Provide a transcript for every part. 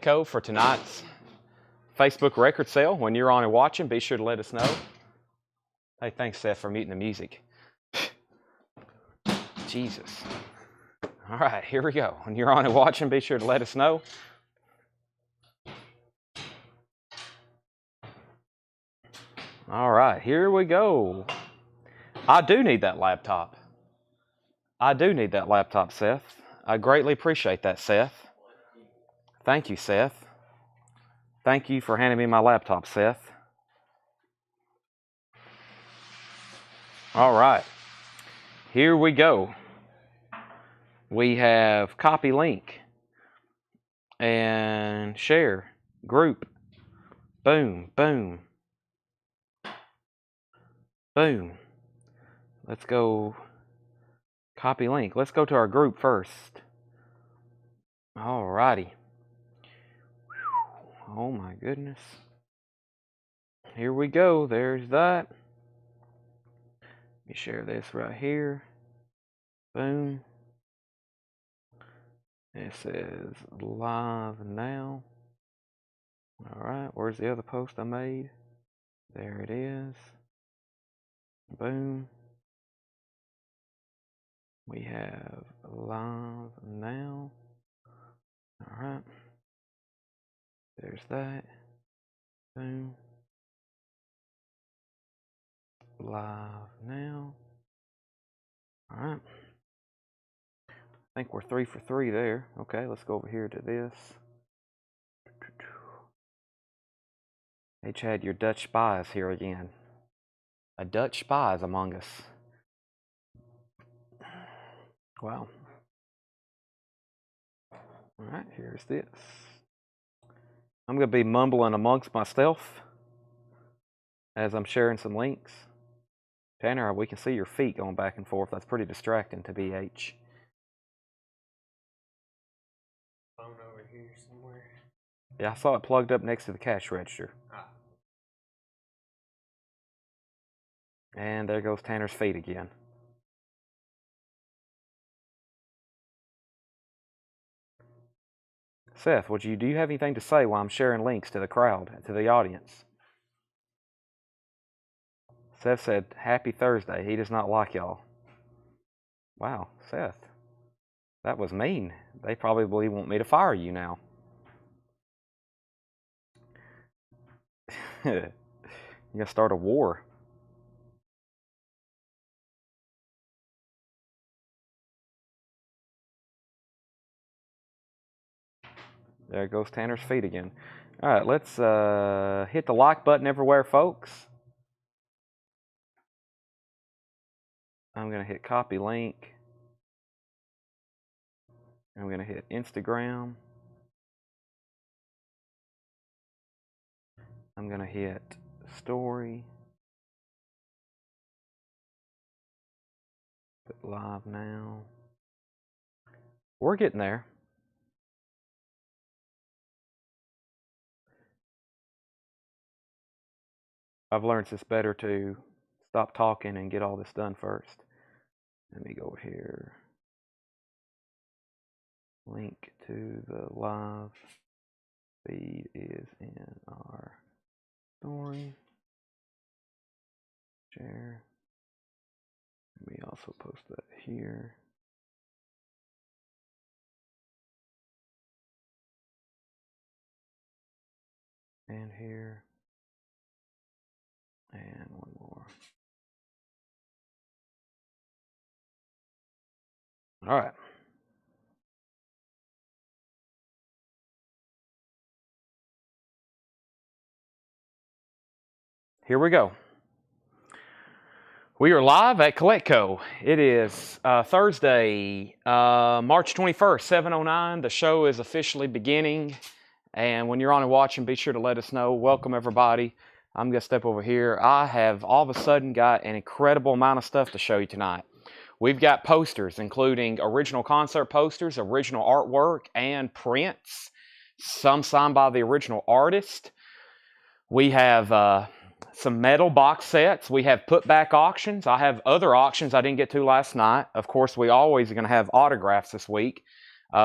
Code for tonight's Facebook record sale. When you're on and watching, be sure to let us know. Hey, thanks, Seth, for muting the music. Jesus. All right, here we go. When you're on and watching, be sure to let us know. All right, here we go. I do need that laptop. Seth. I greatly appreciate that, Seth. Thank you, Seth. Thank you for handing me my laptop, Seth. All right. Here we go. We have copy link and share group. Boom, boom, boom. Let's go copy link. Let's go to our group first. All righty. Oh my goodness. Here we go. There's that. Let me share this right here. Boom. It says live now. All right. Where's the other post I made? There it is. Boom. We have live now. All right. There's that. Boom. Live now. All right. I think we're 3 for 3 there. Okay, let's go over here to this. Hey, Chad, your Dutch spy is here again. A Dutch spy is among us. Wow. All right, here's this. I'm going to be mumbling amongst myself as I'm sharing some links. Tanner, we can see your feet going back and forth. That's pretty distracting to BH. Phone over here somewhere. Yeah, I saw it plugged up next to the cash register. And there goes Tanner's feet again. Seth, do you have anything to say while I'm sharing links to the crowd, to the audience? Seth said, "Happy Thursday." He does not like y'all. Wow, Seth. That was mean. They probably want me to fire you now. You're going to start a war. There goes Tanner's feet again. All right, let's hit the like button everywhere, folks. I'm going to hit copy link. I'm going to hit Instagram. I'm going to hit story. Put live now. We're getting there. I've learned it's better to stop talking and get all this done first. Let me go over here. Link to the live feed is in our story. Share. Let me also post that here. And here. And one more. All right. Here we go. We are live at CollectCo. It is Thursday, March 21st, 7:09. The show is officially beginning. And when you're on and watching, be sure to let us know. Welcome, everybody. I'm going to step over here. I have all of a sudden got an incredible amount of stuff to show you tonight. We've got posters, including original concert posters, original artwork, and prints. Some signed by the original artist. We have some metal box sets. We have put-back auctions. I have other auctions I didn't get to last night. Of course, we always are going to have autographs this week.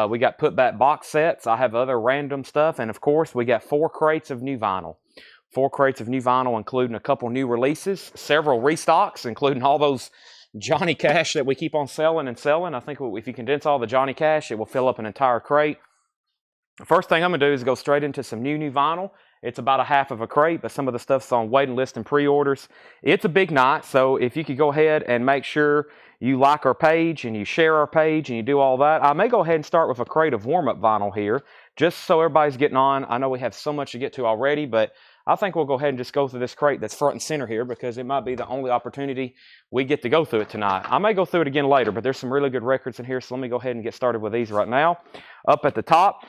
We got put back box sets. I have other random stuff. And of course, we got 4 crates of new vinyl. 4 crates of new vinyl, including a couple new releases, several restocks, including all those Johnny Cash that we keep on selling and selling. I think if you condense all the Johnny Cash, it will fill up an entire crate. The first thing I'm going to do is go straight into some new vinyl. It's about a half of a crate, but some of the stuff's on waiting list and pre-orders. It's a big night, so if you could go ahead and make sure you like our page and you share our page and you do all that. I may go ahead and start with a crate of warm-up vinyl here, just so everybody's getting on. I know we have so much to get to already, but I think we'll go ahead and just go through this crate that's front and center here because it might be the only opportunity we get to go through it tonight. I may go through it again later, but there's some really good records in here, so let me go ahead and get started with these right now. Up at the top,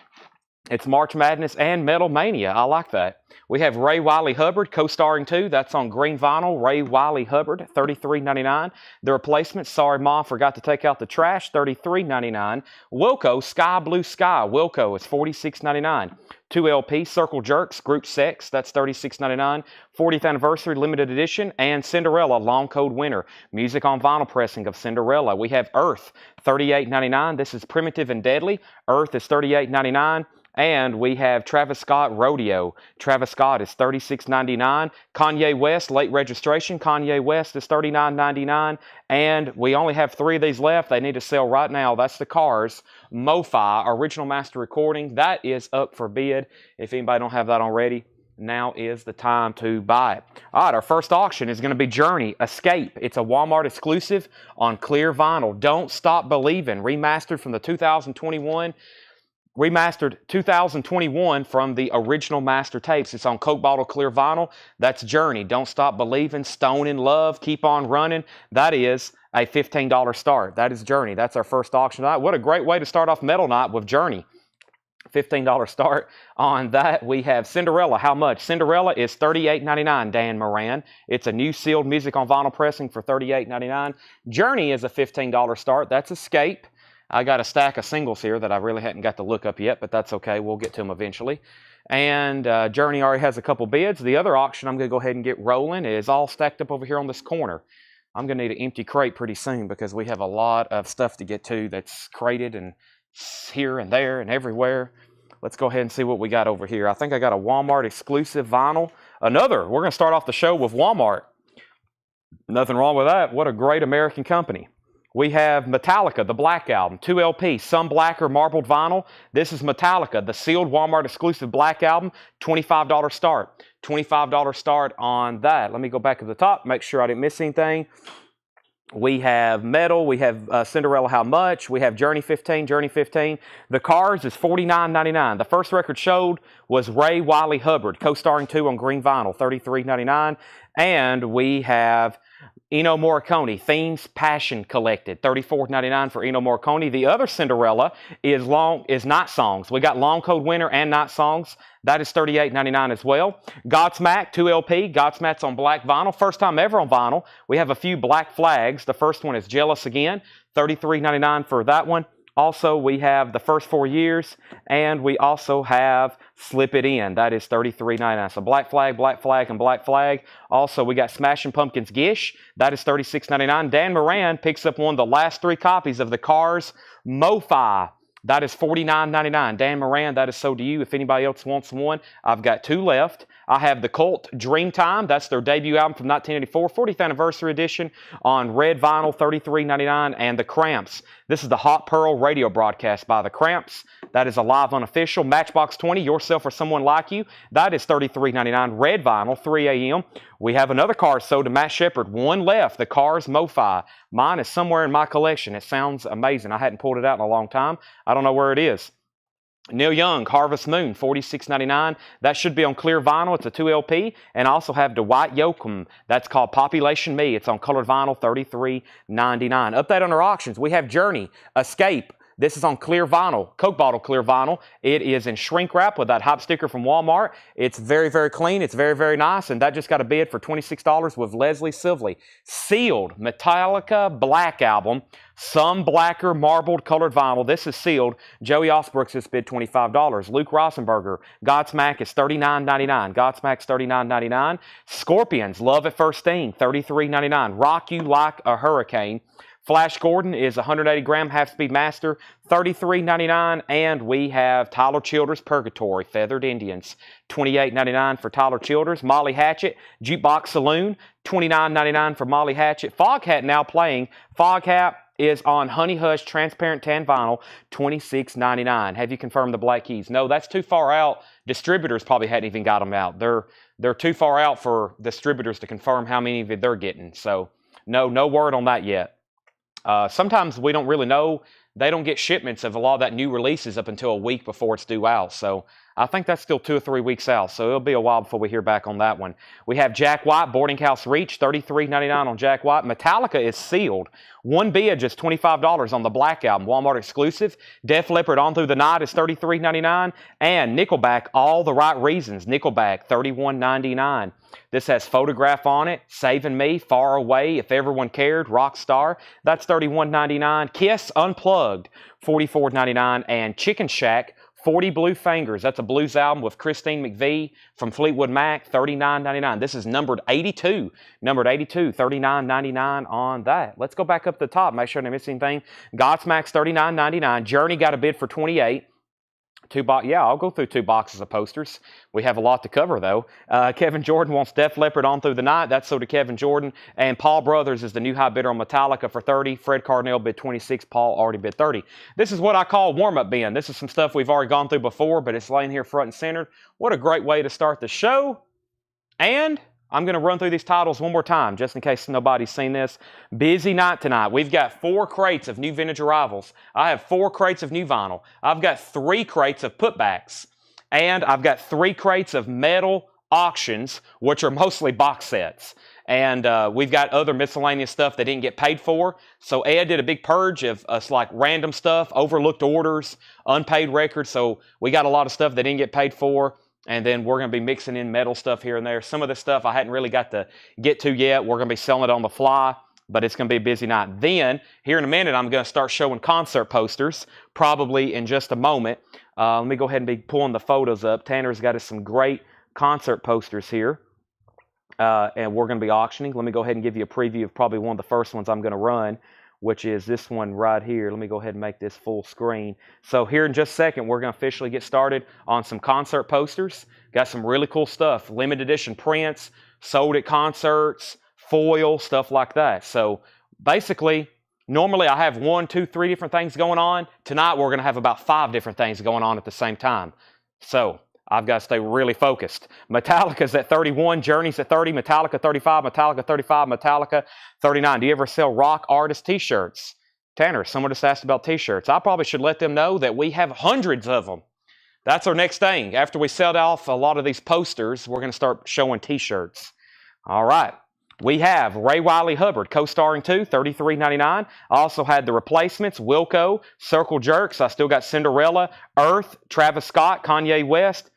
it's March Madness and Metal Mania. I like that. We have Ray Wiley Hubbard co-starring too. That's on green vinyl. Ray Wiley Hubbard, $33.99. The replacement, Sorry Ma Forgot to Take Out the Trash, $33.99. Wilco, Sky Blue Sky. Wilco is $46.99. 2 LP, Circle Jerks, Group Sex, that's $36.99. 40th Anniversary Limited Edition, and Cinderella, Long Cold Winter. Music on vinyl pressing of Cinderella. We have Earth, $38.99. This is Primitive and Deadly. Earth is $38.99. And we have Travis Scott Rodeo. Travis Scott is $36.99. Kanye West Late Registration. Kanye West is $39.99. And we only have 3 of these left. They need to sell right now. That's the Cars Mo-Fi Original Master Recording. That is up for bid. If anybody don't have that already, now is the time to buy it. All right, our first auction is going to be Journey Escape. It's a Walmart exclusive on clear vinyl. Don't Stop Believin', remastered from the 2021. Remastered 2021 from the original master tapes. It's on Coke bottle clear vinyl. That's Journey. Don't Stop Believing. Stone in Love. Keep on Running. That is a $15 start. That is Journey. That's our first auction night. What a great way to start off Metal Night with Journey. $15 start on that. We have Cinderella. How much? Cinderella is $38.99, Dan Moran. It's a new sealed music on vinyl pressing for $38.99. Journey is a $15 start. That's Escape. I got a stack of singles here that I really hadn't got to look up yet, but that's okay. We'll get to them eventually. And Journey already has a couple bids. The other auction I'm going to go ahead and get rolling is all stacked up over here on this corner. I'm going to need an empty crate pretty soon because we have a lot of stuff to get to that's crated and here and there and everywhere. Let's go ahead and see what we got over here. I think I got a Walmart exclusive vinyl. We're going to start off the show with Walmart. Nothing wrong with that. What a great American company. We have Metallica, the Black Album, 2 LP, Some Blacker Marbled Vinyl. This is Metallica, the sealed Walmart exclusive Black Album, $25 start. $25 start on that. Let me go back to the top, make sure I didn't miss anything. We have Metal, we have Cinderella How Much, we have Journey 15, Journey 15. The Cars is $49.99. The first record showed was Ray Wiley Hubbard, co-starring 2 on green vinyl, $33.99. And we have Ennio Morricone, Themes Passion Collected, $34.99 for Ennio Morricone. The other Cinderella is Night Songs. We got Long Cold Winter and Night Songs. That is $38.99 as well. Godsmack, 2 LP. Godsmack's on black vinyl. First time ever on vinyl. We have a few Black Flags. The first one is Jealous Again, $33.99 for that one. Also, we have The First 4 Years, and we also have Slip It In. That is $33.99. So Black Flag, and Black Flag. Also, we got Smashing Pumpkins Gish. That is $36.99. Dan Moran picks up one of the last 3 copies of the Cars Mo-Fi. That is $49.99. Dan Moran, that is so to you. If anybody else wants one, I've got 2 left. I have the Cult Dreamtime. That's their debut album from 1984, 40th Anniversary Edition on red vinyl, $33.99. And the Cramps. This is the Hot Pearl radio broadcast by the Cramps. That is a live unofficial. Matchbox 20, Yourself or Someone Like You. That is $33.99. Red vinyl, 3 a.m. We have another Cars sold to Matt Shepard. 1 left, the Cars Mo-Fi. Mine is somewhere in my collection. It sounds amazing. I hadn't pulled it out in a long time. I don't know where it is. Neil Young, Harvest Moon, $46.99. That should be on clear vinyl. It's a 2 LP. And I also have Dwight Yoakam. That's called Population Me. It's on colored vinyl, $33.99. Update on our auctions. We have Journey, Escape. This is on clear vinyl, Coke bottle clear vinyl. It is in shrink wrap with that hype sticker from Walmart. It's very, very clean. It's very, very nice. And that just got a bid for $26 with Leslie Sivley. Sealed Metallica Black Album. Some Blacker Marbled Colored Vinyl. This is sealed. Joey Osbrooks has bid $25. Luke Rosenberger. Godsmack is $39.99. Godsmack's $39.99. Scorpions, Love at First Sting, $33.99. Rock You Like a Hurricane, Flash Gordon is 180 gram half-speed master, $33.99. And we have Tyler Childers Purgatory Feathered Indians, $28.99 for Tyler Childers. Molly Hatchet Jukebox Saloon, $29.99 for Molly Hatchet. Foghat now playing. Foghat is on Honey Hush Transparent Tan Vinyl, $26.99. Have you confirmed the Black Keys? No, that's too far out. Distributors probably hadn't even got them out. They're too far out for distributors to confirm how many of it they're getting. So no word on that yet. Sometimes we don't really know. They don't get shipments of a lot of that new releases up until a week before it's due out. So I think that's still 2 or 3 weeks out. So it'll be a while before we hear back on that one. We have Jack White, Boarding House Reach, $33.99 on Jack White. Metallica is sealed. One bid, just $25 on the Black Album, Walmart exclusive. Def Leppard, On Through the Night is $33.99. And Nickelback, All the Right Reasons, Nickelback, $31.99. This has Photograph on it, Saving Me, Far Away, If Everyone Cared, Rockstar, that's $31.99. Kiss Unplugged, $44.99. And Chicken Shack, 40 Blue Fingers, that's a blues album with Christine McVie from Fleetwood Mac, $39.99. This is numbered 82, $39.99 on that. Let's go back up to the top, make sure I didn't miss anything. Godsmack's $39.99. Journey got a bid for $28. Yeah, I'll go through 2 boxes of posters. We have a lot to cover, though. Kevin Jordan wants Def Leppard On Through the Night. That's so to Kevin Jordan. And Paul Brothers is the new high bidder on Metallica for $30. Fred Cardinale bid $26. Paul already bid $30. This is what I call warm-up bin. This is some stuff we've already gone through before, but it's laying here front and center. What a great way to start the show. And I'm going to run through these titles one more time, just in case nobody's seen this. Busy night tonight. We've got 4 crates of new vintage arrivals. I have 4 crates of new vinyl. I've got 3 crates of putbacks. And I've got 3 crates of metal auctions, which are mostly box sets. And we've got other miscellaneous stuff that didn't get paid for. So Ed did a big purge of us like random stuff, overlooked orders, unpaid records. So we got a lot of stuff that didn't get paid for. And then we're going to be mixing in metal stuff here and there. Some of the stuff I hadn't really got to get to yet. We're going to be selling it on the fly, but it's going to be a busy night. Then, here in a minute, I'm going to start showing concert posters, probably in just a moment. Let me go ahead and be pulling the photos up. Tanner's got us some great concert posters here, and we're going to be auctioning. Let me go ahead and give you a preview of probably one of the first ones I'm going to run, which is this one right here. Let me go ahead and make this full screen. So here in just a second, we're going to officially get started on some concert posters. Got some really cool stuff. Limited edition prints, sold at concerts, foil, stuff like that. So basically, normally I have 1, 2, 3 different things going on. Tonight, we're going to have about 5 different things going on at the same time. So I've got to stay really focused. Metallica's at 31, Journey's at 30, Metallica 35, Metallica 35, Metallica 39. Do you ever sell rock artist t-shirts? Tanner, someone just asked about t-shirts. I probably should let them know that we have hundreds of them. That's our next thing. After we sell off a lot of these posters, we're going to start showing t-shirts. All right. We have Ray Wiley Hubbard, co-starring too, $33.99. I also had The Replacements, Wilco, Circle Jerks. I still got Cinderella, Earth, Travis Scott, Kanye West.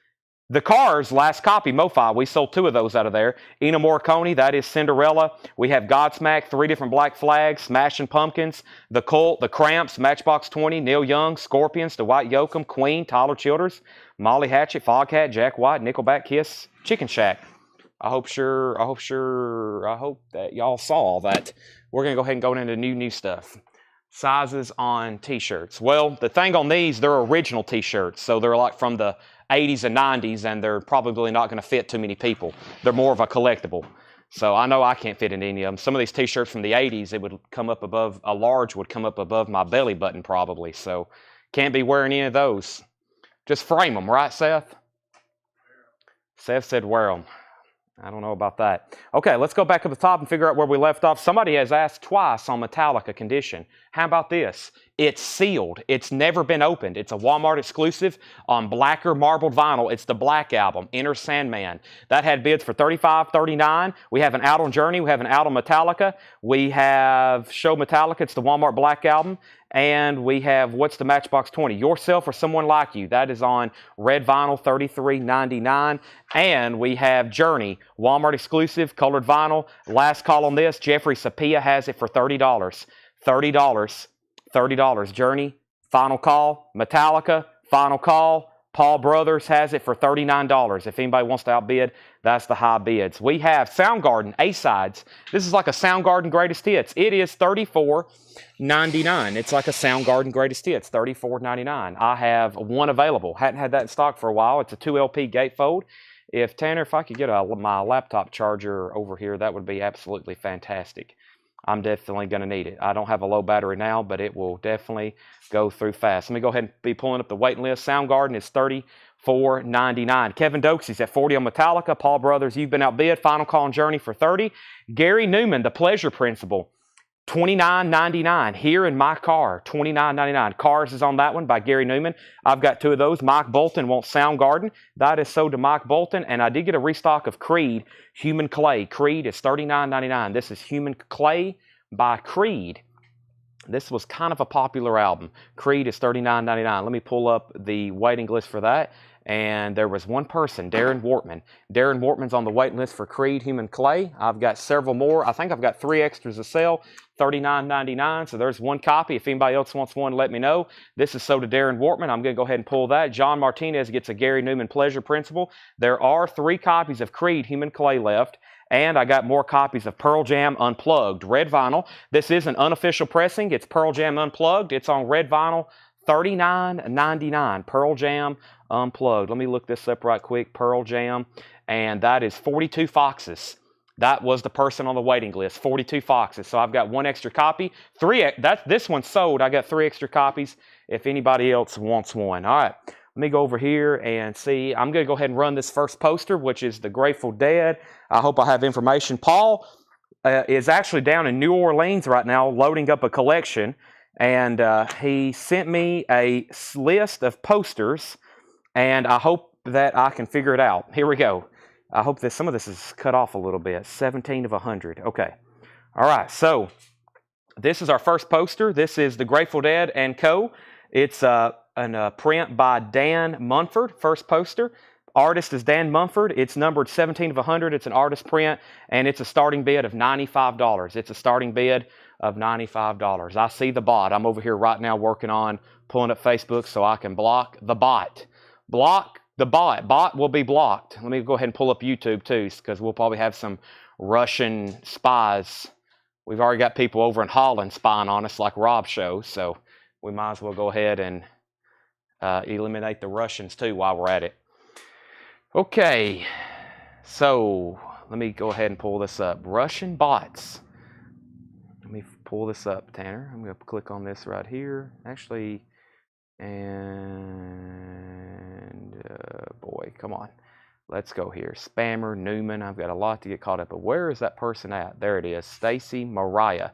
The Cars, last copy, MoFi. We sold 2 of those out of there. Ennio Morricone, that is Cinderella. We have Godsmack, 3 different Black Flags, Smashing Pumpkins, The Cult, The Cramps, Matchbox 20, Neil Young, Scorpions, Dwight Yoakam, Queen, Tyler Childers, Molly Hatchet, Foghat, Jack White, Nickelback, Kiss, Chicken Shack. I hope that y'all saw all that. We're going to go ahead and go into new stuff. Sizes on t-shirts. Well, the thing on these, they're original t-shirts. So they're like from the 80s and 90s, and they're probably not going to fit too many people. They're more of a collectible. So I know I can't fit into any of them. Some of these t-shirts from the 80s, it would come up above, a large would come up above my belly button probably. So can't be wearing any of those. Just frame them, right, Seth? Seth said wear them. I don't know about that. Okay, let's go back to the top and figure out where we left off. Somebody has asked twice on Metallica condition. How about this? It's sealed. It's never been opened. It's a Walmart exclusive on blacker marbled vinyl. It's the Black Album, Enter Sandman. That had bids for $35, $39. We have an out on Journey. We have an out on Metallica. We have Show Metallica. It's the Walmart Black Album. And we have What's the Matchbox 20? Yourself or Someone Like You. That is on red vinyl, $33.99. And we have Journey, Walmart exclusive, colored vinyl. Last call on this, Jeffrey Sapia has it for $30. $30. Journey, final call. Metallica, final call. Paul Brothers has it for $39. If anybody wants to outbid, that's the high bids. We have Soundgarden A-Sides. This is like a Soundgarden Greatest Hits. It is $34.99. It's like a Soundgarden Greatest Hits, $34.99. I have one available. Hadn't had that in stock for a while. It's a 2LP gatefold. If Tanner, if I could get my laptop charger over here, that would be absolutely fantastic. I'm definitely going to need it. I don't have a low battery now, but it will definitely go through fast. Let me go ahead and be pulling up the waiting list. Soundgarden is $34.99. Kevin Doakes at $40 on Metallica. Paul Brothers, You've Been Outbid. Final Call and Journey for $30. Gary Newman, The Pleasure Principle, $29.99. Here in My Car, $29.99. Cars is on that one by Gary Newman. I've got two of those. Mike Bolton wants Soundgarden. That is sold to Mike Bolton. And I did get a restock of Creed, Human Clay. Creed is $39.99. This is Human Clay by Creed. This was kind of a popular album. Creed is $39.99. Let me pull up the waiting list for that. And there was one person, Darren Wortman. Darren Wortman's on the waiting list for Creed, Human Clay. I've got several more. I think I've got 3 extras to sell, $39.99. So there's one copy. If anybody else wants one, let me know. This is sold to Darren Wortman. I'm going to go ahead and pull that. John Martinez gets a Gary Newman Pleasure Principle. There are 3 copies of Creed, Human Clay left. And I got more copies of Pearl Jam Unplugged, red vinyl. This is an unofficial pressing. It's Pearl Jam Unplugged. It's on red vinyl, $39.99. Pearl Jam Unplugged. Let me look this up right quick. Pearl Jam. And that is 42 Foxes. That was the person on the waiting list, 42 Foxes. So I've got 1 extra copy. This one's sold. I got 3 extra copies if anybody else wants one. All right. Let me go over here and see. I'm going to go ahead and run this first poster, which is the Grateful Dead. I hope I have information. Paul is actually down in New Orleans right now loading up a collection. And he sent me a list of posters. And I hope that I can figure it out. Here we go. I hope that some of this is cut off a little bit. 17 of 100. Okay. All right. So this is our first poster. This is the Grateful Dead and Co. It's a print by Dan Munford, first poster. Artist is Dan Munford. It's numbered 17 of 100. It's an artist print, and it's a starting bid of $95. It's a starting bid of $95. I see the bot. I'm over here right now working on pulling up Facebook so I can block the bot. Block the bot. Bot will be blocked. Let me go ahead and pull up YouTube too, because we'll probably have some Russian spies. We've already got people over in Holland spying on us like Rob shows, so we might as well go ahead and eliminate the Russians too while we're at it. Okay, so let me go ahead and pull this up. Russian bots. Let me pull this up, Tanner. I'm going to click on this right here. Actually, and boy, come on. Let's go here. Spammer, Newman. I've got a lot to get caught up. But where is that person at? There it is. Stacy Mariah.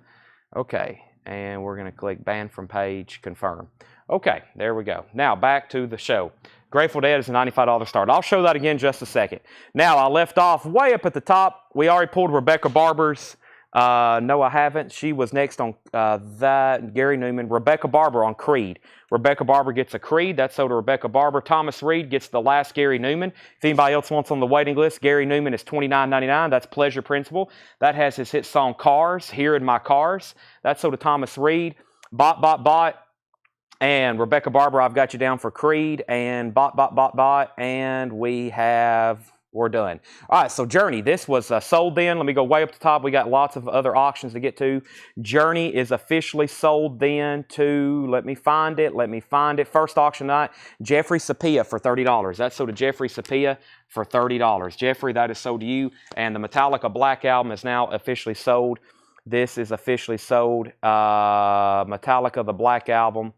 Okay, and we're going to click ban from page, confirm. Okay, there we go. Now back to the show. Grateful Dead is a $95 start. I'll show that again in just a second. Now, I left off way up at the top. We already pulled Rebecca Barber's. No, I haven't. She was next on that. Gary Newman. Rebecca Barber on Creed. Rebecca Barber gets a Creed. That's sold to Rebecca Barber. Thomas Reed gets the last Gary Newman. If anybody else wants on the waiting list, Gary Newman is $29.99. That's Pleasure Principle. That has his hit song Cars, Here in My Cars. That's sold to Thomas Reed. Bot. And Rebecca Barber, I've got you down for Creed. And bot. And we're done. All right, so Journey. This was sold then. Let me go way up the top. We got lots of other auctions to get to. Journey is officially sold then to, let me find it. First auction night, Jeffrey Sapia for $30. That's sold to Jeffrey Sapia for $30. Jeffrey, that is sold to you. And the Metallica Black Album is now officially sold. This is officially sold. Metallica, the Black Album.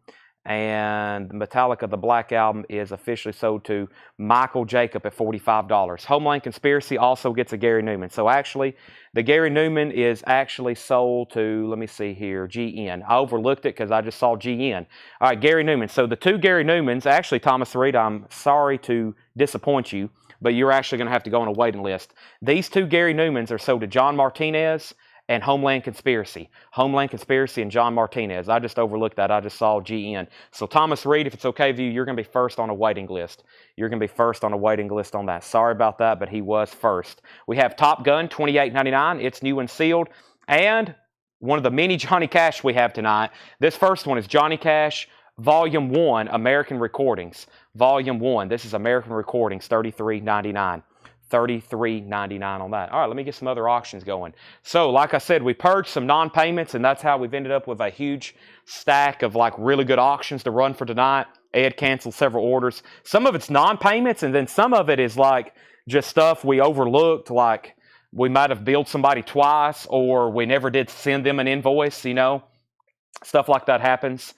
And Metallica, the Black Album, is officially sold to Michael Jacob at $45. Homeland Conspiracy also gets a Gary Newman. So actually, the Gary Newman is actually sold to, let me see here, GN. I overlooked it because I just saw GN. All right, Gary Newman. So the 2 Gary Newmans, actually, Thomas Reed, I'm sorry to disappoint you, but you're actually going to have to go on a waiting list. These 2 Gary Newmans are sold to John Martinez and Homeland Conspiracy. Homeland Conspiracy and John Martinez. I just overlooked that. I just saw GN. So Thomas Reed, if it's okay with you, you're going to be first on a waiting list. You're going to be first on a waiting list on that. Sorry about that, but he was first. We have Top Gun, $28.99. It's new and sealed. And one of the many Johnny Cash we have tonight. This first one is Johnny Cash, Volume 1, American Recordings. Volume 1. This is American Recordings, $33.99. $33.99 on that. All right, let me get some other auctions going. So, like I said, we purged some non-payments, and that's how we've ended up with a huge stack of like really good auctions to run for tonight. Ed canceled several orders. Some of it's non-payments, and then some of it is like just stuff we overlooked, like we might have billed somebody twice, or we never did send them an invoice, you know. Stuff like that happens.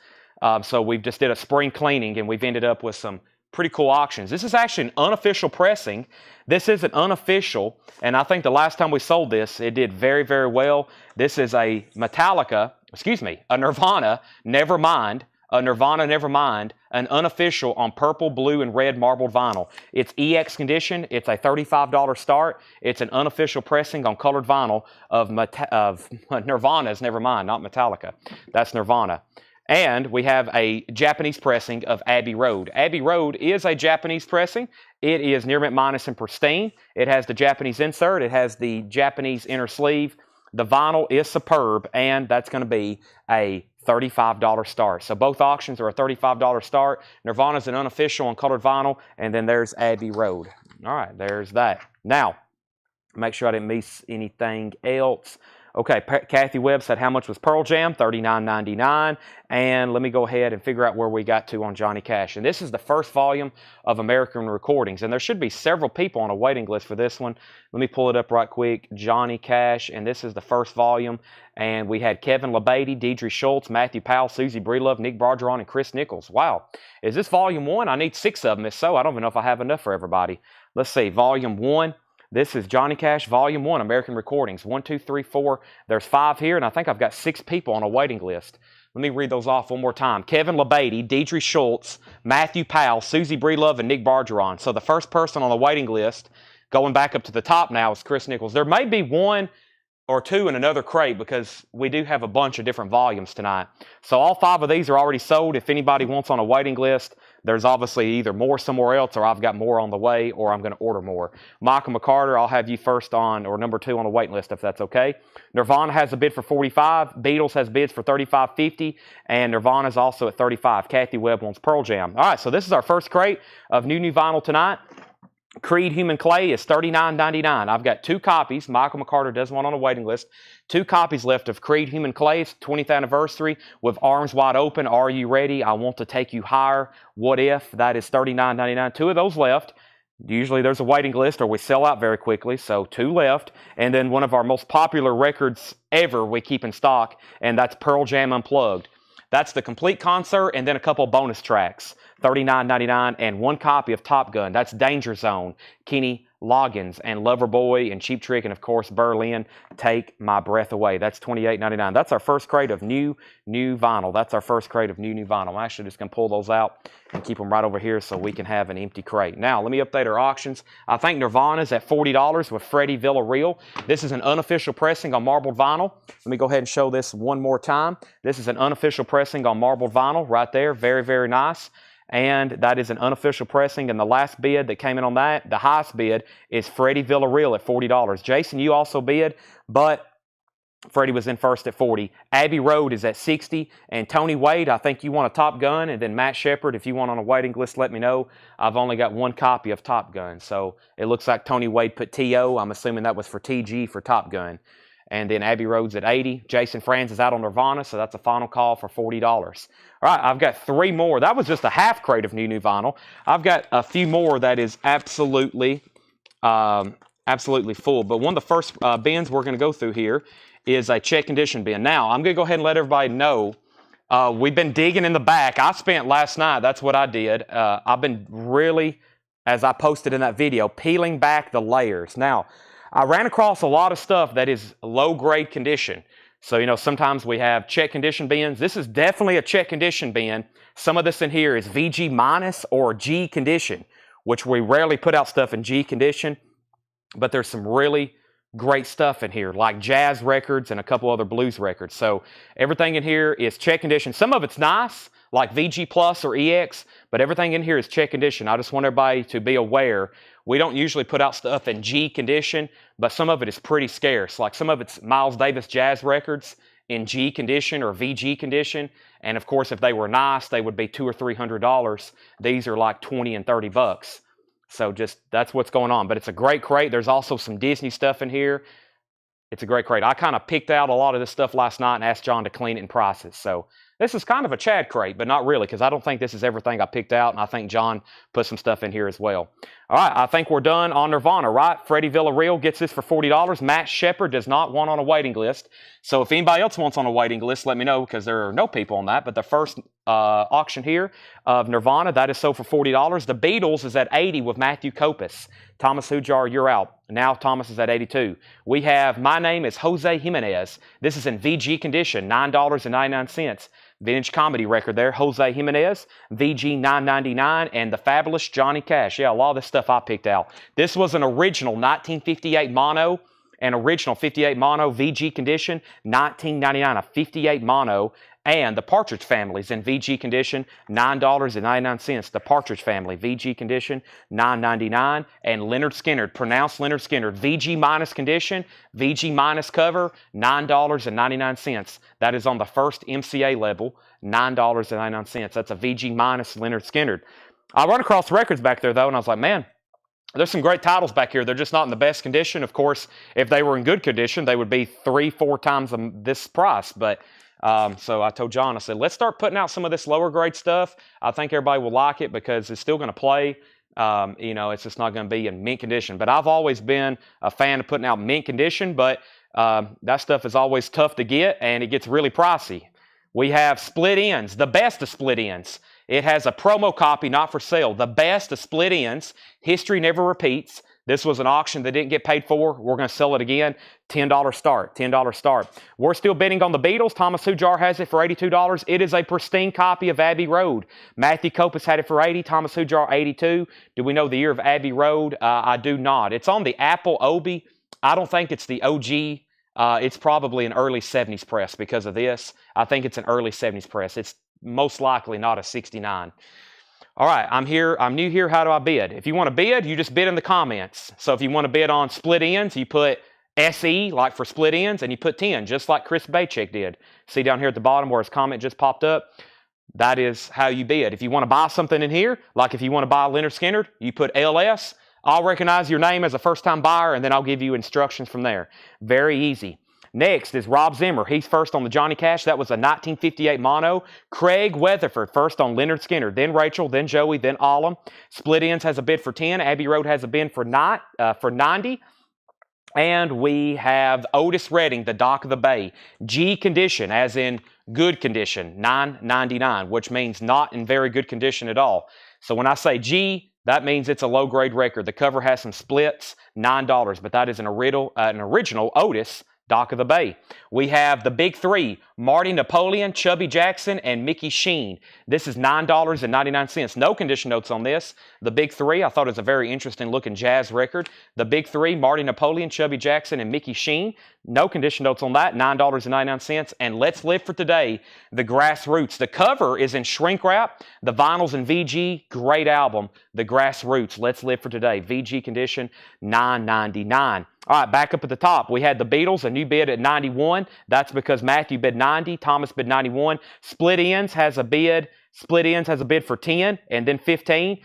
So we've just did a spring cleaning, and we've ended up with some pretty cool auctions. This is actually an unofficial pressing. This is an unofficial, and I think the last time we sold this, it did very, very well. This is a Nirvana, Nevermind, an unofficial on purple, blue, and red marbled vinyl. It's EX condition. It's a $35 start. It's an unofficial pressing on colored vinyl of Nirvana's Nevermind, not Metallica. That's Nirvana. And we have a Japanese pressing of Abbey Road. Abbey Road is a Japanese pressing. It is near mint minus and pristine. It has the Japanese insert. It has the Japanese inner sleeve. The vinyl is superb, and that's going to be a $35 start. So both auctions are a $35 start. Nirvana's an unofficial on colored vinyl, and then there's Abbey Road. All right, there's that. Now, make sure I didn't miss anything else. Okay, Kathy Webb said, how much was Pearl Jam? $39.99. And let me go ahead and figure out where we got to on Johnny Cash. And this is the first volume of American Recordings. And there should be several people on a waiting list for this one. Let me pull it up right quick. Johnny Cash. And this is the first volume. And we had Kevin LeBady, Deidre Schultz, Matthew Powell, Susie Breelove, Nick Bargeron, and Chris Nichols. Wow. Is this volume 1? I need 6 of them. If so, I don't even know if I have enough for everybody. Let's see. Volume 1. This is Johnny Cash, Volume 1, American Recordings. 1, 2, 3, 4. There's 5 here, and I think I've got 6 people on a waiting list. Let me read those off one more time. Kevin LeBady, Deidre Schultz, Matthew Powell, Susie Breelove, and Nick Bargeron. So the first person on the waiting list, going back up to the top now, is Chris Nichols. There may be 1 or 2 in another crate because we do have a bunch of different volumes tonight. So all 5 of these are already sold. If anybody wants on a waiting list, there's obviously either more somewhere else, or I've got more on the way, or I'm going to order more. Michael McCarter, I'll have you first on, or number 2 on the waiting list if that's okay. Nirvana has a bid for $45. Beatles has bids for $35.50, and Nirvana's also at $35. Kathy Webb wants Pearl Jam. All right, so this is our first crate of new vinyl tonight. Creed Human Clay is $39.99. I've got 2 copies. Michael McCarter does one on a waiting list. 2 copies left of Creed Human Clay's 20th anniversary with Arms Wide Open. Are You Ready? I Want to Take You Higher. What If? That is $39.99. 2 of those left. Usually there's a waiting list or we sell out very quickly, so 2 left. And then one of our most popular records ever we keep in stock, and that's Pearl Jam Unplugged. That's the complete concert and then a couple bonus tracks, $39.99, and 1 copy of Top Gun. That's Danger Zone, Kenny Loggins, and Loverboy, and Cheap Trick, and of course Berlin, Take My Breath Away. That's $28.99. That's our first crate of new vinyl. That's our first crate of new vinyl. I'm actually just going to pull those out and keep them right over here so we can have an empty crate. Now, let me update our auctions. I think Nirvana's at $40 with Freddie Villarreal. This is an unofficial pressing on marbled vinyl. Let me go ahead and show this one more time. This is an unofficial pressing on marbled vinyl right there. Very, very nice. And that is an unofficial pressing. And the last bid that came in on that, the highest bid, is Freddie Villarreal at $40. Jason, you also bid, but Freddie was in first at $40. Abbey Road is at $60. And Tony Wade, I think you want a Top Gun. And then Matt Shepard, if you want on a waiting list, let me know. I've only got 1 copy of Top Gun. So it looks like Tony Wade put TO. I'm assuming that was for TG for Top Gun. And then Abbey Road's at $80. Jason Franz is out on Nirvana, so that's a final call for $40. All right, I've got 3 more. That was just a half crate of new vinyl. I've got a few more that is absolutely full. But one of the first bins we're going to go through here is a check condition bin. Now, I'm going to go ahead and let everybody know we've been digging in the back. I spent last night, that's what I did. I've been really, as I posted in that video, peeling back the layers. Now, I ran across a lot of stuff that is low-grade condition. So, you know, sometimes we have check condition bins. This is definitely a check condition bin. Some of this in here is VG minus or G condition, which we rarely put out stuff in G condition. But there's some really great stuff in here, like jazz records and a couple other blues records. So everything in here is check condition. Some of it's nice, like VG Plus or EX, but everything in here is check condition. I just want everybody to be aware. We don't usually put out stuff in G condition, but some of it is pretty scarce. Like some of it's Miles Davis jazz records, in G condition or VG condition. And of course, if they were nice, they would be $200 or $300. These are like 20 and 30 bucks. So just, that's what's going on. But it's a great crate. There's also some Disney stuff in here. It's a great crate. I kind of picked out a lot of this stuff last night and asked John to clean it and price it. So this is kind of a Chad crate, but not really, because I don't think this is everything I picked out, and I think John put some stuff in here as well. All right, I think we're done on Nirvana, right? Freddie Villarreal gets this for $40. Matt Shepard does not want on a waiting list. So if anybody else wants on a waiting list, let me know, because there are no people on that. But the first auction here of Nirvana, that is sold for $40. The Beatles is at $80 with Matthew Kopis. Thomas Hujar, you're out. Now Thomas is at $82. We have My Name is Jose Jimenez. This is in VG condition, $9.99. Vintage comedy record there, Jose Jimenez, VG $9.99, and the fabulous Johnny Cash. Yeah, a lot of this stuff I picked out. This was an original 1958 mono, an original 58 mono VG condition, $19.99, a 58 mono. And the Partridge Family's in VG condition, $9.99. The Partridge Family, VG condition, $9.99. And Leonard Skinner, pronounced Leonard Skinner, VG minus condition, VG minus cover, $9.99. That is on the first MCA level, $9.99. That's a VG minus Leonard Skinner. I run across records back there, though, and I was like, man, there's some great titles back here. They're just not in the best condition. Of course, if they were in good condition, they would be 3-4 times this price. But so I told John, I said, let's start putting out some of this lower grade stuff. I think everybody will like it because it's still going to play. You know, it's just not going to be in mint condition. But I've always been a fan of putting out mint condition, but that stuff is always tough to get, and it gets really pricey. We have split ends, the best of split ends. It has a promo copy, not for sale. The best of split ends. History never repeats. This was an auction that didn't get paid for. We're going to sell it again. $10 start. $10 start. We're still bidding on the Beatles. Thomas Hujar has it for $82. It is a pristine copy of Abbey Road. Matthew Kopis had it for $80. Thomas Hujar, $82. Do we know the year of Abbey Road? I do not. It's on the Apple Obi. I don't think it's the OG. It's probably an early 70s press because of this. I think it's an early 70s press. It's most likely not a 69. All right, I'm new here. How do I bid? If you want to bid, you just bid in the comments. So if you want to bid on split ends, you put SE, like for split ends, and you put 10, just like Chris Bachek did. See down here at the bottom where his comment just popped up? That is how you bid. If you want to buy something in here, like if you want to buy Leonard Skinner, you put LS. I'll recognize your name as a first-time buyer, and then I'll give you instructions from there. Very easy. Next is Rob Zimmer. He's first on the Johnny Cash. That was a 1958 mono. Craig Weatherford first on Leonard Skinner. Then Rachel, then Joey, then Allum. Split Ends has a bid for 10. Abbey Road has a bid for 90. And we have Otis Redding, the Dock of the Bay. G condition, as in good condition, $9.99, which means not in very good condition at all. So when I say G, that means it's a low-grade record. The cover has some splits, $9, but that is an original Otis Dock of the Bay. We have the big three, Marty Napoleon, Chubby Jackson, and Mickey Sheen. This is $9.99. No condition notes on this. The big three, I thought it was a very interesting looking jazz record. The big three, Marty Napoleon, Chubby Jackson, and Mickey Sheen. No condition notes on that, $9.99. And Let's Live for Today, the Grassroots. The cover is in shrink wrap. The vinyl's in VG. Great album. The Grassroots, Let's Live for Today. VG condition, $9.99. All right, back up at the top, we had the Beatles, a new bid at 91. That's because Matthew bid 90, Thomas bid 91. Split Ends has a bid for 10 and then 15.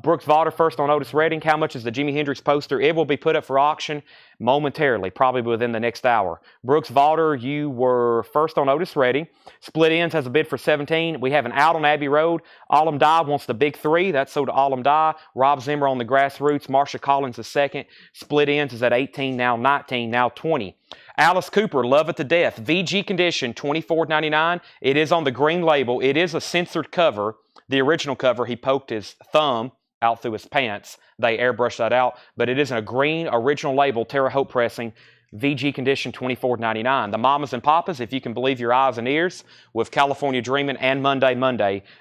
Brooks Valder first on Otis Redding. How much is the Jimi Hendrix poster? It will be put up for auction momentarily, probably within the next hour. Brooks Valder, you were first on Otis Redding. Split Ends has a bid for 17. We have an out on Abbey Road. Allum Die wants the big three. That's sold to Allum Die. Rob Zimmer on the Grassroots. Marsha Collins is second. Split Ends is at 18, now 19, now 20. Alice Cooper, Love It to Death. VG condition, $24.99. It is on the green label. It is a censored cover. The original cover, he poked his thumb out through his pants. They airbrushed that out. But it is in a green original label, Terre Haute pressing. VG condition, $24.99. The Mamas and Papas, If You Can Believe Your Eyes and Ears, with California Dreamin' and Monday,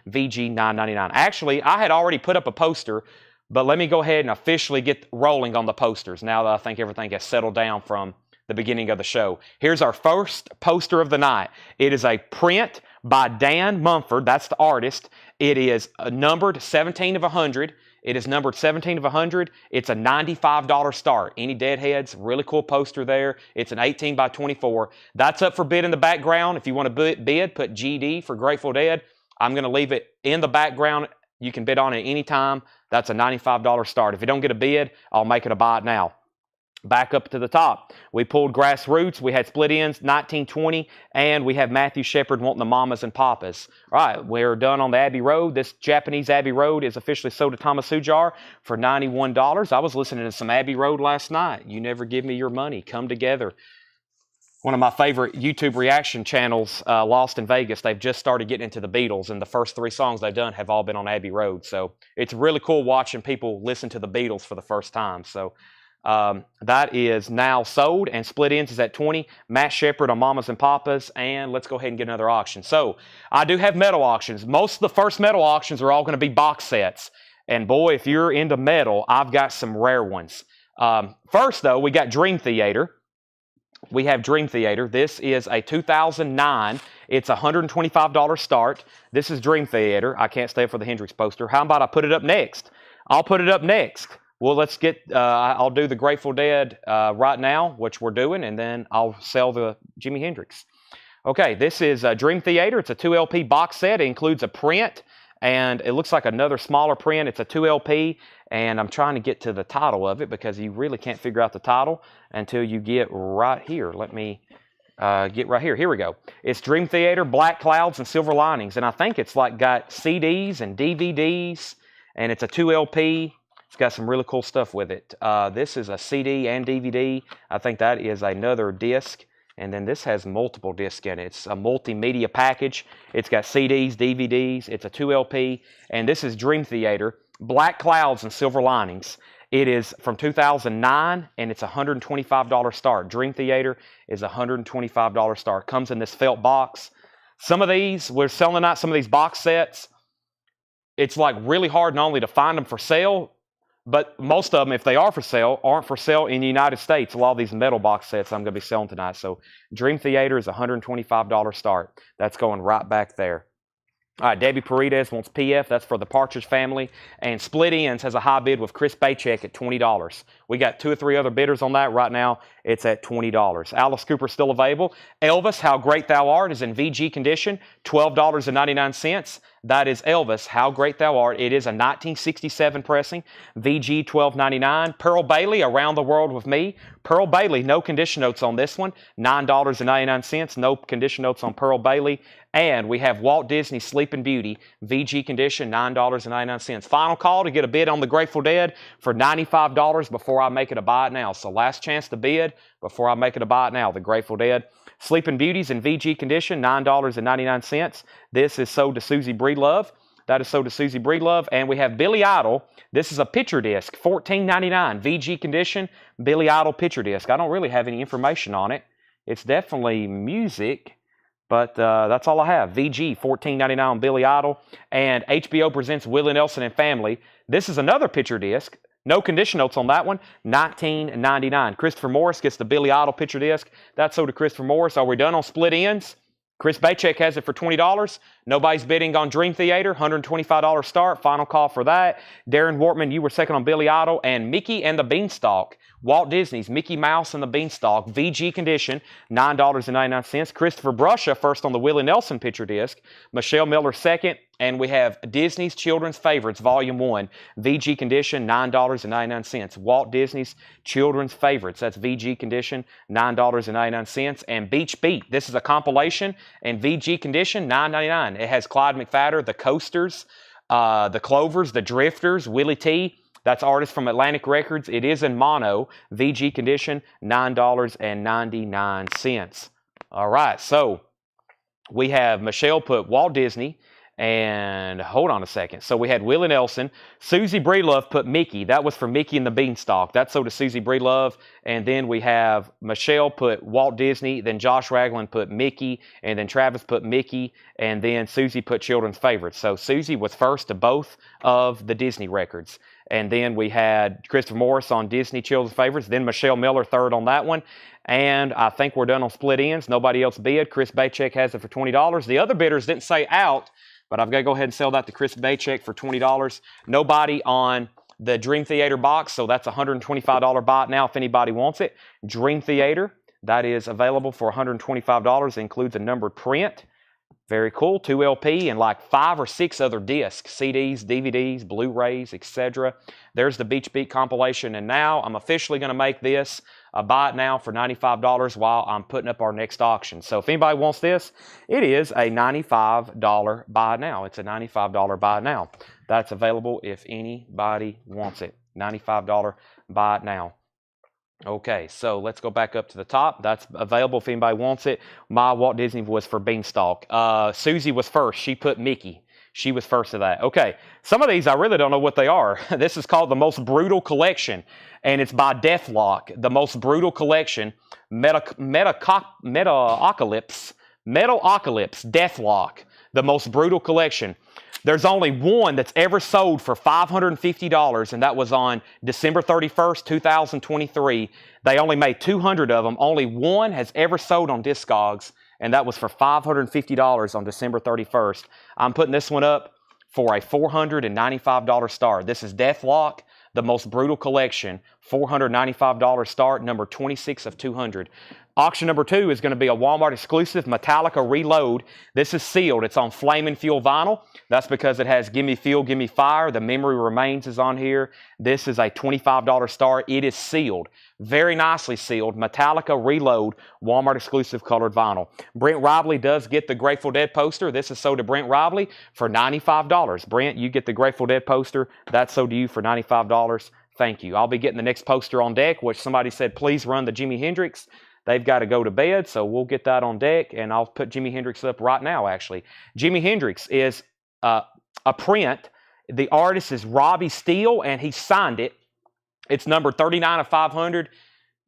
VG $9.99. Actually, I had already put up a poster, but let me go ahead and officially get rolling on the posters now that I think everything has settled down from the beginning of the show. Here's our first poster of the night. It is a print by Dan Mumford. That's the artist. It is numbered 17 of 100. It is numbered 17 of 100. It's a $95 start. Any Deadheads? Really cool poster there. It's an 18 by 24. That's up for bid in the background. If you want to bid, put GD for Grateful Dead. I'm going to leave it in the background. You can bid on it anytime. That's a $95 start. If you don't get a bid, I'll make it a buy it now. Back up to the top. We pulled Grassroots. We had Split Ends, 1920, and we have Matthew Shepard wanting the Mamas and Papas. All right, we're done on the Abbey Road. This Japanese Abbey Road is officially sold to Thomas Hujar for $91. I was listening to some Abbey Road last night. You Never Give Me Your Money. Come Together. One of my favorite YouTube reaction channels, Lost in Vegas, they've just started getting into the Beatles, and the first 3 songs they've done have all been on Abbey Road. So it's really cool watching people listen to the Beatles for the first time. So that is now sold, and Split Ends is at 20. Matt Shepard on Mamas and Papas, and let's go ahead and get another auction. So I do have metal auctions. Most of the first metal auctions are all going to be box sets, and boy, if you're into metal, I've got some rare ones. First, though, we got Dream Theater. We have Dream Theater. This is a 2009. It's a $125 start. This is Dream Theater. I can't stay for the Hendrix poster. How about I put it up next? I'll put it up next. Well, let's get, I'll do the Grateful Dead right now, which we're doing, and then I'll sell the Jimi Hendrix. Okay, this is Dream Theater. It's a 2 LP box set. It includes a print, and it looks like another smaller print. It's a 2 LP, and I'm trying to get to the title of it because you really can't figure out the title until you get right here. Let me get right here. Here we go. It's Dream Theater, Black Clouds, and Silver Linings, and I think it's like got CDs and DVDs, and it's a 2 LP. It's got some really cool stuff with it. This is a CD and DVD. I think that is another disc. And then this has multiple discs in it. It's a multimedia package. It's got CDs, DVDs. It's a 2 LP. And this is Dream Theater, Black Clouds and Silver Linings. It is from 2009, and it's a $125 start. Dream Theater is a $125 start. Comes in this felt box. Some of these, we're selling out some of these box sets. It's like really hard not only to find them for sale, but most of them, if they are for sale, aren't for sale in the United States. A lot of these metal box sets I'm going to be selling tonight. So Dream Theater is a $125 start. That's going right back there. All right, Debbie Paredes wants PF. That's for the Partridge Family. And Split Ends has a high bid with Chris Baycheck at $20. We got 2 or 3 other bidders on that. Right now, it's at $20. Alice Cooper still available. Elvis, How Great Thou Art is in VG condition, $12.99. That is Elvis, How Great Thou Art. It is a 1967 pressing, VG $12.99. Pearl Bailey, Around the World with Me. Pearl Bailey, no condition notes on this one, $9.99. No condition notes on Pearl Bailey. And we have Walt Disney Sleeping Beauty, VG condition, $9.99. Final call to get a bid on the Grateful Dead for $95 before I make it a buy it now. So last chance to bid before I make it a buy it now, the Grateful Dead. Sleeping Beauties in VG condition, $9.99. This is sold to Susie Breedlove. That is sold to Susie Breedlove. And we have Billy Idol. This is a picture disc, $14.99. VG condition, Billy Idol picture disc. I don't really have any information on it. It's definitely music, but that's all I have. VG, $14.99 on Billy Idol. And HBO presents Willie Nelson and Family. This is another picture disc. No condition notes on that one, $19.99. Christopher Morris gets the Billy Idol picture disc. That's sold to Christopher Morris. Are we done on Split Ends? Chris Baycheck has it for $20. Nobody's bidding on Dream Theater, $125 start. Final call for that. Darren Wortman, you were second on Billy Idol. And Mickey and the Beanstalk, Walt Disney's Mickey Mouse and the Beanstalk, VG condition, $9.99. Christopher Brusha first on the Willie Nelson picture disc. Michelle Miller second. And we have Disney's Children's Favorites, Volume 1, VG condition, $9.99. Walt Disney's Children's Favorites, that's VG condition, $9.99. And Beach Beat, this is a compilation, and VG condition, $9.99. It has Clyde McPhatter, the Coasters, the Clovers, the Drifters, Willie T. That's artist from Atlantic Records. It is in mono, VG condition, $9.99. All right, so we have Michelle put Walt Disney. And hold on a second. So we had Willie Nelson. Susie Breedlove put Mickey. That was for Mickey and the Beanstalk. That's so to Susie Breedlove. And then we have Michelle put Walt Disney. Then Josh Ragland put Mickey. And then Travis put Mickey. And then Susie put Children's Favorites. So Susie was first to both of the Disney records. And then we had Christopher Morris on Disney Children's Favorites. Then Michelle Miller third on that one. And I think we're done on Split Ends. Nobody else bid. Chris Baycheck has it for $20. The other bidders didn't say out. But I've got to go ahead and sell that to Chris Baycheck for $20. Nobody on the Dream Theater box, so that's a $125 buy it now if anybody wants it. Dream Theater, that is available for $125. It includes a numbered print. Very cool. 2 LP and like 5 or 6 other discs, CDs, DVDs, Blu-rays, etc. There's the Beach Beat compilation. And now I'm officially going to make this a buy it now for $95 while I'm putting up our next auction. So if anybody wants this, it is a $95 buy it now. It's a $95 buy it now. That's available if anybody wants it. $95 buy it now. Okay, so let's go back up to the top. That's available if anybody wants it. My Walt Disney was for Beanstalk. Susie was first. She put Mickey. She was first of that. Okay, some of these I really don't know what they are. This is called The Most Brutal Collection, and it's by Deathlock. The Most Brutal Collection, Metalocalypse, Deathlock. The Most Brutal Collection. There's only one that's ever sold for $550, and that was on December 31st, 2023. They only made 200 of them. Only one has ever sold on Discogs, and that was for $550 on December 31st. I'm putting this one up for a $495 start. This is Deathlock, The Most Brutal Collection, $495 start, number 26 of 200. Auction number 2 is going to be a Walmart exclusive Metallica Reload. This is sealed. It's on Flamin' Fuel vinyl. That's because it has Gimme Fuel, Gimme Fire. The Memory Remains is on here. This is a $25 start. It is sealed. Very nicely sealed. Metallica Reload, Walmart exclusive colored vinyl. Brent Rively does get the Grateful Dead poster. This is sold to Brent Rively for $95. Brent, you get the Grateful Dead poster. That's sold to you for $95. Thank you. I'll be getting the next poster on deck, which somebody said, please run the Jimi Hendrix. They've got to go to bed, so we'll get that on deck, and I'll put Jimi Hendrix up right now, actually. Jimi Hendrix is a print. The artist is Robbie Steele, and he signed it. It's number 39 of 500.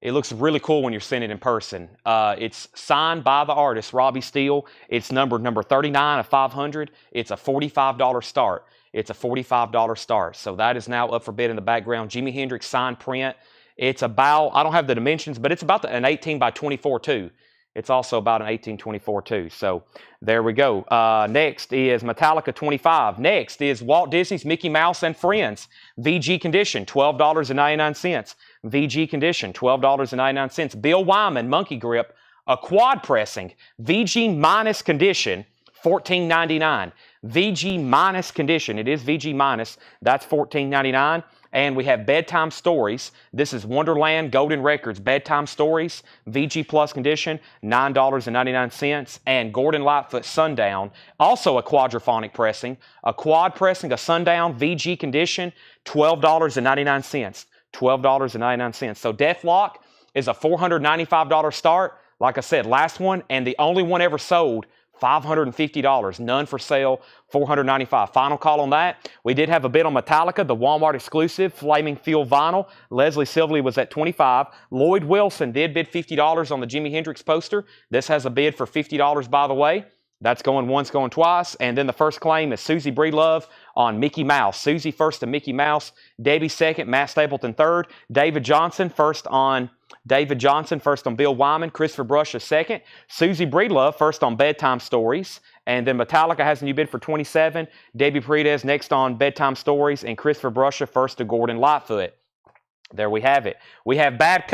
It looks really cool when you're seeing it in person. It's signed by the artist, Robbie Steele. It's number 39 of 500. It's a $45 start. It's a $45 start. So that is now up for bid in the background. Jimi Hendrix signed print. It's about, I don't have the dimensions, but it's about an 18 by 24 too. It's also about an 1824 too. So there we go. Next is Metallica 25. Next is Walt Disney's Mickey Mouse and Friends. VG condition, $12.99. VG condition, $12.99. Bill Wyman Monkey Grip, a quad pressing. VG minus condition, $14.99. VG minus condition. It is VG minus. That's $14.99. And we have Bedtime Stories. This is Wonderland Golden Records Bedtime Stories, VG Plus condition, $9.99. And Gordon Lightfoot Sundown, also a quadraphonic pressing. A quad pressing, a Sundown, VG condition, $12.99. $12.99. So Deathlock is a $495 start. Like I said, last one and the only one ever sold, $550. None for sale, $495. Final call on that. We did have a bid on Metallica, the Walmart exclusive Flaming Fuel vinyl. Leslie Silvely was at $25. Lloyd Wilson did bid $50 on the Jimi Hendrix poster. This has a bid for $50, by the way. That's going once, going twice. And then the first claim is Susie Breedlove on Mickey Mouse. Susie first to Mickey Mouse. Debbie second. Matt Stapleton third. David Johnson first on Bill Wyman. Christopher Brush is second. Susie Breedlove first on Bedtime Stories. And then Metallica has a new bid for $27. Debbie Paredes next on Bedtime Stories. And Christopher Brusha first to Gordon Lightfoot. There we have it. We have Bad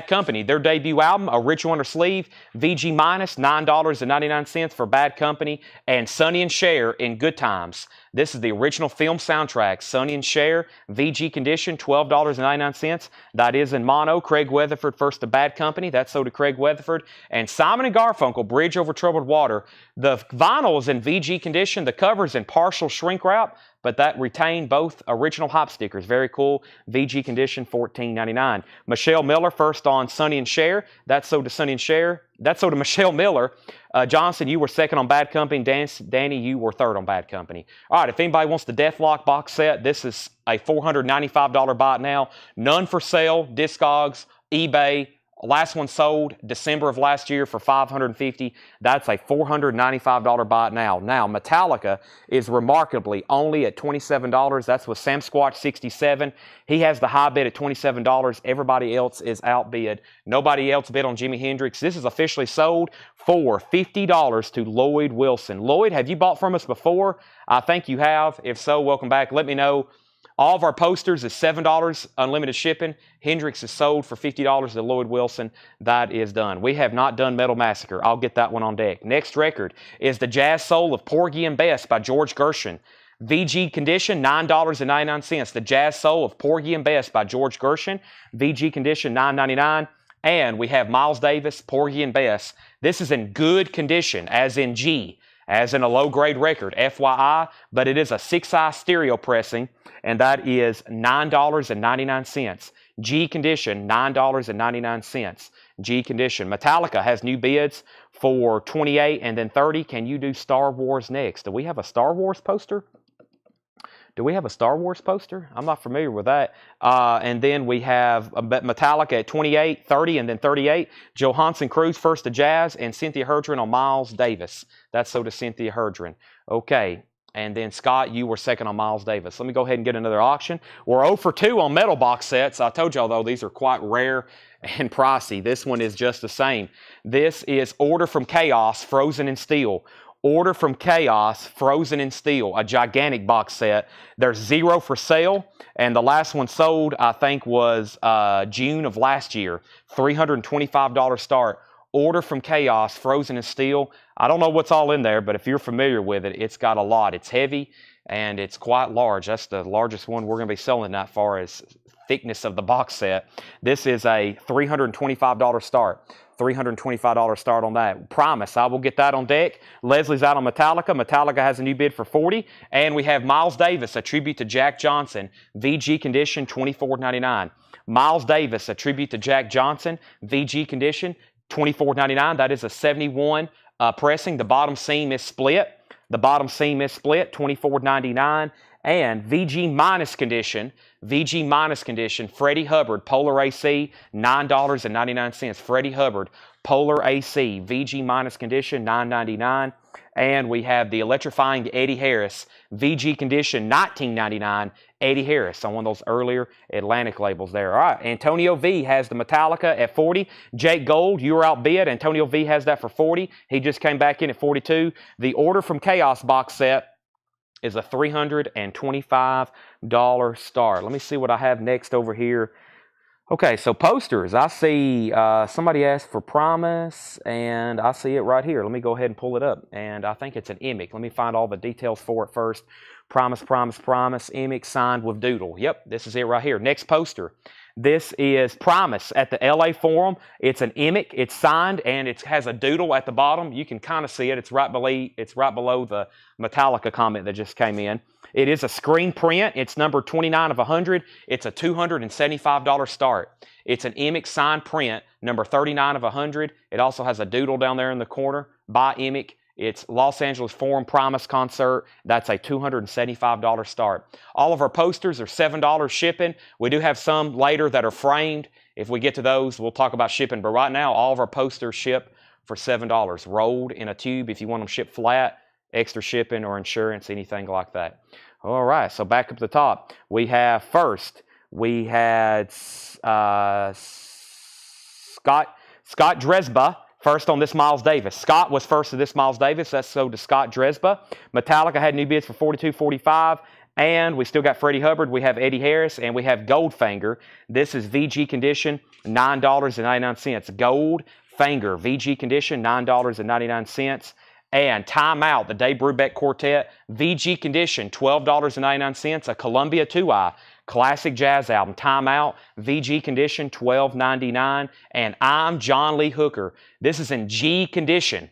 Company, their debut album, A Ritual on Her Sleeve, VG minus, $9.99 for Bad Company, and Sonny and Cher in Good Times. This is the original film soundtrack, Sonny and Cher, VG condition, $12.99. That is in mono. Craig Weatherford first to Bad Company. That's sold to Craig Weatherford. And Simon & Garfunkel, Bridge Over Troubled Water. The vinyl is in VG condition. The cover is in partial shrink wrap, but that retained both original hop stickers. Very cool. VG condition, $14.99. Michelle Miller first on Sonny and Cher. That's sold to Sonny and Cher. That's sold to Michelle Miller. Johnson, you were second on Bad Company. Danny, you were third on Bad Company. All right, if anybody wants the Deathlock box set, this is a $495 buy it now. None for sale. Discogs, eBay. Last one sold December of last year for $550. That's a $495 buy it now. Now, Metallica is remarkably only at $27. That's with Sam Squatch 67. He has the high bid at $27. Everybody else is outbid. Nobody else bid on Jimi Hendrix. This is officially sold for $50 to Lloyd Wilson. Lloyd, have you bought from us before? I think you have. If so, welcome back. Let me know All of our posters is $7, unlimited shipping. Hendrix is sold for $50 to Lloyd Wilson. That is done. We have not done Metal Massacre. I'll get that one on deck. Next record is The Jazz Soul of Porgy and Bess by George Gershon. VG condition, $9.99. The Jazz Soul of Porgy and Bess by George Gershon. VG condition, $9.99. And we have Miles Davis, Porgy and Bess. This is in good condition, as in G, as in a low-grade record, FYI, but it is a 6-eye stereo pressing, and that is $9.99. G condition, $9.99. G condition. Metallica has new bids for 28 and then 30. Can you do Star Wars next? Do we have a Star Wars poster? Do we have a Star Wars poster? I'm not familiar with that. And then we have Metallica at 28, 30, and then 38. Johansson Cruz first to Jazz, and Cynthia Herdron on Miles Davis. That's so to Cynthia Herdron. Okay. And then, Scott, you were second on Miles Davis. Let me go ahead and get another auction. We're 0 for 2 on metal box sets. I told y'all, though, these are quite rare and pricey. This one is just the same. This is Order from Chaos, Frozen in Steel. Order from Chaos, Frozen in Steel, a gigantic box set. There's 0 for sale, and the last one sold, I think, was June of last year. $325 start. Order from Chaos, Frozen in Steel. I don't know what's all in there, but if you're familiar with it, it's got a lot. It's heavy, and it's quite large. That's the largest one we're going to be selling that far as thickness of the box set. This is a $325 start. $325 start on that. Promise, I will get that on deck. Leslie's out on Metallica. Metallica has a new bid for $40. And we have Miles Davis, a tribute to Jack Johnson. VG condition, $24.99. Miles Davis, a tribute to Jack Johnson. VG condition, $24.99. That is a 71 pressing. The bottom seam is split. The bottom seam is split, $24.99. And VG minus condition, Freddie Hubbard, Polar AC, $9.99. Freddie Hubbard, Polar AC, VG minus condition, $9.99. And we have the electrifying Eddie Harris, VG condition, $19.99. Eddie Harris on one of those earlier Atlantic labels there. All right, Antonio V has the Metallica at 40. Jake Gold, you were outbid. Antonio V has that for 40. He just came back in at 42. The Order from Chaos box set is a $325 start. Let me see what I have next over here. Okay, so posters. I see somebody asked for Promise, and I see it right here. Let me go ahead and pull it up, and I think it's an Emic. Let me find all the details for it first. Promise, Emic signed with Doodle. Yep, this is it right here. Next poster. This is Promise at the LA Forum. It's an Emic. It's signed, and it has a doodle at the bottom. You can kind of see it. It's right below the Metallica comment that just came in. It is a screen print. It's number 29 of 100. It's a $275 start. It's an Emic signed print, number 39 of 100. It also has a doodle down there in the corner by Emic. It's Los Angeles Forum Promise concert. That's a $275 start. All of our posters are $7 shipping. We do have some later that are framed. If we get to those, we'll talk about shipping. But right now, all of our posters ship for $7. Rolled in a tube if you want them shipped flat, extra shipping or insurance, anything like that. All right, so back up to the top. We have first, we had Scott Dresba. First on this Miles Davis. Scott was first to this Miles Davis. That's so to Scott Dresba. Metallica had new bids for $42.45. And we still got Freddie Hubbard. We have Eddie Harris. And we have Goldfinger. This is VG condition, $9.99. Goldfinger, VG condition, $9.99. And Time Out, the Dave Brubeck Quartet, VG condition, $12.99. A Columbia 2i. Classic jazz album, Time Out, VG condition, $12.99. And I'm John Lee Hooker. This is in G condition.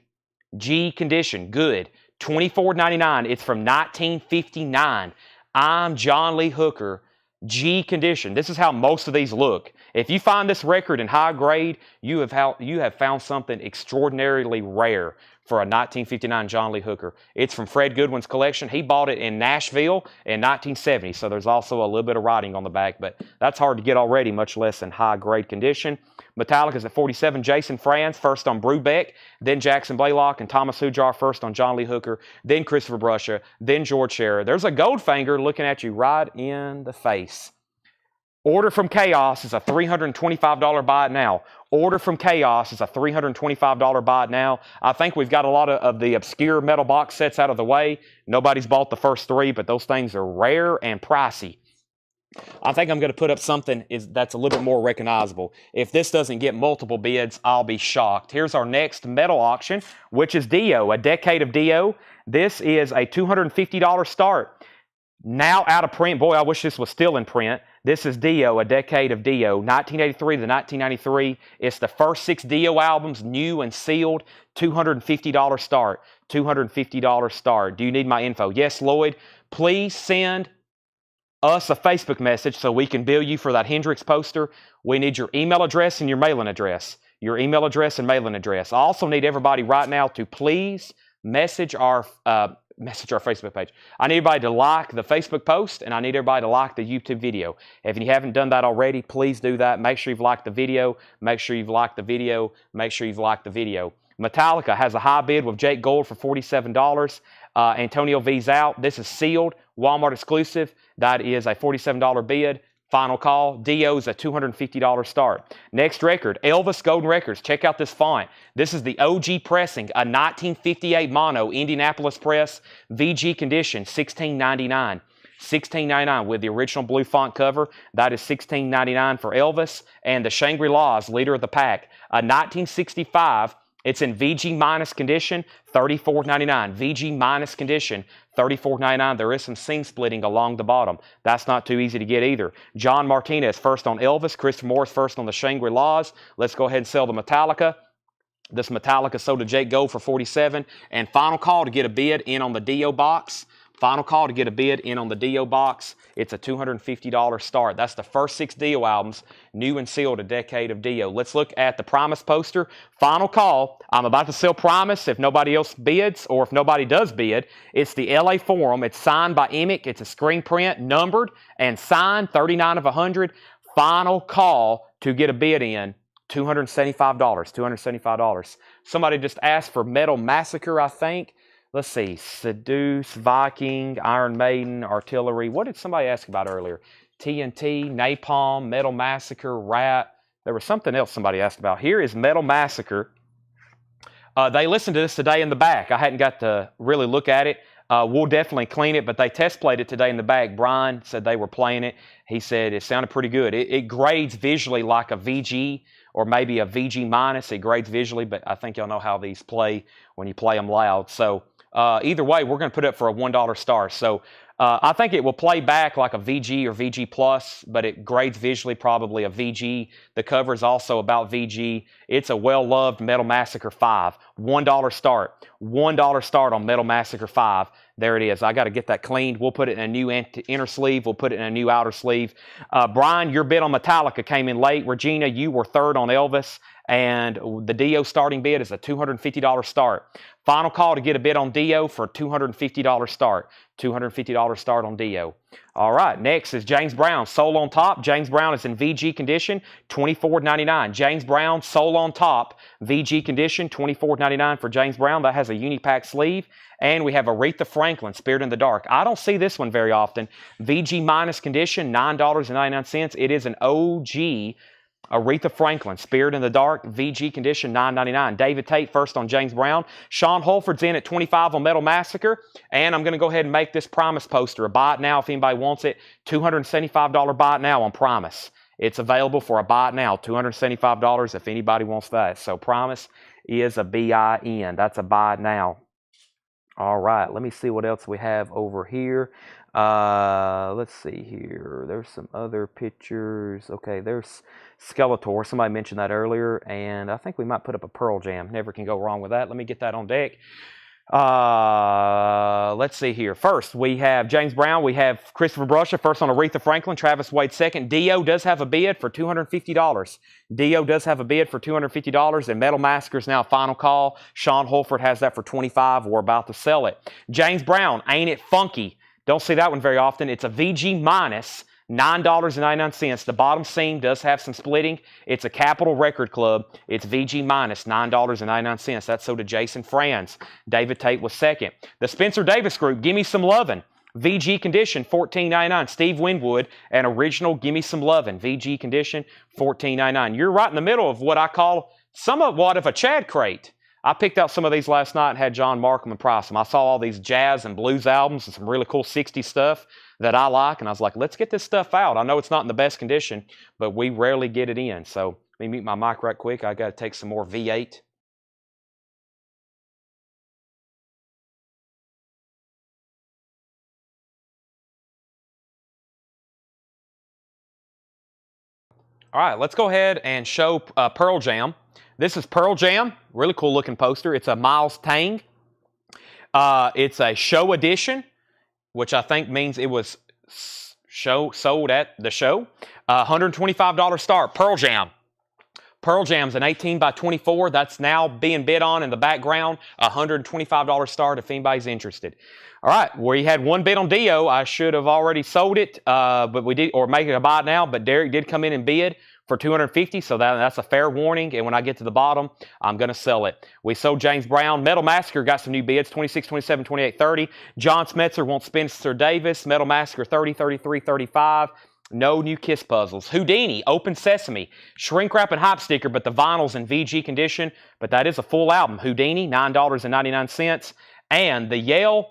G condition, good. $24.99. It's from 1959. I'm John Lee Hooker. G condition. This is how most of these look. If you find this record in high grade, you have found something extraordinarily rare for a 1959 John Lee Hooker. It's from Fred Goodwin's collection. He bought it in Nashville in 1970, so there's also a little bit of writing on the back, but that's hard to get already, much less in high-grade condition. Metallica's at 47. Jason Franz first on Brubeck, then Jackson Blaylock and Thomas Hujar first on John Lee Hooker, then Christopher Bruscia, then George Scherer. There's a Goldfinger looking at you right in the face. Order from Chaos is a $325 buy it now. Order from Chaos is a $325 buy it now. I think we've got a lot of the obscure metal box sets out of the way. Nobody's bought the first three, but those things are rare and pricey. I think I'm going to put up something that's a little bit more recognizable. If this doesn't get multiple bids, I'll be shocked. Here's our next metal auction, which is Dio, a decade of Dio. This is a $250 start. Now out of print. Boy, I wish this was still in print. This is Dio, a decade of Dio, 1983 to 1993. It's the first 6 Dio albums, new and sealed, $250 start. $250 start. Do you need my info? Yes, Lloyd. Please send us a Facebook message so we can bill you for that Hendrix poster. We need your email address and your mailing address. Your email address and mailing address. I also need everybody right now to please message our Facebook page. I need everybody to like the Facebook post, and I need everybody to like the YouTube video. If you haven't done that already, please do that. Make sure you've liked the video. Make sure you've liked the video. Make sure you've liked the video. Metallica has a high bid with Jake Gold for $47. Antonio V's out. This is sealed, Walmart exclusive. That is a $47 bid. Final call. Dio's a $250 start. Next record, Elvis Golden Records. Check out this font. This is the OG pressing, a 1958 mono Indianapolis press, VG condition, $16.99. $16.99 with the original blue font cover. That is $16.99 for Elvis. And the Shangri-La's leader of the pack, a 1965. It's in VG minus condition, $34.99. VG minus condition, $34.99. There is some seam splitting along the bottom. That's not too easy to get either. John Martinez first on Elvis. Christopher Morris first on the Shangri-La's. Let's go ahead and sell the Metallica. This Metallica sold to Jake Gold for $47. And final call to get a bid in on the Dio box. Final call to get a bid in on the Dio box. It's a $250 start. That's the first 6 Dio albums, new and sealed, a decade of Dio. Let's look at the Primus poster. Final call. I'm about to sell Primus if nobody else bids, or if nobody does bid. It's the LA Forum. It's signed by Emick. It's a screen print, numbered and signed, 39 of 100. Final call to get a bid in. $275. $275. Somebody just asked for Metal Massacre, I think. Let's see, Seduce, Viking, Iron Maiden, Artillery. What did somebody ask about earlier? TNT, Napalm, Metal Massacre, Rat. There was something else somebody asked about. Here is Metal Massacre. They listened to this today in the back. I hadn't got to really look at it. We'll definitely clean it, but they test played it today in the back. Brian said they were playing it. He said it sounded pretty good. It grades visually like a VG or maybe a VG minus. It grades visually, but I think y'all know how these play when you play them loud. So either way, we're going to put it up for a $1 star. So I think it will play back like a VG or VG plus, but it grades visually probably a VG. The cover is also about VG. It's a well-loved Metal Massacre 5. $1 start. $1 start on Metal Massacre 5. There it is. I got to get that cleaned. We'll put it in a new inner sleeve. We'll put it in a new outer sleeve. Brian, your bid on Metallica came in late. Regina, you were third on Elvis. And the Dio starting bid is a $250 start. Final call to get a bid on Dio for a $250 start. $250 start on Dio. All right, next is James Brown, Soul on Top. James Brown is in VG condition, $24.99. James Brown, Soul on Top, VG condition, $24.99 for James Brown. That has a Unipack sleeve. And we have Aretha Franklin, Spirit in the Dark. I don't see this one very often. VG minus condition, $9.99. It is an OG Aretha Franklin, Spirit in the Dark, VG condition, $9.99. David Tate first on James Brown. Sean Holford's in at $25 on Metal Massacre. And I'm going to go ahead and make this Primus poster. A buy it now if anybody wants it. $275 buy it now on Primus. It's available for a buy it now. $275 if anybody wants that. So Primus is a BIN. That's a buy it now. All right, let me see what else we have over here. Let's see here. There's some other pictures. Okay, there's Skeletor. Somebody mentioned that earlier, and I think we might put up a Pearl Jam. Never can go wrong with that. Let me get that on deck. Let's see here. First, we have James Brown. We have Christopher Brusha first on Aretha Franklin. Travis Wade second. Dio does have a bid for $250. Dio does have a bid for $250, and Metal Massacre's now final call. Sean Holford has that for $25. We're about to sell it. James Brown, Ain't It Funky? Don't see that one very often. It's a VG minus, $9.99. The bottom seam does have some splitting. It's a Capitol Record Club. It's VG minus, $9.99. That's sold to Jason Franz. David Tate was second. The Spencer Davis Group, Gimme Some Lovin'. VG condition, $14.99. Steve Winwood, an original Gimme Some Lovin'. VG condition, $14.99. You're right in the middle of what I call somewhat of a Chad crate. I picked out some of these last night and had John mark them and price them. I saw all these jazz and blues albums and some really cool 60s stuff. that I like, and I was like, let's get this stuff out. I know it's not in the best condition, but we rarely get it in. So let me mute my mic right quick. I got to take some more V8. All right, let's go ahead and show Pearl Jam. This is Pearl Jam, really cool looking poster. It's a Miles Tang. It's a show edition, which I think means it was sold at the show. $125 start, Pearl Jam. Pearl Jam's an 18 by 24. That's now being bid on in the background. $125 start if anybody's interested. All right, we had one bid on Dio. I should have already sold it, but we did, or make it a buy now. But Derek did come in and bid for $250, so that's a fair warning. And when I get to the bottom, I'm going to sell it. We sold James Brown. Metal Massacre got some new bids: 26, 27, 28, 30. John Smetzer wants Spencer Davis. Metal Massacre 30, 33, 35. No new Kiss puzzles. Houdini, Open Sesame, shrink wrap and hype sticker, but the vinyl's in VG condition. But that is a full album. Houdini, $9.99. And the Yale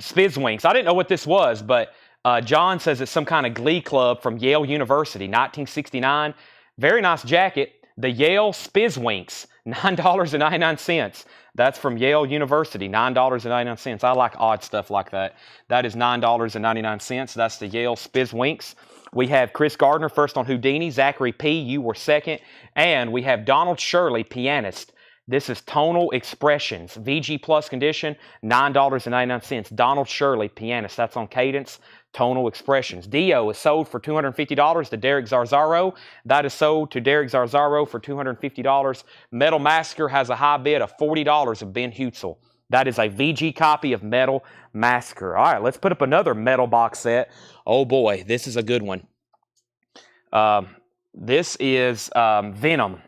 Spizzwinks. I didn't know what this was, but John says it's some kind of glee club from Yale University, 1969. Very nice jacket. The Yale Spizzwinks, $9.99. That's from Yale University, $9.99. I like odd stuff like that. That is $9.99. That's the Yale Spizzwinks. We have Chris Gardner first on Houdini. Zachary P., you were second. And we have Donald Shirley, pianist. This is Tonal Expressions, VG Plus condition, $9.99. Donald Shirley, pianist. That's on Cadence. Tonal Expressions. Dio is sold for $250 to Derek Zarzaro. That is sold to Derek Zarzaro for $250. Metal Massacre has a high bid of $40 of Ben Hutzel. That is a VG copy of Metal Massacre. All right, let's put up another metal box set. Oh boy, this is a good one. This is Venom.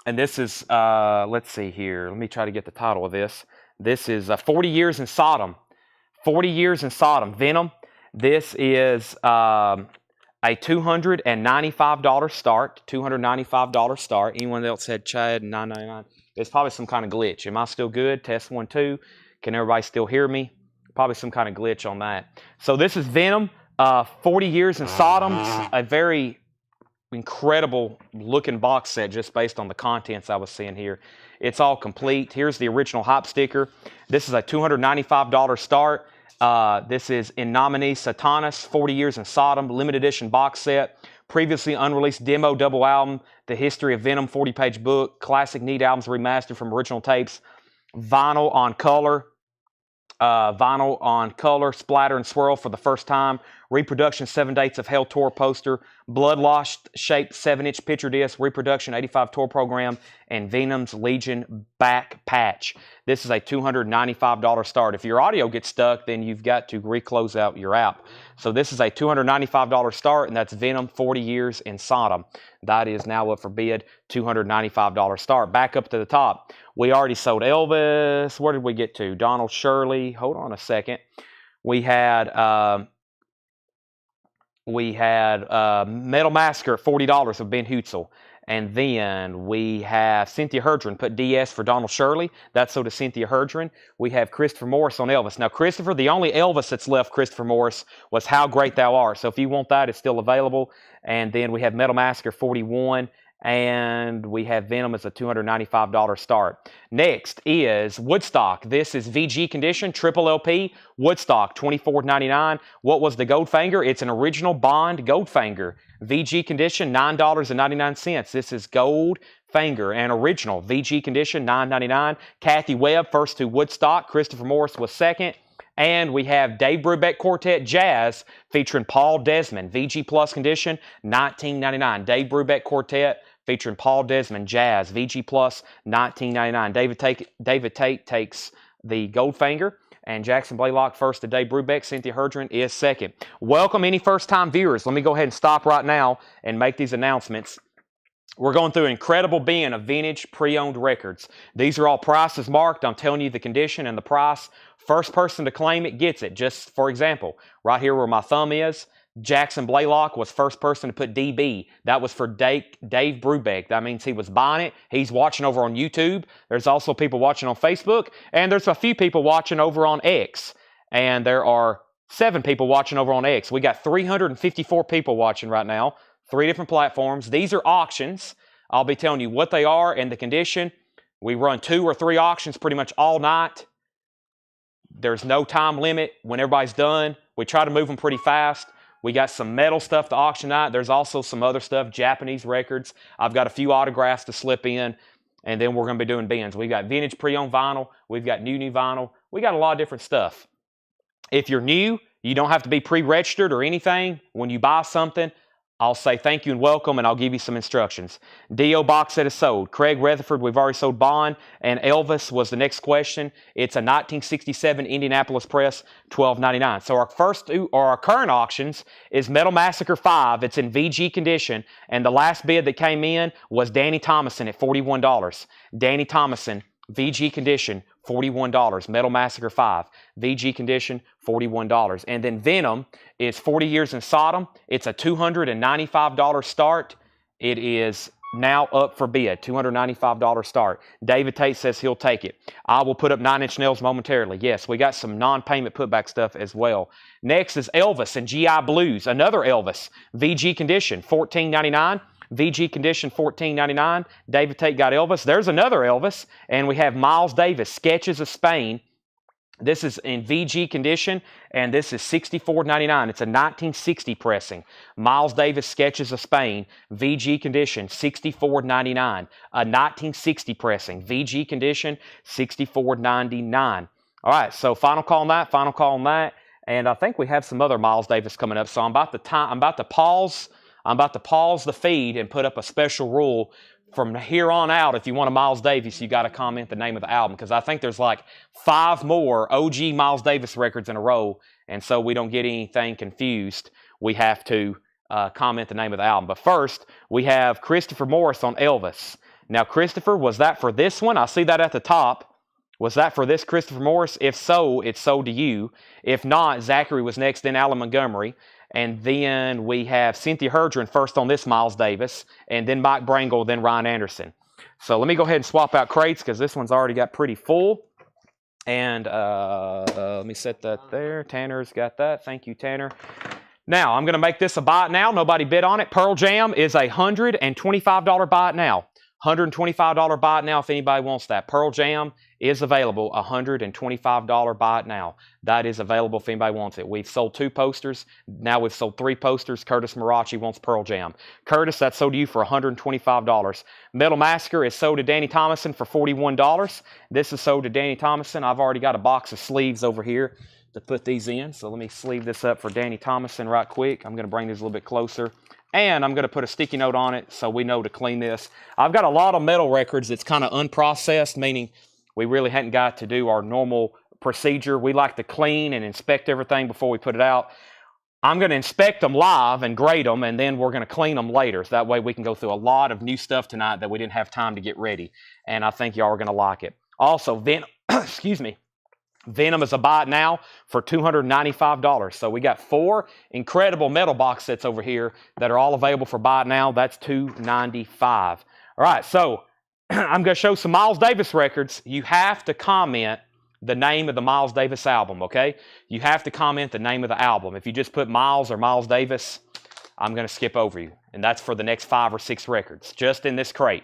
And this is, let's see here. Let me try to get the title of this. This is 40 Years in Sodom. 40 Years in Sodom. Venom. This is a $295 start. $295 start. Anyone else said Chad, $9.99? It's probably some kind of glitch. Am I still good? Test 1, 2. Can everybody still hear me? Probably some kind of glitch on that. So this is Venom. 40 Years in Sodom. It's a very incredible looking box set just based on the contents I was seeing here. It's all complete. Here's the original hype sticker. This is a $295 start. This is In Nomine Satanas, 40 Years in Sodom, limited edition box set. Previously unreleased demo double album, The History of Venom 40-page book, classic neat albums remastered from original tapes, vinyl on color, splatter and swirl for the first time, reproduction 7 Dates of Hell tour poster, blood lost shaped 7-inch picture disc, reproduction 85 tour program, and Venom's Legion back patch. This is a $295 start. If your audio gets stuck, then you've got to reclose out your app. So this is a $295 start, and that's Venom 40 Years in Sodom. That is now up for bid, $295 start. Back up to the top. We already sold Elvis. Where did we get to? Donald Shirley. Hold on a second. We had Metal Massacre at $40 of Ben Hutzel. And then we have Cynthia Herdron, put DS for Donald Shirley. That's so to Cynthia Herdron. We have Christopher Morris on Elvis. Now, Christopher, the only Elvis that's left, Christopher Morris, was How Great Thou Art. So if you want that, it's still available. And then we have Metal Massacre 41. And we have Venom as a $295 start. Next is Woodstock. This is VG condition, triple LP, Woodstock, $24.99. What was the Goldfinger? It's an original Bond Goldfinger. VG condition, $9.99. This is Goldfinger, an original. VG condition, $9.99. Kathy Webb, first to Woodstock. Christopher Morris was second. And we have Dave Brubeck Quartet Jazz featuring Paul Desmond. VG Plus condition, $19.99. Dave Brubeck Quartet featuring Paul Desmond Jazz. VG Plus, $19.99. David Tate takes the Goldfinger. And Jackson Blaylock first to Dave Brubeck. Cynthia Herdron is second. Welcome any first-time viewers. Let me go ahead and stop right now and make these announcements. We're going through an incredible bin of vintage pre-owned records. These are all prices marked. I'm telling you the condition and the price. First person to claim it gets it. Just for example, right here where my thumb is, Jackson Blaylock was first person to put DB. That was for Dave Brubeck. That means he was buying it. He's watching over on YouTube. There's also people watching on Facebook. And there's a few people watching over on X. And there are 7 people watching over on X. We got 354 people watching right now. 3 different platforms. These are auctions. I'll be telling you what they are and the condition. We run 2 or 3 auctions pretty much all night. There's no time limit when everybody's done. We try to move them pretty fast. We got some metal stuff to auction tonight. There's also some other stuff, Japanese records. I've got a few autographs to slip in, and then we're going to be doing bins. We've got vintage pre-owned vinyl. We've got new vinyl. We got a lot of different stuff. If you're new, you don't have to be pre-registered or anything. When you buy something, I'll say thank you and welcome, and I'll give you some instructions. D.O. box set is sold. Craig Rutherford, we've already sold Bond, and Elvis was the next question. It's a 1967 Indianapolis press, $12.99. So our current auctions is Metal Massacre 5. It's in VG condition, and the last bid that came in was Danny Thomason at $41. Danny Thomason, VG condition, $41. Metal Massacre 5. VG condition, $41. And then Venom is 40 Years in Sodom. It's a $295 start. It is now up for bid. $295 start. David Tate says he'll take it. I will put up 9-inch nails momentarily. Yes, we got some non-payment putback stuff as well. Next is Elvis and GI Blues. Another Elvis. VG condition, $14.99. VG condition, $14.99. David Tate got Elvis. There's another Elvis. And we have Miles Davis, Sketches of Spain. This is in VG condition, and this is $64.99. It's a 1960 pressing. Miles Davis, Sketches of Spain, VG condition, $64.99. A 1960 pressing. VG condition, $64.99. All right, so final call on that, And I think we have some other Miles Davis coming up. So I'm about to pause the feed and put up a special rule from here on out. If you want a Miles Davis, you got to comment the name of the album, because I think there's like 5 more OG Miles Davis records in a row, and so we don't get anything confused, we have to comment the name of the album. But first, we have Christopher Morris on Elvis. Now, Christopher, was that for this one? I see that at the top. Was that for this Christopher Morris? If so, it's sold to you. If not, Zachary was next, then Alan Montgomery. And then we have Cynthia Herdron first on this Miles Davis, and then Mike Brangle, then Ryan Anderson. So let me go ahead and swap out crates, because this one's already got pretty full. And let me set that there. Tanner's got that. Thank you, Tanner. Now, I'm going to make this a buy it now. Nobody bid on it. Pearl Jam is a $125 buy it now. $125 buy it now if anybody wants that. Pearl Jam is available, $125 buy it now. That is available if anybody wants it. We've sold 2 posters. Now we've sold 3 posters. Curtis Marachi wants Pearl Jam. Curtis, that's sold to you for $125. Metal Massacre is sold to Danny Thomason for $41. This is sold to Danny Thomason. I've already got a box of sleeves over here to put these in. So let me sleeve this up for Danny Thomason right quick. I'm going to bring this a little bit closer. And I'm going to put a sticky note on it so we know to clean this. I've got a lot of metal records that's kind of unprocessed, meaning we really hadn't got to do our normal procedure. We like to clean and inspect everything before we put it out. I'm going to inspect them live and grade them, and then we're going to clean them later. So that way we can go through a lot of new stuff tonight that we didn't have time to get ready. And I think y'all are going to like it. Also, Venom, excuse me. Venom is a buy it now for $295. So we got 4 incredible metal box sets over here that are all available for buy it now. That's $295. All right, so I'm going to show some Miles Davis records. You have to comment the name of the Miles Davis album, okay? You have to comment the name of the album. If you just put Miles or Miles Davis, I'm going to skip over you. And that's for the next 5 or 6 records, just in this crate.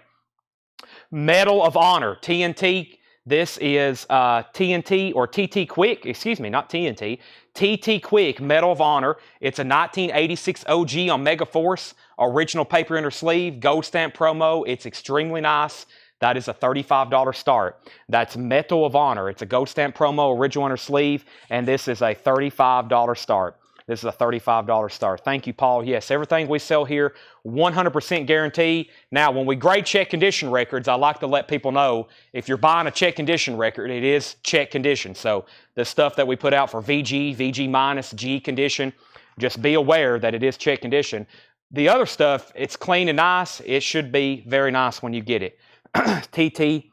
Medal of Honor, TNT. This is TNT or TT Quick, excuse me, not TNT. TT Quick Medal of Honor. It's a 1986 OG on Megaforce, original paper inner sleeve, gold stamp promo. It's extremely nice. That is a $35 start. That's Medal of Honor. It's a gold stamp promo, original inner sleeve, and this is a $35 start. This is a $35 start. Thank you, Paul. Yes, everything we sell here, 100% guarantee. Now, when we grade check condition records, I like to let people know if you're buying a check condition record, it is check condition. So the stuff that we put out for VG, VG minus, G condition, just be aware that it is check condition. The other stuff, it's clean and nice. It should be very nice when you get it. TT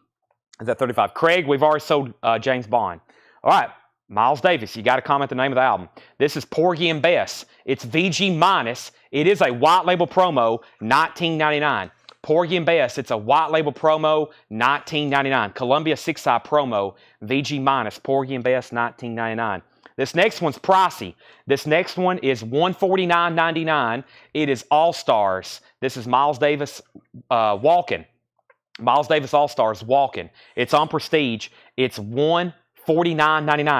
is at $35. Craig, we've already sold James Bond. All right. Miles Davis, you got to comment the name of the album. This is Porgy and Bess. It's VG minus. It is a white label promo, $19.99. Porgy and Bess, it's a white label promo, $19.99. Columbia 6-side promo, VG minus, Porgy and Bess, $19.99. This next one's pricey. This next one is $149.99. It is All-Stars. This is Miles Davis walking. Miles Davis All-Stars walking. It's on Prestige. It's $149.99.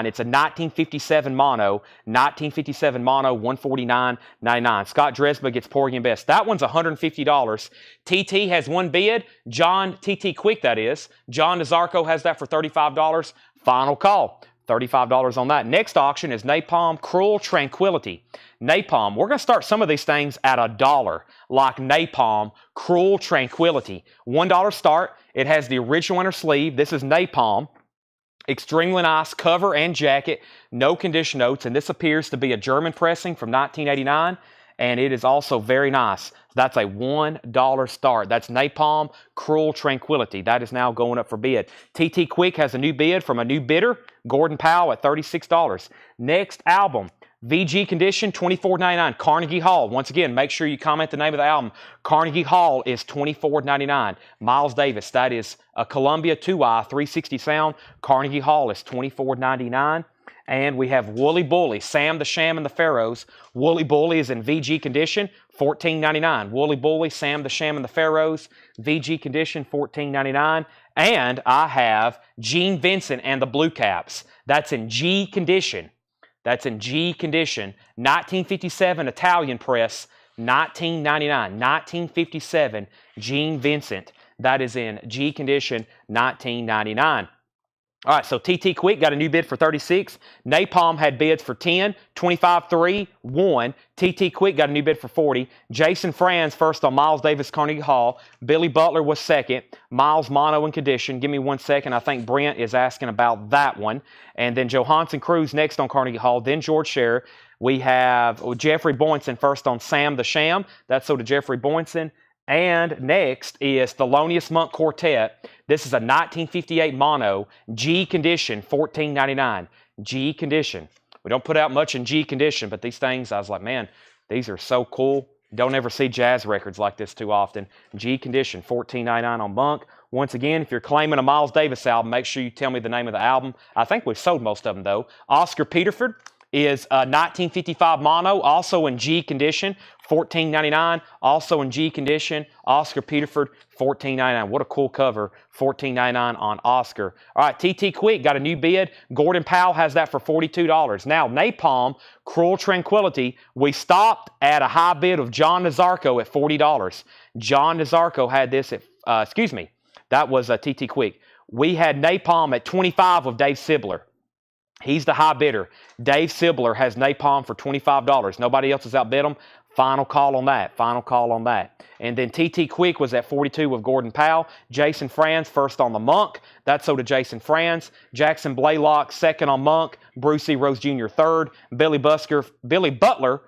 It's a 1957 mono. 1957 mono, $149.99. Scott Dresba gets Porgy Best. That one's $150. TT has one bid. TT Quick, that is. John Nazarko has that for $35. Final call. $35 on that. Next auction is Napalm Cruel Tranquility. Napalm, we're going to start some of these things at $1, like Napalm Cruel Tranquility. $1 start. It has the original inner sleeve. This is Napalm. Extremely nice cover and jacket. No condition notes. And this appears to be a German pressing from 1989. And it is also very nice. That's a $1 start. That's Napalm Cruel Tranquility. That is now going up for bid. TT Quick has a new bid from a new bidder, Gordon Powell, at $36. Next album, VG Condition, $24.99. Carnegie Hall. Once again, make sure you comment the name of the album. Carnegie Hall is $24.99. Miles Davis, that is a Columbia 2i 360 sound. Carnegie Hall is $24.99. And we have Woolly Bully, Sam the Sham and the Pharaohs. Woolly Bully is in VG condition, $14.99. Woolly Bully, Sam the Sham and the Pharaohs, VG condition, $14.99. And I have Gene Vincent and the Blue Caps. That's in G condition. That's in G condition. 1957 Italian press, $19.99. 1957 Gene Vincent. That is in G condition, $19.99. All right, so TT Quick got a new bid for $36. Napalm had bids for $10, $25, $3, $1. TT Quick got a new bid for $40. Jason Franz first on Miles Davis Carnegie Hall. Billy Butler was second. Miles mono in condition. Give me 1 second. I think Brent is asking about that one. And then Johansson Cruz next on Carnegie Hall. Then George Scherer. We have Jeffrey Boynton first on Sam the Sham. That's so to Jeffrey Boynton. And next is Thelonious Monk Quartet. This is a 1958 mono, G condition, $14.99. G condition. We don't put out much in G condition, but these things, I was like, man, these are so cool. Don't ever see jazz records like this too often. G condition, $14.99 on Monk. Once again, if you're claiming a Miles Davis album, make sure you tell me the name of the album. I think we've sold most of them, though. Oscar Peterford is a 1955 mono, also in G condition, $14.99. Also in G condition, Oscar Peterford, $14.99. What a cool cover, $14.99 on Oscar. All right, TT Quick got a new bid. Gordon Powell has that for $42. Now, Napalm Cruel Tranquility, we stopped at a high bid of John Nazarko at $40. John Nazarko had this at, that was TT Quick. We had Napalm at $25 of Dave Sibler. He's the high bidder. Dave Sibler has Napalm for $25. Nobody else has outbid him. Final call on that. Final call on that. And then TT Quick was at 42 with Gordon Powell. Jason Franz first on the Monk. That's so to Jason Franz. Jackson Blaylock second on Monk. Bruce E. Rose Jr. third. Billy Butler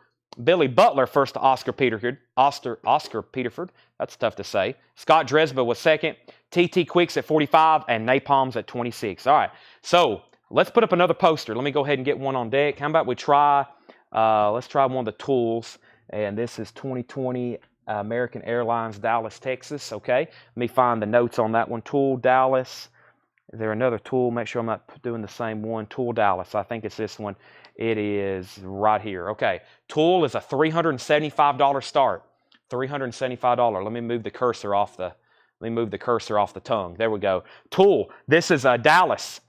first to Oscar Peterford. Oscar Peterford. That's tough to say. Scott Dresba was second. TT Quick's at 45 and Napalm's at 26. All right. So let's put up another poster. Let me go ahead and get one on deck. How about we try, let's try one of the tools. And this is 2020 American Airlines, Dallas, Texas. Okay, let me find the notes on that one. Tool, Dallas. Is there another tool? Make sure I'm not doing the same one. Tool, Dallas. I think it's this one. It is right here. Okay, Tool is a $375 start. $375. Let me move the cursor off the. Let me move the cursor off the tongue. There we go. Tool. This is Dallas.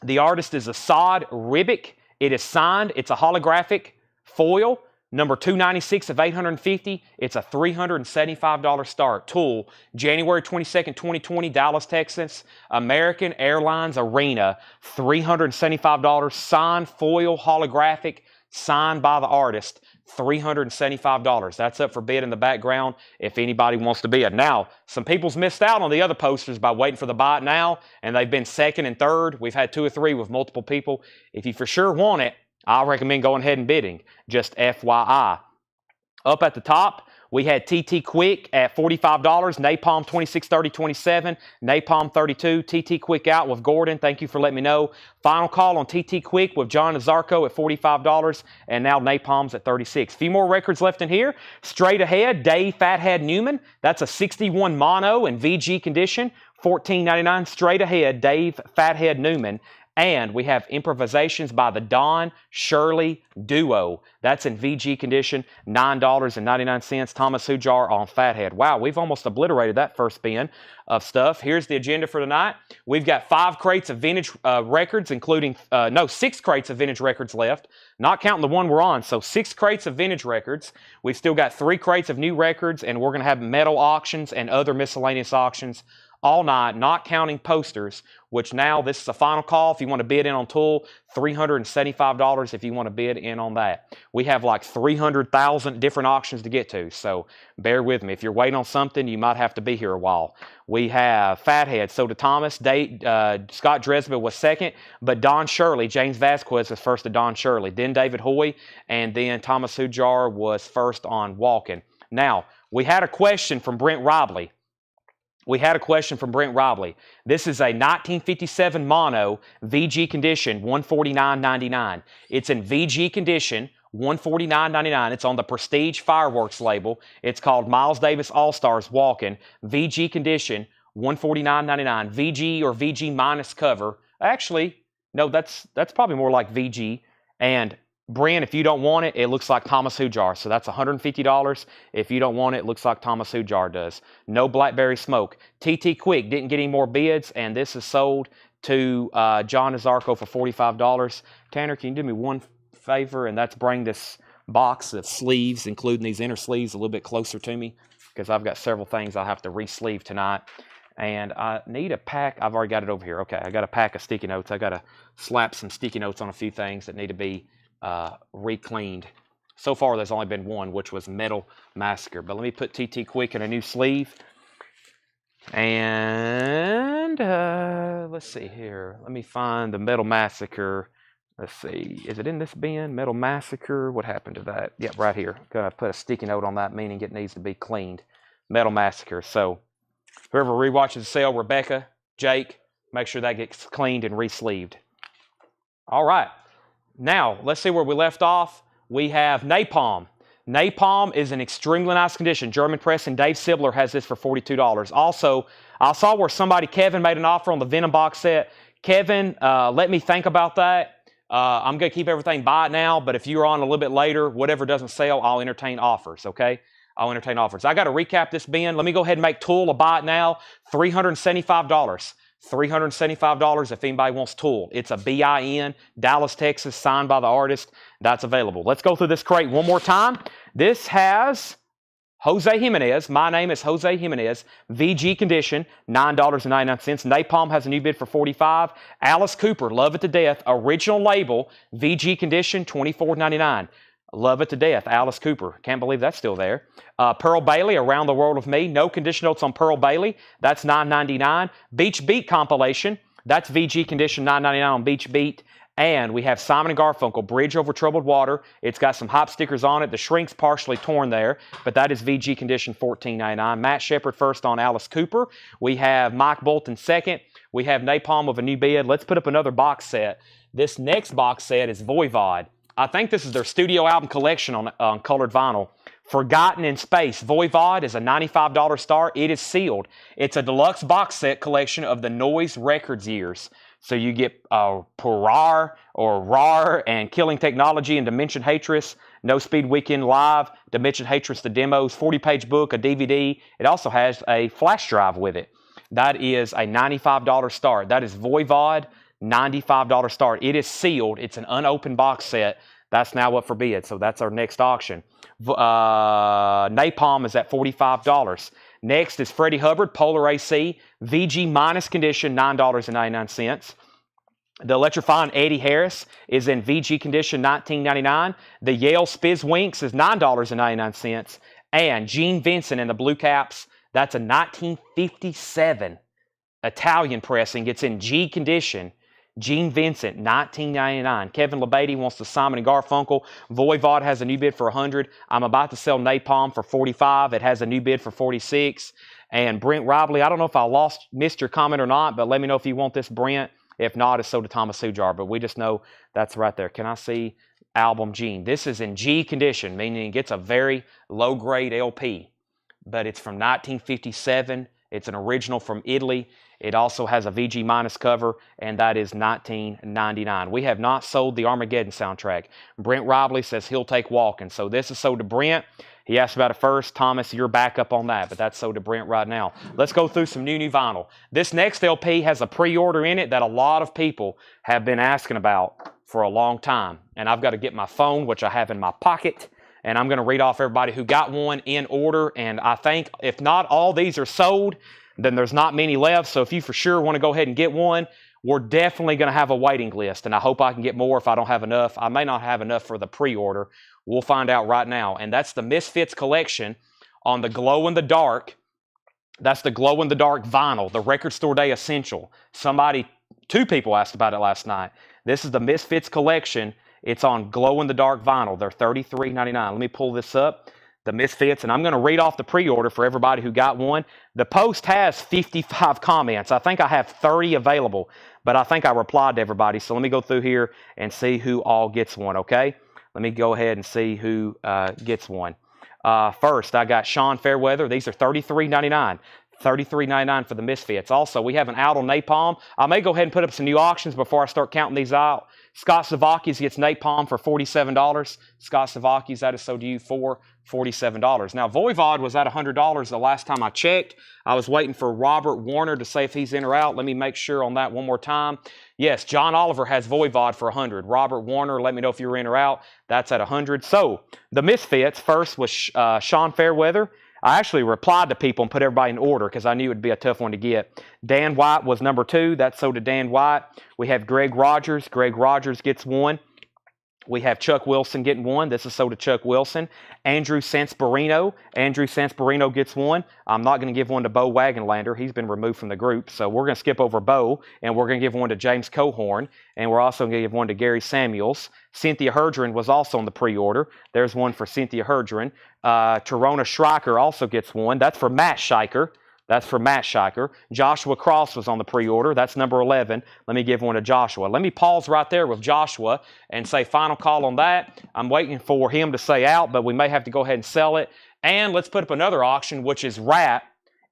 The artist is Assad Ribic. It is signed. It's a holographic foil. Number 296 of 850. It's a $375 start. Tool, January 22nd, 2020, Dallas, Texas. American Airlines Arena, $375. Signed foil holographic, signed by the artist. $375. That's up for bid in the background if anybody wants to bid. Now, some people's missed out on the other posters by waiting for the buy it now, and they've been second and third. We've had 2 or 3 with multiple people. If you for sure want it, I recommend going ahead and bidding. Just FYI. Up at the top, we had TT Quick at $45, Napalm 26/30/27, Napalm 32, TT Quick out with Gordon. Thank you for letting me know. Final call on TT Quick with John Nazarko at $45, and now Napalm's at $36. A few more records left in here. Straight ahead, Dave Fathead Newman. That's a 61 mono in VG condition, $14.99. Straight ahead, Dave Fathead Newman. And we have Improvisations by the Don Shirley Duo. That's in VG condition, $9.99. Thomas Hujar on Fathead. Wow, we've almost obliterated that first bin of stuff. Here's the agenda for tonight. We've got 5 crates of vintage records, including, 6 crates of vintage records left, not counting the one we're on. So 6 crates of vintage records. We've still got 3 crates of new records, and we're going to have metal auctions and other miscellaneous auctions all night, not counting posters, which now this is a final call. If you want to bid in on Tool, $375 if you want to bid in on that. We have like 300,000 different auctions to get to, so bear with me. If you're waiting on something, you might have to be here a while. We have Fathead, Soda Thomas, Scott Dresby was second, but Don Shirley, James Vasquez was first to Don Shirley, then David Hoy, and then Thomas Hujar was first on Walking. Now, we had a question from Brent Robley. This is a 1957 mono VG condition, $149.99. It's in VG condition, $149.99. It's on the Prestige Fireworks label. It's called Miles Davis All-Stars Walkin'. VG condition, $149.99. VG or VG minus cover. Actually, no, that's probably more like VG. And Brent, if you don't want it, it looks like Thomas Hujar. So that's $150. If you don't want it, it looks like Thomas Hujar does. No Blackberry Smoke. TT Quick didn't get any more bids, and this is sold to John Nazarko for $45. Tanner, can you do me one favor, and that's bring this box of sleeves, including these inner sleeves, a little bit closer to me, because I've got several things I'll have to re-sleeve tonight. And I need a pack. I've already got it over here. Okay, I got a pack of sticky notes. I got to slap some sticky notes on a few things that need to be re-cleaned. So far there's only been one, which was Metal Massacre, but let me put TT Quick in a new sleeve. And let's see here, let me find the Metal Massacre. Let's see, is it in this bin? Metal Massacre, what happened to that? Yep, right here. Gonna put a sticky note on that, meaning it needs to be cleaned. Metal Massacre. So whoever rewatches the sale, Rebecca, Jake, make sure that gets cleaned and re-sleeved. All right. Now, let's see where we left off. We have Napalm. Napalm is in extremely nice condition. German press, and Dave Sibler has this for $42. Also, I saw where Kevin made an offer on the Venom box set. Kevin, let me think about that. I'm going to keep everything by it now, but if you're on a little bit later, whatever doesn't sell, I'll entertain offers, okay? I'll entertain offers. I got to recap this bin. Let me go ahead and make Tool a buy it now. $375. $375 if anybody wants Tool. It's a BIN, Dallas, Texas, signed by the artist. That's available. Let's go through this crate one more time. This has Jose Jimenez. My name is Jose Jimenez. VG condition, $9.99. Napalm has a new bid for $45. Alice Cooper, Love It to Death. Original label, VG condition, $24.99. Love It to Death, Alice Cooper. Can't believe that's still there. Pearl Bailey, Around the World with Me. No condition notes on Pearl Bailey. That's $9.99. Beach Beat compilation. That's VG condition, $9.99 on Beach Beat. And we have Simon & Garfunkel, Bridge Over Troubled Water. It's got some hop stickers on it. The shrink's partially torn there, but that is VG condition, $14.99. Matt Shepard first on Alice Cooper. We have Mike Bolton second. We have Napalm with a new bid. Let's put up another box set. This next box set is Voivod. I think this is their studio album collection on colored vinyl. Forgotten in Space. Voivod is a $95 start. It is sealed. It's a deluxe box set collection of the Noise Records years. So you get Parar or RAR and Killing Technology and Dimension Hatred, No Speed Weekend Live, Dimension Hatred, the demos, 40-page book, a DVD. It also has a flash drive with it. That is a $95 start. That is Voivod. $95 start. It is sealed. It's an unopened box set. That's now up for bid. So that's our next auction. Napalm is at $45. Next is Freddie Hubbard, Polar AC, VG minus condition, $9.99. The Electrifying Eddie Harris is in VG condition, $19.99. The Yale Spiz Winks is $9.99. And Gene Vincent in the Blue Caps, that's a 1957 Italian pressing. It's in G condition. Gene Vincent, $19.99. Kevin LeBady wants the Simon & Garfunkel. Voivod has a new bid for $100. I'm about to sell Napalm for $45. It has a new bid for $46. And Brent Robley, I don't know if missed your comment or not, but let me know if you want this, Brent. If not, it's sold to Thomas Hujar. But we just know that's right there. Can I see album Gene? This is in G condition, meaning it gets a very low-grade LP. But it's from 1957. It's an original from Italy. It also has a VG minus cover, and that is $19.99. We have not sold the Armageddon soundtrack. Brent Robley says he'll take Walking. So this is sold to Brent. He asked about it first. Thomas, you're back up on that, but that's sold to Brent right now. Let's go through some new vinyl. This next LP has a pre-order in it that a lot of people have been asking about for a long time. And I've got to get my phone, which I have in my pocket, and I'm going to read off everybody who got one in order. And I think if not all these are sold, then there's not many left. So if you for sure want to go ahead and get one, we're definitely going to have a waiting list. And I hope I can get more if I don't have enough. I may not have enough for the pre-order. We'll find out right now. And that's the Misfits collection on the glow-in-the-dark. That's the glow-in-the-dark vinyl, the Record Store Day Essential. Two people asked about it last night. This is the Misfits collection. It's on glow-in-the-dark vinyl. They're $33.99. Let me pull this up. The Misfits, and I'm going to read off the pre-order for everybody who got one. The post has 55 comments. I think I have 30 available, but I think I replied to everybody. So let me go through here and see who all gets one, okay? Let me go ahead and see who gets one. First, I got Sean Fairweather. These are $33.99. $33.99 for the Misfits. Also, we have an out on Napalm. I may go ahead and put up some new auctions before I start counting these out. Scott Savakis gets Napalm for $47. Scott Savakis, that is sold to you for $47. Now, Voivod was at $100 the last time I checked. I was waiting for Robert Warner to say if he's in or out. Let me make sure on that one more time. Yes, John Oliver has Voivod for $100. Robert Warner, let me know if you're in or out. That's at $100. So, the Misfits, first was Sean Fairweather. I actually replied to people and put everybody in order because I knew it would be a tough one to get. Dan White was number 2. That's sold to Dan White. We have Greg Rogers. Greg Rogers gets one. We have Chuck Wilson getting one. This is sold to Chuck Wilson. Andrew Sansparino. Andrew Sansparino gets one. I'm not going to give one to Bo Wagonlander. He's been removed from the group. So we're going to skip over Bo, and we're going to give one to James Cohorn. And we're also going to give one to Gary Samuels. Cynthia Herdren was also on the pre-order. There's one for Cynthia Herdren. Torona Schreiker also gets one. That's for Matt Scheiker. That's for Matt Scheiker. Joshua Cross was on the pre-order. That's number 11. Let me give one to Joshua. Let me pause right there with Joshua and say final call on that. I'm waiting for him to say out, but we may have to go ahead and sell it. And let's put up another auction, which is Rat,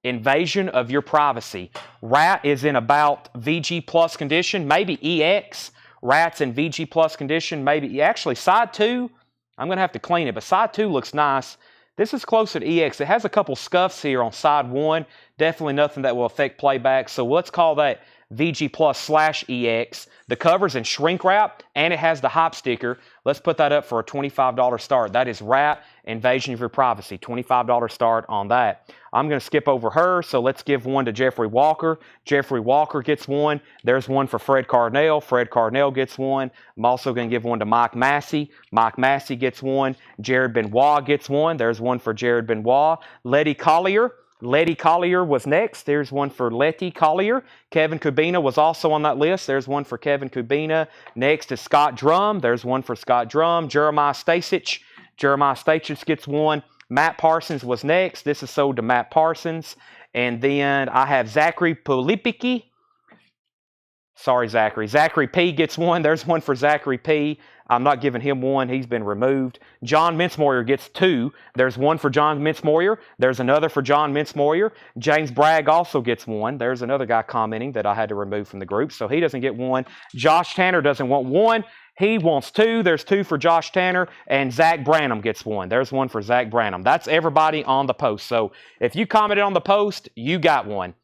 Invasion of Your Privacy. Rat is in about VG Plus condition, maybe EX. Rat's in VG Plus condition, maybe. Actually, side 2, I'm going to have to clean it, but side 2 looks nice. This is closer to EX. It has a couple scuffs here on side 1. Definitely nothing that will affect playback. So let's call that VG Plus / EX. The cover's in shrink wrap, and it has the hype sticker. Let's put that up for a $25 start. That is Rat, Invasion of Your Privacy. $25 start on that. I'm going to skip over her, so let's give one to Jeffrey Walker. Jeffrey Walker gets one. There's one for Fred Carnell. Fred Carnell gets one. I'm also going to give one to Mike Massey. Mike Massey gets one. Jared Benoit gets one. There's one for Jared Benoit. Letty Collier. Letty Collier was next. There's one for Letty Collier. Kevin Kubina was also on that list. There's one for Kevin Kubina. Next is Scott Drum. There's one for Scott Drum. Jeremiah Stasich. Jeremiah Stasich gets one. Matt Parsons was next. This is sold to Matt Parsons. And then I have Zachary Polipicki. Sorry, Zachary. Zachary P gets one. There's one for Zachary P. I'm not giving him one. He's been removed. John Mincemoyer gets 2. There's one for John Mincemoyer. There's another for John Mincemoyer. James Bragg also gets one. There's another guy commenting that I had to remove from the group, so he doesn't get one. Josh Tanner doesn't want one. He wants 2. There's 2 for Josh Tanner. And Zach Branham gets one. There's one for Zach Branham. That's everybody on the post. So if you commented on the post, you got one.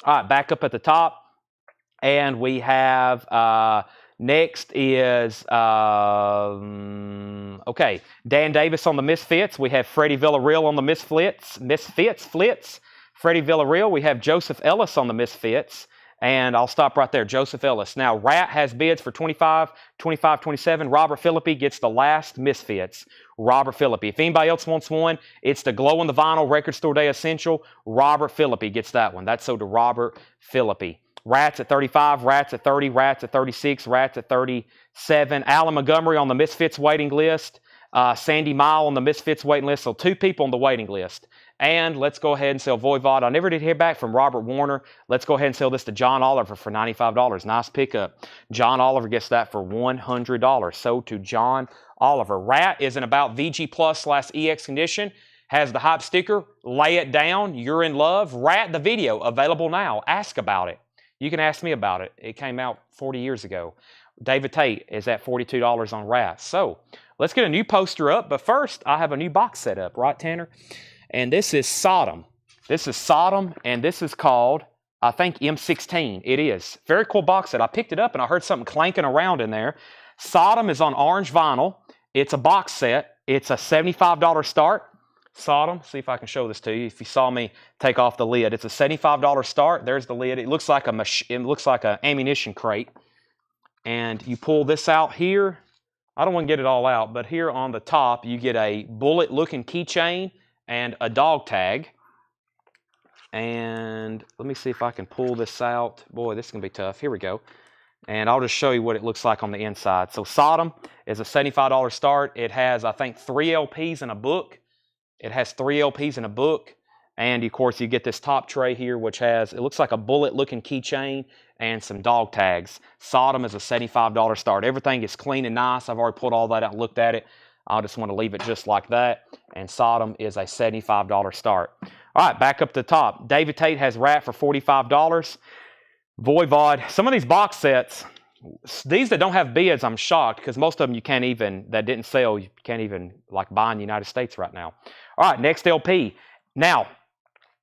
All right, back up at the top. And we have, next is, okay, Dan Davis on the Misfits. We have Freddie Villarreal on the Misfits. Freddie Villarreal. We have Joseph Ellis on the Misfits. And I'll stop right there. Joseph Ellis. Now, Rat has bids for 25, 25, 27. Robert Philippi gets the last Misfits. Robert Philippi. If anybody else wants one, it's the Glow in the Vinyl Record Store Day Essential. Robert Philippi gets that one. That's sold to Robert Philippi. Rats at 35, Rats at 30, Rats at 36, Rats at 37. Alan Montgomery on the Misfits waiting list. Sandy Mile on the Misfits waiting list. So 2 people on the waiting list. And let's go ahead and sell Voivod. I never did hear back from Robert Warner. Let's go ahead and sell this to John Oliver for $95. Nice pickup. John Oliver gets that for $100. Sold to John Oliver. Rat is in about VG Plus / EX condition. has the hype sticker. Lay it down. You're in love. Rat the video. Available now. Ask about it. You can ask me about it. It came out 40 years ago. David Tate is at $42 on Rat. So let's get a new poster up. But first, I have a new box set up. Right, Tanner? And this is Sodom. This is Sodom, and this is called, I think, M16. It is. Very cool box set. I picked it up, and I heard something clanking around in there. Sodom is on orange vinyl. It's a box set. It's a $75 start. Sodom, see if I can show this to you. If you saw me take off the lid, it's a $75 start. There's the lid. It looks like an ammunition crate. And you pull this out here. I don't want to get it all out, but here on the top, you get a bullet-looking keychain and a dog tag. And let me see if I can pull this out. Boy, this is going to be tough. Here we go. And I'll just show you what it looks like on the inside. So Sodom is a $75 start. It has, I think, 3 LPs and a book. It has 3 LPs and a book. And, of course, you get this top tray here, which has, it looks like a bullet-looking keychain and some dog tags. Sodom is a $75 start. Everything is clean and nice. I've already pulled all that out and looked at it. I just want to leave it just like that. And Sodom is a $75 start. All right, back up to the top. David Tate has Rat for $45. Voivod. Some of these box sets, these that don't have bids, I'm shocked because most of them you can't even, that didn't sell, you can't even like buy in the United States right now. All right, next LP. Now,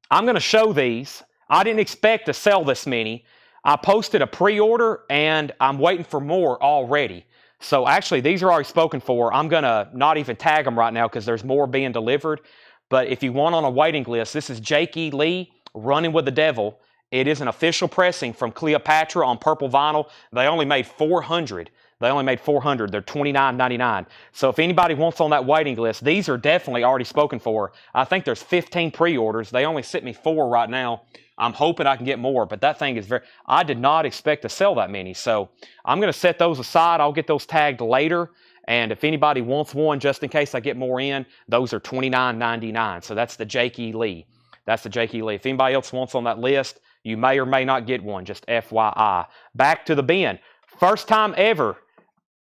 I'm going to show these. I didn't expect to sell this many. I posted a pre-order and I'm waiting for more already. So actually, these are already spoken for. I'm going to not even tag them right now because there's more being delivered. But if you want on a waiting list, this is Jake E. Lee, Running with the Devil. It is an official pressing from Cleopatra on purple vinyl. They only made 400. They only made 400. They're $29.99. So if anybody wants on that waiting list, these are definitely already spoken for. I think there's 15 pre-orders. They only sent me 4 right now. I'm hoping I can get more, but that thing is very, I did not expect to sell that many. So I'm going to set those aside. I'll get those tagged later. And if anybody wants one, just in case I get more in, those are $29.99. So that's the Jake E. Lee. That's the Jake E. Lee. If anybody else wants on that list, you may or may not get one, just FYI. Back to the bin. First time ever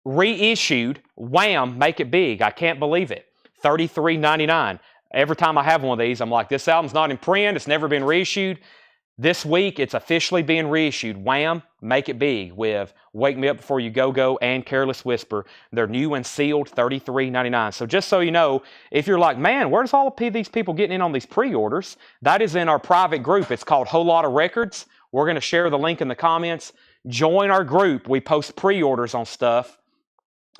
reissued Wham! Make It Big. I can't believe it. $33.99. Every time I have one of these, I'm like, this album's not in print. It's never been reissued. This week, it's officially being reissued. Wham! Make It Big with Wake Me Up Before You Go Go and Careless Whisper. They're new and sealed, $33.99. So just so you know, if you're like, man, where's all of these people getting in on these pre-orders? That is in our private group. It's called Whole Lotta Records. We're going to share the link in the comments. Join our group. We post pre-orders on stuff.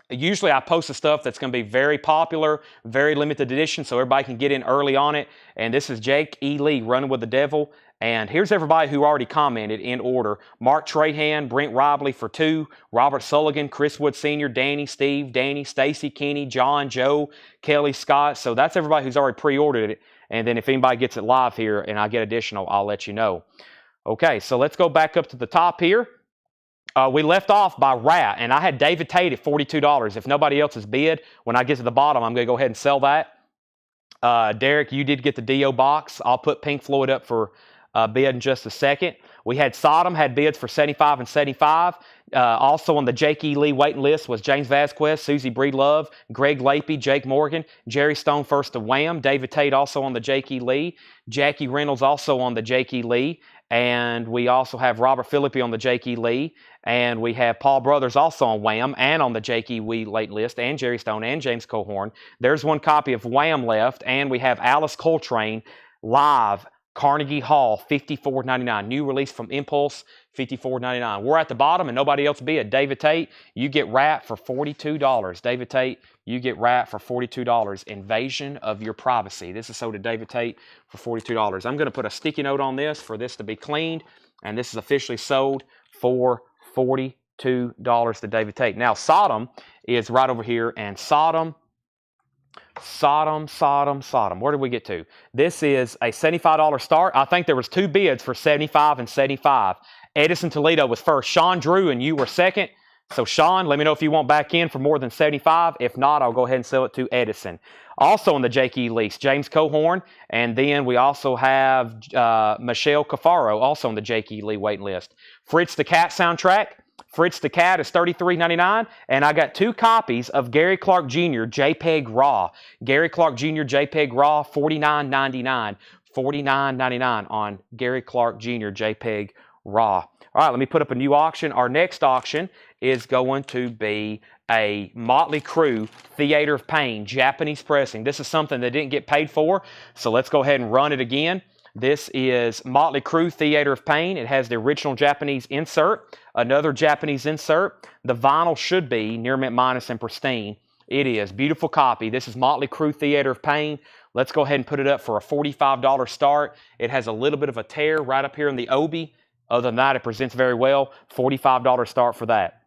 Usually I post the stuff that's going to be very popular, very limited edition, so everybody can get in early on it. And this is Jake E. Lee, Running with the Devil. And here's everybody who already commented in order. Mark Trahan, Brent Ribley for 2, Robert Sulligan, Chris Wood Sr., Danny, Steve, Danny, Stacy, Kenny, John, Joe, Kelly, Scott. So that's everybody who's already pre-ordered it. And then if anybody gets it live here and I get additional, I'll let you know. Okay, so let's go back up to the top here. We left off by Rat, and I had David Tate at $42. If nobody else has bid, when I get to the bottom, I'm going to go ahead and sell that. Derek, you did get the Dio box. I'll put Pink Floyd up for bid in just a second. We had Sodom, had bids for $75 and $75. Also on the Jake E. Lee waiting list was James Vasquez, Susie Breedlove, Greg Lapey, Jake Morgan, Jerry Stone first to Wham! David Tate also on the Jake E. Lee, Jackie Reynolds also on the Jake E. Lee, and we also have Robert Philippi on the Jake E. Lee, and we have Paul Brothers also on Wham! And on the Jake E. Lee late list, and Jerry Stone and James Cohorn. There's one copy of Wham! Left, and we have Alice Coltrane live, Carnegie Hall, $54.99. New release from Impulse, $54.99. We're at the bottom and nobody else bid. David Tate, you get Rat for $42. David Tate, you get Rat for $42. Invasion of Your Privacy. This is sold to David Tate for $42. I'm going to put a sticky note on this for this to be cleaned, and this is officially sold for $42 to David Tate. Now, Sodom is right over here, and Sodom. Where did we get to? This is a $75 start. I think there was 2 bids for $75 and $75. Edison Toledo was first. Sean Drew and you were second. So Sean, let me know if you want back in for more than $75. If not, I'll go ahead and sell it to Edison. Also on the Jake E. lease, James Cohorn. And then we also have Michelle Cafaro, also on the Jake E. Lee waiting list. Fritz the Cat soundtrack, Fritz the Cat is $33.99. And I got 2 copies of Gary Clark Jr. JPEG RAW. Gary Clark Jr. JPEG RAW, $49.99. $49.99 on Gary Clark Jr. JPEG RAW. All right, let me put up a new auction. Our next auction is going to be a Motley Crue Theater of Pain Japanese pressing. This is something that didn't get paid for, so let's go ahead and run it again. This is Motley Crue Theater of Pain. It has the original Japanese insert, another Japanese insert. The vinyl should be near mint minus and pristine. It is. Beautiful copy. This is Motley Crue Theater of Pain. Let's go ahead and put it up for a $45 start. It has a little bit of a tear right up here in the obi. Other than that, it presents very well. $45 start for that.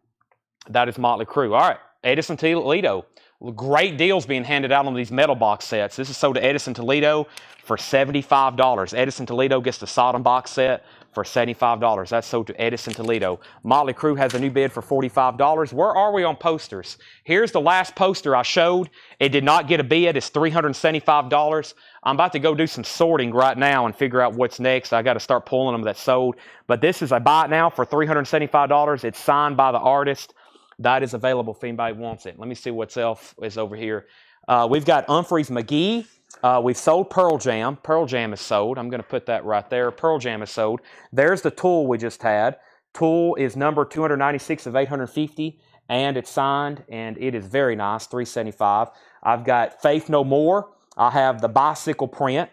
That is Motley Crue. All right, Edison Toledo. Great deals being handed out on these metal box sets. This is sold to Edison Toledo for $75. Edison Toledo gets the Sodom box set for $75. That's sold to Edison Toledo. Motley Crue has a new bid for $45. Where are we on posters? Here's the last poster I showed. It did not get a bid. It's $375. I'm about to go do some sorting right now and figure out what's next. I got to start pulling them that's sold. But this is, I buy it now for $375. It's signed by the artist. That is available if anybody wants it. Let me see what else is over here. We've got Humphreys McGee. We've sold Pearl Jam. Pearl Jam is sold. I'm going to put that right there. Pearl Jam is sold. There's the Tool we just had. Tool is number 296 of 850, and it's signed, and it is very nice, $375. I've got Faith No More. I have the Bicycle print.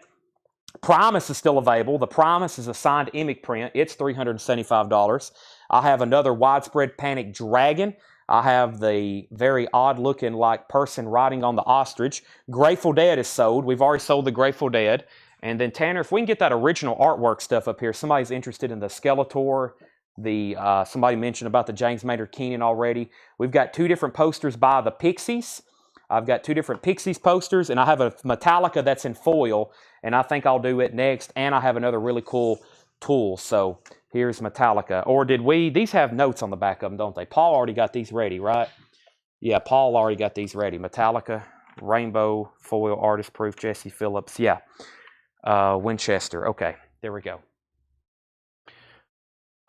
Primus is still available. The Primus is a signed Emic print. It's $375. I have another Widespread Panic Dragon. I have the very odd-looking like person riding on the ostrich. Grateful Dead is sold. We've already sold the Grateful Dead. And then, Tanner, if we can get that original artwork stuff up here, somebody's interested in the Skeletor. Somebody mentioned about the James Maynard Keenan already. We've got 2 different posters by the Pixies. I've got 2 different Pixies posters, and I have a Metallica that's in foil, and I think I'll do it next. And I have another really cool Tool. So here's Metallica. Or did we? These have notes on the back of them, don't they? Paul already got these ready, right? Yeah, Paul already got these ready. Metallica, Rainbow, Foil, Artist Proof, Jesse Phillips. Yeah. Winchester. Okay, there we go.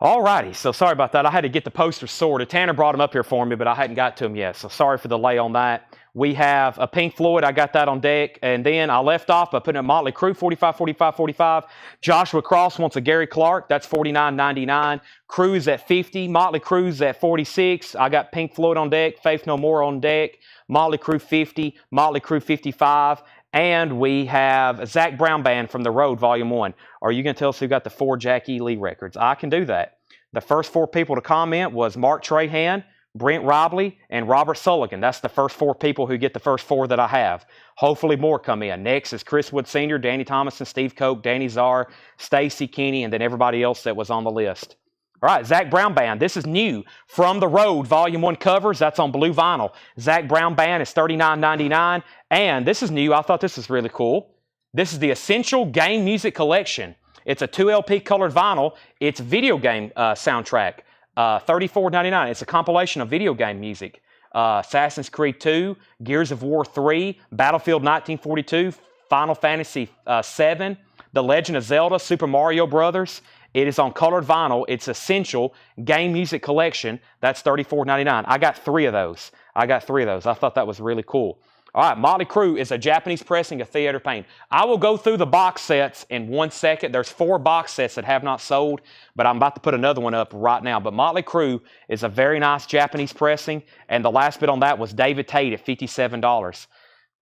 All righty, so sorry about that. I had to get the posters sorted. Tanner brought them up here for me, but I hadn't got to them yet, so sorry for the delay on that. We have a Pink Floyd. I got that on deck, and then I left off by putting a Motley Crue, 45, 45, 45. Joshua Cross wants a Gary Clark. That's $49.99. Cruise at 50. Motley Crue's at 46. I got Pink Floyd on deck. Faith No More on deck. Motley Crue 50. Motley Crue 55. And we have Zach Brown Band from The Road, Volume 1. Are you going to tell us who got the 4 Jack E. Lee records? I can do that. The first 4 people to comment was Mark Trahan, Brent Robley, and Robert Sullivan. That's the first 4 people who get the first 4 that I have. Hopefully more come in. Next is Chris Wood Sr., Danny Thomason, Steve Koch, Danny Czar, Stacy Kenny, and then everybody else that was on the list. All right, Zach Brown Band. This is new. From the Road, Volume 1 covers. That's on blue vinyl. Zach Brown Band is $39.99. And this is new. I thought this was really cool. This is the Essential Game Music Collection. It's a 2 LP colored vinyl. It's video game soundtrack. $34.99. It's a compilation of video game music. Assassin's Creed 2, Gears of War 3, Battlefield 1942, Final Fantasy 7, The Legend of Zelda, Super Mario Brothers. It is on colored vinyl. It's Essential Game Music Collection. That's $34.99. I got 3 of those. I thought that was really cool. All right, Motley Crue is a Japanese pressing of Theater Pain. I will go through the box sets in 1 second. There's 4 box sets that have not sold, but I'm about to put another one up right now. But Motley Crue is a very nice Japanese pressing, and the last bid on that was David Tate at $57.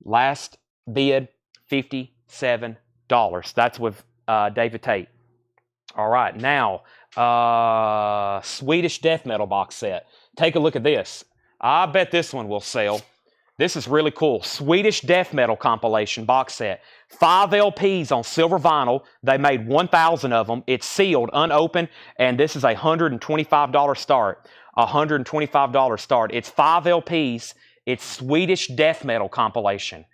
Last bid, $57. That's with David Tate. All right, now, Swedish death metal box set. Take a look at this. I bet this one will sell. This is really cool. Swedish death metal compilation box set. 5 LPs on silver vinyl. They made 1,000 of them. It's sealed, unopened, and this is a $125 start. $125 start. It's 5 LPs. It's Swedish death metal compilation.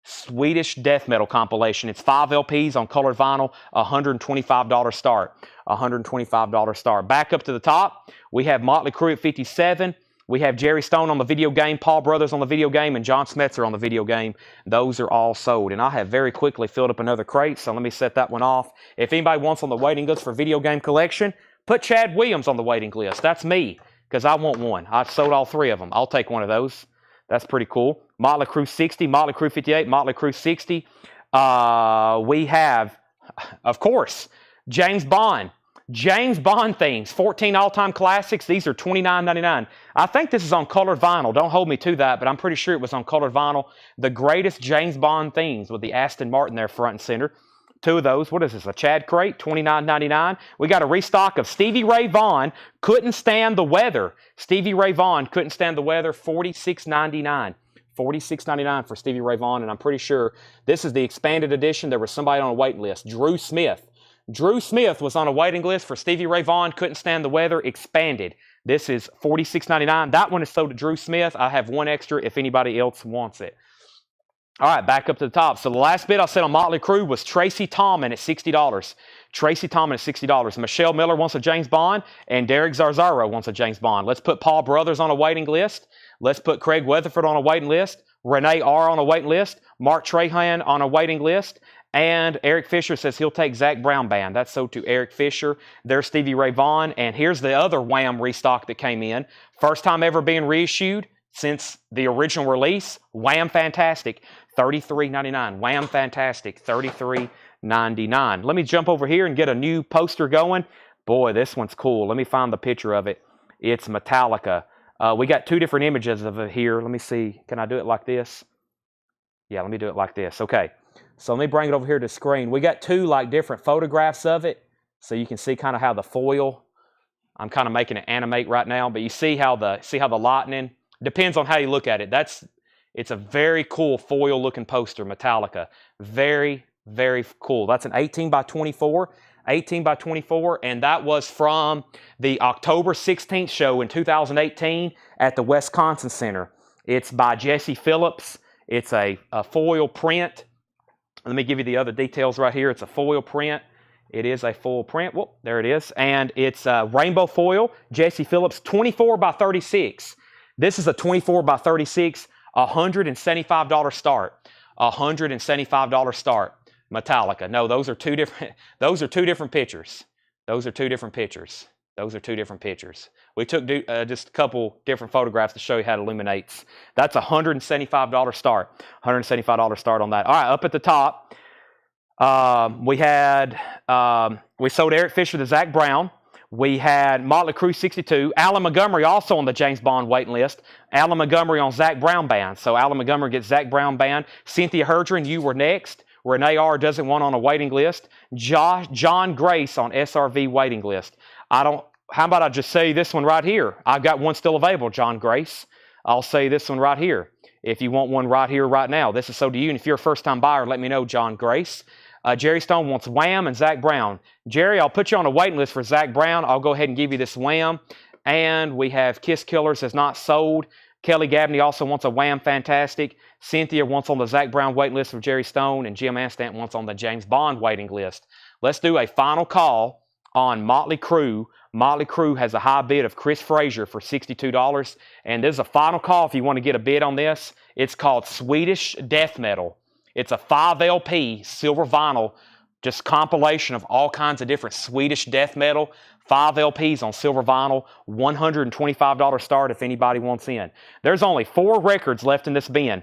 Swedish death metal compilation. It's 5 LPs on colored vinyl, $125 start. $125 start. Back up to the top, we have Motley Crue at 57. We have Jerry Stone on the video game, Paul Brothers on the video game, and John Smetzer on the video game. Those are all sold. And I have very quickly filled up another crate, so let me set that one off. If anybody wants on the waiting list for video game collection, put Chad Williams on the waiting list. That's me. because I want one. I sold all 3 of them. I'll take one of those. That's pretty cool. Motley Crue 60, Motley Crue 58, Motley Crue 60. We have, of course, James Bond. James Bond things, 14 all-time classics. These are $29.99. I think this is on colored vinyl. Don't hold me to that, but I'm pretty sure it was on colored vinyl. The greatest James Bond things with the Aston Martin there front and center. 2 of those. What is this? A Chad crate, $29.99. We got a restock of Stevie Ray Vaughan. Couldn't stand the weather. Stevie Ray Vaughan couldn't stand the weather. $46.99. $46.99 for Stevie Ray Vaughan, and I'm pretty sure this is the expanded edition. There was somebody on a waiting list. Drew Smith. Drew Smith was on a waiting list for Stevie Ray Vaughan. Couldn't stand the weather. Expanded. This is $46.99. That one is sold to Drew Smith. I have one extra if anybody else wants it. All right, back up to the top. So the last bid I said on Motley Crue was Tracy Tallman at $60. Tracy Tallman at $60. Michelle Miller wants a James Bond, and Derek Zarzaro wants a James Bond. Let's put Paul Brothers on a waiting list. Let's put Craig Weatherford on a waiting list. Renee R. on a waiting list. Mark Trahan on a waiting list. And Eric Fisher says he'll take Zach Brown Band. That's sold to Eric Fisher. There's Stevie Ray Vaughan. And here's the other Wham restock that came in. First time ever being reissued since the original release. Wham Fantastic, $33.99. Wham Fantastic, $33.99. Let me jump over here and get a new poster going. Boy, this one's cool. Let me find the picture of it. It's Metallica. We got 2 different images of it here. Let me see. Can I do it like this? Yeah, let me do it like this. Okay. So let me bring it over here to the screen. We got 2 like different photographs of it. So you can see kind of how the foil, I'm kind of making it animate right now, but you see how the lightning, depends on how you look at it. It's a very cool foil looking poster, Metallica. Very, very cool. That's an 18 by 24. 18 by 24, and that was from the October 16th show in 2018 at the Wisconsin Center. It's by Jesse Phillips. It's a foil print. Let me give you the other details right here. It's a foil print. It is a foil print. Whoop, there it is. And it's rainbow foil, Jesse Phillips, 24 by 36. This is a 24 by 36, $175 start. $175 start. Metallica. No, those are two different pictures. Those are 2 different pictures. Those are 2 different pictures. We took just a couple different photographs to show you how it illuminates. That's $175 start. $175 start on that. All right, up at the top, we sold Eric Fisher to Zach Brown. We had Motley Crue 62. Alan Montgomery also on the James Bond waiting list. Alan Montgomery on Zach Brown Band. So Alan Montgomery gets Zach Brown Band. Cynthia Herdren, you were next. Renee R. doesn't want on a waiting list. John Grace on SRV waiting list. How about I just say this one right here? I've got one still available, John Grace. I'll say this one right here. If you want one right here, right now, this is sold to you. And if you're a first-time buyer, let me know, John Grace. Jerry Stone wants Wham and Zach Brown. Jerry, I'll put you on a waiting list for Zach Brown. I'll go ahead and give you this Wham. And we have Kiss Killers has not sold. Kelly Gabney also wants a Wham Fantastic. Cynthia wants on the Zach Brown waiting list for Jerry Stone. And Jim Anstant wants on the James Bond waiting list. Let's do a final call on Motley Crue. Motley Crue has a high bid of Chris Frazier for $62. And this is a final call if you want to get a bid on this. It's called Swedish Death Metal. It's a 5 LP silver vinyl, just compilation of all kinds of different Swedish death metal. 5 LPs on silver vinyl, $125 start if anybody wants in. There's only 4 records left in this bin.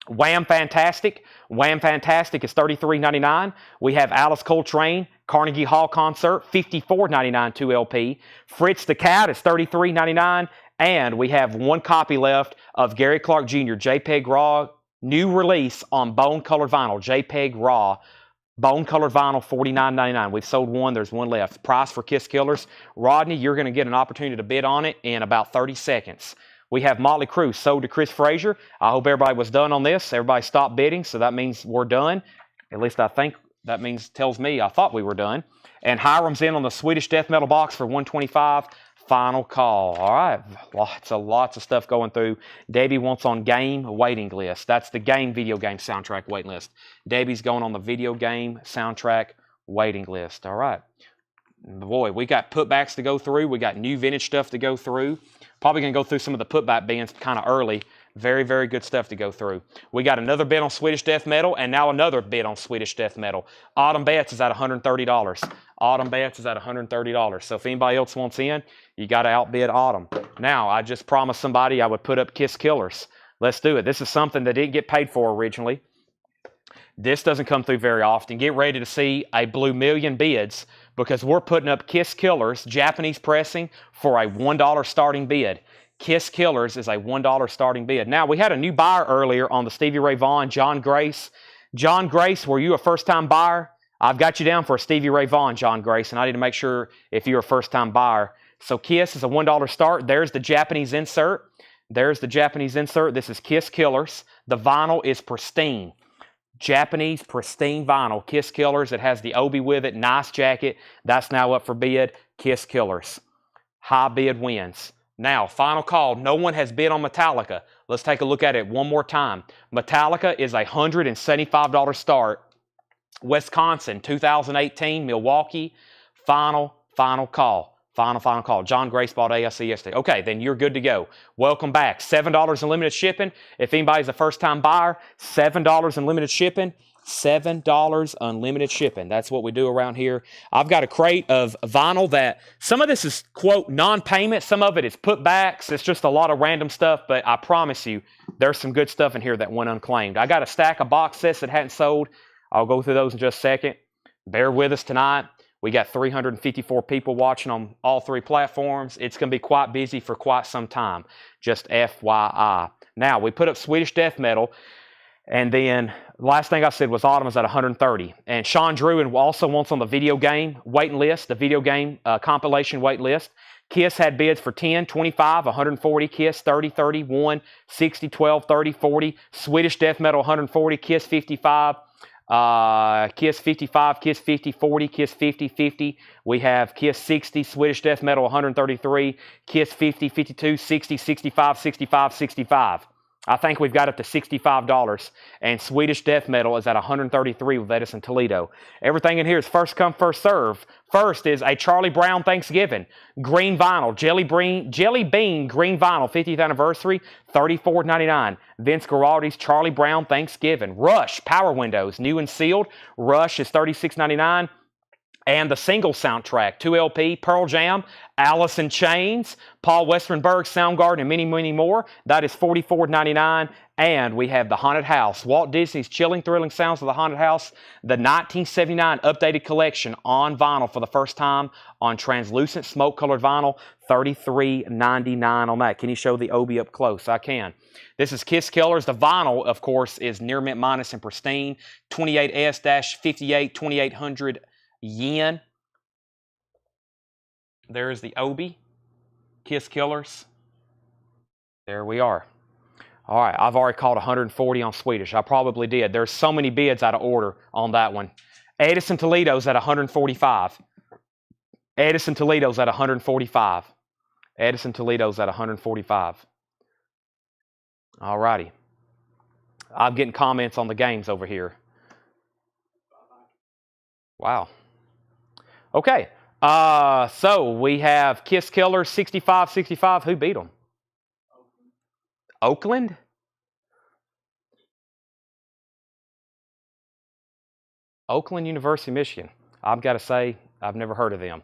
Wham Fantastic. Wham Fantastic is $33.99. We have Alice Coltrane, Carnegie Hall Concert, $54.99 2 LP. Fritz the Cat is $33.99. And we have 1 copy left of Gary Clark Jr., JPEG Raw, new release on bone colored vinyl, JPEG Raw. Bone colored vinyl, $49.99. We've sold 1. There's 1 left. Price for Kiss Killers. Rodney, you're going to get an opportunity to bid on it in about 30 seconds. We have Motley Crue sold to Chris Frazier. I hope everybody was done on this. Everybody stopped bidding, so that means we're done. At least I think that tells me I thought we were done. And Hiram's in on the Swedish Death Metal box for $125. Final call. All right, lots of stuff going through. Debbie wants on game waiting list. That's the game video game soundtrack waiting list. Debbie's going on the video game soundtrack waiting list. All right. Boy, we got putbacks to go through. We got new vintage stuff to go through. Probably going to go through some of the putback bins kind of early. Very, very good stuff to go through. We got another bid on Swedish Death Metal, and now another bid on Swedish Death Metal. Autumn Bets is at $130. Autumn Bets is at $130. So if anybody else wants in, you got to outbid Autumn. Now, I just promised somebody I would put up Kiss Killers. Let's do it. This is something that didn't get paid for originally. This doesn't come through very often. Get ready to see a blue million bids because we're putting up Kiss Killers, Japanese pressing, for a $1 starting bid. Kiss Killers is a $1 starting bid. Now, we had a new buyer earlier on the Stevie Ray Vaughan, John Grace. John Grace, were you a first-time buyer? I've got you down for a Stevie Ray Vaughan, John Grace, and I need to make sure if you're a first-time buyer. So Kiss is a $1 start. There's the Japanese insert. There's the Japanese insert. This is Kiss Killers. The vinyl is pristine. Japanese pristine vinyl, Kiss Killers. It has the obi with it, nice jacket. That's now up for bid. Kiss Killers. High bid wins. Now, final call. No one has bid on Metallica. Let's take a look at it one more time. Metallica is a $175 start. Wisconsin, 2018, Milwaukee. Final call. Final call. John Grace bought ASC yesterday. Okay, then you're good to go. Welcome back. $7 in limited shipping. If anybody's a first-time buyer, $7 in limited shipping. $7 unlimited shipping. That's what we do around here. I've got a crate of vinyl that some of this is, quote, non-payment. Some of it is putbacks. It's just a lot of random stuff, but I promise you there's some good stuff in here that went unclaimed. I got a stack of box sets that hadn't sold. I'll go through those in just a second. Bear with us tonight. We got 354 people watching on all three platforms. It's going to be quite busy for quite some time. Just FYI. Now, we put up Swedish Death Metal, and then last thing I said was Autumn is at 130. And Sean Drew also wants on the video game waiting list, the video game compilation wait list. Kiss had bids for 10, 25, 140, Kiss 30, 31, 60, 12, 30, 40. Swedish Death Metal 140, Kiss 55. Kiss 55, Kiss 50, 40, Kiss 50, 50. We have Kiss 60, Swedish Death Metal 133, Kiss 50, 52, 60, 65, 65, 65. I think we've got up to $65. And Swedish Death Metal is at 133 with Edison Toledo. Everything in here is first come, first serve. First is a Charlie Brown Thanksgiving. Green vinyl. Jelly Bean green vinyl. 50th anniversary. $34.99. Vince Guaraldi's Charlie Brown Thanksgiving. Rush Power Windows. New and sealed. Rush is $36.99. And the single soundtrack, 2LP, Pearl Jam, Alice in Chains, Paul Westerberg, Soundgarden, and many, many more. That is $44.99. And we have the Haunted House, Walt Disney's Chilling, Thrilling Sounds of the Haunted House, the 1979 updated collection on vinyl for the first time on translucent smoke-colored vinyl, $33.99 on that. Can you show the Obi up close? I can. This is Kiss Killers. The vinyl, of course, is near mint minus and pristine, 28S-58, 2800 yen. There's the Obi, Kiss Killers. There we are. All right, I've already called 140 on Swedish. I probably did. There's so many bids out of order on that one. Edison Toledo's at 145. Edison Toledo's at 145. Edison Toledo's at 145. All righty. I'm getting comments on the games over here. Wow. Okay, so we have Kiss Killers 65, 65. Who beat them? Oakland? Oakland University, Michigan. I've got to say, I've never heard of them.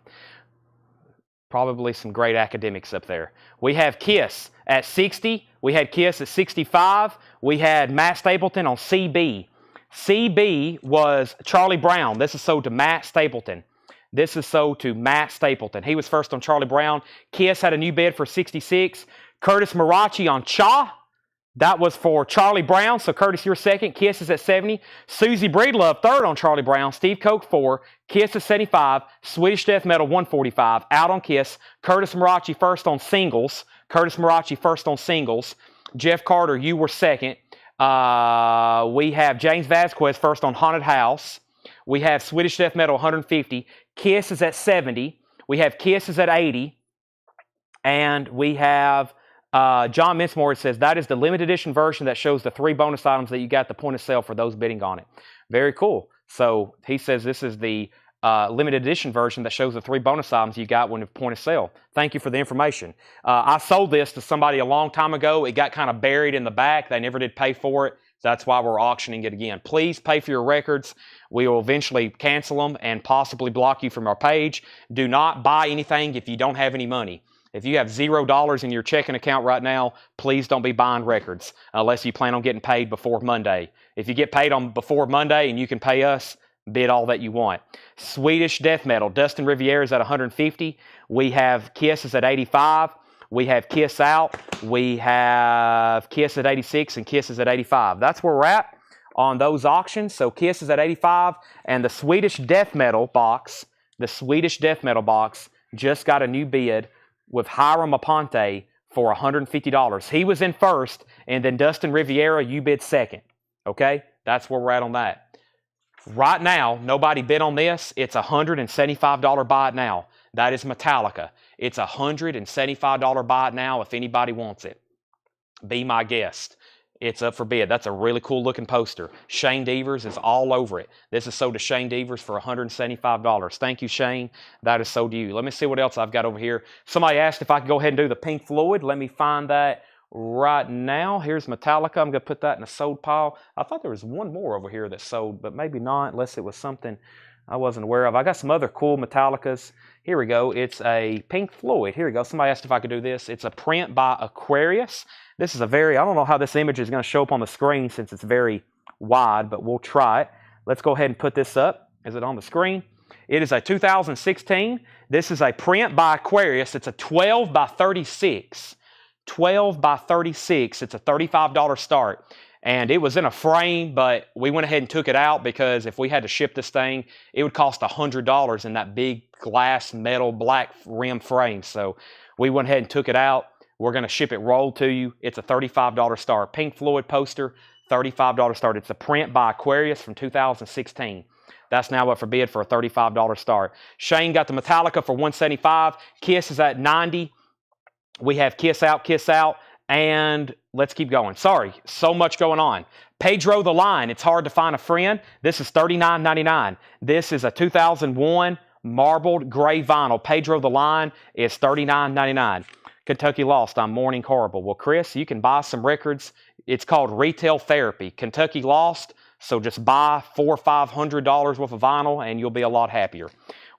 Probably some great academics up there. We have Kiss at 60. We had Kiss at 65. We had Matt Stapleton on CB. CB was Charlie Brown. This is sold to Matt Stapleton. This is sold to Matt Stapleton. He was first on Charlie Brown. Kiss had a new bid for 66. Curtis Marachi on Cha. That was for Charlie Brown. So Curtis, you're second. Kiss is at 70. Susie Breedlove, third on Charlie Brown. Steve Koch, 4. Kiss is 75. Swedish Death Metal, 145. Out on Kiss. Curtis Marachi first on singles. Curtis Marachi first on singles. Jeff Carter, you were second. We have James Vasquez first on Haunted House. We have Swedish Death Metal 150. Kiss is at 70. We have Kiss is at 80. And we have John Minsmore says that is the limited edition version that shows the 3 bonus items that you got at the point of sale for those bidding on it. Very cool. So he says this is the limited edition version that shows the 3 bonus items you got when you point of sale. Thank you for the information. I sold this to somebody a long time ago. It got kind of buried in the back. They never did pay for it. So that's why we're auctioning it again. Please pay for your records. We will eventually cancel them and possibly block you from our page. Do not buy anything if you don't have any money. If you have $0 in your checking account right now, please don't be buying records unless you plan on getting paid before Monday. If you get paid on before Monday and you can pay us, bid all that you want. Swedish death metal. Dustin Riviera is at 150. We have Kiss is at 85. We have Kiss out. We have Kiss at 86 and Kiss is at 85. That's where we're at on those auctions. So Kiss is at 85 and the Swedish death metal box, just got a new bid with Hiram Aponte for $150. He was in first, and then Dustin Riviera, you bid second. Okay? That's where we're at on that. Right now, nobody bid on this. It's a $175 buy it now. That is Metallica. It's a $175 buy it now if anybody wants it. Be my guest. It's up for bid. That's a really cool looking poster. Shane Devers is all over it. This is sold to Shane Devers for $175. Thank you, Shane. That is sold to you. Let me see what else I've got over here. Somebody asked if I could go ahead and do the Pink Floyd. Let me find that right now. Here's Metallica. I'm going to put that in a sold pile. I thought there was one more over here that sold, but maybe not unless it was something I wasn't aware of. I got some other cool Metallicas. Here we go. It's a Pink Floyd. Here we go. Somebody asked if I could do this. It's a print by Aquarius. This is a very, I don't know how this image is going to show up on the screen since it's very wide, but we'll try it. Let's go ahead and put this up. Is it on the screen? It is a 2016. This is a print by Aquarius. It's a 12 by 36. 12 by 36. It's a $35 start. And it was in a frame, but we went ahead and took it out because if we had to ship this thing, it would cost $100 in that big glass metal black rim frame. So we went ahead and took it out. We're going to ship it rolled to you. It's a $35 start. Pink Floyd poster, $35 start. It's a print by Aquarius from 2016. That's now up for bid for a $35 start. Shane got the Metallica for $175. Kiss is at $90. We have Kiss out, and let's keep going. Sorry, so much going on. Pedro the Line, it's hard to find a friend. This is $39.99. This is a 2001 marbled gray vinyl. Pedro the Line is $39.99. Kentucky Lost, I'm mourning horrible. Well, Chris, you can buy some records. It's called Retail Therapy. Kentucky Lost, so just buy $400 or $500 worth of vinyl and you'll be a lot happier.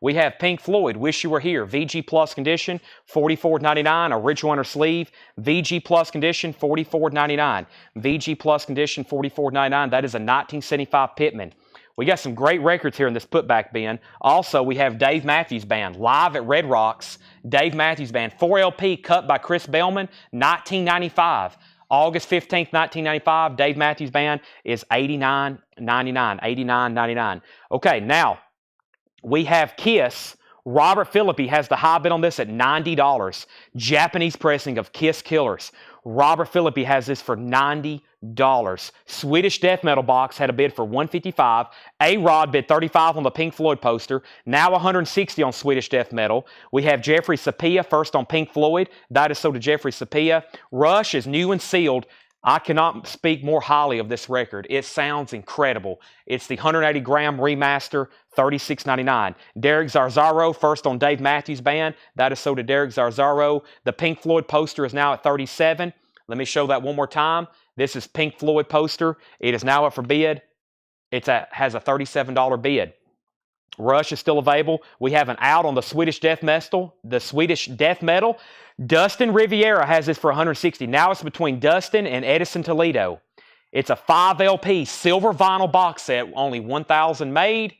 We have Pink Floyd, Wish You Were Here, VG Plus condition, $44.99, original inner sleeve, VG Plus condition, $44.99. VG Plus condition, $44.99. That is a 1975 Pittman. We got some great records here in this putback bin. Also, we have Dave Matthews Band, live at Red Rocks. Dave Matthews Band, 4LP cut by Chris Bellman, 1995. August 15th, 1995, Dave Matthews Band is $89.99. $89.99. Okay, now, we have Kiss. Robert Philippi has the high bid on this at $90. Japanese pressing of Kiss Killers. Robert Philippi has this for $90. Swedish Death Metal box had a bid for $155. A-Rod bid $35 on the Pink Floyd poster. Now $160 on Swedish Death Metal. We have Jeffrey Sapia first on Pink Floyd. That is sold to Jeffrey Sapia. Rush is new and sealed. I cannot speak more highly of this record. It sounds incredible. It's the 180 gram remaster, $36.99. Derek Zarzaro, first on Dave Matthews Band. That is sold to Derek Zarzaro. The Pink Floyd poster is now at $37. Let me show that one more time. This is Pink Floyd poster. It is now up for bid. It has a $37 bid. Rush is still available. We have an out on the Swedish Death Metal. Dustin Riviera has this for $160. Now it's between Dustin and Edison Toledo. It's a 5LP silver vinyl box set, only 1,000 made.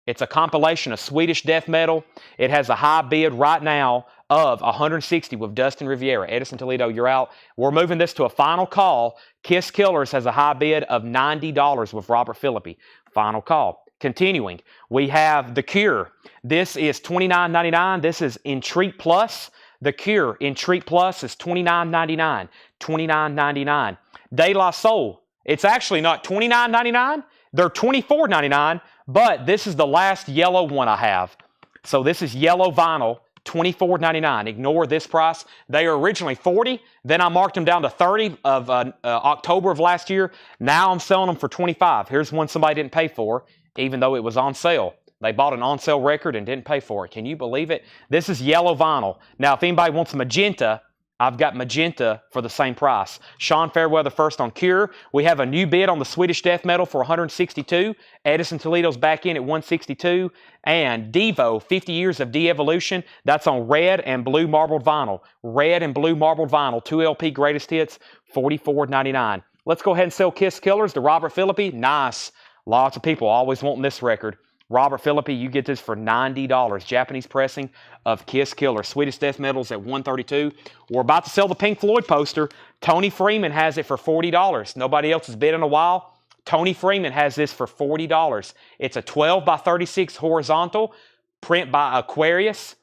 It's a compilation of Swedish Death Metal. It has a high bid right now of $160 with Dustin Riviera. Edison Toledo, you're out. We're moving this to a final call. Kiss Killers has a high bid of $90 with Robert Philippi. Final call. Continuing, we have The Cure. This is $29.99. This is Entreat Plus. The Cure Entreat Plus is $29.99. $29.99. De La Soul. It's actually not $29.99. They're $24.99, but this is the last yellow one I have. So this is yellow vinyl, $24.99. Ignore this price. They were originally $40. Then I marked them down to $30 of October of last year. Now I'm selling them for $25. Here's one somebody didn't pay for, even though it was on sale. They bought an on-sale record and didn't pay for it. Can you believe it? This is yellow vinyl. Now, if anybody wants magenta, I've got magenta for the same price. Sean Fairweather first on Cure. We have a new bid on the Swedish Death Metal for 162. Edison Toledo's back in at 162. And Devo, 50 years of de-evolution. That's on red and blue marbled vinyl. Red and blue marbled vinyl. 2 LP greatest hits, $44.99. Let's go ahead and sell Kiss Killers to Robert Philippi. Nice. Lots of people always wanting this record. Robert Philippi, you get this for $90. Japanese pressing of Kiss Killer. Swedish Death Metal's at $132. We're about to sell the Pink Floyd poster. Tony Freeman has it for $40. Nobody else has bid in a while. Tony Freeman has this for $40. It's a 12 by 36 horizontal, print by Aquarius.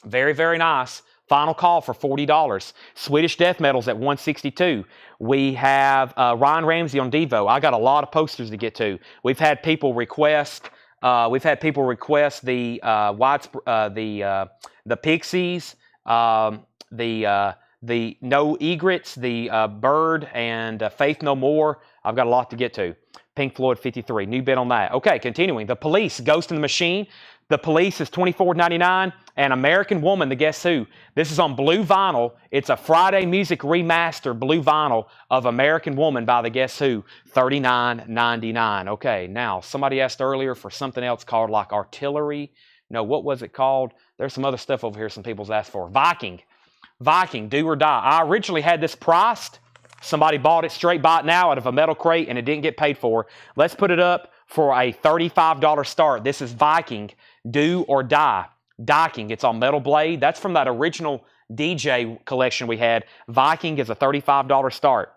Very, very nice. Final call for $40. Swedish Death Metal's at $162. We have Ryan Ramsey on Devo. I got a lot of posters to get to. We've had people request the Pixies, the No Egrets, the Bird, and Faith No More. I've got a lot to get to. Pink Floyd 53. New bid on that. Okay, continuing. The Police, Ghost in the Machine. The Police is $24.99. And American Woman, the Guess Who. This is on blue vinyl. It's a Friday Music Remaster blue vinyl of American Woman by the Guess Who. $39.99. Okay, now, somebody asked earlier for something else called like Artillery. No, what was it called? There's some other stuff over here some people's asked for. Viking. Viking, Do or Die. I originally had this priced. Somebody bought it straight bought now out of a metal crate and it didn't get paid for. Let's put it up for a $35 start. This is Viking, Do or Die. Docking, it's on metal blade. That's from that original DJ collection we had. Viking is a $35 start.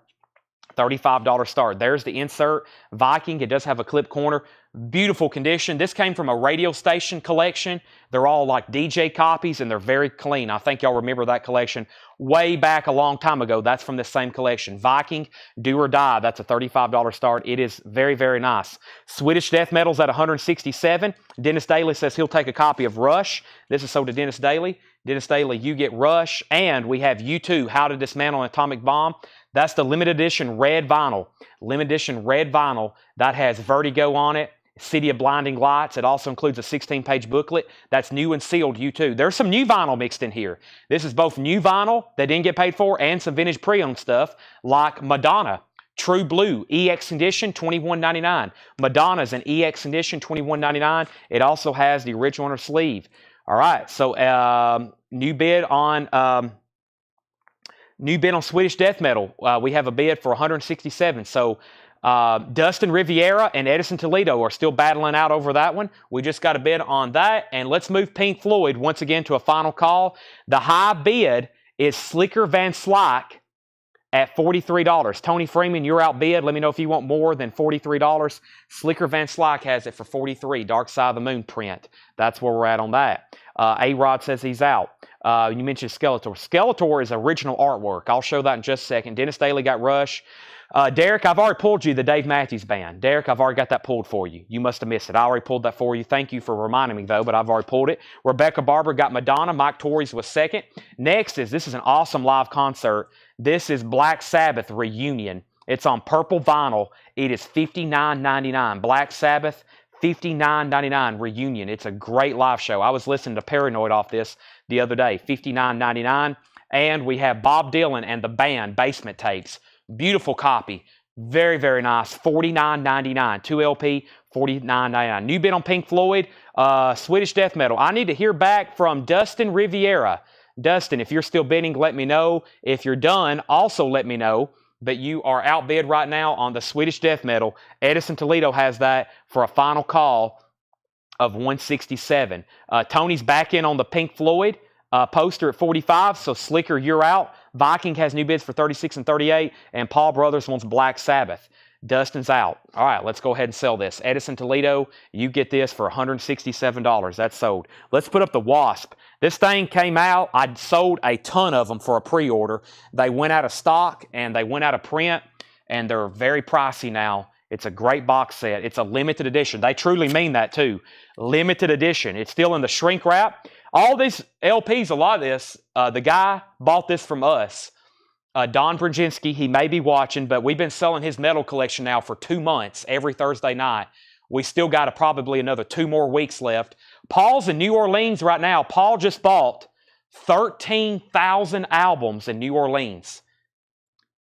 $35 start. There's the insert. Viking, it does have a clip corner. Beautiful condition. This came from a radio station collection. They're all like DJ copies and they're very clean. I think y'all remember that collection way back a long time ago. That's from this same collection. Viking, Do or Die. That's a $35 start. It is very, very nice. Swedish Death Metal's at $167. Dennis Daly says he'll take a copy of Rush. This is sold to Dennis Daly. Dennis Daly, you get Rush. And we have U2, How to Dismantle an Atomic Bomb. That's the limited edition red vinyl. Limited edition red vinyl. That has Vertigo on it. City of Blinding Lights. It also includes a 16-page booklet. That's new and sealed U2. There's some new vinyl mixed in here. This is both new vinyl that didn't get paid for and some vintage pre-owned stuff like Madonna. True Blue, EX Condition, $21.99. Madonna's an EX Condition, $21.99. It also has the original on her sleeve. All right, so new bid on Swedish Death Metal. We have a bid for $167. So Dustin Riviera and Edison Toledo are still battling out over that one. We just got a bid on that. And let's move Pink Floyd once again to a final call. The high bid is Slicker Van Slyke at $43. Tony Freeman, you're outbid. Let me know if you want more than $43. Slicker Van Slyke has it for $43. Dark Side of the Moon print. That's where we're at on that. A-Rod says he's out. You mentioned Skeletor. Skeletor is original artwork. I'll show that in just a second. Dennis Daly got Rush. Derek, I've already pulled you the Dave Matthews Band. Derek, I've already got that pulled for you. You must have missed it. I already pulled that for you. Thank you for reminding me, though, but I've already pulled it. Rebecca Barber got Madonna. Mike Torres was second. Next this is an awesome live concert. This is Black Sabbath Reunion. It's on purple vinyl. It is $59.99. Black Sabbath, $59.99 Reunion. It's a great live show. I was listening to Paranoid off this the other day. $59.99. And we have Bob Dylan and the band, Basement Tapes. Beautiful copy. Very, very nice. $49.99. 2 LP, $49.99. New bid on Pink Floyd. Swedish Death Metal. I need to hear back from Dustin Riviera. Dustin, if you're still bidding, let me know. If you're done, also let me know. But you are outbid right now on the Swedish Death Metal. Edison Toledo has that for a final call of $167. Tony's back in on the Pink Floyd poster at $45. So Slicker, you're out. Viking has new bids for $36 and $38. And Paul Brothers wants Black Sabbath. Dustin's out. All right, let's go ahead and sell this. Edison Toledo, you get this for $167. That's sold. Let's put up the Wasp. This thing came out. I sold a ton of them for a pre-order. They went out of stock and they went out of print, and they're very pricey now. It's a great box set. It's a limited edition. They truly mean that too. Limited edition. It's still in the shrink wrap. All these LPs, a lot of this, the guy bought this from us. Don Brzezinski, he may be watching, but we've been selling his metal collection now for 2 months, every Thursday night. We still got probably another 2 more weeks left. Paul's in New Orleans right now. Paul just bought 13,000 albums in New Orleans.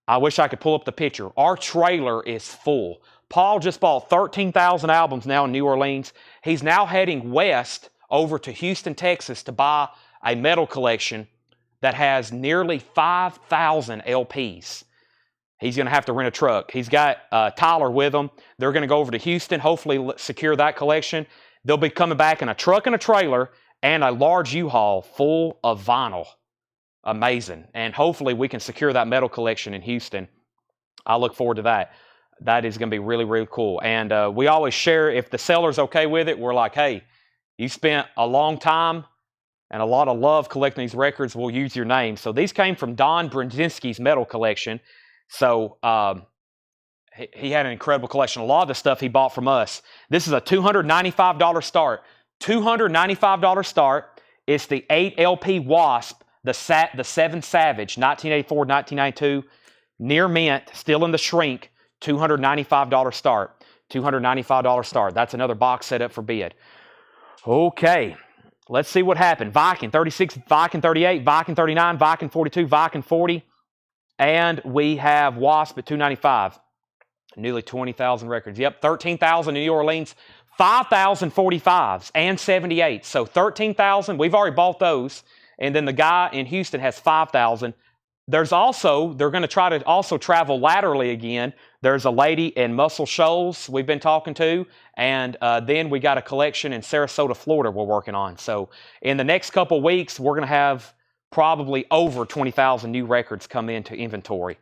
I wish I could pull up the picture. Our trailer is full. Paul just bought 13,000 albums now in New Orleans. He's now heading west over to Houston, Texas to buy a metal collection that has nearly 5,000 LPs. He's going to have to rent a truck. He's got Tyler with him. They're going to go over to Houston, hopefully secure that collection. They'll be coming back in a truck and a trailer and a large U-Haul full of vinyl. Amazing. And hopefully we can secure that metal collection in Houston. I look forward to that. That is going to be really, really cool. And we always share, if the seller's okay with it, we're like, hey, you spent a long time and a lot of love collecting these records. We'll use your name. So these came from Don Brzezinski's metal collection. So he had an incredible collection. A lot of the stuff he bought from us. This is a $295 start. $295 start. It's the 8 LP Wasp, the 7 Savage, 1984, 1992. Near mint, still in the shrink. $295 start. $295 start. That's another box set up for bid. Okay. Let's see what happened. Viking 36, Viking 38, Viking 39, Viking 42, Viking 40. And we have Wasp at $295. Nearly 20,000 records. Yep, 13,000 in New Orleans. 5,000 45s and 78s. So 13,000, we've already bought those. And then the guy in Houston has 5,000. There's also, they're going to try to also travel laterally again. There's a lady in Muscle Shoals we've been talking to. And then we got a collection in Sarasota, Florida we're working on. So in the next couple weeks, we're going to have probably over 20,000 new records come into inventory.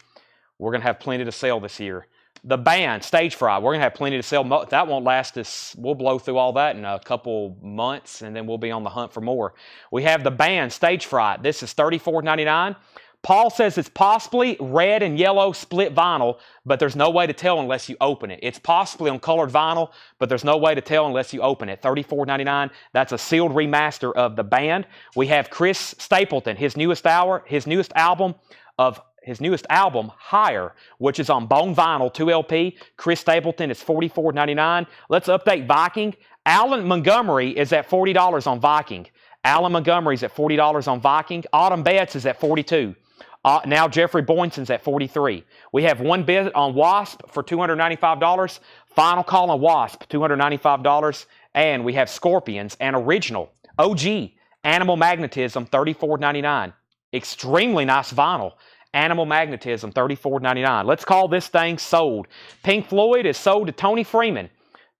We're going to have plenty to sell this year. The band, Stage Fright, we're going to have plenty to sell. That won't last us. We'll blow through all that in a couple months, and then we'll be on the hunt for more. We have the band, Stage Fright. This is $34.99. Paul says it's possibly red and yellow split vinyl, but there's no way to tell unless you open it. It's possibly on colored vinyl, but there's no way to tell unless you open it. $34.99. That's a sealed remaster of the band. We have Chris Stapleton, his newest album, Higher, which is on bone vinyl, 2 LP. Chris Stapleton is $44.99. Let's update Viking. Alan Montgomery is at $40 on Viking. Alan Montgomery's at $40 on Viking. Autumn Betts is at $42. Now Jeffrey Boynson's at $43. We have one bid on Wasp for $295. Final call on Wasp, $295. And we have Scorpions and Original, OG, Animal Magnetism, $34.99. Extremely nice vinyl. Animal Magnetism, $34.99. Let's call this thing sold. Pink Floyd is sold to Tony Freeman.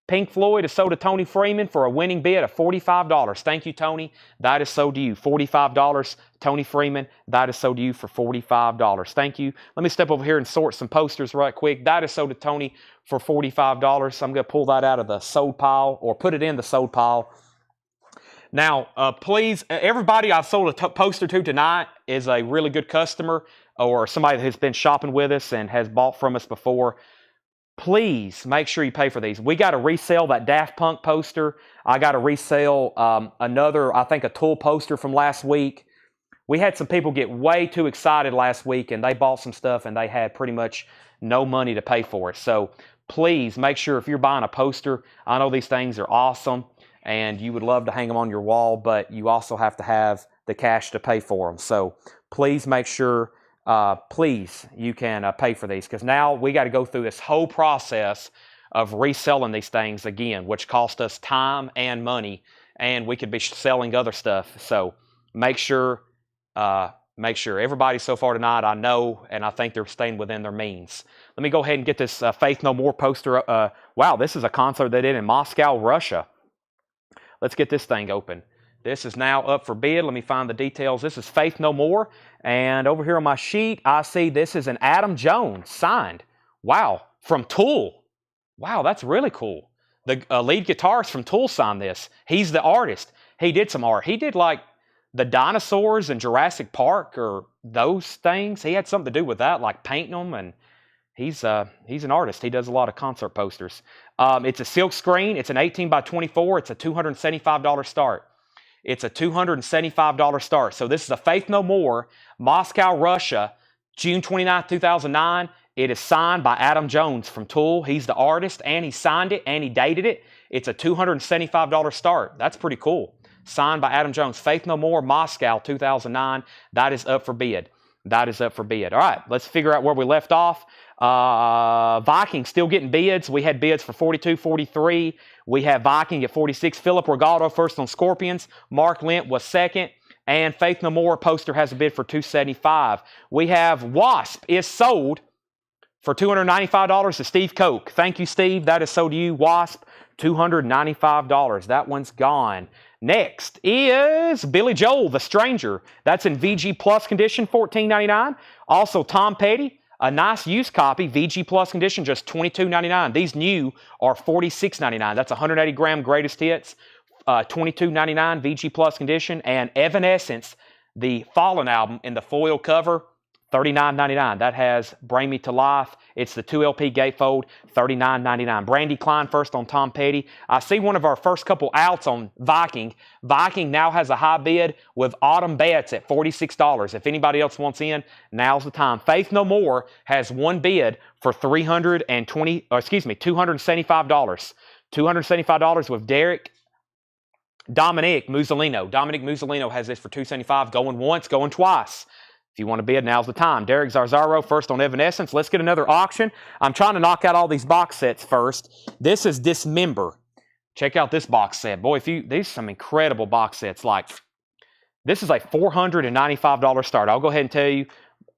Pink Floyd is sold to Tony Freeman for a winning bid of $45. Thank you, Tony. That is sold to you. $45. Tony Freeman, that is sold to you for $45. Thank you. Let me step over here and sort some posters right quick. That is sold to Tony for $45. I'm going to pull that out of the sold pile, or put it in the sold pile. Now, please, everybody I've sold a poster to tonight is a really good customer, or somebody that has been shopping with us and has bought from us before. Please make sure you pay for these. We got to resell that Daft Punk poster. I got to resell another, I think, a Tool poster from last week. We had some people get way too excited last week, and they bought some stuff, and they had pretty much no money to pay for it. So please make sure if you're buying a poster, I know these things are awesome, and you would love to hang them on your wall, but you also have to have the cash to pay for them. So please make sure please, you can pay for these, because now we got to go through this whole process of reselling these things again, which cost us time and money, and we could be selling other stuff. So make sure everybody so far tonight, I know, and I think they're staying within their means. Let me go ahead and get this Faith No More poster. Wow, this is a concert they did in Moscow, Russia. Let's get this thing open. This is now up for bid. Let me find the details. This is Faith No More. And over here on my sheet, I see this is an Adam Jones signed. Wow, from Tool. Wow, that's really cool. The lead guitarist from Tool signed this. He's the artist. He did some art. He did like the dinosaurs in Jurassic Park, or those things. He had something to do with that, like painting them. And he's an artist. He does a lot of concert posters. It's a silk screen. It's an 18 by 24. It's a $275 start. It's a $275 start. So this is a Faith No More, Moscow, Russia, June 29, 2009. It is signed by Adam Jones from Tool. He's the artist, and he signed it, and he dated it. It's a $275 start. That's pretty cool. Signed by Adam Jones. Faith No More, Moscow, 2009. That is up for bid. That is up for bid. All right, let's figure out where we left off. Viking still getting bids. We had bids for 42, 43. We have Viking at 46. Philip Regaldo first on Scorpions. Mark Lent was second. And Faith No More poster has a bid for $275. We have Wasp is sold for $295 to Steve Koch. Thank you, Steve. That is sold to you. Wasp, $295. That one's gone. Next is Billy Joel, The Stranger. That's in VG Plus condition, $14.99. Also, Tom Petty, a nice used copy, VG Plus condition, just $22.99. These new are $46.99. That's 180 gram greatest hits, $22.99 VG Plus condition. And Evanescence, the Fallen album in the foil cover, $39.99. That has Bring Me to Life. It's the 2LP gatefold, $39.99. Brandy Klein first on Tom Petty. I see one of our first couple outs on Viking. Viking now has a high bid with Autumn Betts at $46. If anybody else wants in, now's the time. Faith No More has one bid for $275. $275 with Derek Dominic Musolino. Dominic Musolino has this for $275. Going once, going twice. If you want to bid, now's the time. Derek Zarzaro first on Evanescence. Let's get another auction. I'm trying to knock out all these box sets first. This is Dismember. Check out this box set. Boy, these are some incredible box sets. Like, this is a $495 start. I'll go ahead and tell you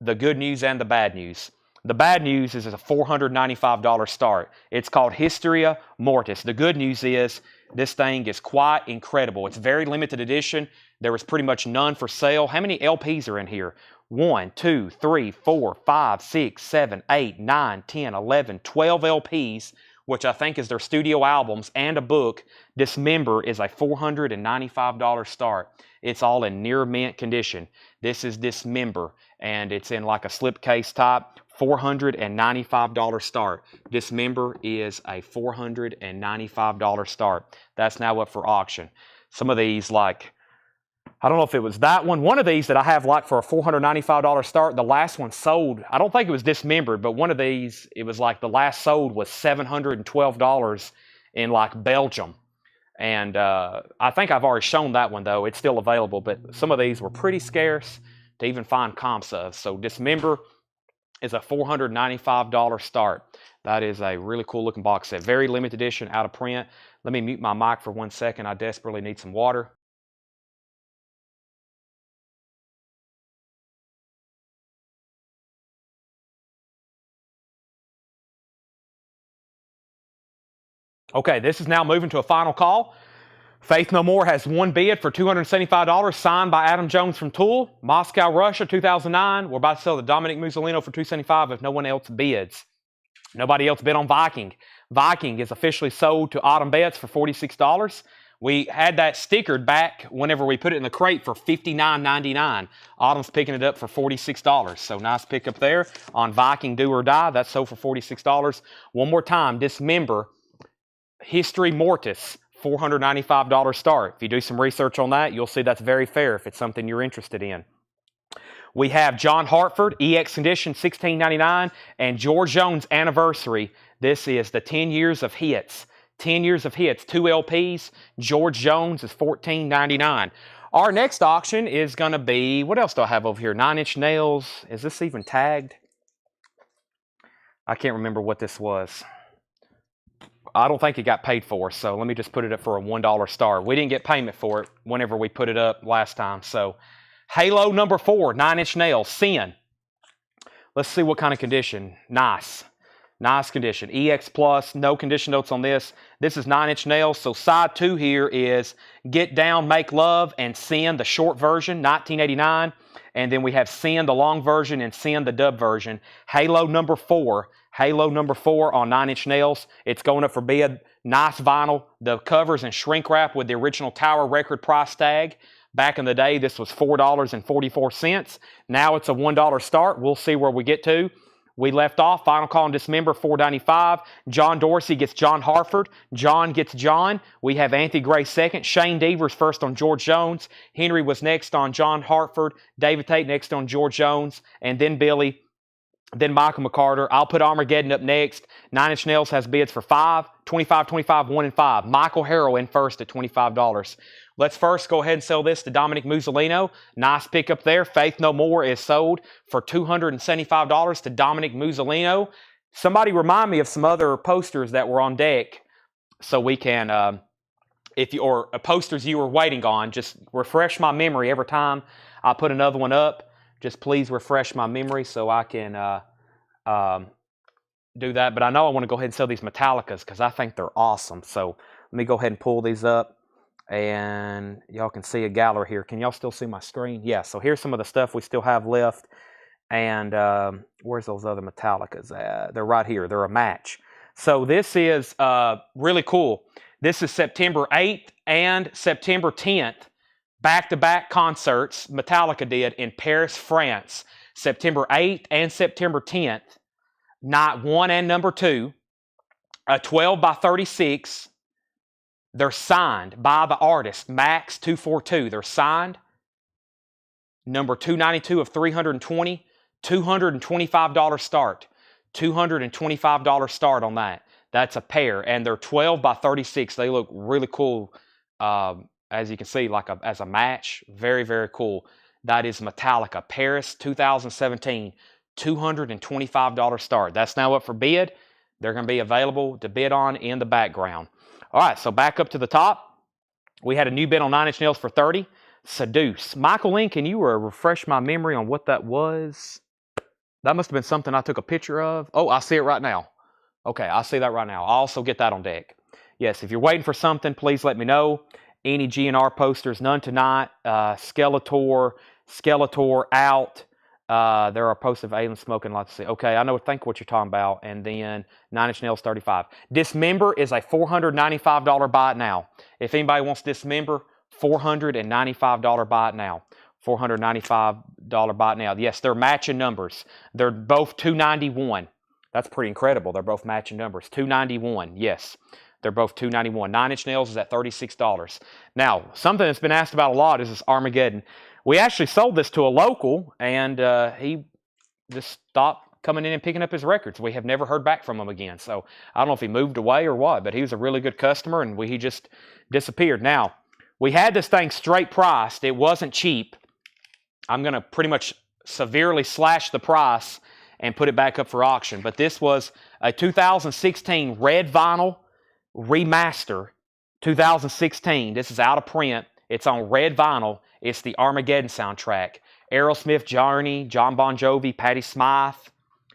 the good news and the bad news. The bad news is it's a $495 start. It's called Hysteria Mortis. The good news is this thing is quite incredible. It's very limited edition. There was pretty much none for sale. How many LPs are in here? 1, 2, 3, 4, 5, 6, 7, 8, 9, 10, 11, 12 LPs, which I think is their studio albums and a book. Dismember is a $495 start. It's all in near mint condition. This is Dismember, and it's in like a slipcase type. $495 start. Dismember is a $495 start. That's now up for auction. Some of these, like, I don't know if it was that one. One of these that I have like for a $495 start, the last one sold. I don't think it was Dismembered, but one of these, it was like the last sold was $712 in like Belgium. And I think I've already shown that one though. It's still available, but some of these were pretty scarce to even find comps of. So Dismember is a $495 start. That is a really cool looking box set. Very limited edition, out of print. Let me mute my mic for 1 second. I desperately need some water. Okay, this is now moving to a final call. Faith No More has one bid for $275, signed by Adam Jones from Tool. Moscow, Russia, 2009. We're about to sell the Dominic Musolino for $275 if no one else bids. Nobody else bid on Viking. Viking is officially sold to Autumn Betts for $46. We had that stickered back whenever we put it in the crate for $59.99. Autumn's picking it up for $46. So nice pickup there on Viking Do or Die. That's sold for $46. One more time, Dismember, Hysteria Mortis, $495 start. If you do some research on that, you'll see that's very fair if it's something you're interested in. We have John Hartford, EX Condition, $16.99, and George Jones Anniversary. This is the 10 years of hits. 10 years of hits, 2 LPs. George Jones is $14.99. Our next auction is going to be, what else do I have over here? 9 Inch Nails. Is this even tagged? I can't remember what this was. I don't think it got paid for, so let me just put it up for a $1 star. We didn't get payment for it whenever we put it up last time. So Halo number 4, 9 Inch Nails, Sin. Let's see what kind of condition. Nice. Nice condition. EX Plus, no condition notes on this. This is 9 Inch Nails. So side 2 here is Get Down, Make Love, and Sin, the short version, 1989. And then we have Sin, the long version, and Sin, the dub version. Halo number 4. Halo number 4 on 9 Inch Nails. It's going up for bid. Nice vinyl. The covers in shrink wrap with the original Tower record price tag. Back in the day, this was $4.44. Now it's a $1 start. We'll see where we get to. We left off, final call on Dismember, $4.95. John Dorsey gets John Hartford. John gets John. We have Anthony Gray second. Shane Devers first on George Jones. Henry was next on John Hartford. David Tate next on George Jones. And then Billy then Michael McCarter. I'll put Armageddon up next. 9 Inch Nails has bids for $5, $25, $25, 1 and 5. Michael Harrell in first at $25. Let's first go ahead and sell this to Dominic Musolino. Nice pickup there. Faith No More is sold for $275 to Dominic Musolino. Somebody remind me of some other posters that were on deck so we can, or posters you were waiting on. Just refresh my memory every time I put another one up. Just please refresh my memory so I can do that. But I know I want to go ahead and sell these Metallicas because I think they're awesome. So let me go ahead and pull these up. And y'all can see a gallery here. Can y'all still see my screen? Yeah, so here's some of the stuff we still have left. And where's those other Metallicas at? They're right here. They're a match. So this is really cool. This is September 8th and September 10th. Back-to-back concerts Metallica did in Paris, France. September 8th and September 10th. Night 1 and number 2. A 12 by 36. They're signed by the artist, Max 242. They're signed. Number 292 of 320. $225 start. $225 start on that. That's a pair. And they're 12 by 36. They look really cool, as you can see, as a match. Very, very cool. That is Metallica, Paris 2017. $225 start. That's now up for bid. They're going to be available to bid on in the background. All right, so back up to the top. We had a new bid on 9 Inch Nails for $30. Seduce. Michael Lynn, can you refresh my memory on what that was? That must have been something I took a picture of. Oh, I see it right now. Okay, I see that right now. I'll also get that on deck. Yes, if you're waiting for something, please let me know. Any GNR posters, none tonight. Skeletor out. There are posts of alien smoking lots to see. Okay, I think what you're talking about. And then 9 Inch Nails 35. Dismember is a $495 buy it now. If anybody wants Dismember, $495 buy it now. $495 buy it now. Yes, they're matching numbers. They're both 291. That's pretty incredible. They're both matching numbers. 291. Yes, they're both 291. 9 Inch Nails is at $36. Now, something that's been asked about a lot is this Armageddon. We actually sold this to a local, and he just stopped coming in and picking up his records. We have never heard back from him again. So I don't know if he moved away or what, but he was a really good customer, and he just disappeared. Now, we had this thing straight priced. It wasn't cheap. I'm going to pretty much severely slash the price and put it back up for auction. But this was a 2016 red vinyl remaster. 2016. This is out of print. It's on red vinyl. It's the Armageddon soundtrack. Aerosmith, Journey, John Bon Jovi, Patti Smythe,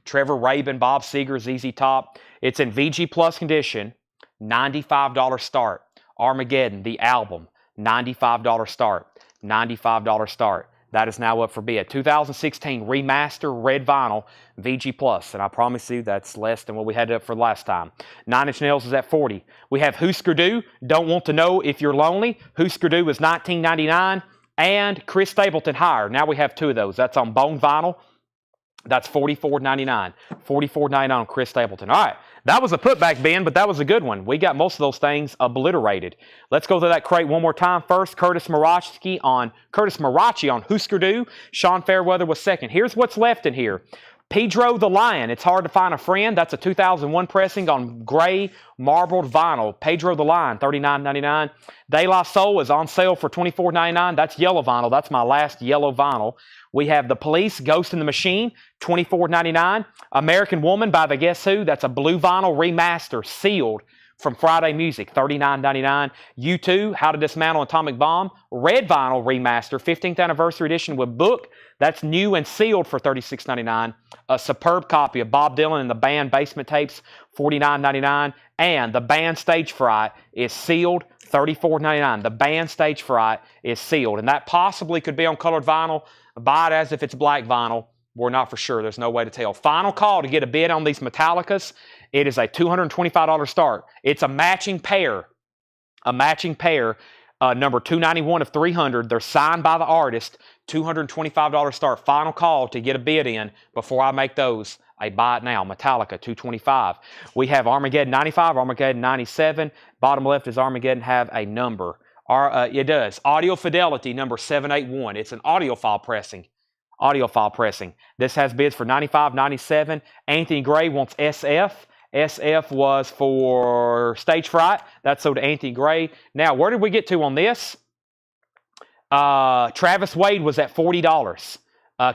Trevor Rabin, Bob Seger, ZZ Top. It's in VG Plus condition. $95 start. Armageddon, the album. $95 start. $95 start. That is now up for bid. 2016 remaster red vinyl VG Plus. And I promise you that's less than what we had up for last time. 9 Inch Nails is at $40. We have Husker Du, Don't Want to Know If You're Lonely. Husker Du is $19.99. And Chris Stapleton Higher. Now we have two of those. That's on bone vinyl. That's $44.99. $44.99 on Chris Stapleton. All right. That was a putback bin, but that was a good one. We got most of those things obliterated. Let's go through that crate one more time. First, Curtis Marachi on Husker Du. Sean Fairweather was second. Here's what's left in here. Pedro the Lion. It's hard to find a friend. That's a 2001 pressing on gray marbled vinyl. Pedro the Lion, $39.99. De La Soul is on sale for $24.99. That's yellow vinyl. That's my last yellow vinyl. We have The Police, Ghost in the Machine, $24.99. American Woman by the Guess Who. That's a blue vinyl remaster, sealed from Friday Music, $39.99. U2, How to Dismantle an Atomic Bomb, red vinyl remaster, 15th anniversary edition with book. That's new and sealed for $36.99. A superb copy of Bob Dylan and the band Basement Tapes, $49.99. And the band Stage Fright is sealed, $34.99. The band Stage Fright is sealed. And that possibly could be on colored vinyl. Buy it as if it's black vinyl. We're not for sure. There's no way to tell. Final call to get a bid on these Metallicas. It is a $225 start. It's a matching pair. A matching pair. Number 291 of 300. They're signed by the artist. $225 start. Final call to get a bid in before I make those a buy it now. Metallica, $225. We have Armageddon 95, Armageddon 97. Bottom left is Armageddon have a number. It does. Audio Fidelity number 781. It's an audiophile pressing. Audiophile pressing. This has bids for $95, $97. Anthony Gray wants SF. SF was for Stage Fright. That's sold to Anthony Gray. Now, where did we get to on this? Travis Wade was at $40.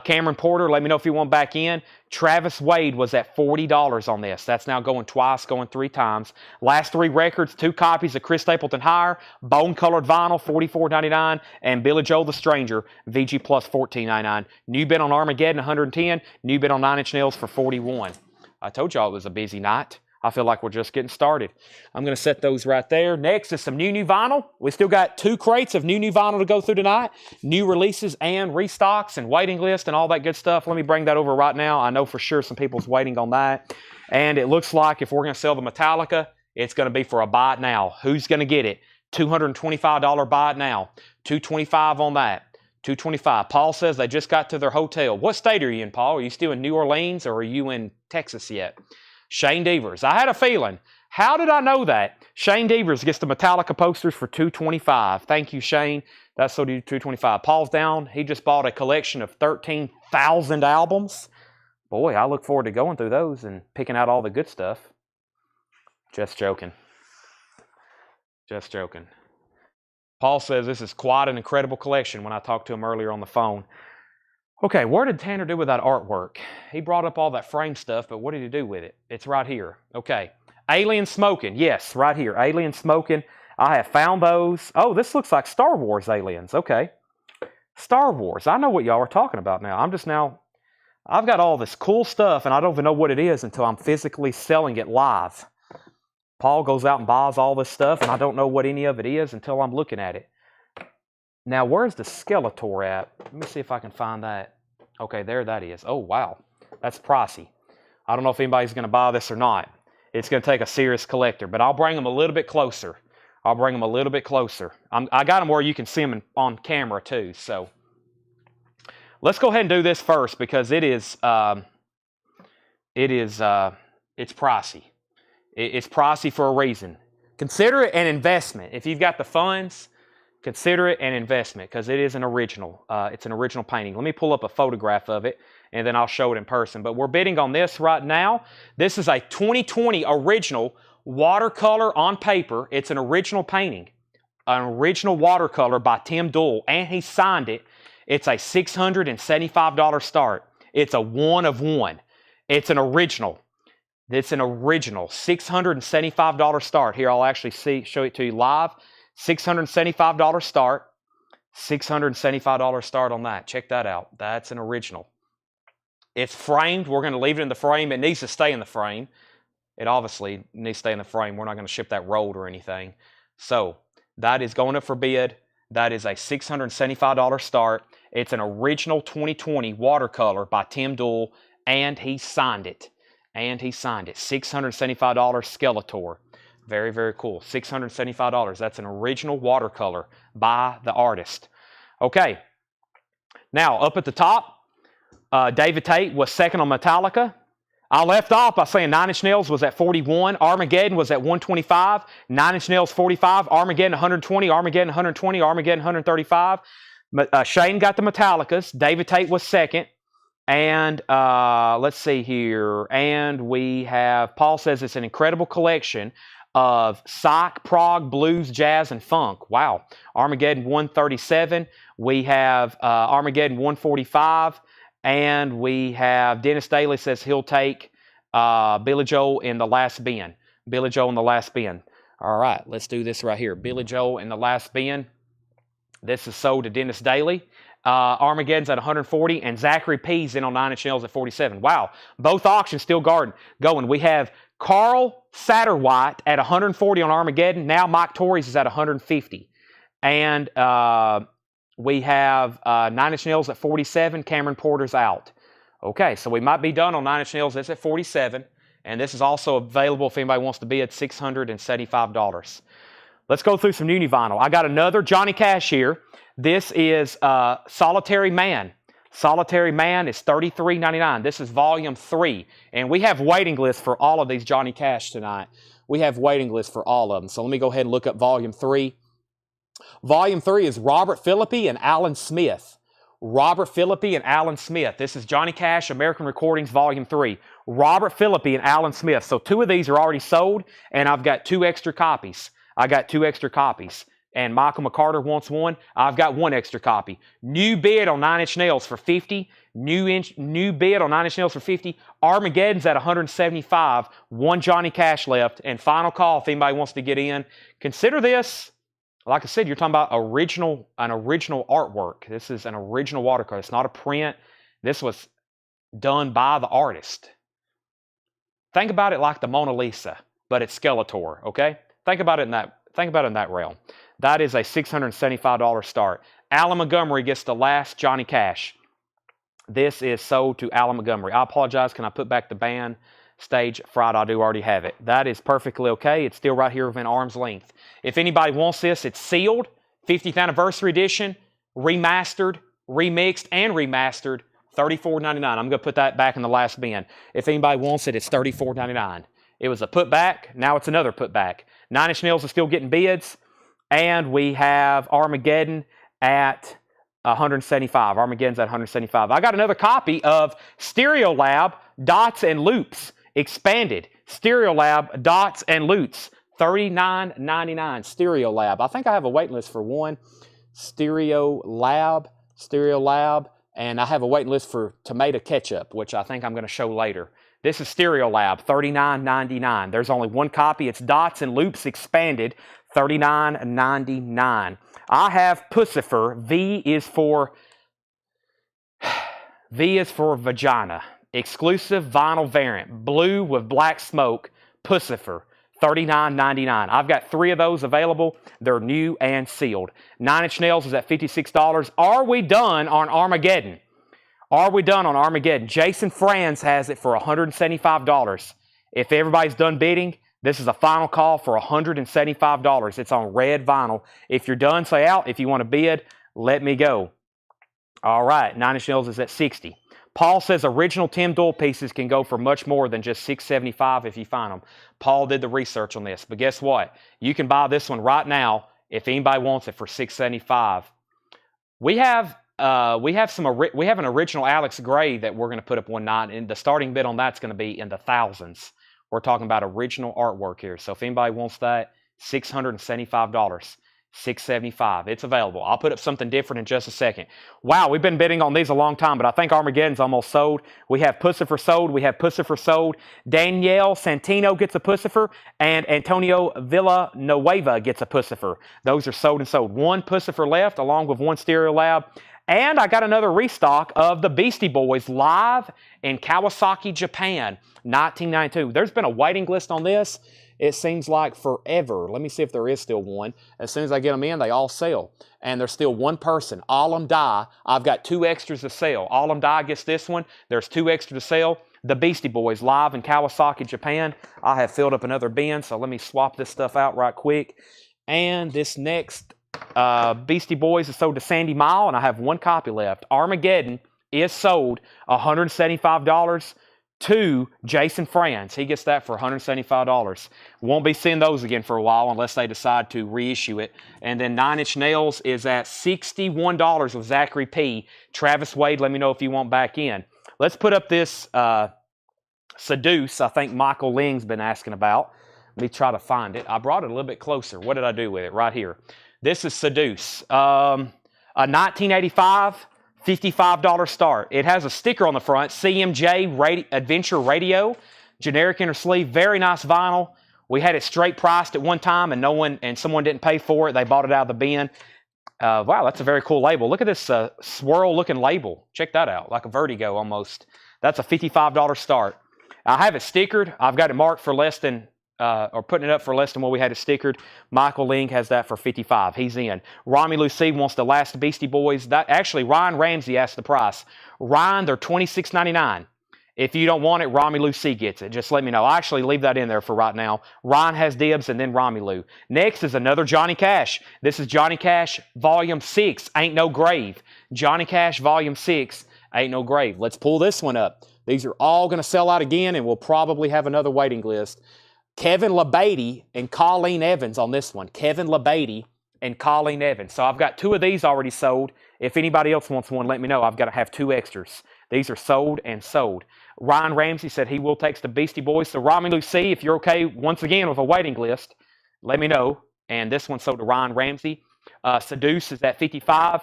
Cameron Porter, let me know if you want back in. Travis Wade was at $40 on this. That's now going twice, going 3 times. Last 3 records, 2 copies of Chris Stapleton Higher, bone-colored vinyl, $44.99, and Billy Joel the Stranger, VG Plus, $14.99. New bid on Armageddon, $110. New bid on 9 Inch Nails for $41. I told y'all it was a busy night. I feel like we're just getting started. I'm going to set those right there. Next is some new vinyl. We still got 2 crates of new vinyl to go through tonight. New releases and restocks and waiting list and all that good stuff. Let me bring that over right now. I know for sure some people's waiting on that. And it looks like if we're going to sell the Metallica, it's going to be for a buy it now. Who's going to get it? $225 buy it now. $225 on that. $225. Paul says they just got to their hotel. What state are you in, Paul? Are you still in New Orleans or are you in Texas yet? Shane Devers. I had a feeling. How did I know that? Shane Devers gets the Metallica posters for $225. Thank you, Shane. That's so $225. Paul's down. He just bought a collection of 13,000 albums. Boy, I look forward to going through those and picking out all the good stuff. Just joking. Just joking. Paul says this is quite an incredible collection when I talked to him earlier on the phone. Okay, what did Tanner do with that artwork? He brought up all that frame stuff, but what did he do with it? It's right here. Okay. Alien Smoking. Yes, right here. Alien Smoking. I have found those. Oh, this looks like Star Wars aliens. Okay. Star Wars. I know what y'all are talking about now. I've got all this cool stuff, and I don't even know what it is until I'm physically selling it live. Paul goes out and buys all this stuff, and I don't know what any of it is until I'm looking at it. Now, where's the Skeletor at? Let me see if I can find that. Okay, there that is. Oh, wow. That's pricey. I don't know if anybody's going to buy this or not. It's going to take a serious collector, but I'll bring them a little bit closer. I got them where you can see them on camera, too. So let's go ahead and do this first because it's pricey. It's pricey for a reason. Consider it an investment. If you've got the funds, consider it an investment because it is an original. It's an original painting. Let me pull up a photograph of it, and then I'll show it in person. But we're bidding on this right now. This is a 2020 original watercolor on paper. It's an original painting, an original watercolor by Tim Duell, and he signed it. It's a $675 start. It's a 1 of 1. It's an original. It's an original $675 start. Here, I'll actually show it to you live. $675 start. $675 start on that. Check that out. That's an original. It's framed. We're going to leave it in the frame. It needs to stay in the frame. It obviously needs to stay in the frame. We're not going to ship that rolled or anything. So that is going up for bid. That is a $675 start. It's an original 2020 watercolor by Tim Duell, and he signed it. $675 Skeletor. Very, very cool. $675. That's an original watercolor by the artist. Okay. Now, up at the top, David Tate was second on Metallica. I left off by saying 9 Inch Nails was at 41. Armageddon was at 125. 9 Inch Nails 45. Armageddon 120. Armageddon 120. Armageddon 135. Shane got the Metallicas. David Tate was second. And let's see here. And we have, Paul says it's an incredible collection of psych, prog, blues, jazz, and funk. Wow. Armageddon 137. We have Armageddon 145. And we have Dennis Daly says he'll take Billy Joel in the Last Bin. Billy Joel in the Last Bin. All right, let's do this right here. Billy Joel in the Last Bin. This is sold to Dennis Daly. Armageddon's at 140, and Zachary P's in on 9 Inch Nails at 47. Wow, both auctions still going. We have Carl Satterwhite at 140 on Armageddon. Now Mike Torres is at 150. And we have 9 Inch Nails at 47. Cameron Porter's out. Okay, so we might be done on 9 Inch Nails. It's at 47. And this is also available if anybody wants to be at $675. Let's go through some Uni vinyl. I got another Johnny Cash here. This is Solitary Man. Solitary Man is $33.99. This is volume 3. And we have waiting lists for all of these Johnny Cash tonight. We have waiting lists for all of them. So let me go ahead and look up volume 3. Volume 3 is Robert Philippi and Alan Smith. Robert Philippi and Alan Smith. This is Johnny Cash, American Recordings, Volume 3. Robert Philippi and Alan Smith. So 2 of these are already sold, and I've got 2 extra copies. And Michael McCarter wants one. I've got 1 extra copy. New bid on 9 Inch Nails for 50. New bid on 9 Inch Nails for 50. Armageddon's at 175. 1 Johnny Cash left. And final call if anybody wants to get in. Consider this, like I said, you're talking about an original artwork. This is an original watercolor. It's not a print. This was done by the artist. Think about it like the Mona Lisa, but it's Skeletor, okay? Think about it in that realm. That is a $675 start. Alan Montgomery gets the last Johnny Cash. This is sold to Alan Montgomery. I apologize. Can I put back the band stage Friday? I do already have it. That is perfectly okay. It's still right here within arm's length. If anybody wants this, it's sealed, 50th anniversary edition, remastered, remixed, and remastered, $34.99. I'm going to put that back in the last bin. If anybody wants it, it's $34.99. It was a putback. Now it's another putback. 9 Inch Nails is still getting bids. And we have Armageddon at 175. Armageddon's at 175. I got another copy of Stereolab Dots and Loops Expanded. Stereolab Dots and Loops, $39.99. Stereolab. I think I have a waiting list for one. Stereolab, and I have a waiting list for tomato ketchup, which I think I'm going to show later. This is Stereolab, $39.99. There's only 1 copy. It's Dots and Loops Expanded, $39.99. I have Pussifer. V is for vagina. Exclusive vinyl variant. Blue with black smoke. Pussifer. $39.99. I've got 3 of those available. They're new and sealed. 9 Inch Nails is at $56. Are we done on Armageddon? Jason Franz has it for $175. If everybody's done bidding, this is a final call for $175. It's on red vinyl. If you're done, say out. If you want to bid, let me go. All right, 9 Inch Nails is at $60. Paul says original Tim Doyle pieces can go for much more than just $675 if you find them. Paul did the research on this, but guess what? You can buy this one right now if anybody wants it for $675. We have an original Alex Gray that we're going to put up one night, and the starting bid on that's going to be in the thousands. We're talking about original artwork here. So if anybody wants that, $675. $675. It's available. I'll put up something different in just a second. Wow, we've been bidding on these a long time, but I think Armageddon's almost sold. We have Pussifer sold. Danielle Santino gets a Pussifer, and Antonio Villanueva gets a Pussifer. Those are sold and sold. 1 Pussifer left, along with 1 Stereolab. And I got another restock of the Beastie Boys live in Kawasaki, Japan, 1992. There's been a waiting list on this. It seems like forever. Let me see if there is still one. As soon as I get them in, they all sell. And there's still 1 person. Alum Die. I've got 2 extras to sell. Alum Die gets this one. There's 2 extra to sell. The Beastie Boys live in Kawasaki, Japan. I have filled up another bin, so let me swap this stuff out right quick. And this next Beastie Boys is sold to Sandy Mile, and I have 1 copy left. Armageddon is sold $175 to Jason Franz. He gets that for $175. Won't be seeing those again for a while unless they decide to reissue it. And then 9 Inch Nails is at $61 with Zachary P. Travis Wade, let me know if you want back in. Let's put up this Seduce, I think Michael Ling's been asking about. Let me try to find it. I brought it a little bit closer. What did I do with it? Right here. This is Seduce. A 1985 $55 start. It has a sticker on the front, CMJ Adventure Radio, generic inner sleeve, very nice vinyl. We had it straight priced at one time, and someone didn't pay for it. They bought it out of the bin. Wow, that's a very cool label. Look at this swirl-looking label. Check that out, like a Vertigo almost. That's a $55 start. I have it stickered. I've got it marked for less than or putting it up for less than what we had it stickered. Michael Ling has that for $55. He's in. Rami Lucy wants the last Beastie Boys. Actually, Ryan Ramsey asked the price. Ryan, they're $26.99. If you don't want it, Rami Lucy gets it. Just let me know. I actually leave that in there for right now. Ryan has dibs, and then Rami Lou. Next is another Johnny Cash. This is Johnny Cash Volume 6, Ain't No Grave. Johnny Cash Volume 6, Ain't No Grave. Let's pull this one up. These are all going to sell out again, and we'll probably have another waiting list. Kevin LeBeatty and Colleen Evans on this one. Kevin LeBeatty, and Colleen Evans. So I've got 2 of these already sold. If anybody else wants one, let me know. I've got to have 2 extras. These are sold and sold. Ryan Ramsey said he will take the Beastie Boys. So Romelu C, if you're okay, once again, with a waiting list, let me know. And this one's sold to Ryan Ramsey. Seduce is at 55.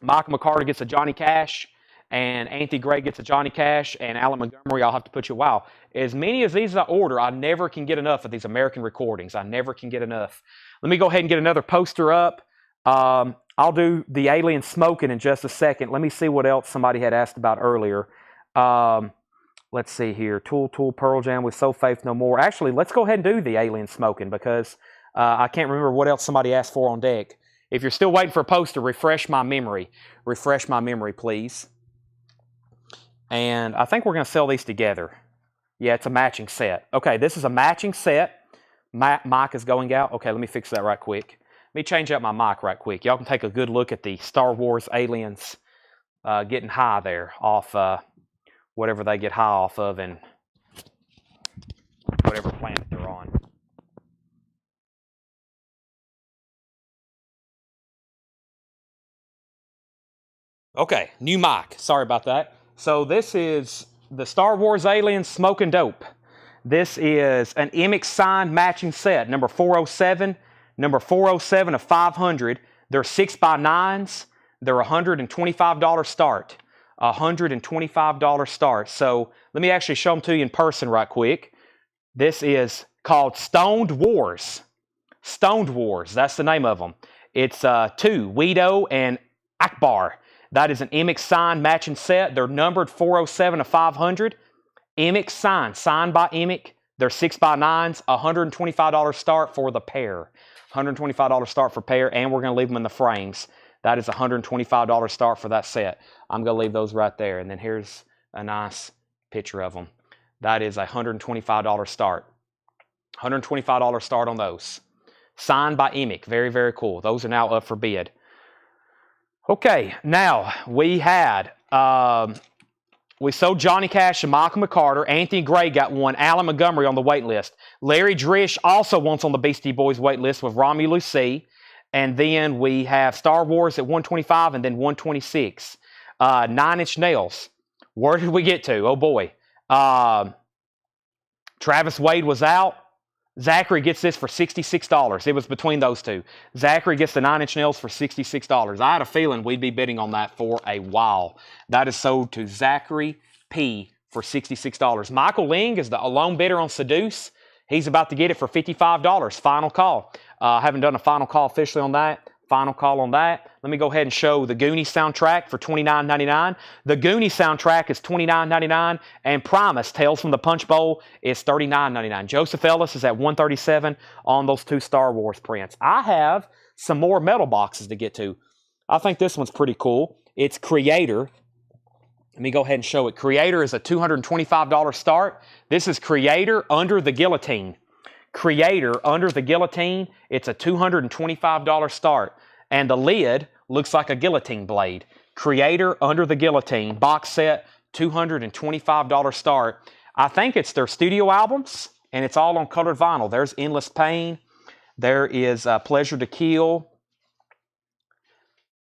Michael McCarter gets a Johnny Cash. And Anthony Gray gets a Johnny Cash. And Alan Montgomery, I'll have to put you, wow. As many as these as I order, I never can get enough of these American recordings. I never can get enough. Let me go ahead and get another poster up. I'll do the alien smoking in just a second. Let me see what else somebody had asked about earlier. Let's see here. Tool, Pearl Jam with So Faith No More. Actually, let's go ahead and do the alien smoking because I can't remember what else somebody asked for on deck. If you're still waiting for a poster, refresh my memory. Refresh my memory, please. And I think we're going to sell these together. Yeah, it's a matching set. Okay, this is a matching set. Mic is going out. Okay, let me fix that right quick. Let me change out my mic right quick. Y'all can take a good look at the Star Wars aliens getting high there off whatever they get high off of and whatever planet they're on. Okay, new mic. Sorry about that. So this is the Star Wars aliens smoking dope. This is an MX signed matching set, number 407. Number 407 of 500. They're 6x9s. They're $125 start. $125 start. So let me actually show them to you in person right quick. This is called Stoned Wars. Stoned Wars. That's the name of them. It's 2, Weedo and Akbar. That is an MX signed matching set. They're numbered 407 of 500. MX signed by MX. They're 6x9s. $125 start for the pair. $125 start for pair, and we're going to leave them in the frames. That is $125 start for that set. I'm going to leave those right there. And then here's a nice picture of them. That is a $125 start. $125 start on those. Signed by Emic. Very, very cool. Those are now up for bid. Okay, now we had... we sold Johnny Cash and Michael McCarter. Anthony Gray got one. Alan Montgomery on the wait list. Larry Drish also wants on the Beastie Boys wait list with Romelu C. And then we have Star Wars at 125 and then 126. 9 Inch Nails. Where did we get to? Oh, boy. Travis Wade was out. Zachary gets this for $66. It was between those two. Zachary gets the 9 Inch Nails for $66. I had a feeling we'd be bidding on that for a while. That is sold to Zachary P. for $66. Michael Ling is the lone bidder on Seduce. He's about to get it for $55. Final call. Haven't done a final call officially on that. Final call on that. Let me go ahead and show the Goonies soundtrack for $29.99. The Goonies soundtrack is $29.99, and Primus, Tales from the Punch Bowl, is $39.99. Joseph Ellis is at $137 on those 2 Star Wars prints. I have some more metal boxes to get to. I think this one's pretty cool. It's Creator. Let me go ahead and show it. Creator is a $225 start. This is Creator Under the Guillotine. Creator Under the Guillotine. It's a $225 start. And the lid looks like a guillotine blade. Creator Under the Guillotine. Box set, $225 start. I think it's their studio albums, and it's all on colored vinyl. There's Endless Pain. There is Pleasure to Kill.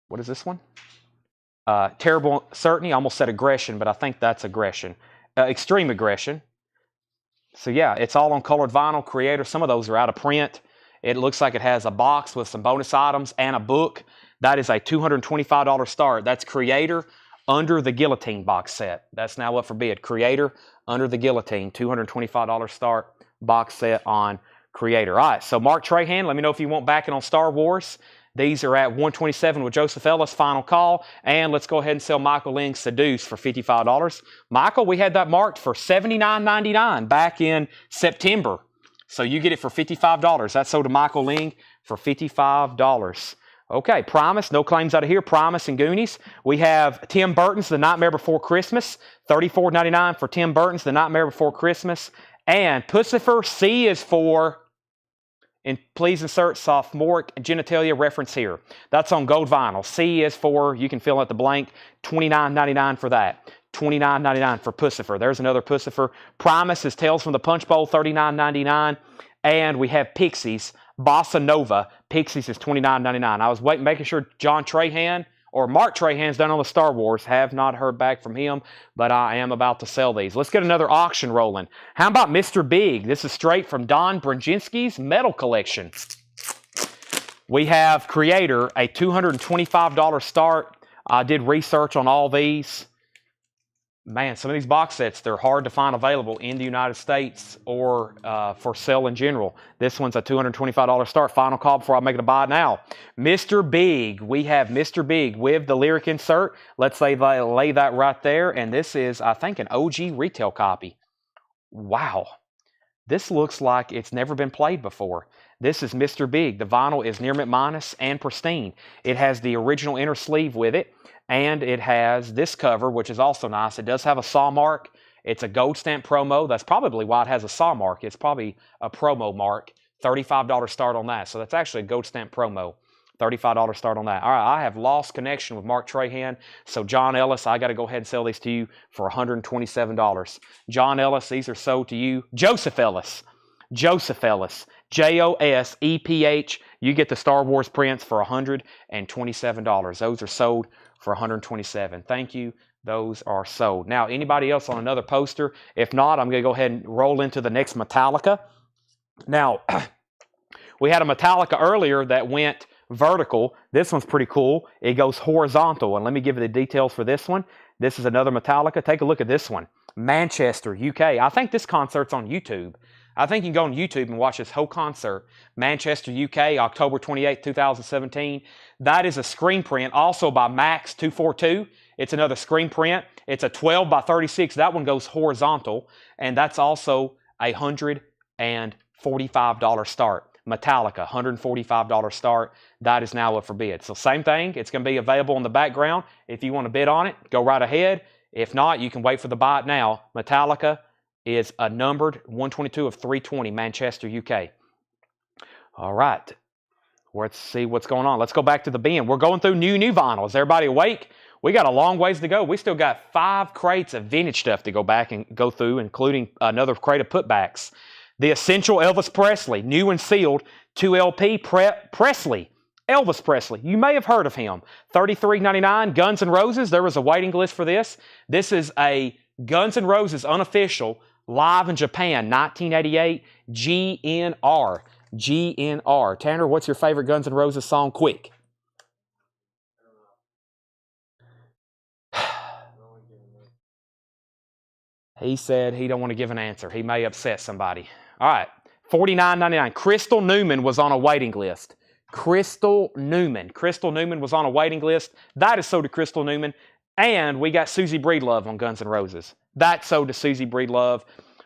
What is this one? Terrible Certainty. I almost said Aggression, but I think that's Aggression. Extreme Aggression. So yeah, it's all on colored vinyl. Creator. Some of those are out of print. It looks like it has a box with some bonus items and a book. That is a $225 start. That's Creator Under the Guillotine box set. That's now up for bid. Creator Under the Guillotine, $225 start box set on Creator. All right, so Mark Trahan, let me know if you want backing on Star Wars. These are at $127 with Joseph Ellis, final call. And let's go ahead and sell Michael Ling Seduce for $55. Michael, we had that marked for $79.99 back in September. So you get it for $55. That's sold to Michael Ling for $55. Okay, Primus, no claims out of here. Primus and Goonies. We have Tim Burton's The Nightmare Before Christmas. $34.99 for Tim Burton's The Nightmare Before Christmas. And Pussifer, C is for... And please insert sophomoric genitalia reference here. That's on gold vinyl. C is for, you can fill out the blank, $29.99 for that. $29.99 for Pussifer. There's another Pussifer. Primus is Tales from the Punch Bowl, $39.99. And we have Pixies Bossa Nova. Pixies is $29.99. I was making sure John Trahan or Mark Trahan's done on the Star Wars. Have not heard back from him, but I am about to sell these. Let's get another auction rolling. How about Mr. Big? This is straight from Don Brzezinski's Metal Collection. We have Creator, a $225 start. I did research on all these. Man, some of these box sets, they're hard to find available in the United States or for sale in general. This one's a $225 start. Final call before I make it a buy now. Mr. Big. We have Mr. Big with the lyric insert. Let's say they lay that right there. And this is, I think, an OG retail copy. Wow. This looks like it's never been played before. This is Mr. Big. The vinyl is near mint minus and pristine. It has the original inner sleeve with it. And it has this cover, which is also nice. It does have a saw mark. It's a gold stamp promo. That's probably why it has a saw mark. It's probably a promo mark. $35 start on that. So that's actually a gold stamp promo. $35 start on that. All right, I have lost connection with Mark Trahan. So John Ellis, I got to go ahead and sell these to you for $127. John Ellis, these are sold to you. Joseph Ellis. Joseph Ellis. Joseph. You get the Star Wars prints for $127. Those are sold for $127. Thank you. Those are sold. Now, anybody else on another poster? If not, I'm going to go ahead and roll into the next Metallica. Now, we had a Metallica earlier that went vertical. This one's pretty cool. It goes horizontal. And let me give you the details for this one. This is another Metallica. Take a look at this one. Manchester, UK. I think this concert's on YouTube. I think you can go on YouTube and watch this whole concert. Manchester, UK, October 28, 2017. That is a screen print, also by Max 242. It's another screen print. It's a 12 by 36. That one goes horizontal, and that's also a $145 start. Metallica, $145 start. That is now up for bid. So same thing. It's going to be available in the background. If you want to bid on it, go right ahead. If not, you can wait for the buy it now. Metallica is a numbered 122 of 320, Manchester, UK. All right. Let's see what's going on. Let's go back to the bin. We're going through new vinyls. Everybody awake? We got a long ways to go. We still got 5 crates of vintage stuff to go back and go through, including another crate of putbacks. The Essential Elvis Presley, new and sealed, 2LP Presley. Elvis Presley. You may have heard of him. $33.99, Guns N' Roses. There was a waiting list for this. This is a Guns N' Roses unofficial, live in Japan, 1988, GNR. GNR. Tanner, what's your favorite Guns N' Roses song? Quick. He said he don't want to give an answer. He may upset somebody. All right. $49.99. Crystal Newman was on a waiting list. Crystal Newman. Crystal Newman was on a waiting list. That is sold to Crystal Newman. And we got Susie Breedlove on Guns N' Roses. That's sold to Susie Breedlove.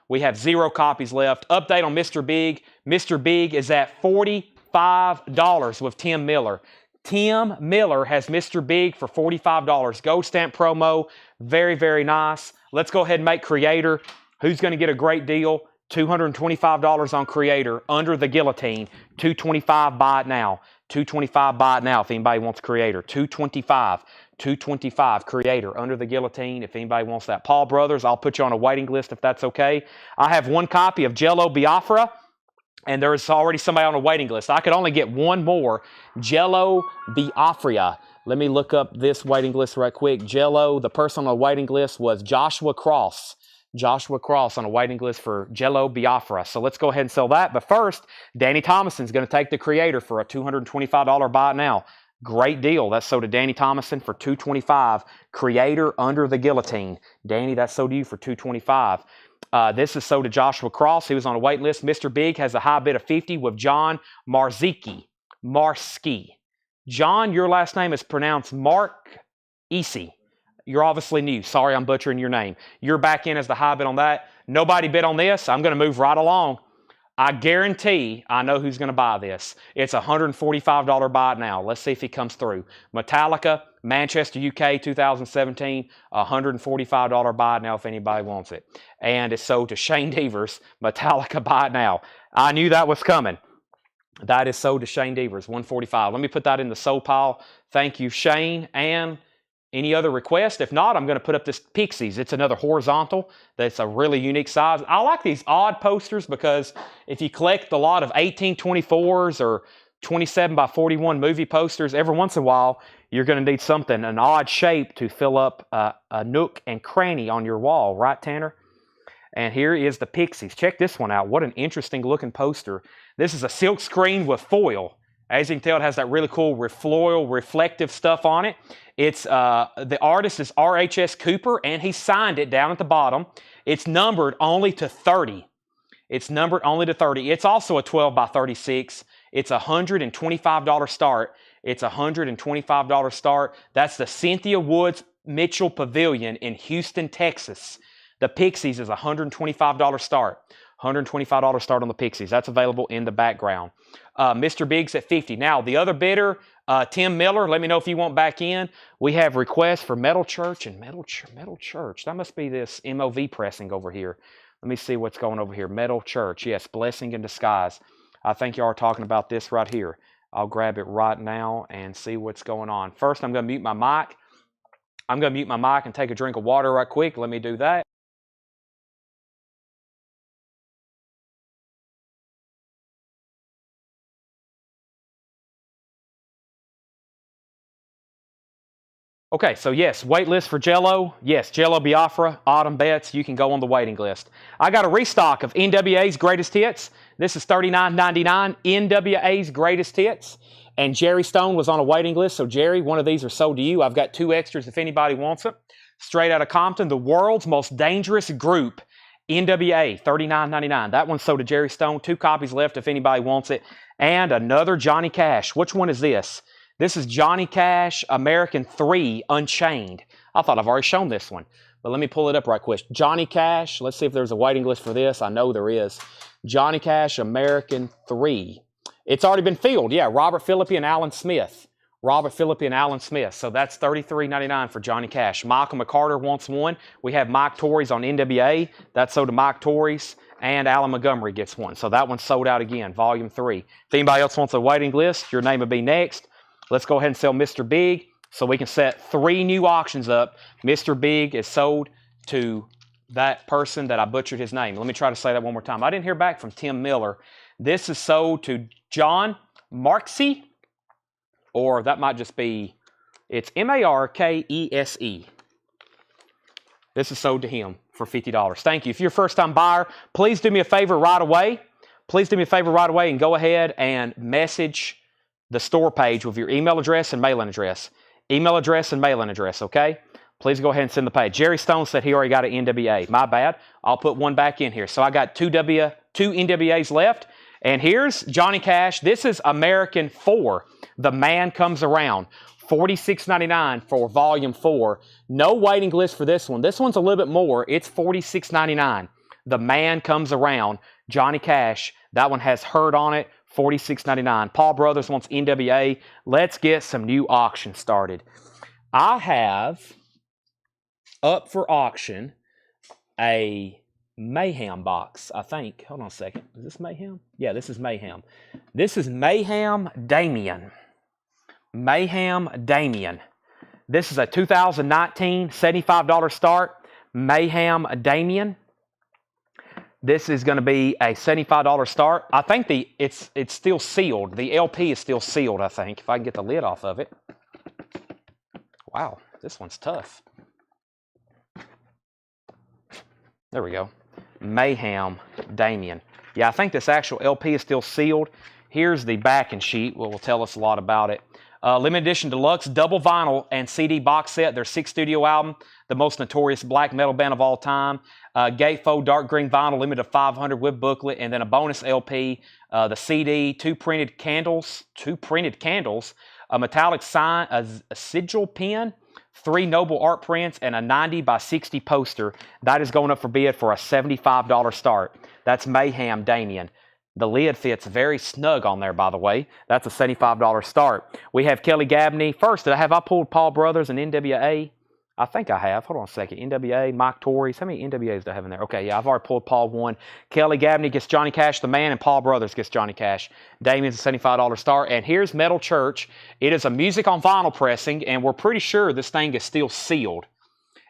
We have 0 copies left. Update on Mr. Big. Mr. Big is at $45 with Tim Miller. Tim Miller has Mr. Big for $45. Gold stamp promo. Very, very nice. Let's go ahead and make Creator. Who's going to get a great deal? $225 on Creator under the guillotine. $225 buy it now. $225 buy it now if anybody wants Creator. $225 Creator under the guillotine if anybody wants that. Paul Brothers, I'll put you on a waiting list if that's okay. I have 1 copy of Jello Biafra, and there is already somebody on a waiting list. I could only get 1 more. Jello Biafra. Let me look up this waiting list right quick. Jello, the person on the waiting list was Joshua Cross. Joshua Cross on a waiting list for Jello Biafra. So let's go ahead and sell that. But first, Danny Thomason's going to take the Creator for a $225 buy it now. Great deal. That's sold to Danny Thomason for $225. Creator under the guillotine. Danny, that's sold to you for $225. This is sold to Joshua Cross. He was on a wait list. Mr. Big has a high bid of $50 with John Marsky. John, your last name is pronounced Mark Easy. You're obviously new. Sorry, I'm butchering your name. You're back in as the high bid on that. Nobody bid on this. I'm going to move right along. I guarantee I know who's going to buy this. It's a $145 buy it now. Let's see if he comes through. Metallica, Manchester, UK, 2017, $145 buy it now if anybody wants it. And it's sold to Shane Devers, Metallica buy it now. I knew that was coming. That is sold to Shane Devers, $145. Let me put that in the sold pile. Thank you, Shane. And Any other request? If not, I'm going to put up this Pixies. It's another horizontal. That's a really unique size. I like these odd posters because if you collect a lot of 1824s or 27 by 41 movie posters, every once in a while, you're going to need something, an odd shape to fill up a nook and cranny on your wall. Right, Tanner? And here is the Pixies. Check this one out. What an interesting looking poster. This is a silk screen with foil. As you can tell, it has that really cool foil reflective stuff on it. It's the artist is R.H.S. Cooper, and he signed it down at the bottom. It's numbered only to 30. It's numbered only to 30. It's also a 12 by 36. It's a $125 start. It's a $125 start. That's the Cynthia Woods Mitchell Pavilion in Houston, Texas. The Pixies is a $125 start. $125 start on the Pixies. That's available in the background. Mr. Biggs at 50. Now, the other bidder, Tim Miller, let me know if you want back in. We have requests for Metal Church and Metal Church. That must be this MOV pressing over here. Let me see what's going over here. Metal Church. Yes, Blessing in Disguise. I think y'all are talking about this right here. I'll grab it right now and see what's going on. First, I'm going to mute my mic. I'm going to mute my mic and take a drink of water right quick. Let me do that. Okay, so yes, wait list for Jello. Yes, Jello Biafra, Autumn Bets, you can go on the waiting list. I got a restock of NWA's Greatest Hits. This is $39.99, NWA's Greatest Hits. And Jerry Stone was on a waiting list, so Jerry, one of these are sold to you. I've got 2 extras if anybody wants it. Straight out of Compton, the world's most dangerous group, NWA, $39.99. That one's sold to Jerry Stone. 2 copies left if anybody wants it. And another Johnny Cash. Which one is this? This is Johnny Cash, American 3, Unchained. I thought I've already shown this one, but let me pull it up right quick. Johnny Cash, let's see if there's a waiting list for this. I know there is. Johnny Cash, American 3. It's already been filled. Yeah, Robert Phillippe and Alan Smith. Robert Phillippe and Alan Smith. So that's $33.99 for Johnny Cash. Michael McCarter wants one. We have Mike Torres on NWA. That's sold to Mike Torres. And Alan Montgomery gets one. So that one's sold out again, Volume 3. If anybody else wants a waiting list, your name will be next. Let's go ahead and sell Mr. Big so we can set 3 new auctions up. Mr. Big is sold to that person that I butchered his name. Let me try to say that one more time. I didn't hear back from Tim Miller. This is sold to John Marksey, or that might just be, it's Markese. This is sold to him for $50. Thank you. If you're a first-time buyer, please do me a favor right away. Please do me a favor right away and go ahead and message the store page with your email address and mailing address. Email address and mailing address, okay? Please go ahead and send the page. Jerry Stone said he already got an NWA. My bad. I'll put one back in here. So I got two NWAs left. And here's Johnny Cash. This is American 4. The Man Comes Around. $46.99 for Volume 4. No waiting list for this one. This one's a little bit more. It's $46.99. The Man Comes Around. Johnny Cash. That one has Hurt on it. $46.99. Paul Brothers wants NWA. Let's get some new auctions started. I have up for auction a Mayhem box, I think. Hold on a second. Is this Mayhem? Yeah, this is Mayhem. This is Mayhem Damien. Mayhem Damien. This is a 2019 $75 start. Mayhem Damien. This is going to be a $75 start. I think it's still sealed. The LP is still sealed, I think, if I can get the lid off of it. Wow, this one's tough. There we go. Mayhem Damien. Yeah, I think this actual LP is still sealed. Here's the backing sheet, which will tell us a lot about it. Limited Edition Deluxe Double Vinyl and CD box set. Their 6th studio album, the most notorious black metal band of all time. Gatefold Dark Green Vinyl, limited of 500 with booklet, and then a bonus LP, the CD, 2 printed candles, a metallic sign, a sigil pen, 3 noble art prints, and a 90 by 60 poster. That is going up for bid for a $75 start. That's Mayhem Damien. The lid fits very snug on there, by the way. That's a $75 start. We have Kelly Gabney. First, have I pulled Paul Brothers and NWA? I think I have. Hold on a second. NWA, Mike Torres. How many NWAs do I have in there? Okay, yeah, I've already pulled Paul 1. Kelly Gabney gets Johnny Cash the Man, and Paul Brothers gets Johnny Cash. Damien's a $75 star. And here's Metal Church. It is a music on vinyl pressing, and we're pretty sure this thing is still sealed.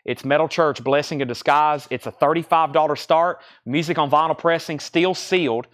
It's Metal Church, Blessing in Disguise. It's a $35 start. Music on vinyl pressing, still sealed.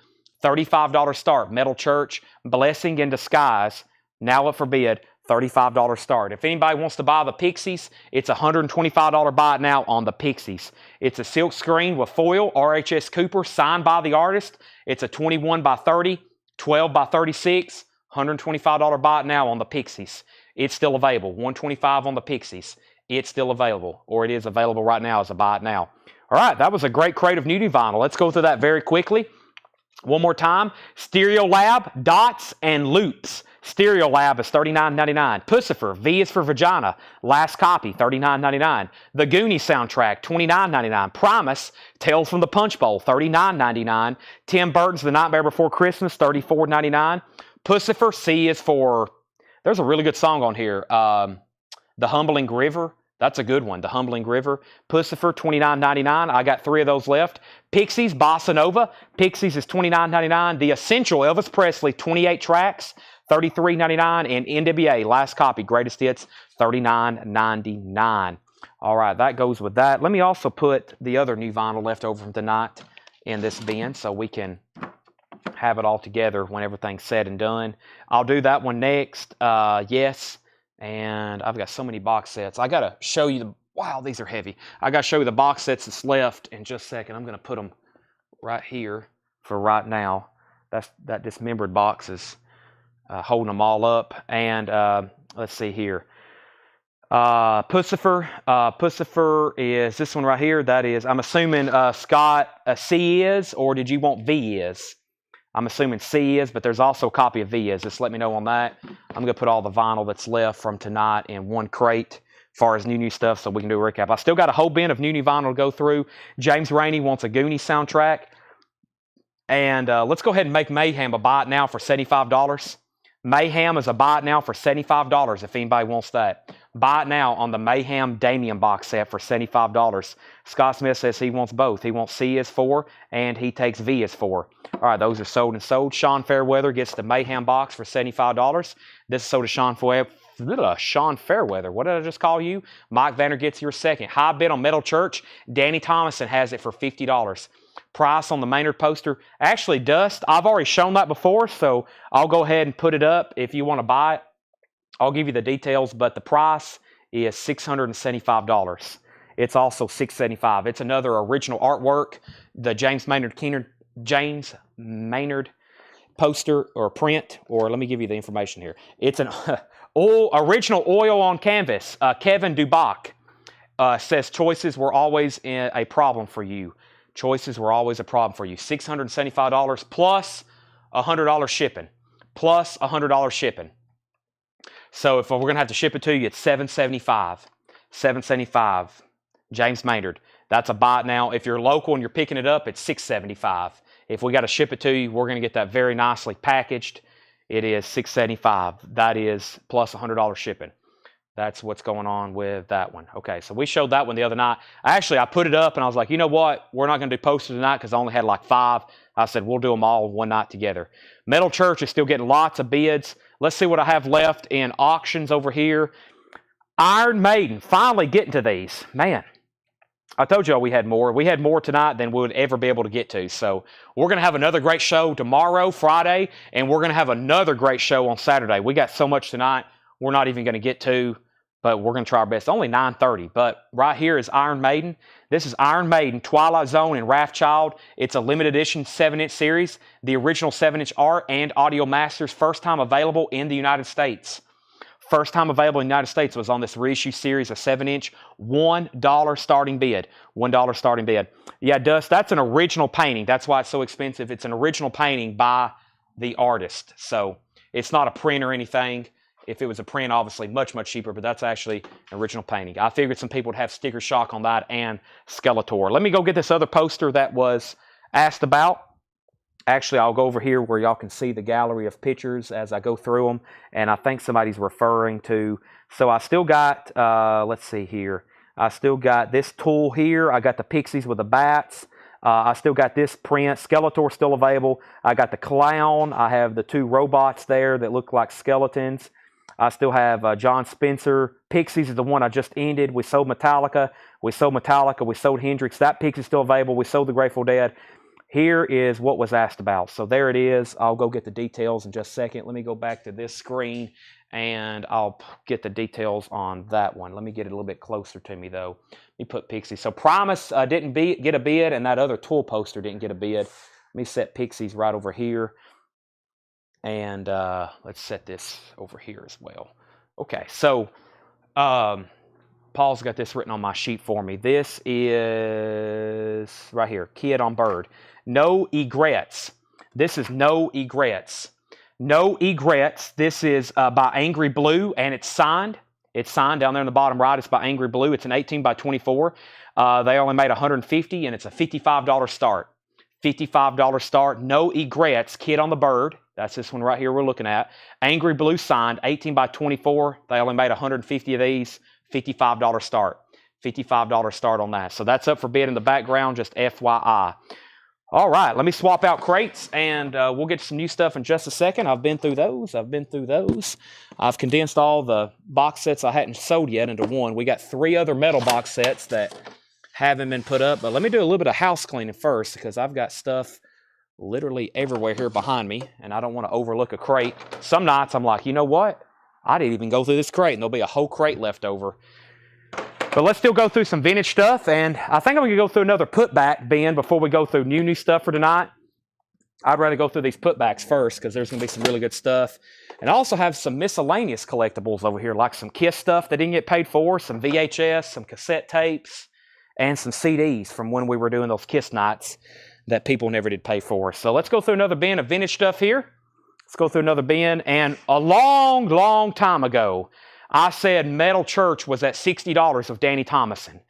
$35 start. Metal Church, Blessing in Disguise. Now up for bid. $35 start. If anybody wants to buy the Pixies, it's a $125 buy it now on the Pixies. It's a silk screen with foil, RHS Cooper, signed by the artist. It's a 21 by 30, 12 by 36, $125 buy it now on the Pixies. It's still available. $125 on the Pixies. It's still available, or it is available right now as a buy it now. All right, that was a great crate of nudie vinyl. Let's go through that very quickly. One more time. Stereo Lab, Dots, and Loops. Stereo Lab is $39.99. Pussifer, V is for Vagina. Last copy, $39.99. The Goonies soundtrack, $29.99. Primus, Tales from the Punch Bowl, $39.99. Tim Burton's The Nightmare Before Christmas, $34.99. Pussifer, C is for, there's a really good song on here. The Humbling River. That's a good one. The Humbling River. Pussifer, $29.99. I got 3 of those left. Pixies, Bossa Nova. Pixies is $29.99. The Essential, Elvis Presley, 28 tracks, $33.99. And NWA, last copy, Greatest Hits, $39.99. All right, that goes with that. Let me also put the other new vinyl left over from tonight in this bin so we can have it all together when everything's said and done. I'll do that one next. Yes. And I've got so many box sets. I got to show you the, wow, these are heavy. I got to show you the box sets that's left in just a second. I'm going to put them right here for right now. That dismembered boxes holding them all up. And let's see here. Pussifer. Pussifer is this one right here. That is, I'm assuming, Scott, C is, or did you want V is? I'm assuming C is, but there's also a copy of V is. Just let me know on that. I'm going to put all the vinyl that's left from tonight in one crate as far as new stuff so we can do a recap. I still got a whole bin of new vinyl to go through. James Rainey wants a Goonies soundtrack. And let's go ahead and make Mayhem a buy it now for $75. Mayhem is a buy it now for $75 if anybody wants that. Buy it now on the Mayhem Damien box set for $75. Scott Smith says he wants both. He wants C as 4 and he takes V as 4. All right, those are sold and sold. Sean Fairweather gets the Mayhem box for $75. This is sold to Sean Fairweather. What did I just call you? Mike Vanner gets your second. High bid on Metal Church. Danny Thomason has it for $50. Price on the Maynard poster. Actually, Dust, I've already shown that before, so I'll go ahead and put it up. If you want to buy it, I'll give you the details, but the price is $675. It's also $675. It's another original artwork. The James Maynard poster or print, or let me give you the information here. It's an original oil on canvas. Kevin Dubach says choices were always a problem for you. Choices were always a problem for you. $675 plus $100 shipping. Plus $100 shipping. So if we're going to have to ship it to you, it's $775. $775. James Maynard. That's a buy it now. If you're local and you're picking it up, it's $675. If we got to ship it to you, we're going to get that very nicely packaged. It is $675. That is plus $100 shipping. That's what's going on with that one. Okay, so we showed that one the other night. Actually, I put it up and I was like, you know what? We're not going to do posters tonight because I only had like 5. I said, we'll do them all one night together. Metal Church is still getting lots of bids. Let's see what I have left in auctions over here. Iron Maiden, finally getting to these. Man, I told y'all we had more. We had more tonight than we would ever be able to get to. So we're going to have another great show tomorrow, Friday, and we're going to have another great show on Saturday. We got so much tonight we're not even going to get to. But we're going to try our best. Only 9:30. But right here is Iron Maiden. This is Iron Maiden, Twilight Zone, and Wrathchild. It's a limited edition 7-inch series. The original 7-inch art and audio masters. First time available in the United States. First time available in the United States was on this reissue series, a 7-inch. $1 starting bid. $1 starting bid. Yeah, Dust, that's an original painting. That's why it's so expensive. It's an original painting by the artist. So it's not a print or anything. If it was a print, obviously much, much cheaper, but that's actually an original painting. I figured some people would have sticker shock on that and Skeletor. Let me go get this other poster that was asked about. Actually, I'll go over here where y'all can see the gallery of pictures as I go through them, and I think somebody's referring to, so I still got, let's see here. I still got this Tool here. I got the Pixies with the bats. I still got this print. Skeletor still available. I got the Clown. I have the 2 robots there that look like skeletons. I still have John Spencer. Pixies is the one I just ended. We sold Metallica. We sold Hendrix. That Pixie's still available. We sold the Grateful Dead. Here is what was asked about. So there it is. I'll go get the details in just a second. Let me go back to this screen and I'll get the details on that one. Let me get it a little bit closer to me though. Let me put Pixie. So Primus didn't get a bid, and that other Tool poster didn't get a bid. Let me set Pixies right over here. And let's set this over here as well. Okay, so Paul's got this written on my sheet for me. This is right here, Kid on Bird. No egrets. This is No Egrets. No Egrets. This is by Angry Blue, and it's signed. It's signed down there in the bottom right. It's by Angry Blue. It's an 18 by 24. They only made $150, and it's a $55 start. $55 start. No Egrets. Kid on the Bird. That's this one right here we're looking at. Angry Blue signed, 18 by 24. They only made 150 of these. $55 start. $55 start on that. So that's up for bid in the background, just FYI. All right, let me swap out crates, and we'll get to some new stuff in just a second. I've been through those. I've condensed all the box sets I hadn't sold yet into one. We got 3 other metal box sets that haven't been put up, but let me do a little bit of house cleaning first, because I've got stuff literally everywhere here behind me, and I don't want to overlook a crate. Some nights I'm like, you know what? I didn't even go through this crate, and there'll be a whole crate left over. But let's still go through some vintage stuff, and I think I'm going to go through another putback bin before we go through new stuff for tonight. I'd rather go through these putbacks first, because there's going to be some really good stuff. And I also have some miscellaneous collectibles over here, like some KISS stuff that didn't get paid for, some VHS, some cassette tapes, and some CDs from when we were doing those KISS nights that people never did pay for. So let's go through another bin of vintage stuff here. Let's go through another bin. And a long, long time ago, I said Metal Church was at $60 of Danny Thomason.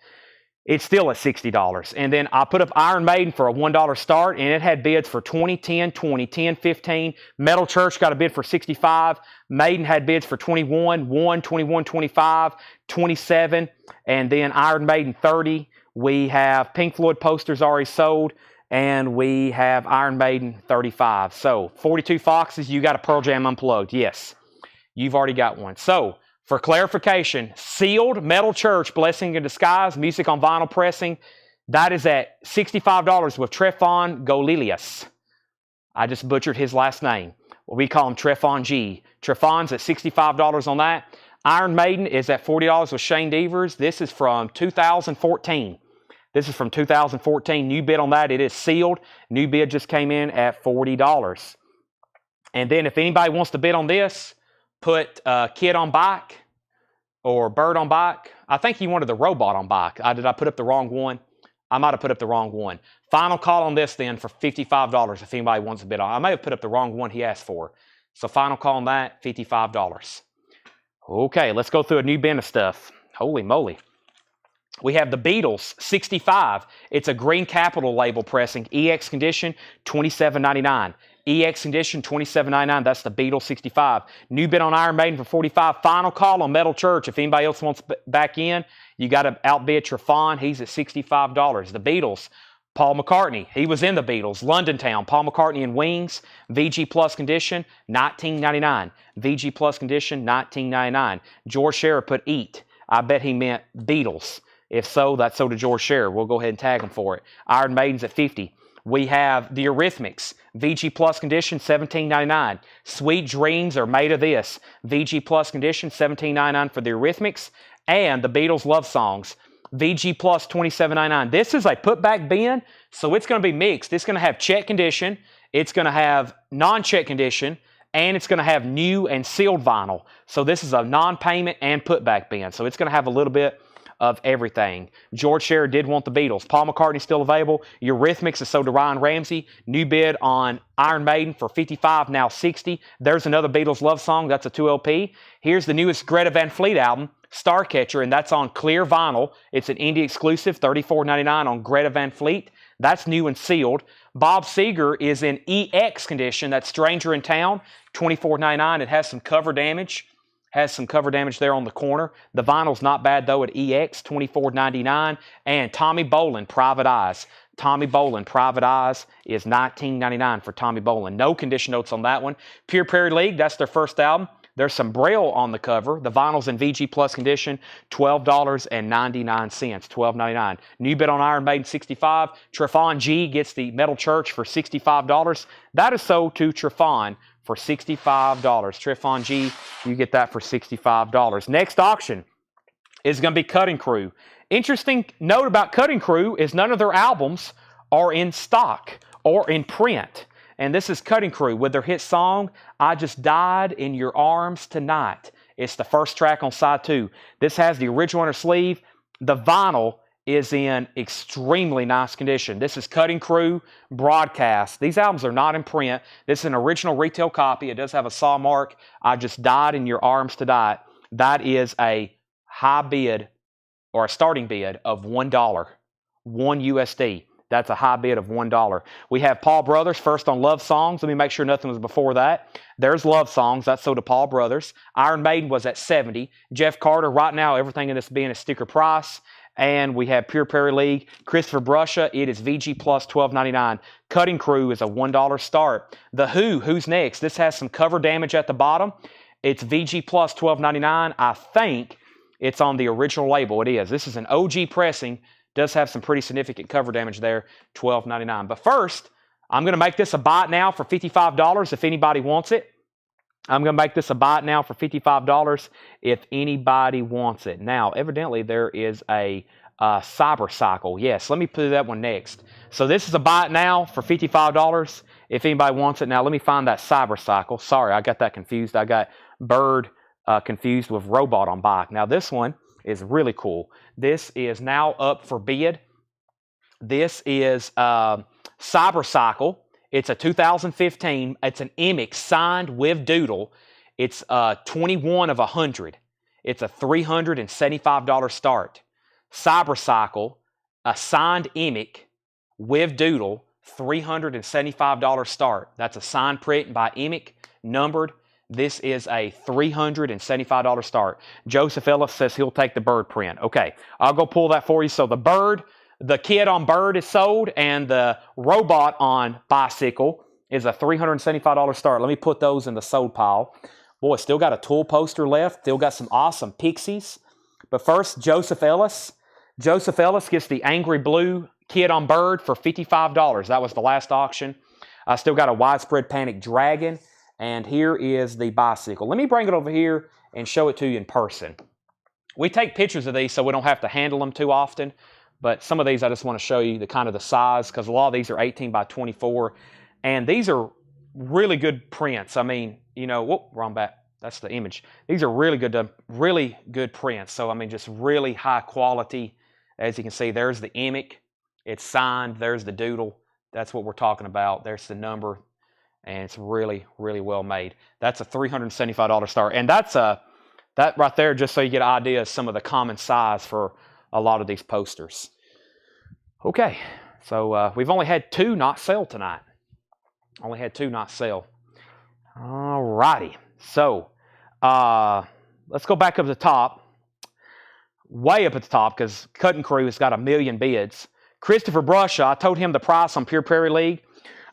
It's still at $60. And then I put up Iron Maiden for a $1 start, and it had bids for 20, 10, 20, 10, 15. Metal Church got a bid for 65. Maiden had bids for 21, 1, 21, 25, 27, and then Iron Maiden 30. We have Pink Floyd posters already sold, and we have Iron Maiden 35. So 42 Foxes, you got a Pearl Jam Unplugged. Yes, you've already got one. So for clarification, sealed Metal Church, Blessing in Disguise, music on vinyl pressing, that is at $65 with Trefon Golelius. I just butchered his last name. We call him Trefon G. Trefon's at $65 on that. Iron Maiden is at $40 with Shane Devers. This is from 2014. This is from 2014. New bid on that. It is sealed. New bid just came in at $40. And then if anybody wants to bid on this, put Kid on Bike or Bird on Bike. I think he wanted the Robot on Bike. Did I put up the wrong one? I might have put up the wrong one. Final call on this then for $55 if anybody wants to bid on. I may have put up the wrong one he asked for. So final call on that, $55. Okay, let's go through a new bin of stuff. Holy moly. We have the Beatles 65. It's a green capital label pressing. EX condition, $27.99. EX condition, $27.99. That's the Beatles 65. New bid on Iron Maiden for $45. Final call on Metal Church. If anybody else wants back in, you got to outbid Trefon. He's at $65. The Beatles, Paul McCartney. He was in the Beatles. London Town. Paul McCartney and Wings. VG Plus condition, $19.99. VG Plus condition, $19.99. George Scherer put Eat. I bet he meant Beatles. If so, that's so to George Scherer. We'll go ahead and tag him for it. Iron Maiden's at $50. We have the Eurythmics. VG Plus condition, $17.99. Sweet Dreams Are Made of This. VG Plus condition, $17.99 for the Eurythmics. And the Beatles Love Songs. VG Plus, $27.99. This is a putback bin, so it's going to be mixed. It's going to have check condition. It's going to have non-check condition. And it's going to have new and sealed vinyl. So this is a non-payment and putback bin. So it's going to have a little bit of everything. George Scherer did want the Beatles. Paul McCartney still available. Eurythmics is sold to Ryan Ramsey. New bid on Iron Maiden for $55, now $60. There's another Beatles love song. That's a 2LP. Here's the newest Greta Van Fleet album, Starcatcher, and that's on clear vinyl. It's an indie exclusive, $34.99 on Greta Van Fleet. That's new and sealed. Bob Seger is in EX condition. That's Stranger in Town, $24.99. It has some cover damage. Has some cover damage there on the corner. The vinyl's not bad, though, at EX, $24.99. And Tommy Bolin, Private Eyes. Tommy Bolin, Private Eyes is $19.99 for Tommy Bolin. No condition notes on that one. Pure Prairie League, that's their first album. There's some Braille on the cover. The vinyl's in VG Plus condition, $12.99, $12.99. New bid on Iron Maiden, $65. Trefon G gets the Metal Church for $65. That is sold to Trefon for $65. Trefon G, you get that for $65. Next auction is going to be Cutting Crew. Interesting note about Cutting Crew is none of their albums are in stock or in print. And this is Cutting Crew with their hit song, I Just Died in Your Arms Tonight. It's the first track on side 2. This has the original inner sleeve. The vinyl is in extremely nice condition. This is Cutting Crew broadcast. These albums are not in print. This is an original retail copy. It does have a saw mark, I Just Died in Your Arms Tonight. That is a high bid or a starting bid of $1, $1 USD. That's a high bid of $1. We have Paul Brothers first on Love Songs. Let me make sure nothing was before that. There's Love Songs. That's sold to Paul Brothers. Iron Maiden was at 70. Jeff Carter, right now, everything in this being a sticker price. And we have Pure Prairie League. Christopher Bruscia, it is VG Plus $12.99. Cutting Crew is a $1 start. The Who, Who's Next? This has some cover damage at the bottom. It's VG Plus $12.99. I think it's on the original label. It is. This is an OG pressing. Does have some pretty significant cover damage there, $12.99. But first, I'm going to make this a buy it now for $55 if anybody wants it. I'm going to make this a buy it now for $55 if anybody wants it. Now, evidently, there is a Cyber Cycle. Yes, let me put that one next. So this is a buy it now for $55 if anybody wants it. Now, let me find that Cyber Cycle. Sorry, I got that confused. I got Bird confused with Robot on bike. Now, this one is really cool. This is now up for bid. This is Cyber Cycle. It's a 2015. It's an Emix signed with Doodle. It's 21 of 100. It's a $375 start. Cyber Cycle, a signed Emix with Doodle, $375 start. That's a signed print by Emix, numbered. This is a $375 start. Joseph Ellis says he'll take the Bird print. Okay, I'll go pull that for you. So the Bird, the kit on Bird is sold, and the Robot on Bicycle is a $375 start. Let me put those in the sold pile. Boy, still got a Tool poster left. Still got some awesome Pixies. But first, Joseph Ellis. Joseph Ellis gets the Angry Blue kit on Bird for $55. That was the last auction. I still got a Widespread Panic Dragon. And here is the Bicycle. Let me bring it over here and show it to you in person. We take pictures of these so we don't have to handle them too often. But some of these I just want to show you the kind of the size, because a lot of these are 18 by 24. And these are really good prints. I mean, you know, whoop, wrong back. That's the image. These are really good prints. So, I mean, just really high quality. As you can see, there's the Emix. It's signed. There's the Doodle. That's what we're talking about. There's the number. And it's really, really well made. That's a $375 start. And that's that right there, just so you get an idea of some of the common size for a lot of these posters. Okay, so we've only had 2 not sell tonight. Only had 2 not sell. All righty. So let's go back up to the top. Way up at the top, because Cutting Crew has got 1 million bids. Christopher Bruscia, I told him the price on Pure Prairie League.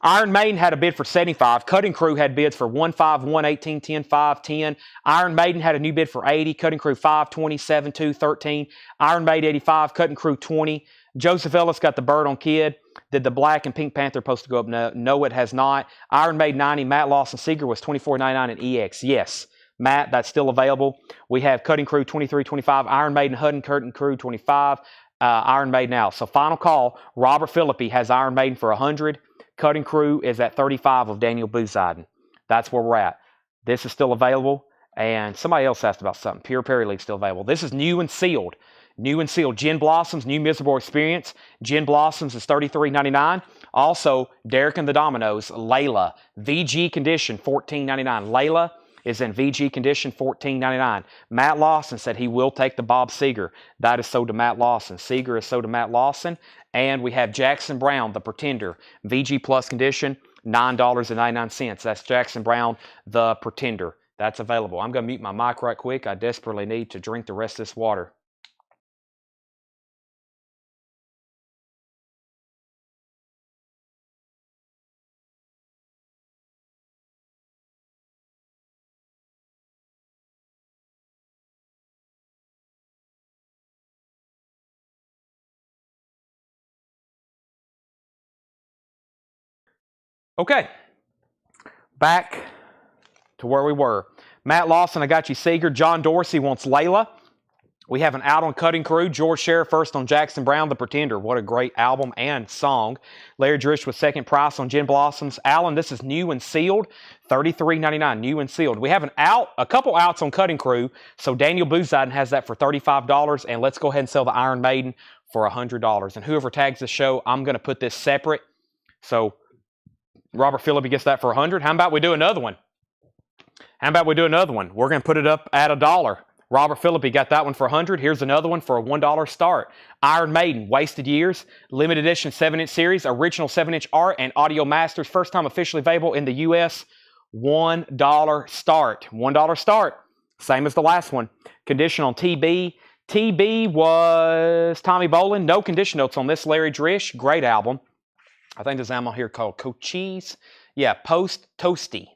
Iron Maiden had a bid for $75. Cutting Crew had bids for $1, $5, $1, $18, $10, $5, $10. Iron Maiden had a new bid for $80. Cutting Crew $5, $20, $7, $2, $13. Iron Maiden $85. Cutting Crew $20. Joseph Ellis got the Bird on Kid. Did the Black and Pink Panther supposed to go up? No, it has not. Iron Maiden $90. Matt Lawson Seeger was $24.99 in EX. Yes, Matt, that's still available. We have Cutting Crew $23, $25. Iron Maiden HUD and Cutting Crew $25. Iron Maiden out. So final call. Robert Philippi has Iron Maiden for $100. Cutting Crew is at 35 of Daniel Booziden. That's where we're at. This is still available. And somebody else asked about something. Pure Prairie League still available. This is new and sealed. New and sealed. Gin Blossoms, New Miserable Experience. Gin Blossoms is $33.99. Also, Derek and the Dominoes, Layla. VG condition, $14.99. Layla is in VG condition, $14.99. Matt Lawson said he will take the Bob Seger. That is sold to Matt Lawson. Seger is sold to Matt Lawson. And we have Jackson Brown, the Pretender, VG Plus condition, $9.99. That's Jackson Brown, the Pretender. That's available. I'm going to mute my mic right quick. I desperately need to drink the rest of this water. Okay, back to where we were. Matt Lawson, I got you Seeger. John Dorsey wants Layla. We have an out on Cutting Crew. George Sheriff first on Jackson Brown, The Pretender. What a great album and song. Larry Drish with second price on Gin Blossoms. Alan, this is new and sealed. $33.99, new and sealed. We have a couple outs on Cutting Crew. So Daniel Booziden has that for $35. And let's go ahead and sell the Iron Maiden for $100. And whoever tags the show, I'm going to put this separate. So Robert Phillips gets that for $100. How about we do another one? We're going to put it up at $1. Robert Phillips got that one for $100. Here's another one for a $1 start. Iron Maiden, Wasted Years, limited edition 7-inch series, original 7-inch art and audio masters, first time officially available in the U.S. $1 start. $1 start. Same as the last one. Condition on TB. TB was Tommy Bolin. No condition notes on this. Larry Drish. Great album. I think there's an album here called Cochise. Yeah, Post Toasty.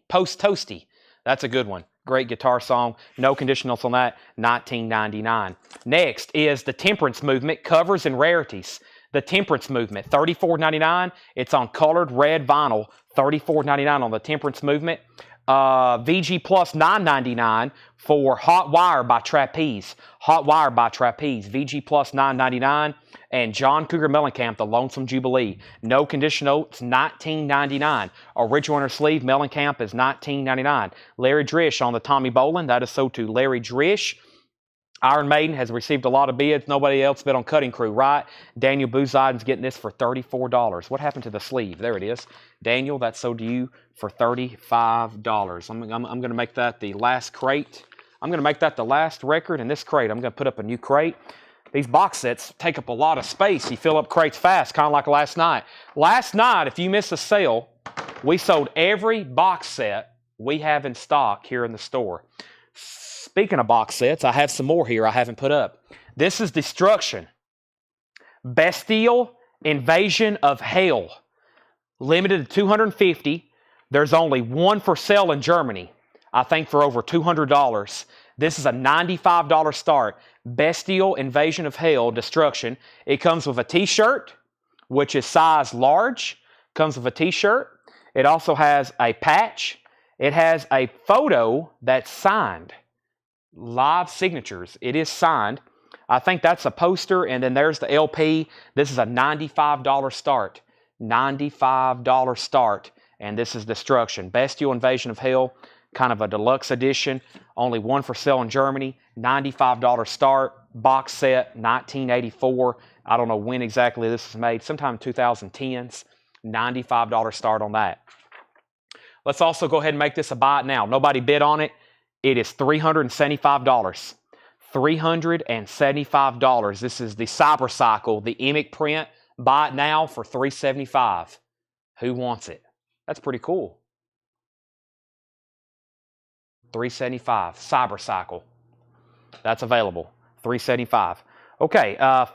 That's a good one. Great guitar song. No condition notes on that. $19.99. Next is The Temperance Movement, covers and rarities. The Temperance Movement, $34.99. It's on colored red vinyl. $34.99 on The Temperance Movement. VG Plus $9.99 for Hot Wire by Trapeze. VG Plus $9.99. And John Cougar Mellencamp, The Lonesome Jubilee. No condition notes, $19.99. Original inner sleeve, Mellencamp is $19.99. Larry Drish on the Tommy Bolin. That is sold to Larry Drish. Iron Maiden has received a lot of bids. Nobody else bid on Cutting Crew, right? Daniel Booziden's getting this for $34. What happened to the sleeve? There it is. Daniel, that's sold to you for $35. I'm going to make that the last crate. I'm going to make that the last record in this crate. I'm going to put up a new crate. These box sets take up a lot of space. You fill up crates fast, kind of like last night. Last night, if you missed a sale, we sold every box set we have in stock here in the store. Speaking of box sets, I have some more here I haven't put up. This is Destruction. Bestial Invasion of Hell. Limited to 250. There's only one for sale in Germany. I think for over $200. This is a $95 start. Bestial Invasion of Hell, Destruction. It comes with a t-shirt, which is size large. Comes with a t-shirt. It also has a patch. It has a photo that's signed. Live signatures. It is signed. I think that's a poster, and then there's the LP. This is a $95 start. $95 start, and this is Destruction. Bestial Invasion of Hell, kind of a deluxe edition. Only one for sale in Germany. $95 start. Box set, 1984. I don't know when exactly this was made. Sometime 2010s. $95 start on that. Let's also go ahead and make this a buy it now. Nobody bid on it. It is $375. $375. This is the Cybercycle, the Emic print. Buy it now for $375. Who wants it? That's pretty cool. $375. Cybercycle. That's available. $375. Okay,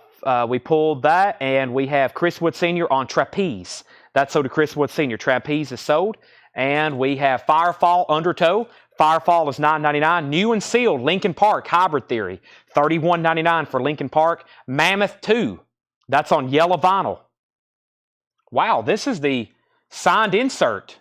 we pulled that, and we have Chris Wood Sr. on Trapeze. That's sold to Chris Wood Sr. Trapeze is sold. And we have Firefall Undertow. Firefall is $9.99. New and sealed, Linkin Park Hybrid Theory. $31.99 for Linkin Park. Mammoth 2. That's on yellow vinyl. Wow, this is the signed insert.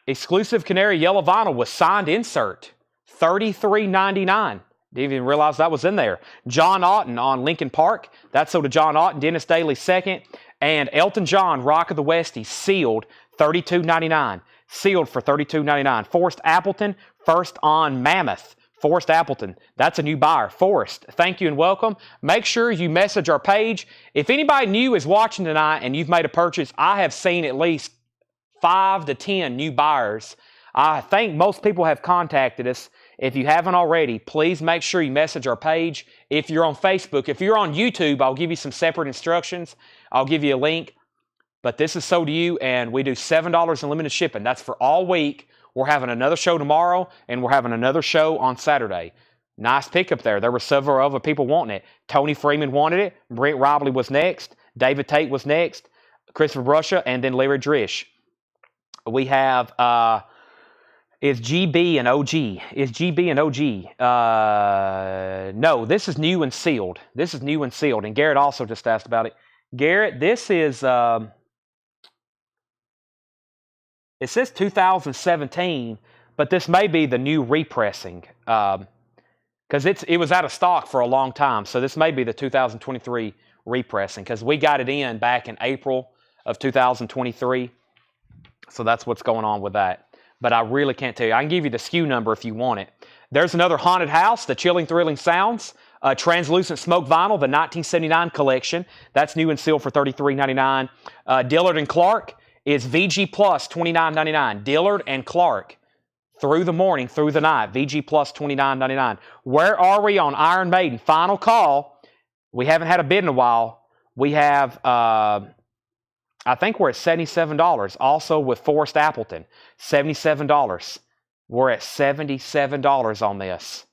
Exclusive Canary yellow vinyl with signed insert. $33.99. Didn't even realize that was in there. John Otten on Linkin Park. That's sold to John Otten. Dennis Daly second. And Elton John, Rock of the Westies, sealed. $32.99. Sealed for $32.99. Forrest Appleton, first on Mammoth. Forrest Appleton, that's a new buyer. Forrest, thank you and welcome. Make sure you message our page. If anybody new is watching tonight and you've made a purchase, I have seen at least 5 to 10 new buyers. I think most people have contacted us. If you haven't already, please make sure you message our page. If you're on Facebook, if you're on YouTube, I'll give you some separate instructions. I'll give you a link. But this is sold to you, and we do $7 in limited shipping. That's for all week. We're having another show tomorrow, and we're having another show on Saturday. Nice pickup there. There were several other people wanting it. Tony Freeman wanted it. Brent Robley was next. David Tate was next. Christopher Brusha, and then Larry Drish. We have is GB and OG. Is GB and OG? No, this is new and sealed. This is new and sealed. And Garrett also just asked about it. Garrett, this is it says 2017, but this may be the new repressing. Because it was out of stock for a long time. So this may be the 2023 repressing, because we got it in back in April of 2023. So that's what's going on with that. But I really can't tell you. I can give you the SKU number if you want it. There's another Haunted House, the Chilling Thrilling Sounds, Translucent Smoke Vinyl, the 1979 collection. That's new and sealed for $33.99. Dillard and Clark is VG Plus $29.99. Dillard and Clark. Through the morning, through the night. VG Plus $29.99. Where are we on Iron Maiden? Final call. We haven't had a bid in a while. We have, I think we're at $77. Also with Forrest Appleton, $77. We're at $77 on this.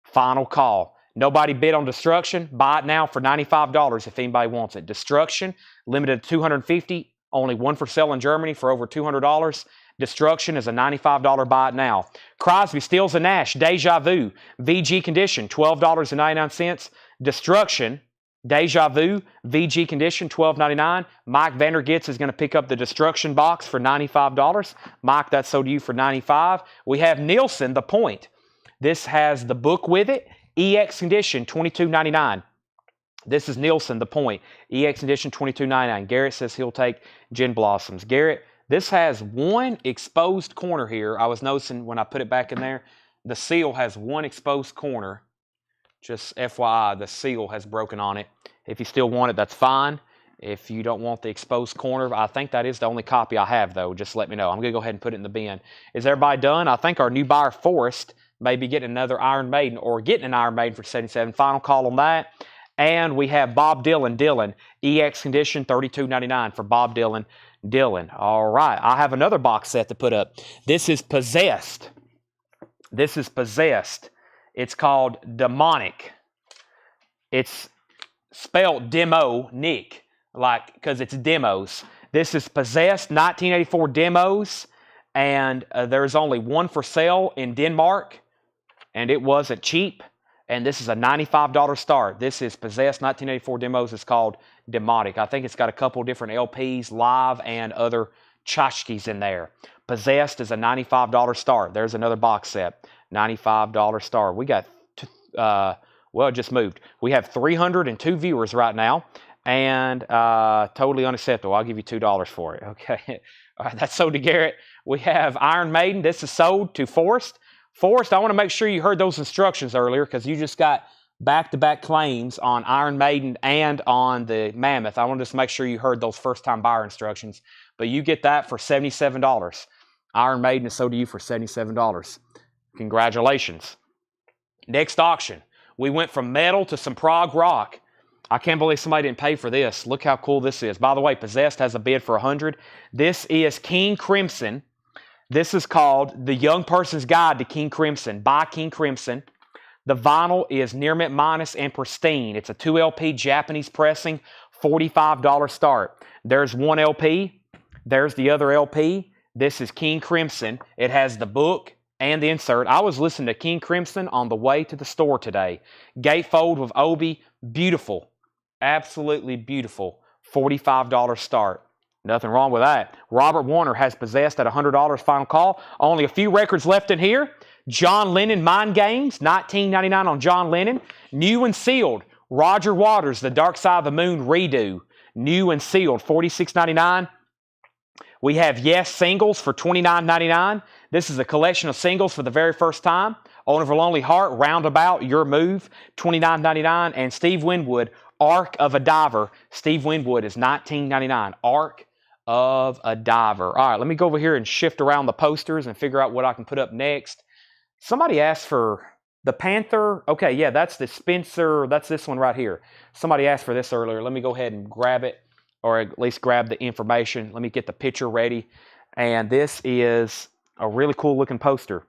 Final call. Nobody bid on Destruction. Buy it now for $95 if anybody wants it. Destruction, limited to 250. Only one for sale in Germany for over $200. Destruction is a $95 buy it now. Crosby, Stills & Nash, Deja Vu, VG Condition, $12.99. Destruction, Deja Vu, VG Condition, $12.99. Mike Vandergits is going to pick up the Destruction box for $95. Mike, that's sold to you for $95. We have Nielsen, The Point. This has the book with it. EX Condition, $22.99. This is Nielsen, The Point. EX Condition, $22.99. Garrett says he'll take Gin Blossoms. Garrett, this has one exposed corner here. I was noticing when I put it back in there, the seal has one exposed corner. Just FYI, the seal has broken on it. If you still want it, that's fine. If you don't want the exposed corner, I think that is the only copy I have, though. Just let me know. I'm going to go ahead and put it in the bin. Is everybody done? I think our new buyer, Forrest, may be getting another Iron Maiden or getting an Iron Maiden for $77. Final call on that. And we have Bob Dylan, EX Condition, $32.99 for Bob Dylan. All right. I have another box set to put up. This is Possessed. This is Possessed. It's called Demonic. It's spelled Demo-Nick, like, because it's demos. This is Possessed 1984 demos, and there's only one for sale in Denmark, and it wasn't cheap. And this is a $95 start. This is Possessed 1984 demos. It's called Demonic. I think it's got a couple different LPs, live, and other tchotchkes in there. Possessed is a $95 start. There's another box set. $95 start. We got, well, it just moved. We have 302 viewers right now, and totally unacceptable. I'll give you $2 for it. Okay. All right, that's sold to Garrett. We have Iron Maiden. This is sold to Forrest. Forrest, I want to make sure you heard those instructions earlier, because you just got back-to-back claims on Iron Maiden and on the Mammoth. I want to just make sure you heard those first-time buyer instructions. But you get that for $77. Iron Maiden is sold to you for $77. Congratulations. Next auction. We went from metal to some prog rock. I can't believe somebody didn't pay for this. Look how cool this is. By the way, Possessed has a bid for $100. This is King Crimson. This is called The Young Person's Guide to King Crimson by King Crimson. The vinyl is near mint minus and pristine. It's a 2LP Japanese pressing, $45 start. There's one LP. There's the other LP. This is King Crimson. It has the book and the insert. I was listening to King Crimson on the way to the store today. Gatefold with Obi. Beautiful. Absolutely beautiful. $45 start. Nothing wrong with that. Robert Warner has Possessed at $100. Final call. Only a few records left in here. John Lennon, Mind Games, $19.99 on John Lennon. New and sealed. Roger Waters, The Dark Side of the Moon redo. New and sealed, $46.99. We have Yes singles for $29.99. This is a collection of singles for the very first time. Owner of a Lonely Heart, Roundabout, Your Move, $29.99. And Steve Winwood, Ark of a Diver. Steve Winwood is $19.99. Ark of a Diver. All right, let me go over here and shift around the posters and figure out what I can put up next. Somebody asked for the Panther. Okay, yeah, that's the Spencer. That's this one right here. Somebody asked for this earlier. Let me go ahead and grab it, or at least grab the information. Let me get the picture ready. And this is A really cool looking poster.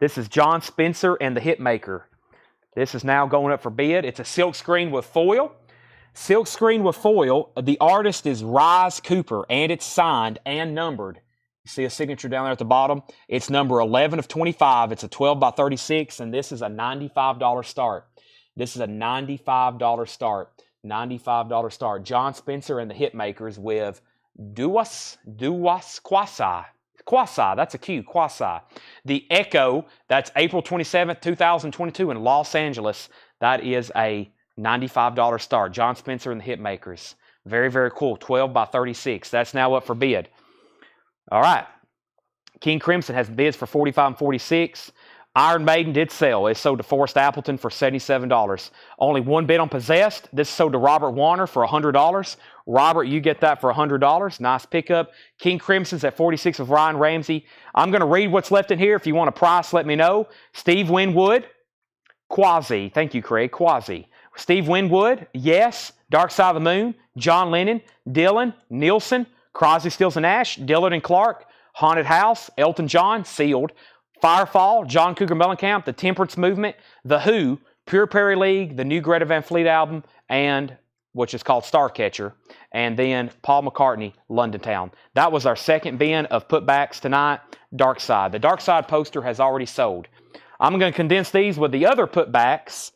This is John Spencer and the Hitmaker. This is now going up for bid. It's a silk screen with foil. Silk screen with foil. The artist is Rise Cooper, and it's signed and numbered. You see a signature down there at the bottom? It's number 11 of 25. It's a 12 by 36, and this is a $95 start. This is a $95 start. $95 start. John Spencer and the Hitmakers with Duas Quasi. Quasi, that's a Q, Quasi. The Echo, that's April 27th, 2022 in Los Angeles. That is a $95 start. John Spencer and the Hitmakers. Very, very cool. 12 by 36. That's now up for bid. All right. King Crimson has bids for $45 and $46. Iron Maiden did sell. It sold to Forrest Appleton for $77. Only one bid on Possessed. This sold to Robert Warner for $100. Robert, you get that for $100. Nice pickup. King Crimson's at 46 of Ryan Ramsey. I'm going to read what's left in here. If you want a price, let me know. Steve Winwood, Quasi. Thank you, Craig. Quasi. Steve Winwood, yes. Dark Side of the Moon, John Lennon, Dylan, Nielsen, Crosby, Stills, and Nash, Dillard and Clark, Haunted House, Elton John, Sealed, Firefall, John Cougar Mellencamp, The Temperance Movement, The Who, Pure Prairie League, the new Greta Van Fleet album, and which is called Starcatcher, and then Paul McCartney, London Town. That was our second bin of putbacks tonight. Dark Side. The Dark Side poster has already sold. I'm going to condense these with the other putbacks,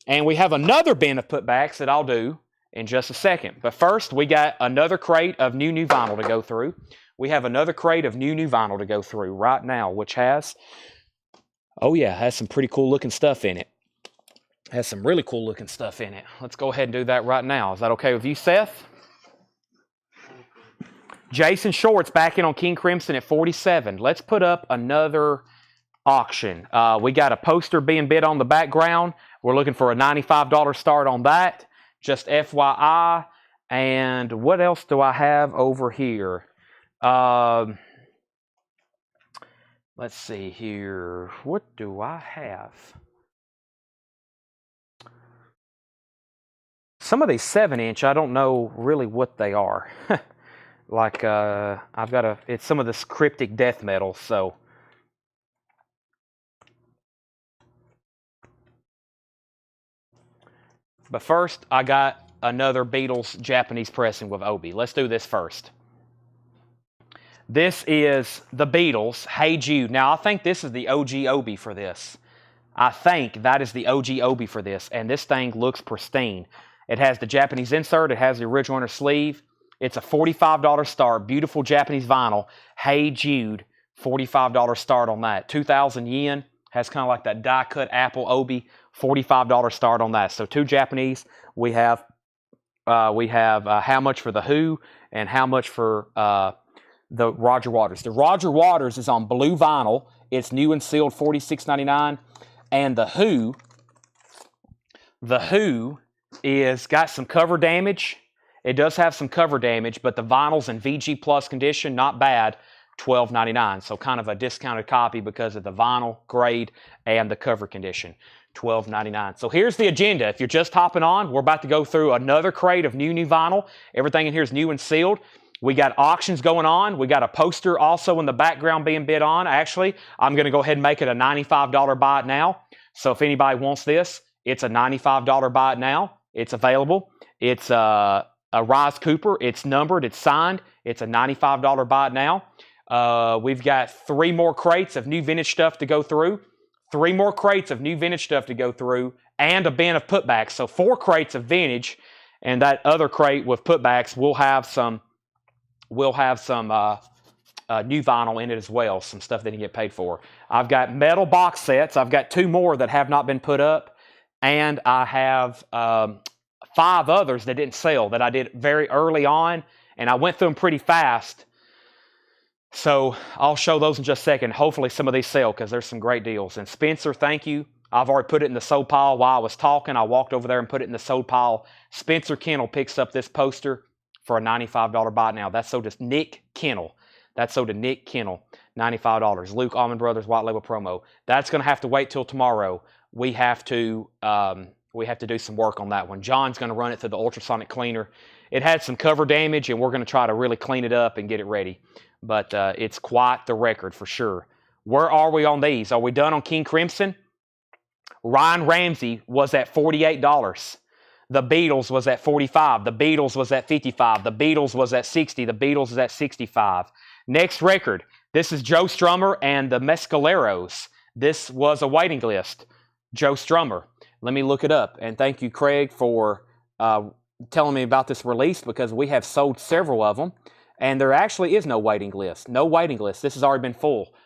and we have another bin of putbacks that I'll do in just a second. But first, we got another crate of new vinyl to go through. We have another crate of new vinyl to go through right now, which has, oh yeah, has some pretty cool looking stuff in it. Has some really cool looking stuff in it. Let's go ahead and do that right now. Is that okay with you, Seth? Jason Short's back in on King Crimson at 47. Let's put up another auction. We got a poster being bid on the background. We're looking for a $95 start on that. Just FYI. And what else do I have over here? Let's see here. What do I have? Some of these 7-inch, I don't know really what they are. Like, I've got it's some of this cryptic death metal, so. But first, I got another Beatles Japanese pressing with Obi. Let's do this first. This is the Beatles, Hey Jude. Now, I think this is the OG Obi for this. I think that is the OG Obi for this, and this thing looks pristine. It has the Japanese insert. It has the original inner sleeve. It's a $45 start. Beautiful Japanese vinyl. Hey Jude, $45 start on that. 2,000 yen. Has kind of like that die-cut Apple Obi. $45 start on that. So two Japanese. We have how much for the Who and how much for the Roger Waters. The Roger Waters is on blue vinyl. It's new and sealed, $46.99. And the Who is got some cover damage. It does have some cover damage, but the vinyl's in VG Plus condition, not bad, $12.99. So kind of a discounted copy because of the vinyl grade and the cover condition, $12.99. So here's the agenda. If you're just hopping on, we're about to go through another crate of new vinyl. Everything in here is new and sealed. We got auctions going on. We got a poster also in the background being bid on. Actually, I'm going to go ahead and make it a $95 buy it now. So if anybody wants this, it's a $95 buy it now. It's available. It's a Rise Cooper. It's numbered. It's signed. It's a $95 buy it now. We've got 3 more crates of new vintage stuff to go through. 3 more crates of new vintage stuff to go through, and a bin of putbacks. So 4 crates of vintage, and that other crate with putbacks will have some. We'll have some new vinyl in it as well, some stuff that you get paid for. I've got metal box sets. I've got 2 more that have not been put up, and I have 5 others that didn't sell that I did very early on, and I went through them pretty fast. So I'll show those in just a second. Hopefully some of these sell because there's some great deals. And Spencer, thank you. I've already put it in the sold pile while I was talking. I walked over there and put it in the sold pile. Spencer Kennel picks up this poster for a $95 buy now. That's sold to Nick Kennel. That's sold to Nick Kennel, $95. Luke Almond Brothers White Label promo. That's going to have to wait till tomorrow. We have to do some work on that one. John's going to run it through the ultrasonic cleaner. It had some cover damage, and we're going to try to really clean it up and get it ready. but it's quite the record for sure. Where are we on these? Are we done on King Crimson? Ryan Ramsey was at $48. The Beatles was at $45. The Beatles was at $55. The Beatles was at $60. The Beatles is at $65. Next record, this is Joe Strummer and the Mescaleros. This was a waiting list. Joe Strummer. Let me look it up. And thank you, Craig, for telling me about this release, because we have sold several of them. And there actually is no waiting list. No waiting list. This has already been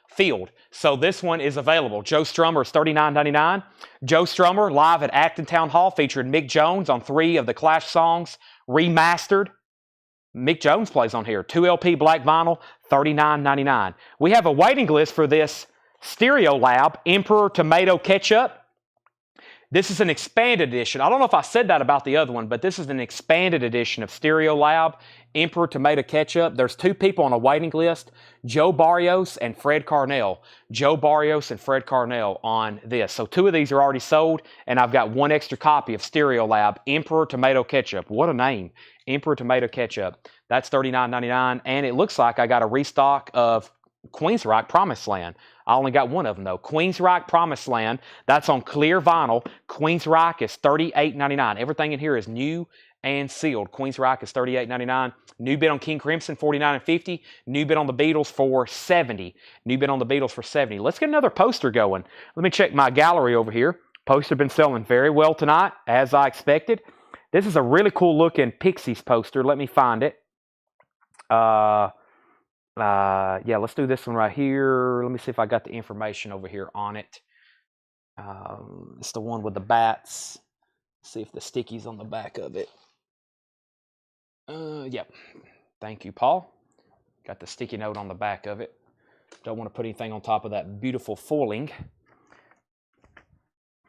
filled. So this one is available. Joe Strummer is $39.99. Joe Strummer live at Acton Town Hall featured Mick Jones on 3 of the Clash songs, remastered. Mick Jones plays on here. 2 LP black vinyl, $39.99. We have a waiting list for this Stereo Lab Emperor Tomato Ketchup. This is an expanded edition. I don't know if I said that about the other one, but this is an expanded edition of Stereo Lab Emperor Tomato Ketchup. There's 2 people on a waiting list, Joe Barrios and Fred Carnell. Joe Barrios and Fred Carnell on this. So 2 of these are already sold, and I've got 1 extra copy of Stereo Lab Emperor Tomato Ketchup. What a name. Emperor Tomato Ketchup. That's $39.99, and it looks like I got a restock of Queensryche Promised Land. I only got 1 of them, though. Queensryche Promised Land. That's on clear vinyl. Queensryche is $38.99. Everything in here is new and sealed. Queensryche is $38.99. New bid on King Crimson, $49.50. New bid on the Beatles for $70. New bid on the Beatles for $70. Let's get another poster going. Let me check my gallery over here. Poster been selling very well tonight, as I expected. This is a really cool looking Pixies poster. Let me find it. Yeah, let's do this one right here. Let me see if I got the information over here on it. It's the one with the bats. See if the sticky's on the back of it. Yep. Thank you, Paul. Got the sticky note on the back of it. Don't want to put anything on top of that beautiful foiling.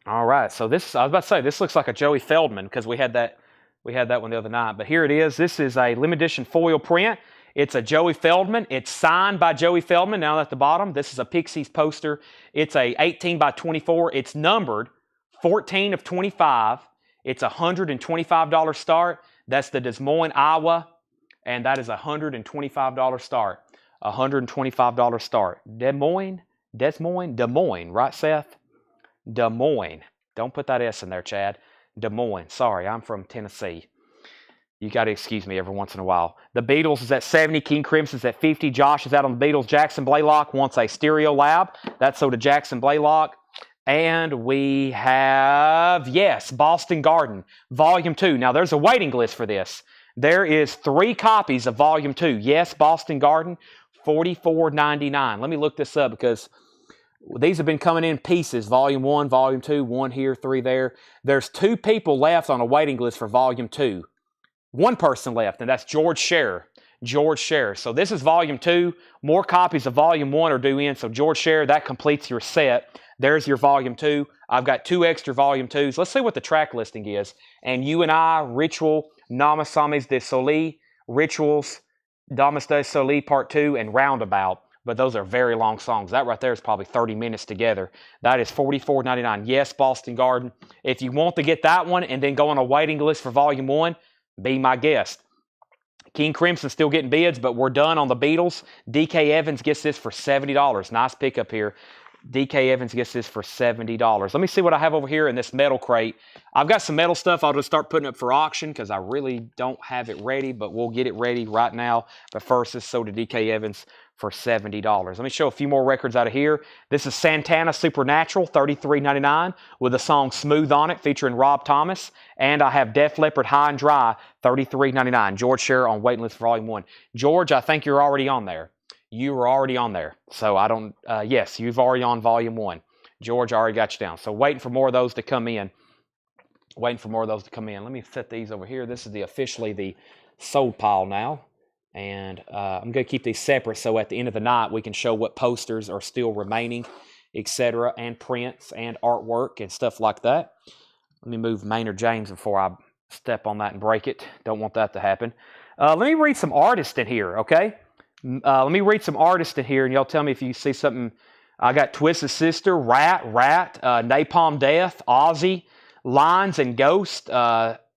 All right, so this, I was about to say, this looks like a Joey Feldman, because we had that one the other night. But here it is. This is a limited edition foil print. It's a Joey Feldman. It's signed by Joey Feldman down at the bottom. This is a Pixies poster. It's a 18 by 24. It's numbered 14 of 25. It's a $125 start. That's the Des Moines, Iowa, and that is a $125 start. $125 start. Des Moines, right, Seth? Des Moines. Don't put that S in there, Chad. Des Moines. Sorry, I'm from Tennessee. You got to excuse me every once in a while. The Beatles is at 70. King Crimson's at 50. Josh is out on the Beatles. Jackson Blaylock wants a Stereo Lab. That's so to Jackson Blaylock. And we have, yes, Boston Garden, Volume 2. Now, there's a waiting list for this. There is 3 copies of Volume 2. Yes, Boston Garden, $44.99. Let me look this up, because these have been coming in pieces. Volume 1, Volume 2, 1 here, 3 there. There's 2 people left on a waiting list for Volume 2. 1 person left, and that's George Scherer. George Scherer. So this is Volume 2. More copies of Volume 1 are due in. So George Scherer, that completes your set. There's your Volume 2. I've got 2 extra Volume 2s. Let's see what the track listing is. And You and I, Ritual, Namasames de Soli, Rituals, Damas de Soli Part 2, and Roundabout. But those are very long songs. That right there is probably 30 minutes together. That is $44.99. Yes, Boston Garden. If you want to get that one and then go on a waiting list for Volume 1, be my guest. King Crimson's still getting bids, but we're done on the Beatles. DK Evans gets this for $70. Nice pickup here. DK Evans gets this for $70. Let me see what I have over here in this metal crate. I've got some metal stuff I'll just start putting up for auction, because I really don't have it ready, but we'll get it ready right now. But first, this is sold to DK Evans for $70. Let me show a few more records out of here. This is Santana Supernatural, $33.99, with the song Smooth on it, featuring Rob Thomas. And I have Def Leppard High and Dry, $33.99. George Scherer on waiting list for Volume 1. George, I think you're already on there. You were already on there. So I don't, yes, you've already on Volume 1. George, I already got you down. So waiting for more of those to come in. Waiting for more of those to come in. Let me set these over here. This is officially the sold pile now. And I'm going to keep these separate so at the end of the night we can show what posters are still remaining, etc., and prints and artwork and stuff like that. Let me move Maynard James before I step on that and break it. Don't want that to happen. Let me read some artists in here, okay? Let me read some artists in here, and y'all tell me if you see something. I got Twisted Sister, Rat, Napalm Death, Ozzy, Lines and Ghost,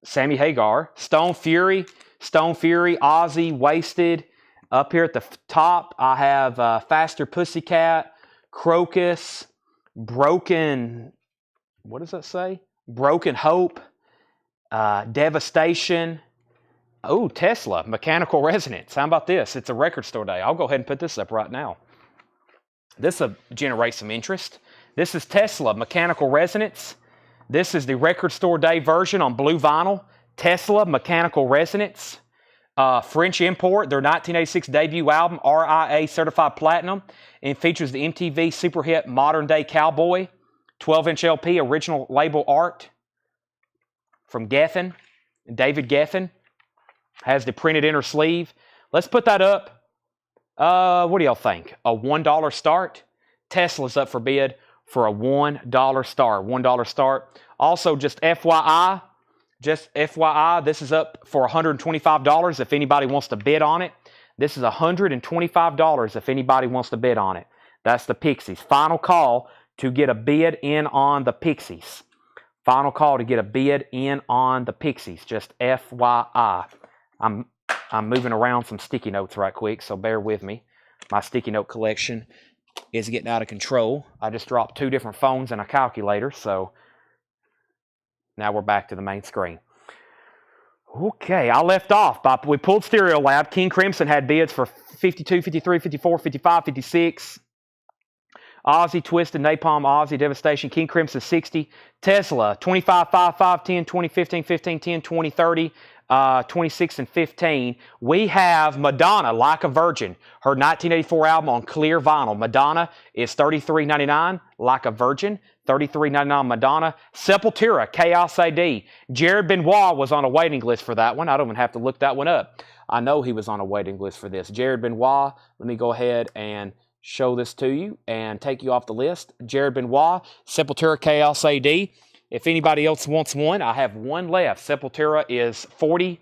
Sammy Hagar, Stone Fury, Ozzy, Wasted, Up here at the top, I have Faster Pussycat, Crocus, Broken, what does that say? Broken Hope, Devastation. Oh, Tesla, Mechanical Resonance. How about this? It's a record store day. I'll go ahead and put this up right now. This will generate some interest. This is Tesla, Mechanical Resonance. This is the record store day version on blue vinyl. Tesla, Mechanical Resonance. French import, their 1986 debut album, RIA Certified Platinum, and features the MTV super hit Modern Day Cowboy, 12-inch LP, original label art from Geffen, David Geffen. Has the printed inner sleeve. Let's put that up. What do y'all think? A $1 start? Tesla's up for bid for a $1 start. $1 start. Also, just FYI, this is up for $125 if anybody wants to bid on it. This is $125 if anybody wants to bid on it. That's the Pixies. Final call to get a bid in on the Pixies. Final call to get a bid in on the Pixies. Just FYI. I'm moving around some sticky notes right quick, so bear with me. My sticky note collection is getting out of control. I just dropped 2 different phones and a calculator, so now we're back to the main screen. Okay, I left off. We pulled Stereo Lab. King Crimson had bids for 52, 53, 54, 55, 56. Ozzy, Twisted, Napalm, Ozzy, Devastation, King Crimson 60. Tesla, 25, 5, 5, 10, 20, 15, 15, 10, 20, 30. 26 and 15. We have Madonna, Like a Virgin, her 1984 album on clear vinyl. Madonna is $33.99, Like a Virgin, $33.99 Madonna. Sepultura, Chaos AD. Jared Benoit was on a waiting list for that one. I don't even have to look that one up. I know he was on a waiting list for this. Jared Benoit, let me go ahead and show this to you and take you off the list. Jared Benoit, Sepultura, Chaos AD. If anybody else wants one, I have one left. Sepultura is $46.99.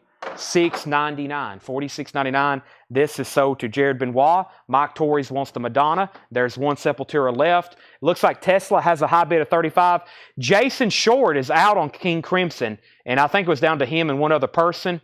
$46.99. This is sold to Jared Benoit. Mike Torres wants the Madonna. There's one Sepultura left. It looks like Tesla has a high bid of $35. Jason Short is out on King Crimson, and I think it was down to him and one other person.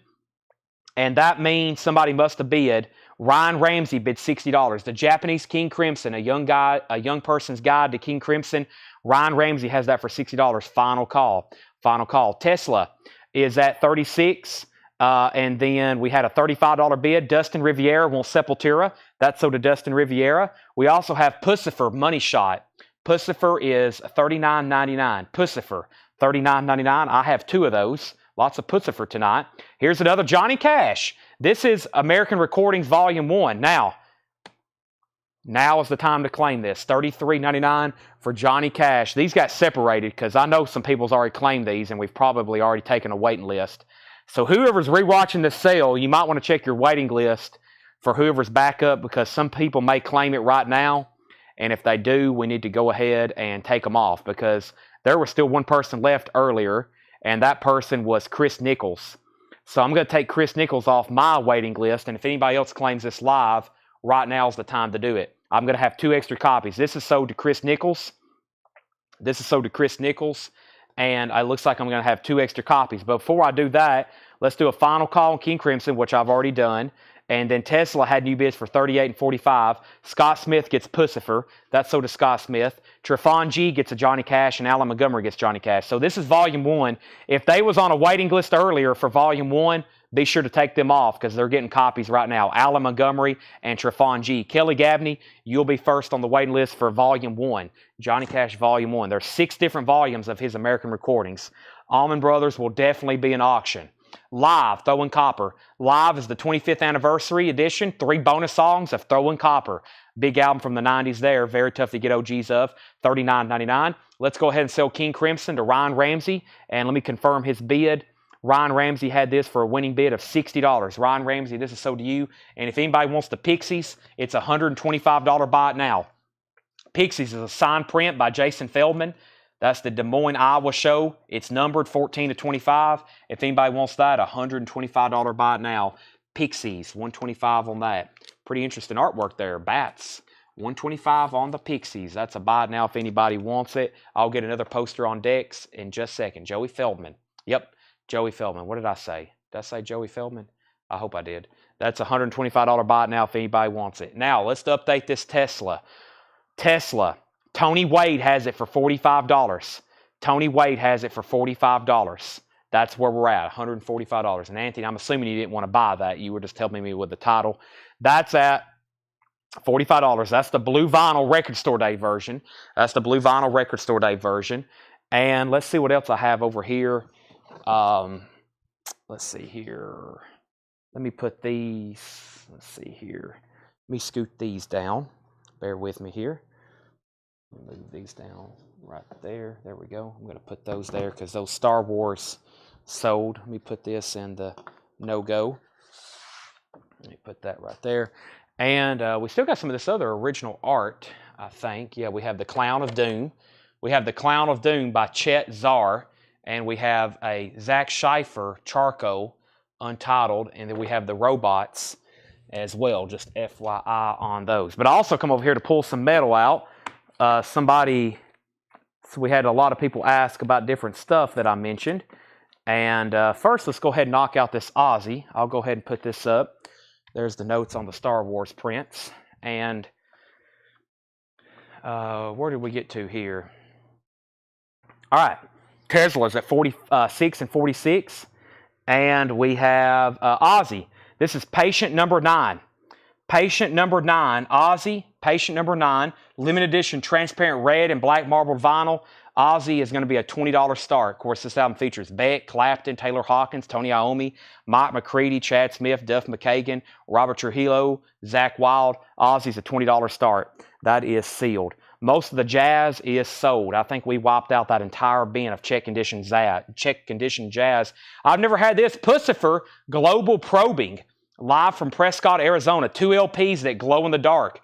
And that means somebody must have bid. Ryan Ramsey bid $60. The Japanese King Crimson, a young person's guide to King Crimson. Ryan Ramsey has that for $60. Final call. Final call. Tesla is at $36. And then we had a $35 bid. Dustin Riviera wants Sepultura. That's sold to Dustin Riviera. We also have Pussifer, Money Shot. Pussifer is $39.99. Pussifer, $39.99. I have 2 of those. Lots of Pussifer tonight. Here's another Johnny Cash. This is American Recordings Volume 1. Now is the time to claim this. $33.99 for Johnny Cash. These got separated because I know some people's already claimed these and we've probably already taken a waiting list. So whoever's rewatching this sale, you might want to check your waiting list for whoever's back up because some people may claim it right now. And if they do, we need to go ahead and take them off because there was still one person left earlier and that person was Chris Nichols. So I'm going to take Chris Nichols off my waiting list. And if anybody else claims this live, right now is the time to do it. I'm going to have 2 extra copies. This is sold to Chris Nichols. This is sold to Chris Nichols. And it looks like I'm going to have 2 extra copies. But before I do that, let's do a final call on King Crimson, which I've already done. And then Tesla had new bids for $38 and $45. Scott Smith gets Pussifer. That's sold to Scott Smith. Trefon G gets a Johnny Cash, and Alan Montgomery gets Johnny Cash. So this is Volume 1. If they was on a waiting list earlier for Volume 1, be sure to take them off because they're getting copies right now. Alan Montgomery and Trefon G. Kelly Gabney, you'll be first on the waiting list for Volume 1. Johnny Cash Volume 1. There's 6 different volumes of his American recordings. Allman Brothers will definitely be in auction. Live, Throwing Copper. Live is the 25th anniversary edition. 3 bonus songs of Throwing Copper. Big album from the 90s there. Very tough to get OGs of. $39.99. Let's go ahead and sell King Crimson to Ryan Ramsey. And let me confirm his bid. Ryan Ramsey had this for a winning bid of $60. Ryan Ramsey, this is sold to you. And if anybody wants the Pixies, it's a $125 buy it now. Pixies is a signed print by Jason Feldman. That's the Des Moines, Iowa show. It's numbered 14 to 25. If anybody wants that, $125 buy it now. Pixies, $125 on that. Pretty interesting artwork there. Bats, $125 on the Pixies. That's a buy it now if anybody wants it. I'll get another poster on decks in just a second. Joey Feldman. Yep, Joey Feldman. What did I say? Did I say Joey Feldman? I hope I did. That's a $125 buy now if anybody wants it. Now, let's update this Tesla. Tony Wade has it for $45. Tony Wade has it for $45. That's where we're at, $145. And Anthony, I'm assuming you didn't want to buy that. You were just helping me with the title. That's at $45. That's the blue vinyl record store day version. That's the blue vinyl record store day version. And let's see what else I have over here. Let's see here. Let me put these. Let's see here. Let me scoot these down. Bear with me here. Move these down right there. There we go. I'm going to put those there because those Star Wars sold. Let me put this in the no-go. Let me put that right there. And we still got some of this other original art, I think. Yeah, we have the Clown of Doom. We have the Clown of Doom by Chet Zar. And we have a Zach Scheifer charcoal, untitled. And then we have the robots as well, just FYI on those. But I also come over here to pull some metal out. So we had a lot of people ask about different stuff that I mentioned. And first, let's go ahead and knock out this Aussie. I'll go ahead and put this up. There's the notes on the Star Wars prints. And where did we get to here? All right. Tesla's at 46 and 46. And we have Aussie. This is patient number 9. Patient number 9, Aussie, patient number 9, limited edition transparent red and black marbled vinyl. Aussie is going to be a $20 start. Of course, this album features Beck, Clapton, Taylor Hawkins, Tony Iommi, Mike McCready, Chad Smith, Duff McKagan, Robert Trujillo, Zach Wilde. Aussie's a $20 start. That is sealed. Most of the jazz is sold. I think we wiped out that entire bin of check condition jazz. I've never had this. Pussifer Global Probing. Live from Prescott, Arizona. 2 LPs that glow in the dark.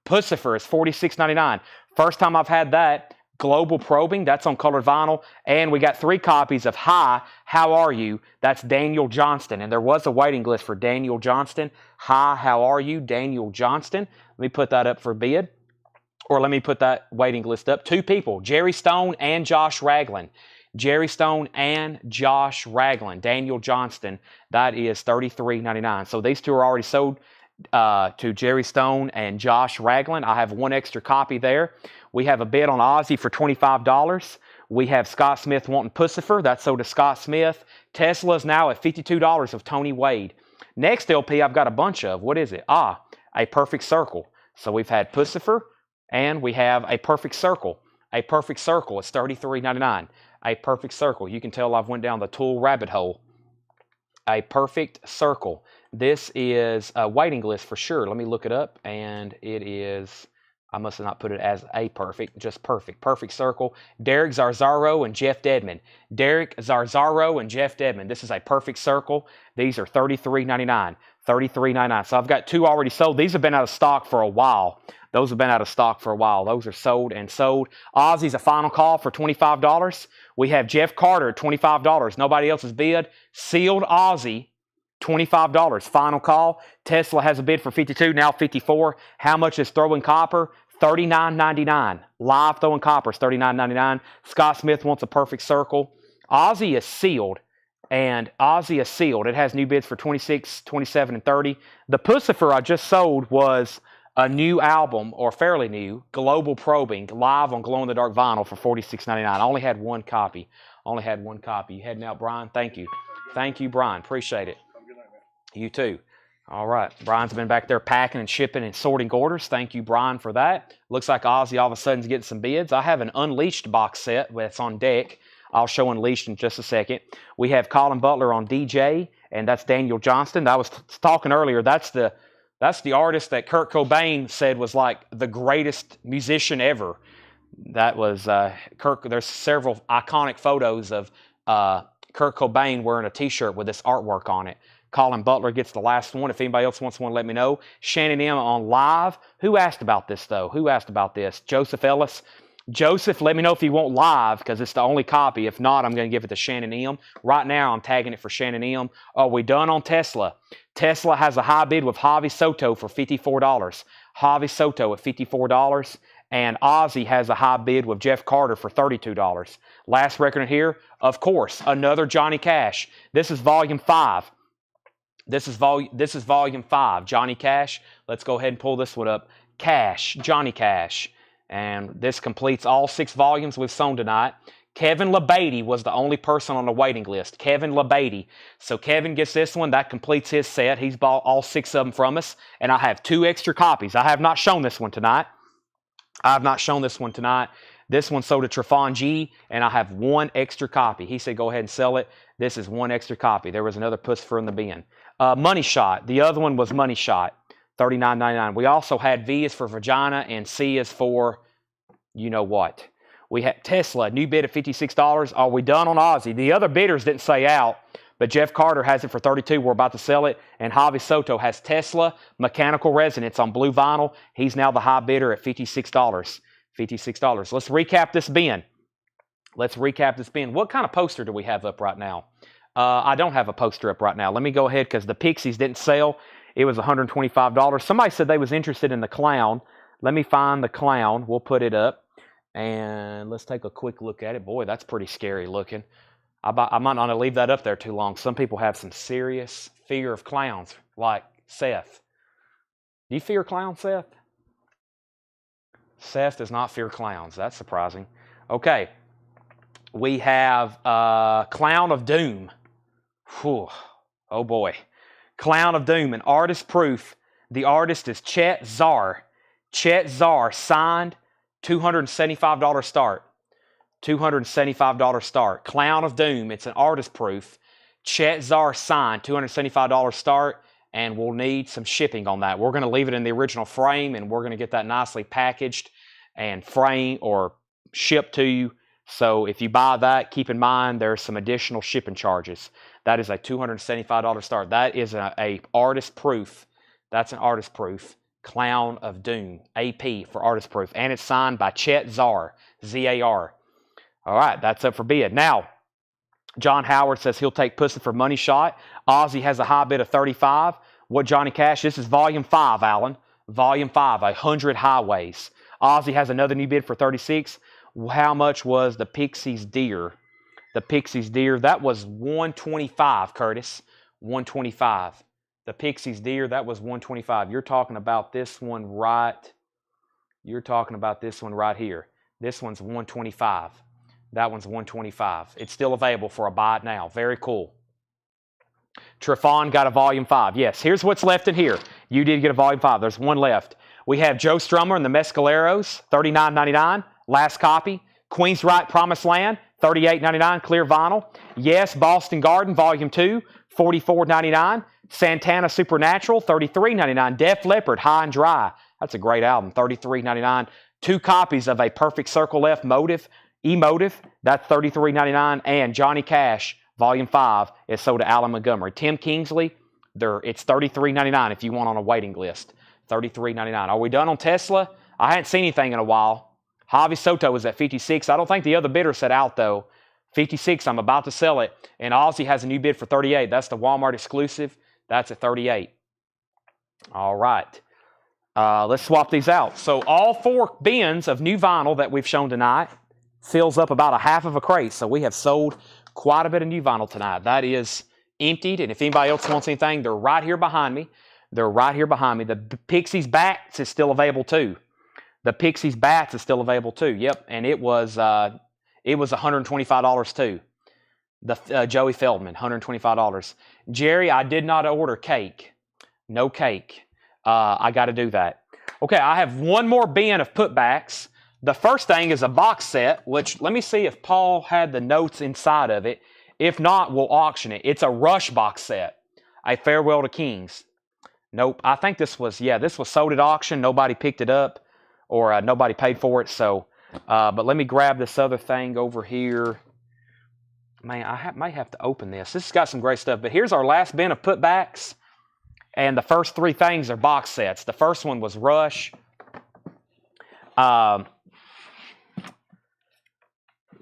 Pussifer is $46.99. First time I've had that. Global Probing, that's on colored vinyl. And we got 3 copies of Hi, How Are You? That's Daniel Johnston. And there was a waiting list for Daniel Johnston. Hi, How Are You? Daniel Johnston. Let me put that up for bid. Or let me put that waiting list up. 2 people, Jerry Stone and Josh Ragland. Jerry Stone and Josh Ragland. Daniel Johnston, that is $33.99. So these 2 are already sold to Jerry Stone and Josh Ragland. I have 1 extra copy there. We have a bid on Aussie for $25. We have Scott Smith wanting Pussifer. That's sold to Scott Smith. Tesla's now at $52 of Tony Wade. Next LP I've got a bunch of. What is it? A Perfect Circle. So we've had Pussifer and we have A Perfect Circle. A Perfect Circle is $33.99. A Perfect Circle. You can tell I've went down the Tool rabbit hole. A Perfect Circle. This is a waiting list for sure. Let me look it up. And it is, I must have not put it as A Perfect, just Perfect. Perfect Circle. Derek Zarzaro and Jeff Dedman. Derek Zarzaro and Jeff Dedman. This is A Perfect Circle. These are $33.99. $33.99. So I've got 2 already sold. These have been out of stock for a while. Those have been out of stock for a while. Those are sold and sold. Aussie's a final call for $25. We have Jeff Carter at $25. Nobody else has bid. Sealed Aussie, $25. Final call. Tesla has a bid for $52, now $54. How much is throwing copper? $39.99. Live throwing copper is $39.99. Scott Smith wants A Perfect Circle. Aussie is sealed. And Aussie is sealed. It has new bids for $26, $27, and $30. The Pussifer I just sold was a new album, or fairly new, Global Probing, live on glow-in-the-dark vinyl for $46.99. I only had 1 copy. You heading out, Brian? Thank you. Thank you, Brian. Appreciate it. You too. All right. Brian's been back there packing and shipping and sorting orders. Thank you, Brian, for that. Looks like Aussie all of a sudden is getting some bids. I have an Unleashed box set that's on deck. I'll show Unleashed in just a second. We have Colin Butler on DJ, and that's Daniel Johnston. I was talking earlier. That's the artist that Kurt Cobain said was like the greatest musician ever. That was Kurt. There's several iconic photos of Kurt Cobain wearing a T-shirt with this artwork on it. Colin Butler gets the last one. If anybody else wants one, let me know. Shannon M on live. Who asked about this, though? Who asked about this? Joseph Ellis. Joseph, let me know if you want live, because it's the only copy. If not, I'm going to give it to Shannon M. Right now, I'm tagging it for Shannon M. Are we done on Tesla? Tesla has a high bid with Javi Soto for $54. Javi Soto at $54. And Aussie has a high bid with Jeff Carter for $32. Last record in here, of course, another Johnny Cash. This is Volume 5. This is volume 5, Johnny Cash. Let's go ahead and pull this one up. Cash, Johnny Cash. And this completes all 6 volumes we've sewn tonight. Kevin LeBeatty was the only person on the waiting list. Kevin LeBeatty. So Kevin gets this one. That completes his set. He's bought all 6 of them from us. And I have 2 extra copies. I have not shown this one tonight. This one sold to Trafon G, and I have 1 extra copy. He said, go ahead and sell it. This is 1 extra copy. There was another Pussifer in the bin. Money Shot. The other one was Money Shot, $39.99. We also had V is for Vagina, and C is for you know what. We had Tesla, new bid of $56. Are we done on Ozzy? The other bidders didn't say out, but Jeff Carter has it for $32. We're about to sell it. And Javi Soto has Tesla Mechanical Resonance on blue vinyl. He's now the high bidder at $56. $56. Let's recap this bin. What kind of poster do we have up right now? I don't have a poster up right now. Let me go ahead because the Pixies didn't sell. It was $125. Somebody said they was interested in the clown. Let me find the clown. We'll put it up. And let's take a quick look at it. Boy, that's pretty scary looking. I might not leave that up there too long. Some people have some serious fear of clowns, like Seth. Do you fear clowns, Seth? Seth does not fear clowns. That's surprising. Okay. We have Clown of Doom. Whew. Oh boy. Clown of Doom, an artist proof. The artist is Chet Zar. Chet Zar, signed, $275 start. $275 start. Clown of Doom, it's an artist proof. Chet Zar, signed, $275 start, and we'll need some shipping on that. We're going to leave it in the original frame, and we're going to get that nicely packaged and framed or shipped to you. So if you buy that, keep in mind there's some additional shipping charges. That is a $275 start. That is a artist proof. That's an artist proof. Clown of Doom, AP for artist proof. And it's signed by Chet Zar, Z-A-R. All right, that's up for bid. Now, John Howard says he'll take Pussy for Money Shot. Ozzy has a high bid of $35. What Johnny Cash? This is volume 5, Alan. Volume 5, 100 highways. Ozzy has another new bid for $36. How much was the Pixies Deer? The Pixies Deer, that was $125, Curtis. $125. The Pixies Deer, that was $125. You're talking about this one right. You're talking about this one right here. This one's $125. That one's $125. It's still available for a buy it now. Very cool. Trafon got a volume 5. Yes, here's what's left in here. You did get a volume 5. There's one left. We have Joe Strummer and the Mescaleros, $39.99. Last copy. Queen's Right, Promised Land, $38.99, clear vinyl. Yes, Boston Garden, volume 2, $44.99. Santana Supernatural, $33.99. Def Leppard, High and Dry. That's a great album, $33.99. 2 copies of A Perfect Circle F Motive, Emotive, that's $33.99. And Johnny Cash, volume 5, is sold to Alan Montgomery. Tim Kingsley, it's $33.99 if you want on a waiting list. $33.99. Are we done on Tesla? I hadn't seen anything in a while. Javi Soto is at $56. I don't think the other bidder said out, though. $56, I'm about to sell it. And Ozzy has a new bid for $38. That's the Walmart exclusive. That's at $38. All right. Let's swap these out. So all 4 bins of new vinyl that we've shown tonight fills up about a half of a crate. So we have sold quite a bit of new vinyl tonight. That is emptied. And if anybody else wants anything, they're right here behind me. The Pixies Bats is still available, too. The Pixies Bats is still available, too. Yep. And it was $125, too. The Joey Feldman, $125. Jerry, I did not order cake. No cake. I got to do that. Okay, I have one more bin of putbacks. The first thing is a box set, which let me see if Paul had the notes inside of it. If not, we'll auction it. It's a Rush box set. A Farewell to Kings. Nope. I think this was sold at auction. Nobody picked it up or nobody paid for it. So, but let me grab this other thing over here. Man, I might have to open this. This has got some great stuff. But here's our last bin of putbacks. And the first 3 things are box sets. The first one was Rush. Let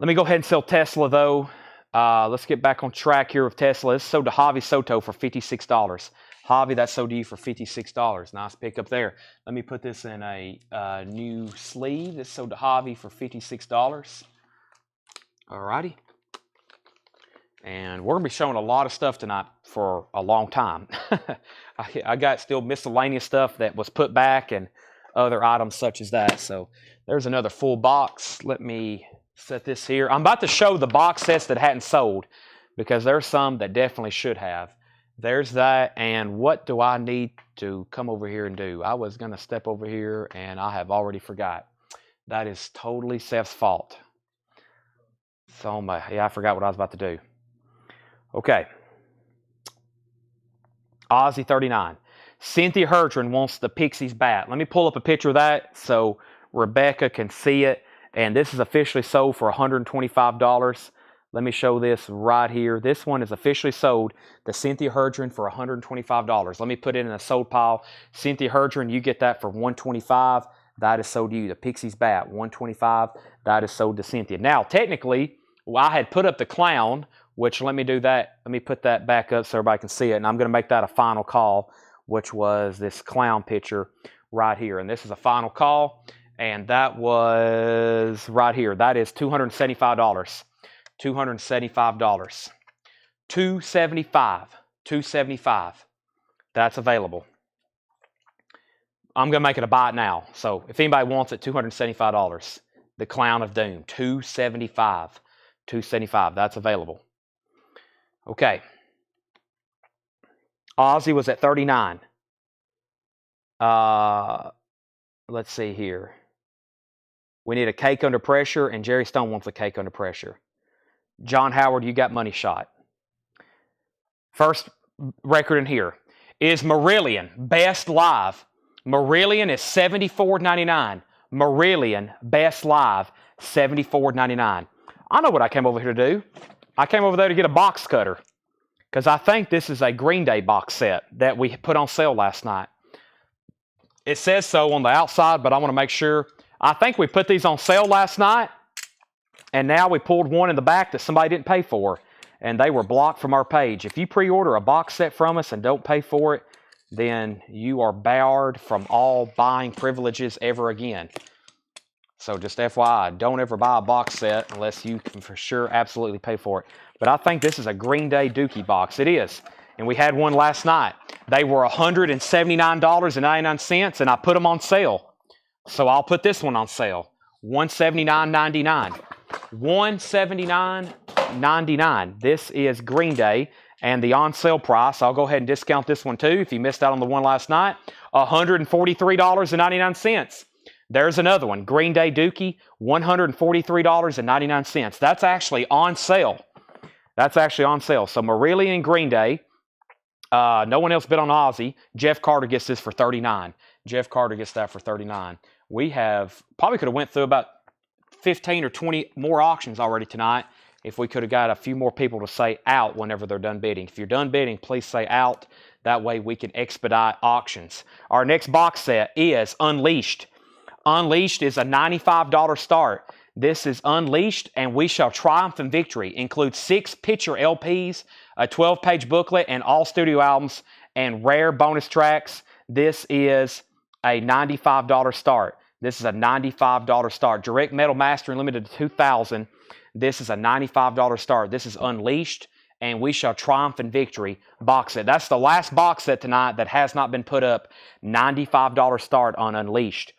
me go ahead and sell Tesla, though. Let's get back on track here with Tesla. This sold to Javi Soto for $56. Javi, that's sold to you for $56. Nice pickup there. Let me put this in a new sleeve. This sold to Javi for $56. All righty. And we're going to be showing a lot of stuff tonight for a long time. I got still miscellaneous stuff that was put back and other items such as that. So there's another full box. Let me set this here. I'm about to show the box sets that hadn't sold because there's some that definitely should have. There's that. And what do I need to come over here and do? I was going to step over here and I have already forgot. That is totally Seth's fault. So I forgot what I was about to do. Okay. Ozzy 39. Cynthia Herdron wants the Pixies bat. Let me pull up a picture of that so Rebecca can see it. And this is officially sold for $125. Let me show this right here. This one is officially sold, the Cynthia Herdron, for $125. Let me put it in a sold pile. Cynthia Herdron, you get that for $125. That is sold to you. The Pixies bat, $125. That is sold to Cynthia. Now, technically, I had put up the clown, which let me do that. Let me put that back up so everybody can see it. And I'm going to make that a final call, which was this clown picture right here. And this is a final call. And that was right here. That is $275. $275. $275. That's available. I'm going to make it a buy it now. So if anybody wants it, $275. The Clown of Doom. $275. $275. That's available. Okay. Ozzy was at 39. Let's see here. We need a cake under pressure, and Jerry Stone wants a cake under pressure. John Howard, you got money shot. First record in here is Marillion, Best Live. Marillion is $74.99. Marillion, Best Live, $74.99. I know what I came over here to do. I came over there to get a box cutter because I think this is a Green Day box set that we put on sale last night. It says so on the outside, but I want to make sure. I think we put these on sale last night, and now we pulled one in the back that somebody didn't pay for, and they were blocked from our page. If you pre-order a box set from us and don't pay for it, then you are barred from all buying privileges ever again. So just FYI, don't ever buy a box set unless you can for sure absolutely pay for it. But I think this is a Green Day Dookie box. It is. And we had one last night. They were $179.99, and I put them on sale. So I'll put this one on sale. $179.99. $179.99. This is Green Day. And the on sale price, I'll go ahead and discount this one too if you missed out on the one last night, $143.99. There's another one, Green Day Dookie, $143.99. That's actually on sale. That's actually on sale. So Marillion and Green Day, no one else bid on Ozzy. Jeff Carter gets this for $39. Jeff Carter gets that for $39. We have probably could have went through about 15 or 20 more auctions already tonight if we could have got a few more people to say out whenever they're done bidding. If you're done bidding, please say out. That way we can expedite auctions. Our next box set is Unleashed. Unleashed is a $95 start. This is Unleashed, and We Shall Triumph in Victory. Includes 6 picture LPs, a 12-page booklet, and all studio albums, and rare bonus tracks. This is a $95 start. This is a $95 start. Direct Metal Mastering limited to 2,000. This is a $95 start. This is Unleashed, and We Shall Triumph in Victory box set. That's the last box set tonight that has not been put up. $95 start on Unleashed.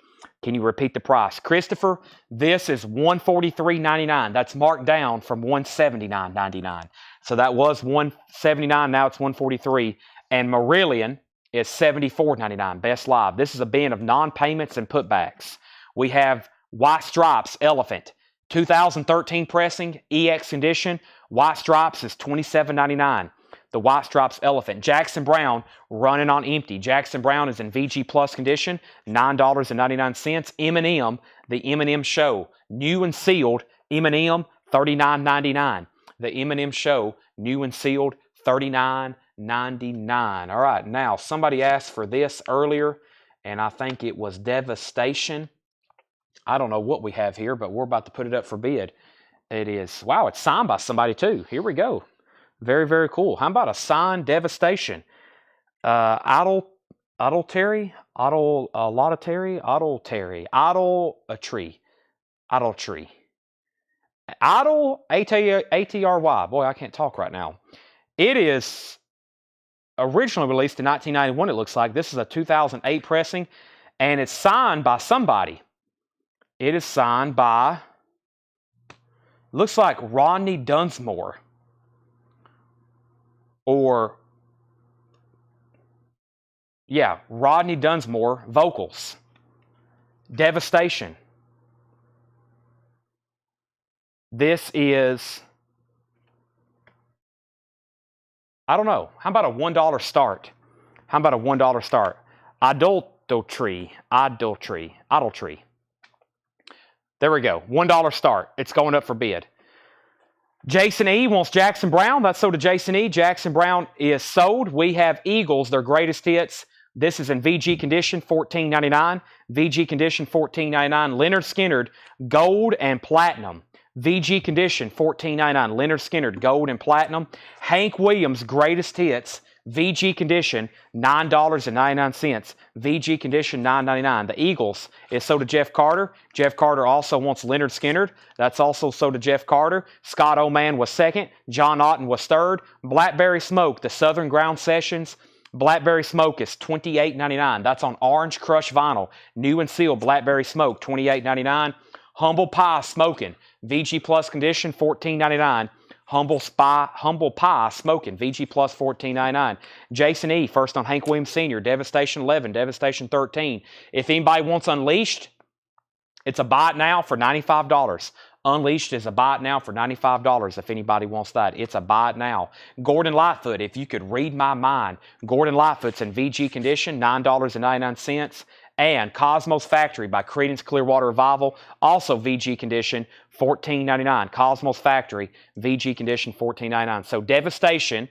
Can you repeat the price? Christopher, this is $143.99. That's marked down from $179.99. So that was $179, now it's $143. And Marillion is $74.99, Best Live. This is a bin of non-payments and putbacks. We have White Stripes, Elephant, 2013 pressing, EX condition. White Stripes is $27.99. The White Stripes Elephant. Jackson Brown, running on empty. Jackson Brown is in VG Plus condition, $9.99. M&M, the M&M Show, new and sealed, M&M, $39.99. The M&M Show, new and sealed, $39.99. All right, now somebody asked for this earlier, and I think it was Devastation. I don't know what we have here, but we're about to put it up for bid. It is, wow, it's signed by somebody too. Here we go. Very, very cool. How about a signed Devastation? Idolatry, Idol, A-T-R-Y. Boy, I can't talk right now. It is originally released in 1991, it looks like. This is a 2008 pressing, and it's signed by somebody. It is signed by, looks like Rodney Dunsmore. Or, yeah, Rodney Dunsmore, vocals. Devastation. This is, I don't know. How about a $1 start? How about a $1 start? Adultery. There we go. $1 start. It's going up for bid. Jason E. wants Jackson Brown. That's sold to Jason E. Jackson Brown is sold. We have Eagles, their greatest hits. This is in VG condition, $14.99. VG condition, $14.99. Leonard Skinner, gold and platinum. VG condition, $14.99. Leonard Skinner, gold and platinum. Hank Williams, greatest hits. VG condition, $9.99. VG condition, $9.99. The Eagles is sold to Jeff Carter. Jeff Carter also wants Leonard Skinner. That's also sold to Jeff Carter. Scott Oman was second. John Otten was third. Blackberry Smoke, the Southern Ground Sessions. Blackberry Smoke is $28.99. That's on Orange Crush vinyl. New and sealed Blackberry Smoke, $28.99. Humble Pie Smoking, VG Plus condition, $14.99. Humble Pie Smoking, VG Plus, $14.99. Jason E., first on Hank Williams Sr., Devastation 11, Devastation 13. If anybody wants Unleashed, it's a buy it now for $95. Unleashed is a buy it now for $95 if anybody wants that. It's a buy it now. Gordon Lightfoot, if you could read my mind. Gordon Lightfoot's in VG condition, $9.99. And Cosmos Factory by Creedence Clearwater Revival, also VG condition, $14.99. Cosmos Factory, VG condition, $14.99. So Devastation,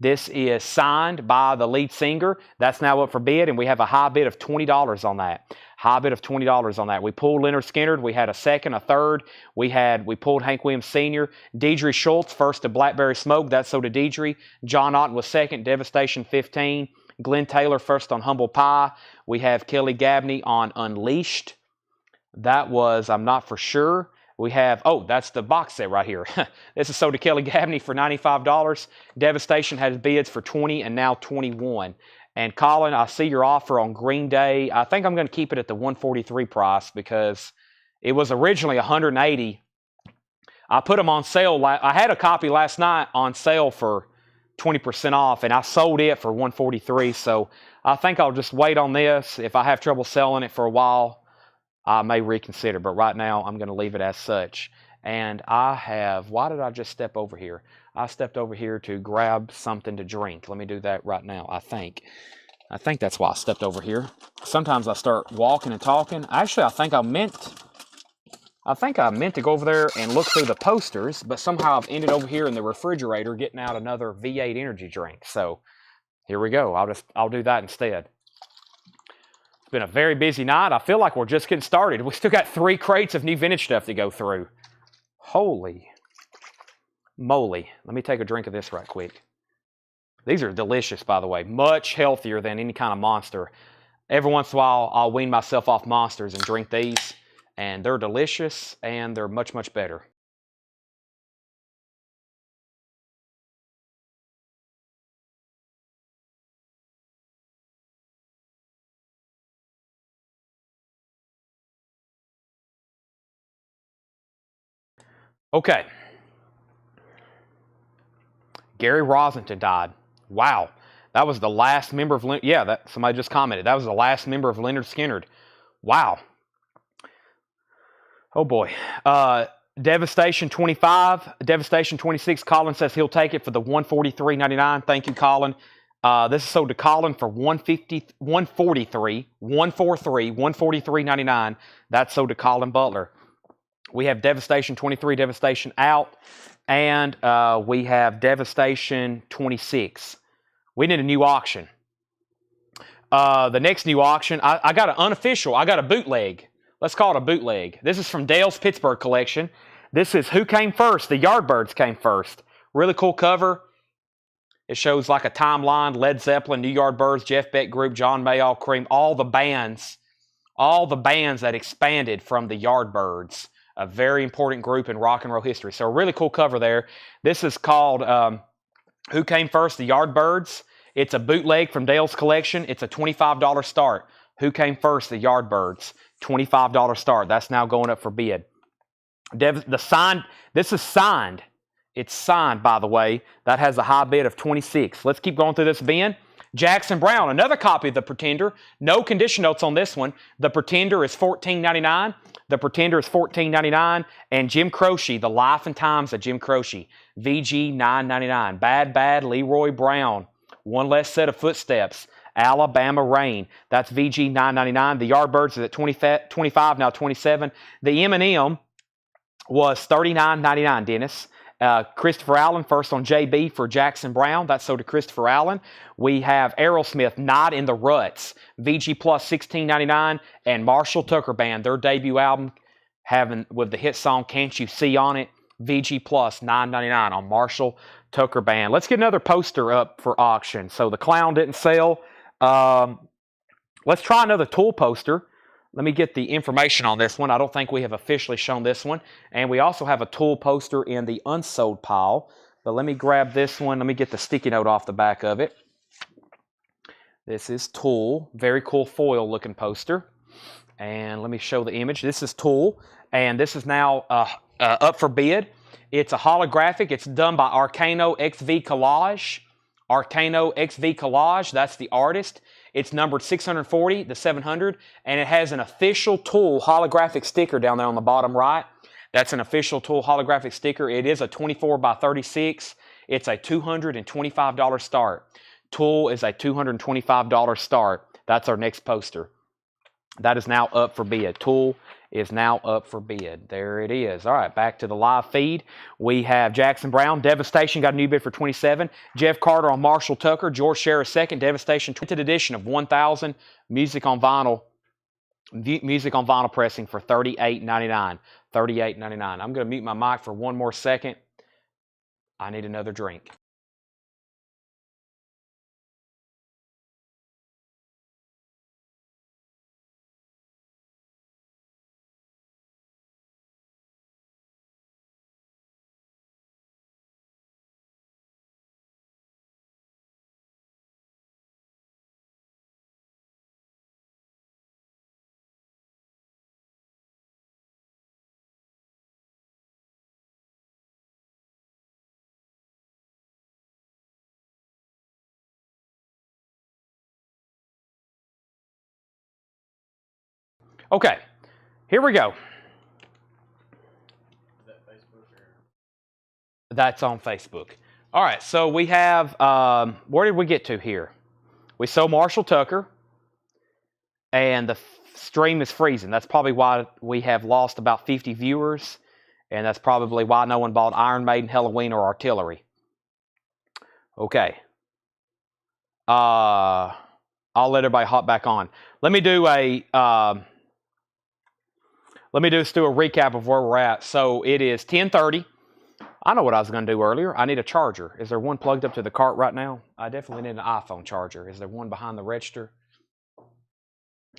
this is signed by the lead singer. That's now up for bid, and we have a high bid of $20 on that. High bid of $20 on that. We pulled Leonard Skinner. We had a second, a third. We pulled Hank Williams Sr. Deidre Schultz, first to Blackberry Smoke. That's so to Deidre. John Otten was second, Devastation 15. Glenn Taylor first on Humble Pie. We have Kelly Gabney on Unleashed. That was, I'm not for sure. We have, oh, that's the box set right here. This is sold to Kelly Gabney for $95. Devastation has bids for $20 and now $21. And Colin, I see your offer on Green Day. I think I'm going to keep it at the $143 price because it was originally $180. I put them on sale. I had a copy last night on sale for 20% off, and I sold it for $143. So I think I'll just wait on this. If I have trouble selling it for a while, I may reconsider. But right now, I'm going to leave it as such. And I have, why did I just step over here? I stepped over here to grab something to drink. Let me do that right now, I think. I think that's why I stepped over here. Sometimes I start walking and talking. Actually, I think I meant to go over there and look through the posters, but somehow I've ended over here in the refrigerator getting out another V8 energy drink. So here we go. I'll do that instead. It's been a very busy night. I feel like we're just getting started. We still got 3 crates of new vintage stuff to go through. Holy moly. Let me take a drink of this right quick. These are delicious, by the way. Much healthier than any kind of Monster. Every once in a while, I'll wean myself off Monsters and drink these. And they're delicious, and they're much, much better. Okay. Gary Rosenthal died. Wow. That was the last member of... Yeah, somebody just commented. That was the last member of Leonard Skinner. Wow. Oh, boy. Devastation 25. Devastation 26. Colin says he'll take it for the $143.99. Thank you, Colin. This is sold to Colin for $143.99. That's sold to Colin Butler. We have Devastation 23, Devastation out, and we have Devastation 26. We need a new auction. The next new auction, I got an unofficial, I got a bootleg. Let's call it a bootleg. This is from Dale's Pittsburgh collection. This is Who Came First? The Yardbirds Came First. Really cool cover. It shows like a timeline, Led Zeppelin, New Yardbirds, Jeff Beck Group, John Mayall, Cream, all the bands that expanded from the Yardbirds. a very important group in rock and roll history. So a really cool cover there. This is called Who Came First? The Yardbirds. It's a bootleg from Dale's collection. It's a $25 start. Who Came First? The Yardbirds. $25 start. That's now going up for bid. This is signed. It's signed, by the way. That has a high bid of 26. Let's keep going through this bin. Jackson Brown, another copy of The Pretender. No condition notes on this one. The Pretender is $14.99. The Pretender is $14.99. And Jim Croce, The Life and Times of Jim Croce, VG $9.99. Bad Leroy Brown, One Less Set of Footsteps, Alabama Rain. That's VG $9.99. The Yardbirds is at 25, now 27. The M&M was $39.99, Dennis. Christopher Allen, first on JB for Jackson Brown. That's sold to Christopher Allen. We have Aerosmith, Night in the Ruts, VG Plus $16.99, and Marshall Tucker Band, their debut album, with the hit song Can't You See on it, VG Plus $9.99 on Marshall Tucker Band. Let's get another poster up for auction. So the clown didn't sell. Let's try another Tool poster. Let me get the information on this one. I don't think we have officially shown this one. And we also have a Tool poster in the unsold pile. But let me grab this one. Let me get the sticky note off the back of it. This is Tool. Very cool foil looking poster. And let me show the image. This is Tool. And this is now up for bid. It's a holographic. It's done by Arcano XV Collage. Arcano XV Collage. That's the artist. It's numbered 640, the 700, and it has an official Tool holographic sticker down there on the bottom right. That's an official Tool holographic sticker. It is a 24 by 36. It's a $225 start. Tool is a $225 start. That's our next poster. That is now up for bid. Tool is now up for bid. There it is. All right, back to the live feed. We have Jackson Brown. Devastation got a new bid for 27. Jeff Carter on Marshall Tucker. George Scherer second. Devastation 20th edition of 1000. Music on vinyl pressing for $38.99. $38.99. I'm going to mute my mic for one more second. I need another drink. Okay, here we go. Is that Facebook or? That's on Facebook. All right, so we have, where did we get to here? We sold Marshall Tucker, and the stream is freezing. That's probably why we have lost about 50 viewers, and that's probably why no one bought Iron Maiden, Halloween, or Artillery. Okay. I'll let everybody hop back on. Let me do a... Let me just do a recap of where we're at. So it is 10:30. I know what I was going to do earlier. I need a charger. Is there one plugged up to the cart right now? I definitely need an iPhone charger. Is there one behind the register?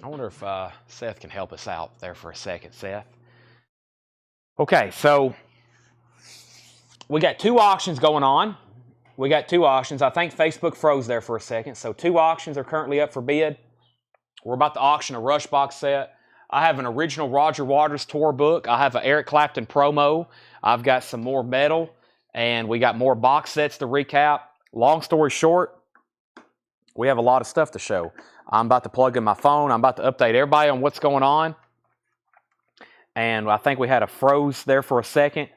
I wonder if Seth can help us out there for a second, Seth. Okay, so we got two auctions going on. We got two auctions. I think Facebook froze there for a second. So two auctions are currently up for bid. We're about to auction a Rush box set. I have an original Roger Waters tour book. I have an Eric Clapton promo. I've got some more metal, and we got more box sets to recap. Long story short, we have a lot of stuff to show. I'm about to plug in my phone. I'm about to update everybody on what's going on. And I think we had a froze there for a second.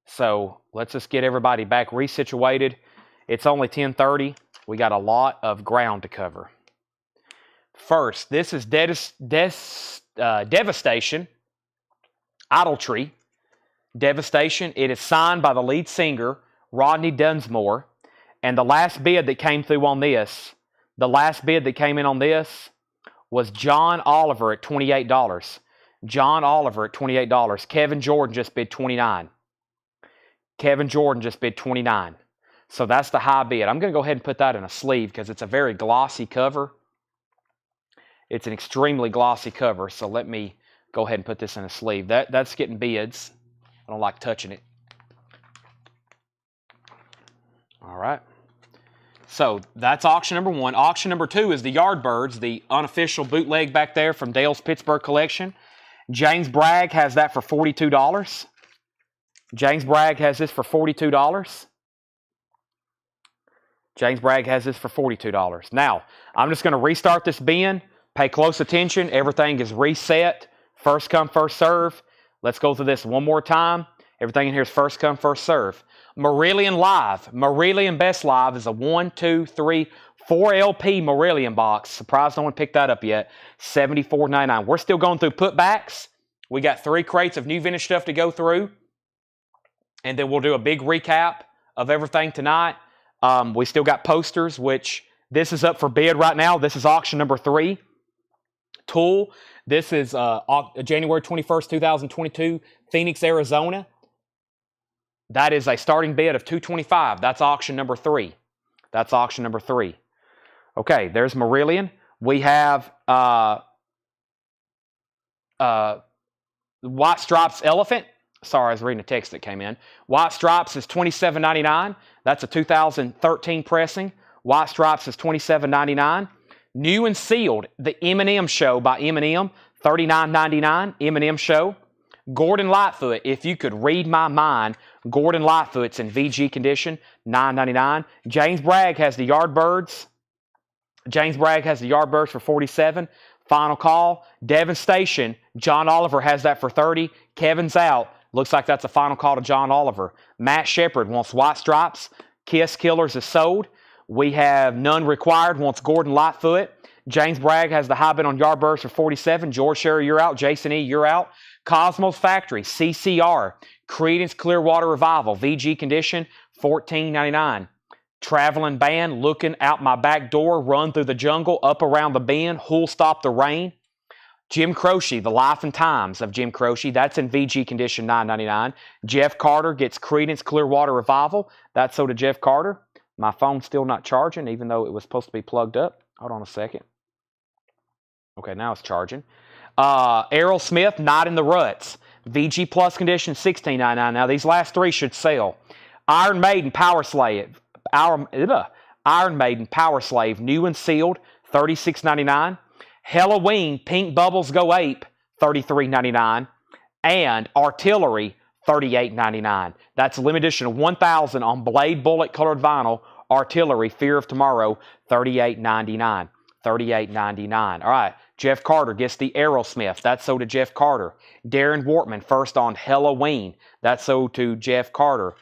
So let's just get everybody back resituated. It's only 10:30. We got a lot of ground to cover. First, this is Devastation, Idolatry, Devastation. It is signed by the lead singer, Rodney Dunsmore. And the last bid that came through on this, the last bid that came in on this was John Oliver at $28. John Oliver at $28. Kevin Jordan just bid $29. Kevin Jordan just bid $29. So that's the high bid. I'm going to go ahead and put that in a sleeve because it's a very glossy cover. It's an extremely glossy cover, so let me go ahead and put this in a sleeve. That's getting bids. I don't like touching it. All right. So that's auction number 1. Auction number 2 is the Yardbirds, the unofficial bootleg back there from Dale's Pittsburgh collection. James Bragg has that for $42. James Bragg has this for $42. James Bragg has this for $42. Now, I'm just going to restart this bin. Pay close attention. Everything is reset. First come, first serve. Let's go through this one more time. Everything in here is first come, first serve. Marillion Live. Marillion Best Live is a 1, 2, 3, 4 LP Marillion box. Surprised no one picked that up yet. $74.99. We're still going through putbacks. We got 3 crates of new vintage stuff to go through. And then we'll do a big recap of everything tonight. We still got posters, which this is up for bid right now. This is auction number 3. Tool. This is January 21st, 2022, Phoenix, Arizona. That is a starting bid of $225. That's auction number 3. That's auction number 3. Okay, there's Marillion. We have White Stripes Elephant. Sorry, I was reading a text that came in. White Stripes is $27.99. That's a 2013 pressing. White Stripes is $27.99. New and sealed, the M&M Show by M&M, $39.99. M&M Show. Gordon Lightfoot, if you could read my mind, Gordon Lightfoot's in VG condition, $9.99. James Bragg has the Yardbirds. James Bragg has the Yardbirds for $47. Final call. Devastation, John Oliver has that for $30. Kevin's out. Looks like that's a final call to John Oliver. Matt Shepard wants White Stripes. Kiss Killers is sold. We have None Required wants Gordon Lightfoot. James Bragg has the high bid on Yardbirds for $47. George Sherry, you're out. Jason E., you're out. Cosmos Factory, CCR. Creedence Clearwater Revival, VG condition, $14.99. Traveling Band, Looking Out My Back Door, Run Through the Jungle, Up Around the Bend, Who'll Stop the Rain. Jim Croce, The Life and Times of Jim Croce, that's in VG condition, $9.99. Jeff Carter gets Creedence Clearwater Revival. That's so to Jeff Carter. My phone's still not charging, even though it was supposed to be plugged up. Hold on a second. Okay, now it's charging. Errol Smith, Night in the Ruts. VG Plus condition, $16.99. Now, these last 3 should sell. Iron Maiden, Power Slave. Iron Maiden, Power Slave, new and sealed, $36.99. Halloween, Pink Bubbles Go Ape, $33.99. And Artillery, $38.99. That's a limited edition of 1,000 on Blade Bullet colored vinyl. Artillery, Fear of Tomorrow, $38.99. $38.99. All right. Jeff Carter gets the Aerosmith. That's sold to Jeff Carter. Darren Wortman, first on Halloween. That's sold to Jeff Carter.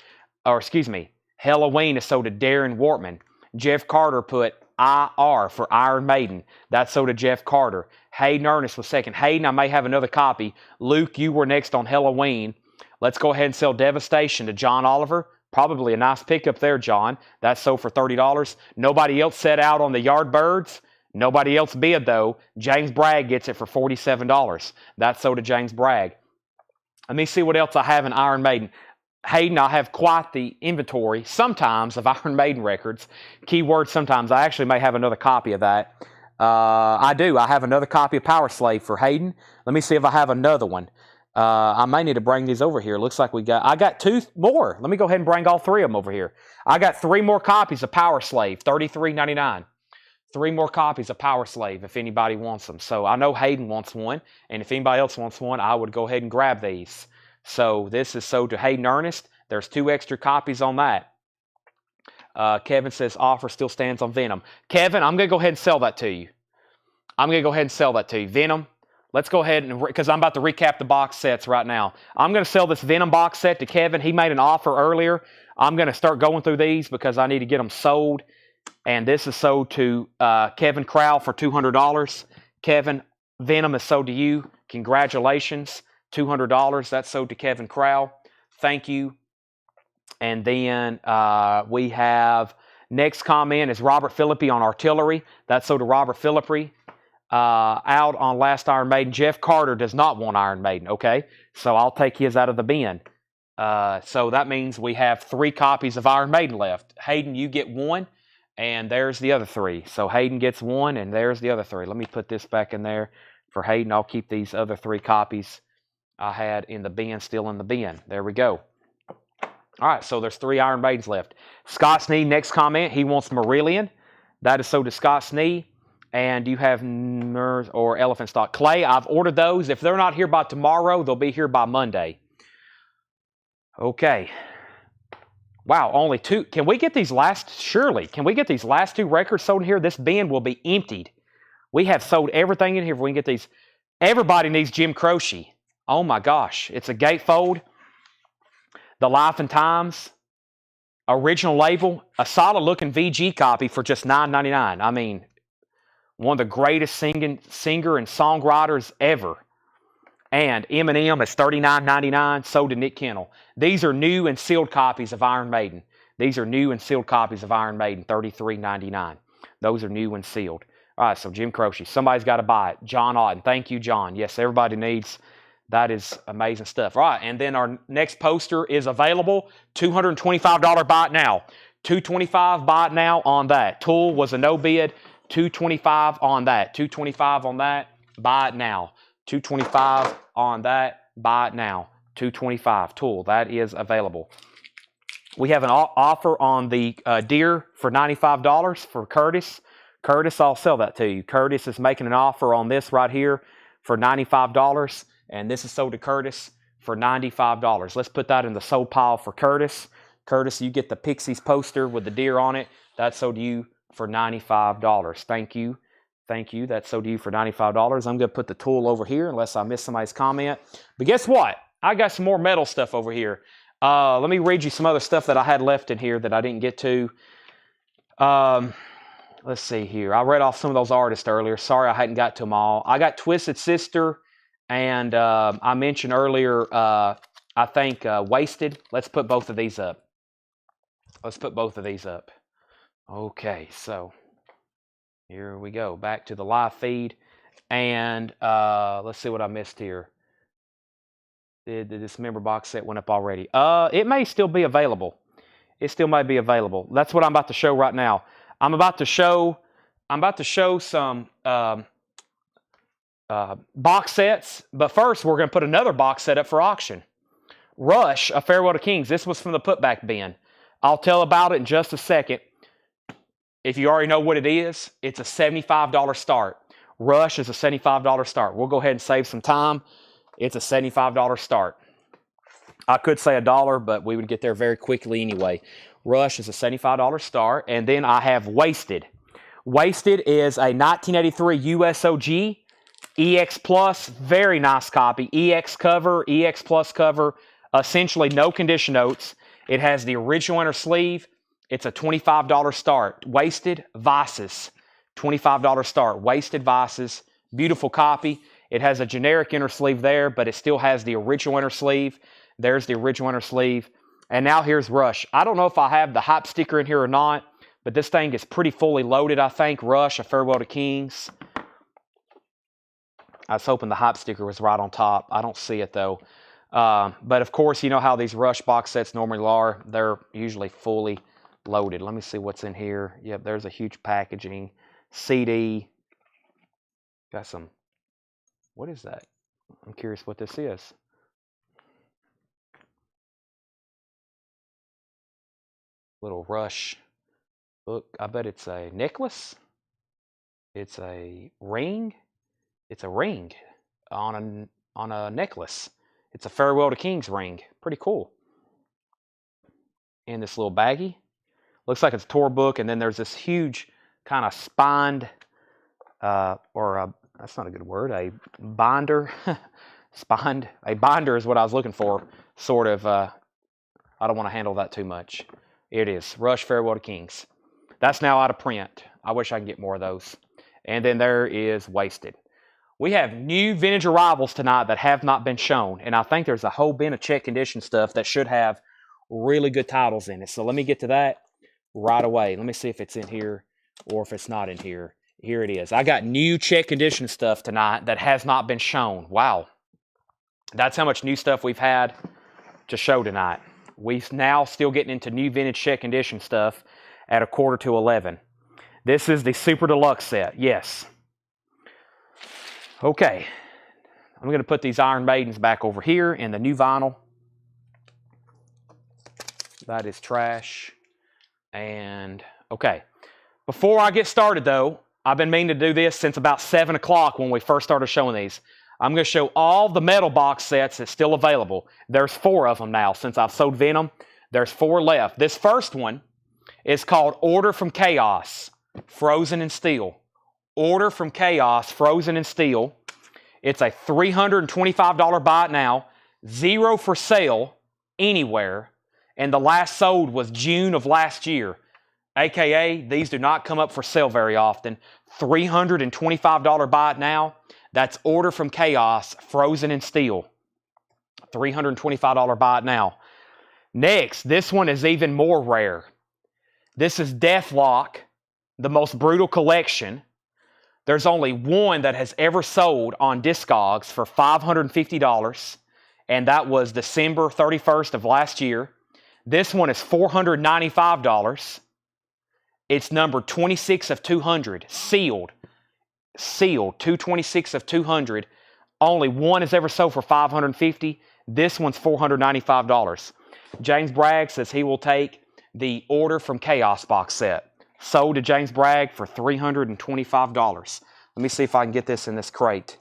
Or, excuse me, Halloween is sold to Darren Wortman. Jeff Carter put IR for Iron Maiden. That's sold to Jeff Carter. Hayden Ernest was second. Hayden, I may have another copy. Luke, you were next on Halloween. Let's go ahead and sell Devastation to John Oliver. Probably a nice pickup there, John. That's sold for $30. Nobody else set out on the Yardbirds. Nobody else bid, though. James Bragg gets it for $47. That's sold to James Bragg. Let me see what else I have in Iron Maiden. Hayden, I have quite the inventory, sometimes, of Iron Maiden records. Keyword sometimes. I actually may have another copy of that. I do. I have another copy of Power Slave for Hayden. Let me see if I have another one. I may need to bring these over here. Looks like I got 2 more. Let me go ahead and bring all 3 of them over here. I got 3 more copies of Power Slave, $33.99. 3 more copies of Power Slave if anybody wants them. So I know Hayden wants one, and if anybody else wants one, I would go ahead and grab these. So this is sold to Hayden Ernest. There's 2 extra copies on that. Kevin says offer still stands on Venom. Kevin, I'm going to go ahead and sell that to you. Venom, let's go ahead and, because I'm about to recap the box sets right now. I'm going to sell this Venom box set to Kevin. He made an offer earlier. I'm going to start going through these because I need to get them sold. And this is sold to Kevin Crowell for $200. Kevin, Venom is sold to you. Congratulations. $200. That's sold to Kevin Crowell. Thank you. And then we have, next comment is Robert Philippi on Artillery. That's sold to Robert Philippi. Out on Last Iron Maiden. Jeff Carter does not want Iron Maiden, okay? So I'll take his out of the bin. So that means we have 3 copies of Iron Maiden left. Hayden, you get 1, and there's the other 3. So Hayden gets 1, and there's the other 3. Let me put this back in there. for Hayden. I'll keep these other 3 copies I had in the bin, still in the bin. There we go. All right, so there's 3 Iron Maidens left. Scott Snee, next comment, he wants Marillion. That is so does Scott Snee. And you have Nurse or Elephant Stock. Clay, I've ordered those. If they're not here by tomorrow, they'll be here by Monday. Okay. Wow, only 2. Can we get these last, surely, can we get these last 2 records sold in here? This bin will be emptied. We have sold everything in here. If we can get these. Everybody needs Jim Croce. Oh my gosh. It's a gatefold. The Life and Times. Original label. A solid looking VG copy for just $9.99. I mean, one of the greatest singer and songwriters ever. And M&M is $39.99, sold to Nick Kennel. These are new and sealed copies of Iron Maiden. These are new and sealed copies of Iron Maiden, $33.99. Those are new and sealed. All right, so Jim Croce. Somebody's got to buy it. John Otten. Thank you, John. Yes, everybody needs. That is amazing stuff. All right, and then our next poster is available. $225 buy it now. $225 buy it now on that. Tool was a no bid. $225 on that. $225 on that. Buy it now. $225 on that. Buy it now. $225. Tool. That is available. We have an offer on the deer for $95 for Curtis. Curtis, I'll sell that to you. Curtis is making an offer on this right here for $95. And this is sold to Curtis for $95. Let's put that in the sold pile for Curtis. Curtis, you get the Pixies poster with the deer on it. That's sold to you for $95. Thank you. Thank you. That's sold to you for $95. I'm going to put the tool over here unless I missed somebody's comment. But guess what? I got some more metal stuff over here. Let me read you some other stuff that I had left in here that I didn't get to. Let's see here. I read off some of those artists earlier. Sorry I hadn't got to them all. I got Twisted Sister, and I mentioned earlier, I think, Wasted. Let's put both of these up. Let's put both of these up. Okay, so here we go. Back to the live feed. And let's see what I missed here. Did this member box set went up already? It may still be available. It still might be available. That's what I'm about to show right now. I'm about to show some box sets, but first we're going to put another box set up for auction. Rush, A Farewell to Kings. This was from the putback bin. I'll tell about it in just a second. If you already know what it is, it's a $75 start. Rush is a $75 start. We'll go ahead and save some time. It's a $75 start. I could say $1, but we would get there very quickly anyway. Rush is a $75 start. And then I have Wasted. Wasted is a 1983 USOG EX Plus. Very nice copy. EX cover, EX Plus cover. Essentially no condition notes. It has the original inner sleeve. It's a $25 start. Wasted Vices. $25 start. Wasted Vices. Beautiful copy. It has a generic inner sleeve there, but it still has the original inner sleeve. There's the original inner sleeve. And now here's Rush. I don't know if I have the hype sticker in here or not, but this thing is pretty fully loaded, I think. Rush, A Farewell to Kings. I was hoping the hype sticker was right on top. I don't see it, though. But, of course, you know how these Rush box sets normally are. They're usually fully loaded. Let me see what's in here. Yep, there's a huge packaging. CD. Got some. What is that? I'm curious what this is. Little Rush book. I bet it's a necklace. It's a ring. It's a ring on a necklace. It's a Farewell to Kings ring. Pretty cool. In this little baggie. Looks like it's a tour book, and then there's this huge kind of spined, that's not a good word, a binder. Spined. A binder is what I was looking for. Sort of, I don't want to handle that too much. It is. Rush, Farewell to Kings. That's now out of print. I wish I could get more of those. And then there is Wasted. We have new vintage arrivals tonight that have not been shown. And I think there's a whole bin of check condition stuff that should have really good titles in it. So let me get to that right away. Let me see if it's in here or if it's not in here. Here it is. I got new check condition stuff tonight that has not been shown. Wow. That's how much new stuff we've had to show tonight. We're now still getting into new vintage check condition stuff at 11:15. This is the Super Deluxe set. Yes. Okay, I'm going to put these Iron Maidens back over here in the new vinyl. That is trash. And, okay. Before I get started, though, I've been meaning to do this since about 7 o'clock when we first started showing these. I'm going to show all the metal box sets that's still available. There's 4 of them now since I've sold Venom. There's 4 left. This first one is called Order from Chaos, Frozen in Steel. Order from Chaos, Frozen in Steel. It's a $325 buy it now, 0 for sale anywhere, and the last sold was June of last year. AKA, these do not come up for sale very often. $325 buy it now. That's Order from Chaos, Frozen in Steel. $325 buy it now. Next, this one is even more rare. This is Deathlock, the most brutal collection. There's only one that has ever sold on Discogs for $550, and that was December 31st of last year. This one is $495. It's number 26 of 200, sealed, 226 of 200. Only one has ever sold for $550. This one's $495. James Bragg says he will take the Order from Chaos box set. Sold to James Bragg for $325. Let me see if I can get this in this crate.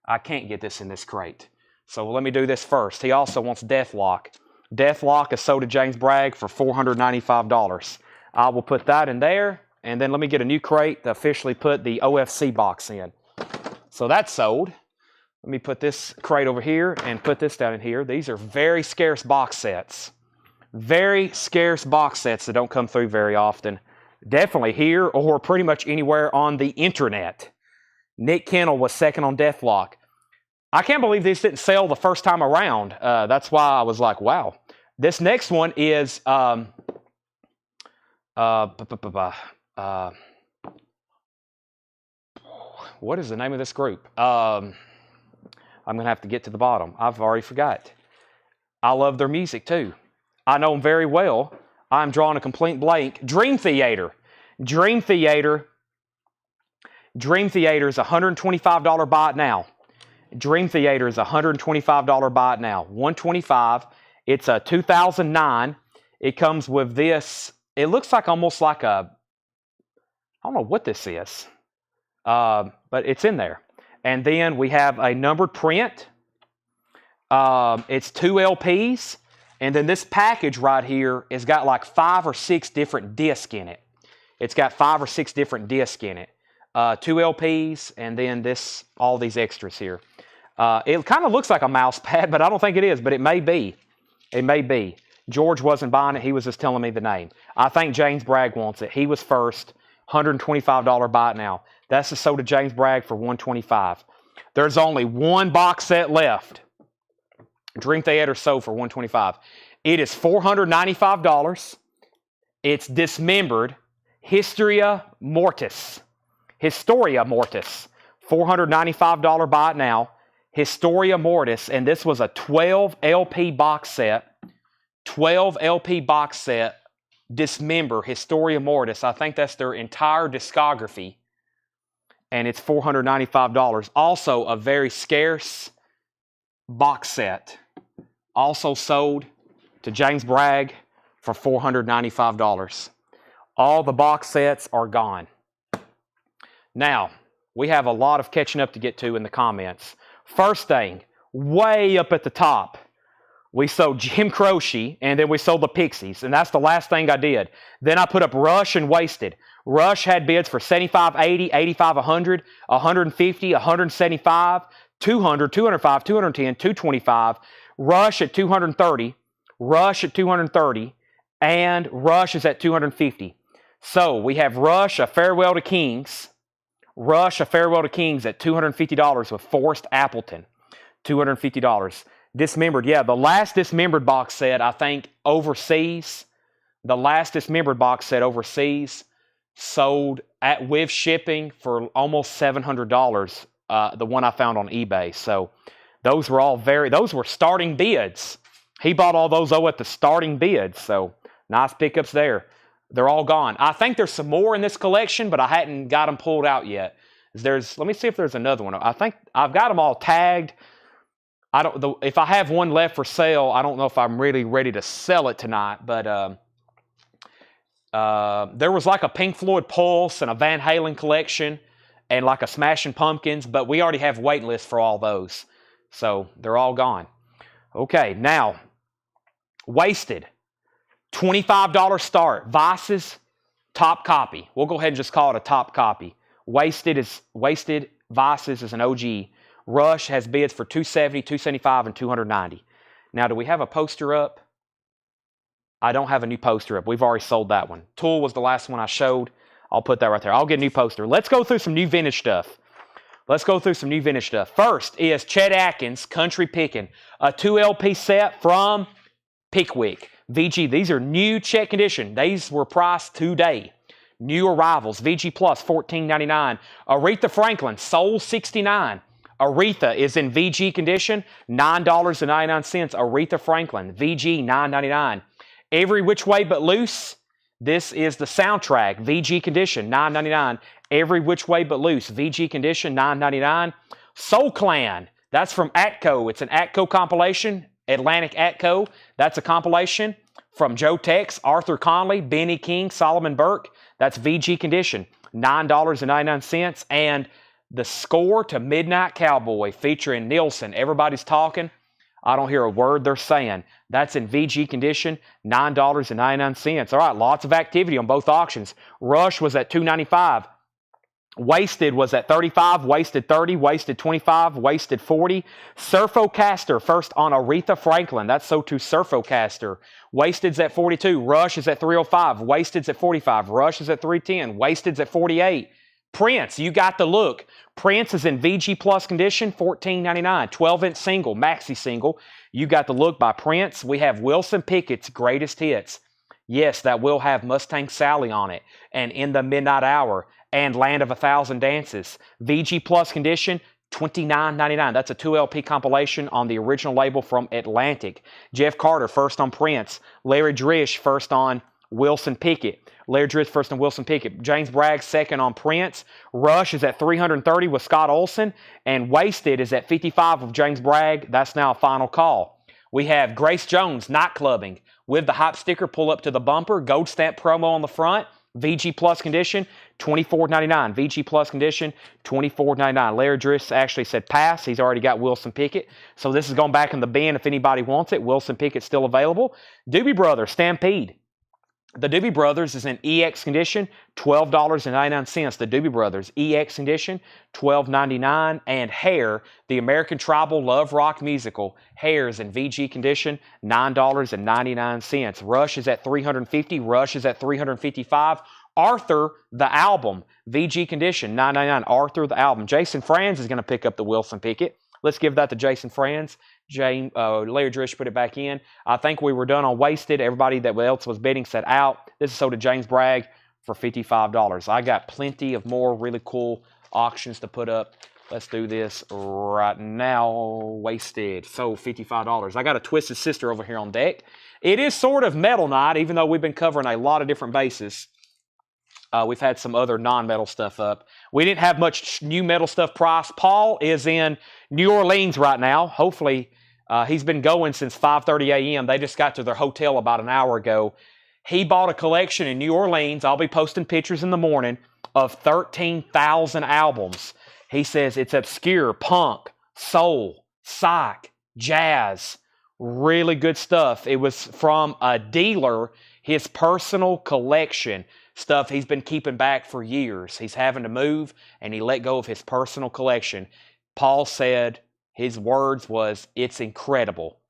I can't get this in this crate. So let me do this first. He also wants Deathlock. Deathlock is sold to James Bragg for $495. I will put that in there, and then let me get a new crate to officially put the OFC box in. So that's sold. Let me put this crate over here and put this down in here. These are very scarce box sets. Very scarce box sets that don't come through very often. Definitely here or pretty much anywhere on the internet. Nick Kennel was second on Deathlock. I can't believe these didn't sell the first time around. That's why I was like, wow. This next one is what is the name of this group? I'm going to have to get to the bottom. I've already forgot. I love their music too. I know them very well. I'm drawing a complete blank. Dream Theater. Dream Theater is $125 buy it now. Dream Theater is $125 buy it now. $125. It's a 2009. It comes with this. It looks like almost like a, I don't know what this is, but it's in there. And then we have a numbered print. It's 2 LPs. And then this package right here has got like 5 or 6 different discs in it. It's got 5 or 6 different discs in it. 2 LPs, and then this, all these extras here. It kind of looks like a mouse pad, but I don't think it is, but it may be. It may be. George wasn't buying it. He was just telling me the name. I think James Bragg wants it. He was first. $125 buy it now. That's the sold to James Bragg for $125. There's only one box set left. Dream Theater sold for $125. It is $495. It's dismembered. Historia Mortis. $495 buy it now. Historia Mortis, and this was a 12 LP box set. 12 LP box set. Dismember Historia Mortis. I think that's their entire discography. And it's $495. Also a very scarce box set. Also sold to James Bragg for $495. All the box sets are gone. Now, we have a lot of catching up to get to in the comments. First thing, way up at the top, we sold Jim Croce, and then we sold the Pixies, and that's the last thing I did. Then I put up Rush and Wasted. Rush had bids for $75, $80, $85, $100, $150, $175, $200, $205, $210, $225. Rush at $230, Rush at $230, and Rush is at $250. So we have Rush, A Farewell to Kings. Rush, A Farewell to Kings at $250 with Forrest Appleton. $250. Dismembered, yeah, the last dismembered box set, I think, overseas. The last dismembered box set overseas sold with shipping for almost $700. The one I found on eBay. So those were all those were starting bids. He bought all those at the starting bids. So nice pickups there. They're all gone. I think there's some more in this collection, but I hadn't got them pulled out yet. Let me see if there's another one. I think I've got them all tagged. If I have one left for sale, I don't know if I'm really ready to sell it tonight, but there was like a Pink Floyd Pulse and a Van Halen collection and like a Smashing Pumpkins, but we already have waiting lists for all those. So they're all gone. Okay, now, Wasted. $25 start. Vices, top copy. We'll go ahead and just call it a top copy. Wasted, Vices is an OG. Rush has bids for $270, $275, and $290. Now, do we have a poster up? I don't have a new poster up. We've already sold that one. Tool was the last one I showed. I'll put that right there. I'll get a new poster. Let's go through some new vintage stuff. First is Chet Atkins, Country Pickin', a 2 LP set from Pickwick. VG, these are new Chet condition. These were priced today. New arrivals, VG Plus, $14.99. Aretha Franklin, Soul, $69. Aretha is in VG condition, $9.99. Aretha Franklin, VG, $9.99. Every Which Way But Loose, this is the soundtrack, VG condition, $9.99. Every Which Way But Loose, VG condition, $9.99. Soul Clan, that's from Atco. It's an Atco compilation, Atlantic Atco. That's a compilation from Joe Tex, Arthur Conley, Benny King, Solomon Burke. That's VG condition, $9.99. And The Score to Midnight Cowboy featuring Nielsen. Everybody's talking. I don't hear a word they're saying. That's in VG condition, $9.99. All right, lots of activity on both auctions. Rush was at $295. Wasted was at $35, Wasted $30, Wasted $25, Wasted $40. Surfocaster first on Aretha Franklin. That's so too Surfocaster. Wasted's at $42, Rush is at $305, Wasted's at $45, Rush is at $310, Wasted's at $48. Prince, You Got the Look. Prince is in VG Plus condition, $14.99. 12-inch single, maxi single. You Got the Look by Prince. We have Wilson Pickett's Greatest Hits. Yes, that will have Mustang Sally on it. And In the Midnight Hour. And Land of a Thousand Dances. VG Plus condition, $29.99. That's a 2 LP compilation on the original label from Atlantic. Jeff Carter first on Prince. Larry Drish first on Wilson Pickett. Larry Drish first on Wilson Pickett. James Bragg second on Prince. Rush is at $330 with Scott Olson. And Wasted is at $55 with James Bragg. That's now a final call. We have Grace Jones, Nightclubbing, with the hype sticker, pull up to the bumper, gold stamp promo on the front. VG Plus condition, $24.99. VG Plus condition, $24.99. Larry Driss actually said pass. He's already got Wilson Pickett. So this is going back in the bin if anybody wants it. Wilson Pickett's still available. Doobie Brothers, Stampede. The Doobie Brothers is in EX condition, $12.99. The Doobie Brothers, EX condition, $12.99. And Hair, the American Tribal Love Rock musical. Hair is in VG condition, $9.99. Rush is at $350. Rush is at $355. Arthur, the album, VG condition, $9.99. Arthur, the album. Jason Franz is going to pick up the Wilson Pickett. Let's give that to Jason Franz. Larry Drish put it back in. I think we were done on Wasted. Everybody that else was bidding said out. This is sold to James Bragg for $55. I got plenty of more really cool auctions to put up. Let's do this right now. Wasted. So $55. I got a Twisted Sister over here on deck. It is sort of metal night, even though we've been covering a lot of different bases. We've had some other non-metal stuff up. We didn't have much new metal stuff priced. Paul is in New Orleans right now. Hopefully, he's been going since 5:30 a.m. They just got to their hotel about an hour ago. He bought a collection in New Orleans. I'll be posting pictures in the morning of 13,000 albums. He says it's obscure, punk, soul, psych, jazz, really good stuff. It was from a dealer, his personal collection. Stuff he's been keeping back for years. He's having to move, and he let go of his personal collection. Paul said, his words was, it's incredible.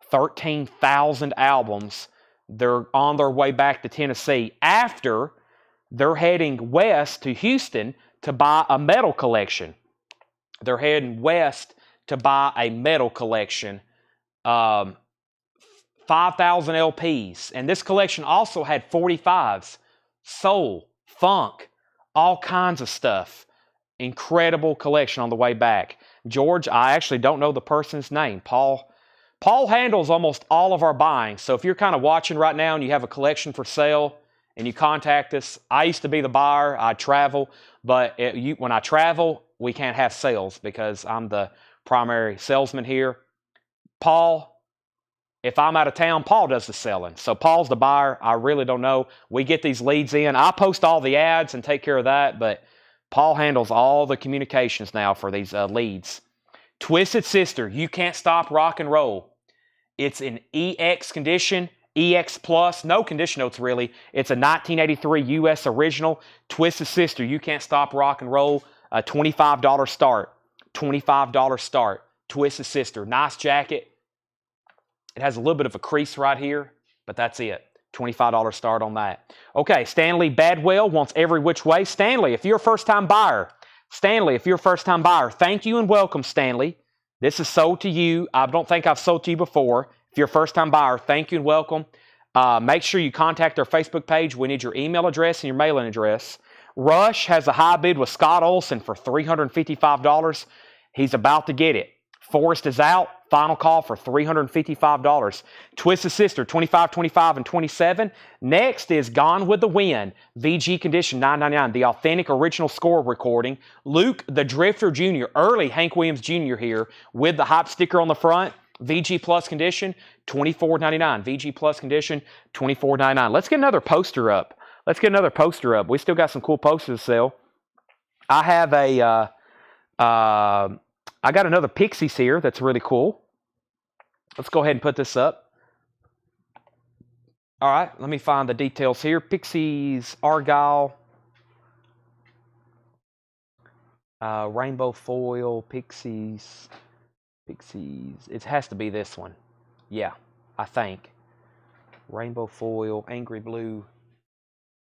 13,000 albums. They're on their way back to Tennessee after they're heading west to Houston to buy a metal collection. They're heading west to buy a metal collection. 5,000 LPs. And this collection also had 45s. Soul, funk, all kinds of stuff. Incredible collection on the way back. George, I actually don't know the person's name. Paul handles almost all of our buying. So if you're kind of watching right now and you have a collection for sale and you contact us. I used to be the buyer. I travel, but when I travel, we can't have sales because I'm the primary salesman here. Paul, if I'm out of town, Paul does the selling. So Paul's the buyer. I really don't know. We get these leads in. I post all the ads and take care of that, but Paul handles all the communications now for these leads. Twisted Sister, You Can't Stop Rock and Roll. It's in EX condition, EX Plus, no condition notes really. It's a 1983 US original. Twisted Sister, You Can't Stop Rock and Roll, a $25 start. $25 start. Twisted Sister, nice jacket. It has a little bit of a crease right here, but that's it. $25 start on that. Okay, Stanley Badwell wants Every Which Way. Stanley, if you're a first-time buyer, thank you and welcome, Stanley. This is sold to you. I don't think I've sold to you before. If you're a first-time buyer, thank you and welcome. Make sure you contact our Facebook page. We need your email address and your mailing address. Rush has a high bid with Scott Olson for $355. He's about to get it. Forrest is out. Final call for $355. Twisted Sister, 25, 25, and 27. Next is Gone with the Wind. VG condition, $9.99. The authentic original score recording. Luke the Drifter Jr., early Hank Williams Jr. here with the hype sticker on the front. VG Plus condition, $24.99. VG Plus condition, $24.99. Let's get another poster up. We still got some cool posters to sell. I have I got another Pixies here that's really cool. Let's go ahead and put this up. All right, let me find the details here. Pixies, Argyle, rainbow foil, Pixies. It has to be this one. Yeah, I think. Rainbow foil, angry blue,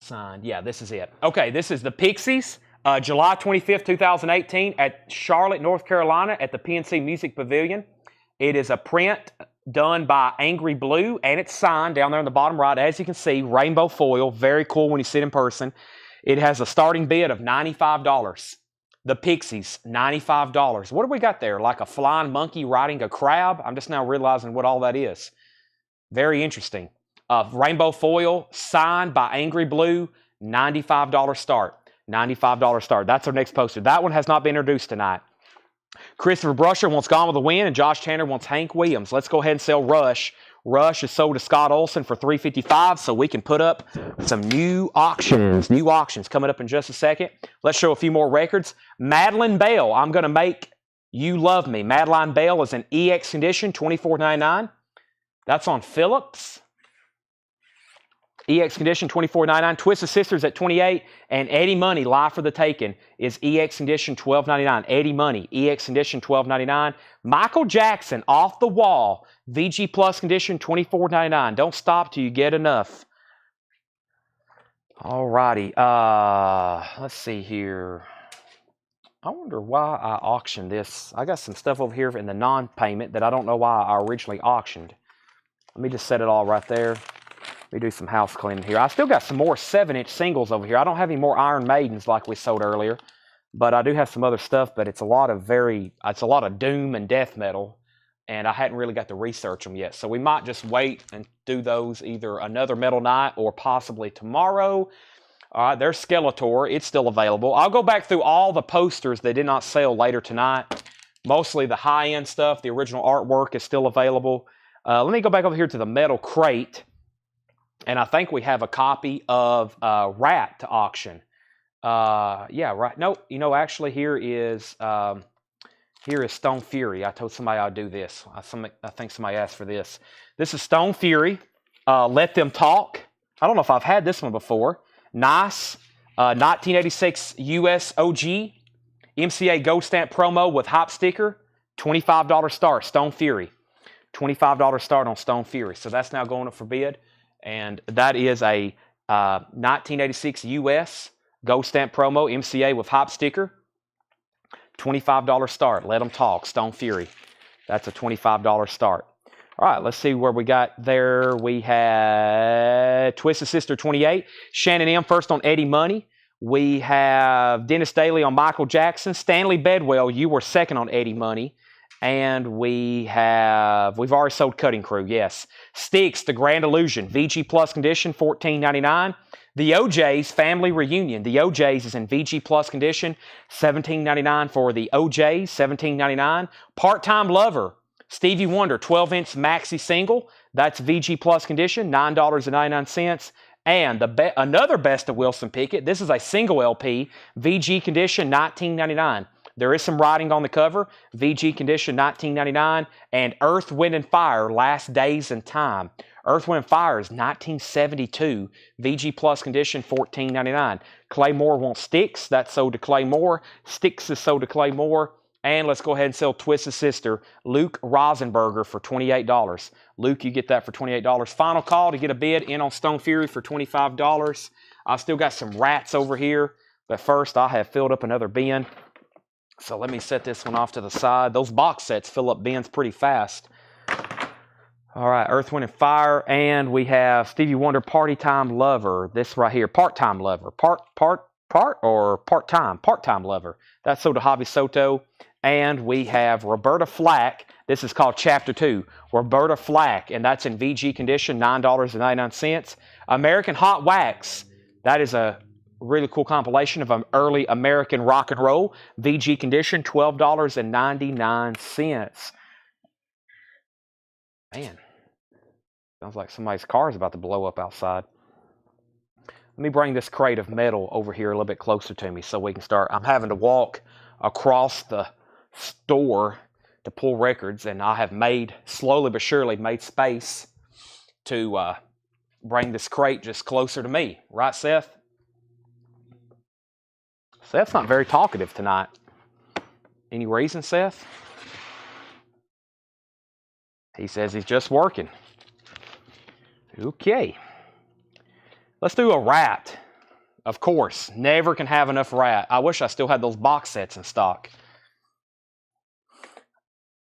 signed. Yeah, this is it. Okay, this is the Pixies. July 25th, 2018 at Charlotte, North Carolina at the PNC Music Pavilion. It is a print done by Angry Blue, and it's signed down there in the bottom right. As you can see, rainbow foil, very cool when you see it in person. It has a starting bid of $95. The Pixies, $95. What do we got there? Like a flying monkey riding a crab? I'm just now realizing what all that is. Very interesting. Rainbow foil, signed by Angry Blue, $95 start. $95 start. That's our next poster. That one has not been introduced tonight. Christopher Brusher wants Gone with the Wind, and Josh Tanner wants Hank Williams. Let's go ahead and sell Rush. Rush is sold to Scott Olson for $355, so we can put up some new auctions. New auctions coming up in just a second. Let's show a few more records. Madeline Bell, I'm going to make You Love Me. Madeline Bell is an EX condition, $24.99. That's on Phillips. EX condition, $24.99. Twisted Sisters at $28. And Eddie Money, Live for the Taking, is EX condition, $12.99. Eddie Money, EX condition, $12.99. Michael Jackson, Off the Wall, VG Plus condition, $24.99. Don't stop till you get enough. All righty. Let's see here. I wonder why I auctioned this. I got some stuff over here in the non-payment that I don't know why I originally auctioned. Let me just set it all right there. Let me do some house cleaning here. I still got some more 7-inch singles over here. I don't have any more Iron Maidens like we sold earlier, but I do have some other stuff, but it's a lot of doom and death metal, and I hadn't really got to research them yet. So we might just wait and do those either another metal night or possibly tomorrow. All right, there's Skeletor. It's still available. I'll go back through all the posters that did not sell later tonight. Mostly the high-end stuff. The original artwork is still available. Let me go back over here to the metal crate. And I think we have a copy of Rat to auction. Yeah, right. No, actually here is Stone Fury. I told somebody I'd do this. I think somebody asked for this. This is Stone Fury. Let Them Talk. I don't know if I've had this one before. Nice. 1986 US OG. MCA Gold Stamp promo with Hop sticker. $25 start. Stone Fury. $25 start on Stone Fury. So that's now going up for bid. And that is a 1986 US Gold Stamp promo, MCA with Hop sticker. $25 start. Let Them Talk. Stone Fury. That's a $25 start. All right, let's see where we got there. We had Twisted Sister 28. Shannon M. first on Eddie Money. We have Dennis Daly on Michael Jackson. Stanley Bedwell, you were second on Eddie Money. And we've already sold Cutting Crew, yes. Styx, The Grand Illusion, VG Plus condition, $14.99. The OJ's Family Reunion. The OJ's is in VG Plus condition, $17.99 for the OJ's, $17.99. Part-Time Lover, Stevie Wonder, 12-inch maxi single. That's VG Plus condition, $9.99. And another Best of Wilson Pickett. This is a single LP, VG condition, $19.99. There is some writing on the cover. VG condition, $19.99. And Earth, Wind, and Fire, Last Days and Time. Earth, Wind, and Fire is 1972. VG Plus condition, $14.99. Clay Moore wants Sticks. That's sold to Clay Moore. Sticks is sold to Clay Moore. And let's go ahead and sell Twist's sister, Luke Rosenberger, for $28. Luke, you get that for $28. Final call to get a bid in on Stone Fury for $25. I've still got some rats over here, but first I have filled up another bin. So let me set this one off to the side. Those box sets fill up bins pretty fast. All right, Earth, Wind, and Fire, and we have Stevie Wonder, Party Time Lover. This right here, Part-Time Lover. Part-Time Lover. That's sold to Javi Soto. And we have Roberta Flack. This is called Chapter 2. Roberta Flack, and that's in VG condition, $9.99. American Hot Wax. That is a really cool compilation of early American rock and roll. VG condition, $12.99. Man, sounds like somebody's car is about to blow up outside. Let me bring this crate of metal over here a little bit closer to me so we can start. I'm having to walk across the store to pull records, and I have slowly but surely made space to bring this crate just closer to me. Right, Seth? Seth's not very talkative tonight. Any reason, Seth? He says he's just working. Okay. Let's do a rat. Of course, never can have enough rat. I wish I still had those box sets in stock.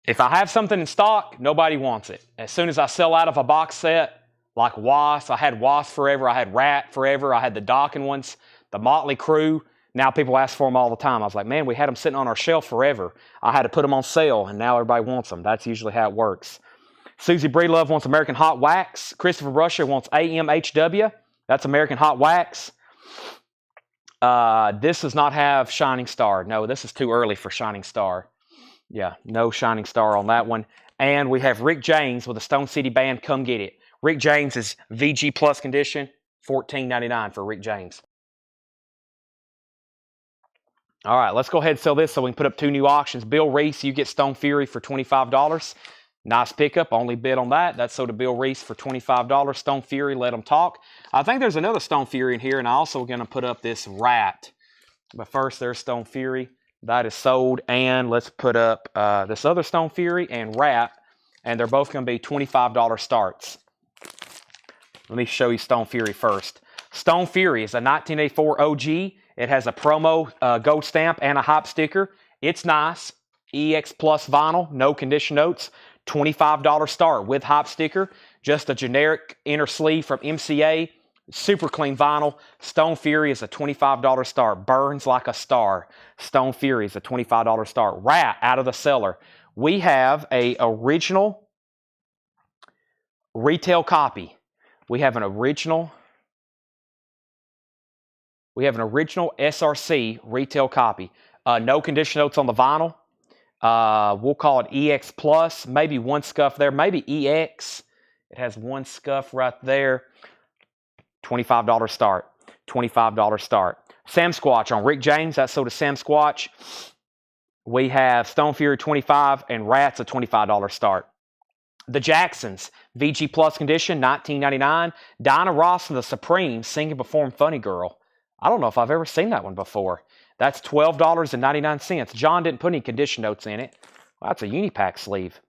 If I have something in stock, nobody wants it. As soon as I sell out of a box set, like Wasp, I had Wasp forever, I had Rat forever, I had the Docking ones, the Motley Crue. Now people ask for them all the time. I was like, man, we had them sitting on our shelf forever. I had to put them on sale, and now everybody wants them. That's usually how it works. Susie Breedlove wants American Hot Wax. Christopher Brusher wants AMHW. That's American Hot Wax. This does not have Shining Star. No, this is too early for Shining Star. Yeah, no Shining Star on that one. And we have Rick James with the Stone City Band, Come Get It. Rick James is VG Plus condition, $14.99 for Rick James. All right, let's go ahead and sell this so we can put up two new auctions. Bill Reese, you get Stone Fury for $25. Nice pickup, only bid on that. That's sold to Bill Reese for $25. Stone Fury, let them talk. I think there's another Stone Fury in here, and I'm also going to put up this Rat. But first, there's Stone Fury. That is sold, and let's put up this other Stone Fury and Rat, and they're both going to be $25 starts. Let me show you Stone Fury first. Stone Fury is a 1984 OG. It has a promo gold stamp and a hop sticker. It's nice. EX Plus vinyl, no condition notes. $25 start with hop sticker. Just a generic inner sleeve from MCA. Super clean vinyl. Stone Fury is a $25 start. Burns like a star. Stone Fury is a $25 start. Rat out of the cellar. We have a original retail copy. We have an original SRC retail copy. No condition notes on the vinyl. We'll call it EX Plus. Maybe one scuff there. Maybe EX. It has one scuff right there. $25 start. $25 start. Sam Squatch on Rick James. That's sold to Sam Squatch. We have Stone Fury 25 and Rat's a $25 start. The Jacksons, VG Plus condition, $19.99. Dinah Ross and the Supremes sing and perform Funny Girl. I don't know if I've ever seen that one before. That's $12.99. John didn't put any condition notes in it. Well, that's a Unipack sleeve.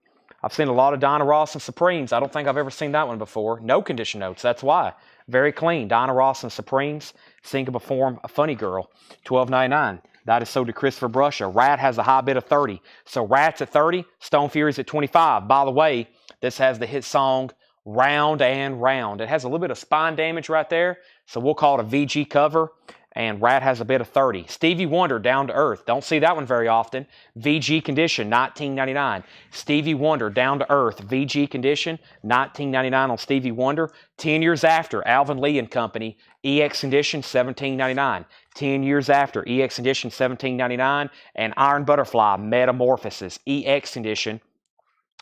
I've seen a lot of Dinah Ross and Supremes. I don't think I've ever seen that one before. No condition notes, that's why. Very clean. Dinah Ross and Supremes sing and perform a Funny Girl, $12.99. That is sold to Christopher Brusher. Rat has a high bid of $30. So Rat's at $30, Stone Fury's at $25. By the way, this has the hit song Round and Round. It has a little bit of spine damage right there, so we'll call it a VG cover. and rat has a bid of 30. Stevie Wonder, Down to Earth. Don't see that one very often. VG Condition, $19.99. Stevie Wonder, Down to Earth. VG Condition, $19.99 on Stevie Wonder. 10 Years After, Alvin Lee and Company. EX Condition, $17.99. 10 Years After, EX Condition, $17.99. And Iron Butterfly, Metamorphosis. EX Condition,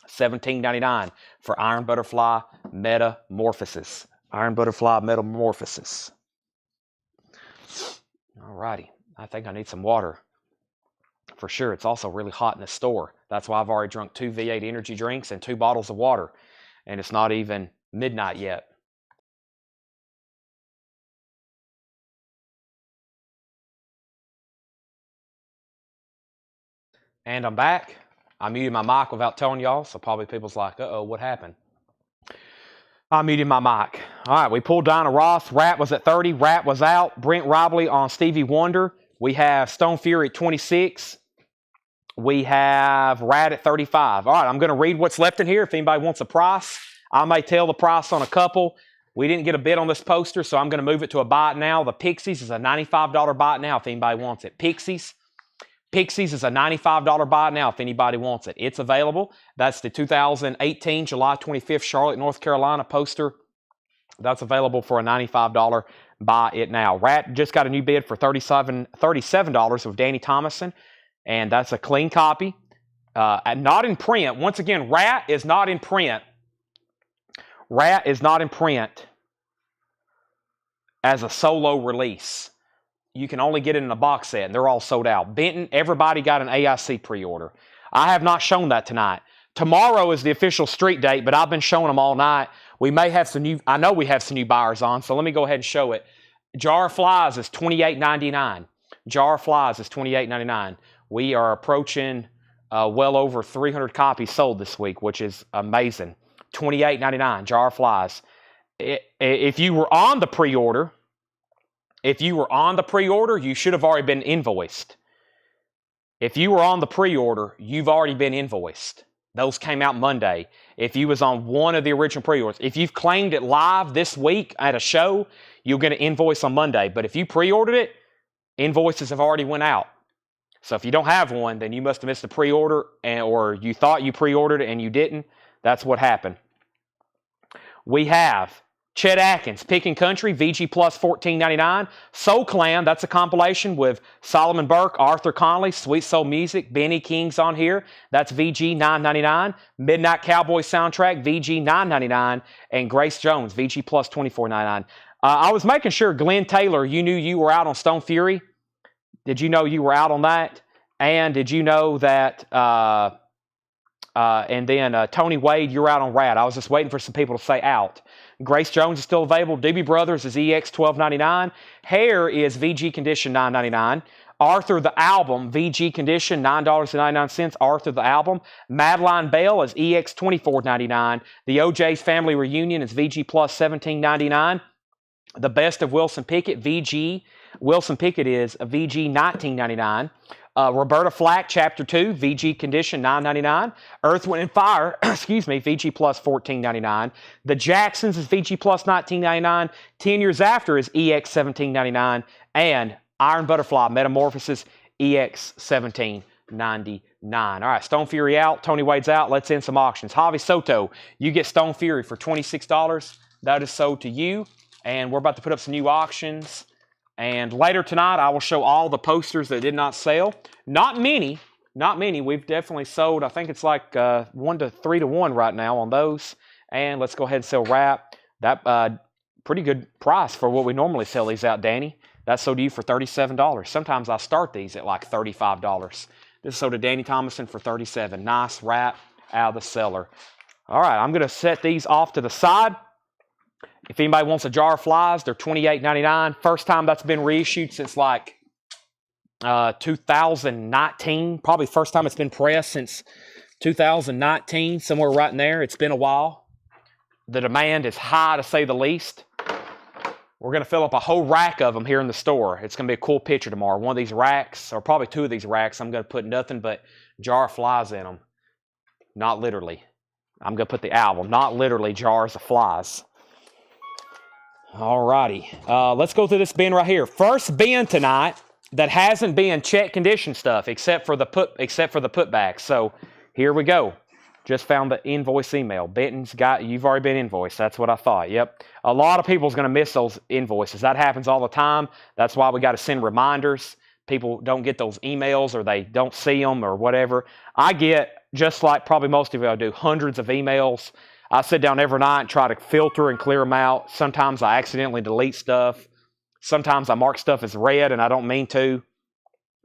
$17.99 for Iron Butterfly Metamorphosis. Iron Butterfly Metamorphosis. Alrighty, I think I need some water. For sure, it's also really hot in the store. That's why I've already drunk 2 V8 energy drinks and 2 bottles of water. And it's not even midnight yet. And I'm back. I muted my mic without telling y'all, so probably people's like, uh-oh, what happened? I muted my mic. All right, we pulled Dinah Ross. Rat was at 30. Rat was out. Brent Robley on Stevie Wonder. We have Stone Fury at 26. We have Rat at 35. All right, I'm going to read what's left in here. If anybody wants a price, I may tell the price on a couple. We didn't get a bid on this poster, so I'm going to move it to a buy it now. The Pixies is a $95 buy it now if anybody wants it. Pixies is a $95 buy it now if anybody wants it. It's available. That's the 2018 July 25th Charlotte, North Carolina poster. That's available for a $95 buy it now. Rat just got a new bid for $37 with Danny Thomason, and that's a clean copy. Not in print. Once again, Rat is not in print. Rat is not in print as a solo release. You can only get it in a box set, and they're all sold out. Benton, everybody got an AIC pre-order. I have not shown that tonight. Tomorrow is the official street date, but I've been showing them all night. We may have some new, I know we have some new buyers on, so let me go ahead and show it. Jar of Flies is $28.99. Jar of Flies is $28.99. We are approaching well over 300 copies sold this week, which is amazing. $28.99, Jar of Flies. If you were on the pre-order, you should have already been invoiced. If you were on the pre-order, you've already been invoiced. Those came out Monday. If you was on one of the original pre-orders, if you've claimed it live this week at a show, you'll get an invoice on Monday. But if you pre-ordered it, invoices have already went out. So if you don't have one, then you must have missed the pre-order, or you thought you pre-ordered it and you didn't. That's what happened. We have Chet Atkins, Pickin' Country, VG Plus $14.99. Soul Clan, that's a compilation with Solomon Burke, Arthur Conley, Sweet Soul Music, Benny King's on here. That's VG $9.99. Midnight Cowboy Soundtrack, VG $9.99. And Grace Jones, VG Plus $24.99. I was making sure, Glenn Taylor, you knew you were out on Stone Fury. Did you know you were out on that? And did you know that... and then Tony Wade, you're out on Rat. I was just waiting for some people to say out. Grace Jones is still available. Doobie Brothers is EX $12.99. Hair is VG Condition $9.99. Arthur the Album, VG Condition $9.99. Arthur the Album. Madeline Bell is EX $24.99. The OJ's Family Reunion is VG Plus $17.99. The Best of Wilson Pickett, VG. Wilson Pickett is a VG $19.99. Roberta Flack, Chapter 2, VG Condition, $9.99. Earth, Wind, and Fire, excuse me, VG Plus, $14.99. The Jacksons is VG Plus, $19.99. 10 Years After is EX, $17.99. And Iron Butterfly, Metamorphosis, EX, $17.99. All right, Stone Fury out, Tony Wade's out. Let's end some auctions. Javi Soto, you get Stone Fury for $26. That is sold to you. And we're about to put up some new auctions. And later tonight, I will show all the posters that did not sell. Not many. We've definitely sold, I think it's like 1 to 3 to 1 right now on those. And let's go ahead and sell Wrap. That pretty good price for what we normally sell these out, Danny. That's sold to you for $37. Sometimes I start these at like $35. This is sold to Danny Thomason for $37. Nice Wrap out of the cellar. All right, I'm going to set these off to the side. If anybody wants a jar of flies, they're $28.99. First time that's been reissued since like 2019. Probably first time it's been pressed since 2019, somewhere right in there. It's been a while. The demand is high, to say the least. We're going to fill up a whole rack of them here in the store. It's going to be a cool picture tomorrow. One of these racks, or probably 2 of these racks, I'm going to put nothing but jar of flies in them. Not literally. I'm going to put the album, not literally jars of flies. All righty. Let's go through this bin right here. First bin tonight that hasn't been check condition stuff except for the putbacks. So here we go. Just found the invoice email. Benton's got, you've already been invoiced. That's what I thought. Yep. A lot of people's going to miss those invoices. That happens all the time. That's why we got to send reminders. People don't get those emails or they don't see them or whatever. I get, just like probably most of you, I do hundreds of emails. I sit down every night and try to filter and clear them out. Sometimes I accidentally delete stuff. Sometimes I mark stuff as red and I don't mean to.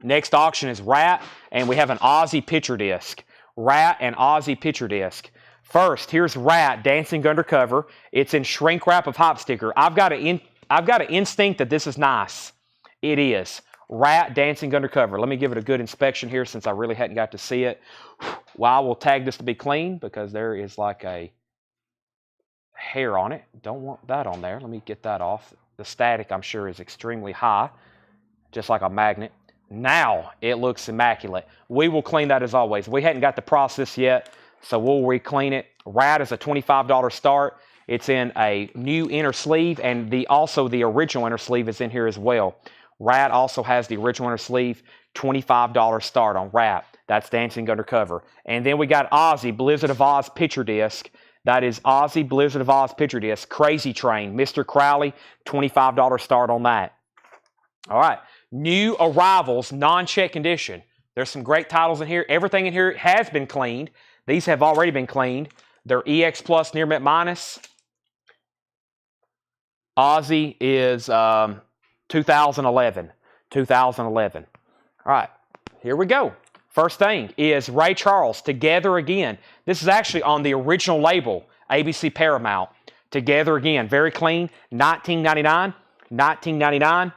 Next auction is Rat, and we have an Aussie picture disc. Rat and Aussie picture disc. First, here's Rat dancing undercover. It's in shrink wrap of hop sticker. I've got an instinct that this is nice. It is. Rat dancing undercover. Let me give it a good inspection here since I really hadn't got to see it. Well, I will tag this to be clean because there is like a hair on it. Don't want that on there. Let me get that off. The static, I'm sure, is extremely high, just like a magnet. Now it looks immaculate. We will clean that as always. We hadn't got the process yet, so we'll re-clean it. Rat is a $25 start. It's in a new inner sleeve, and also the original inner sleeve is in here as well. Rat also has the original inner sleeve, $25 start on Rat. That's dancing undercover. And then we got Aussie Blizzard of Oz picture disc. That is Aussie Blizzard of Oz picture disc. Crazy Train, Mr. Crowley, $25 start on that. All right. New arrivals, non-check condition. There's some great titles in here. Everything in here has been cleaned. These have already been cleaned. They're EX Plus Near Mint Minus. Aussie is 2011. 2011. All right. Here we go. First thing is Ray Charles, Together Again. This is actually on the original label, ABC Paramount. Together Again, very clean, $19.99. $19.99.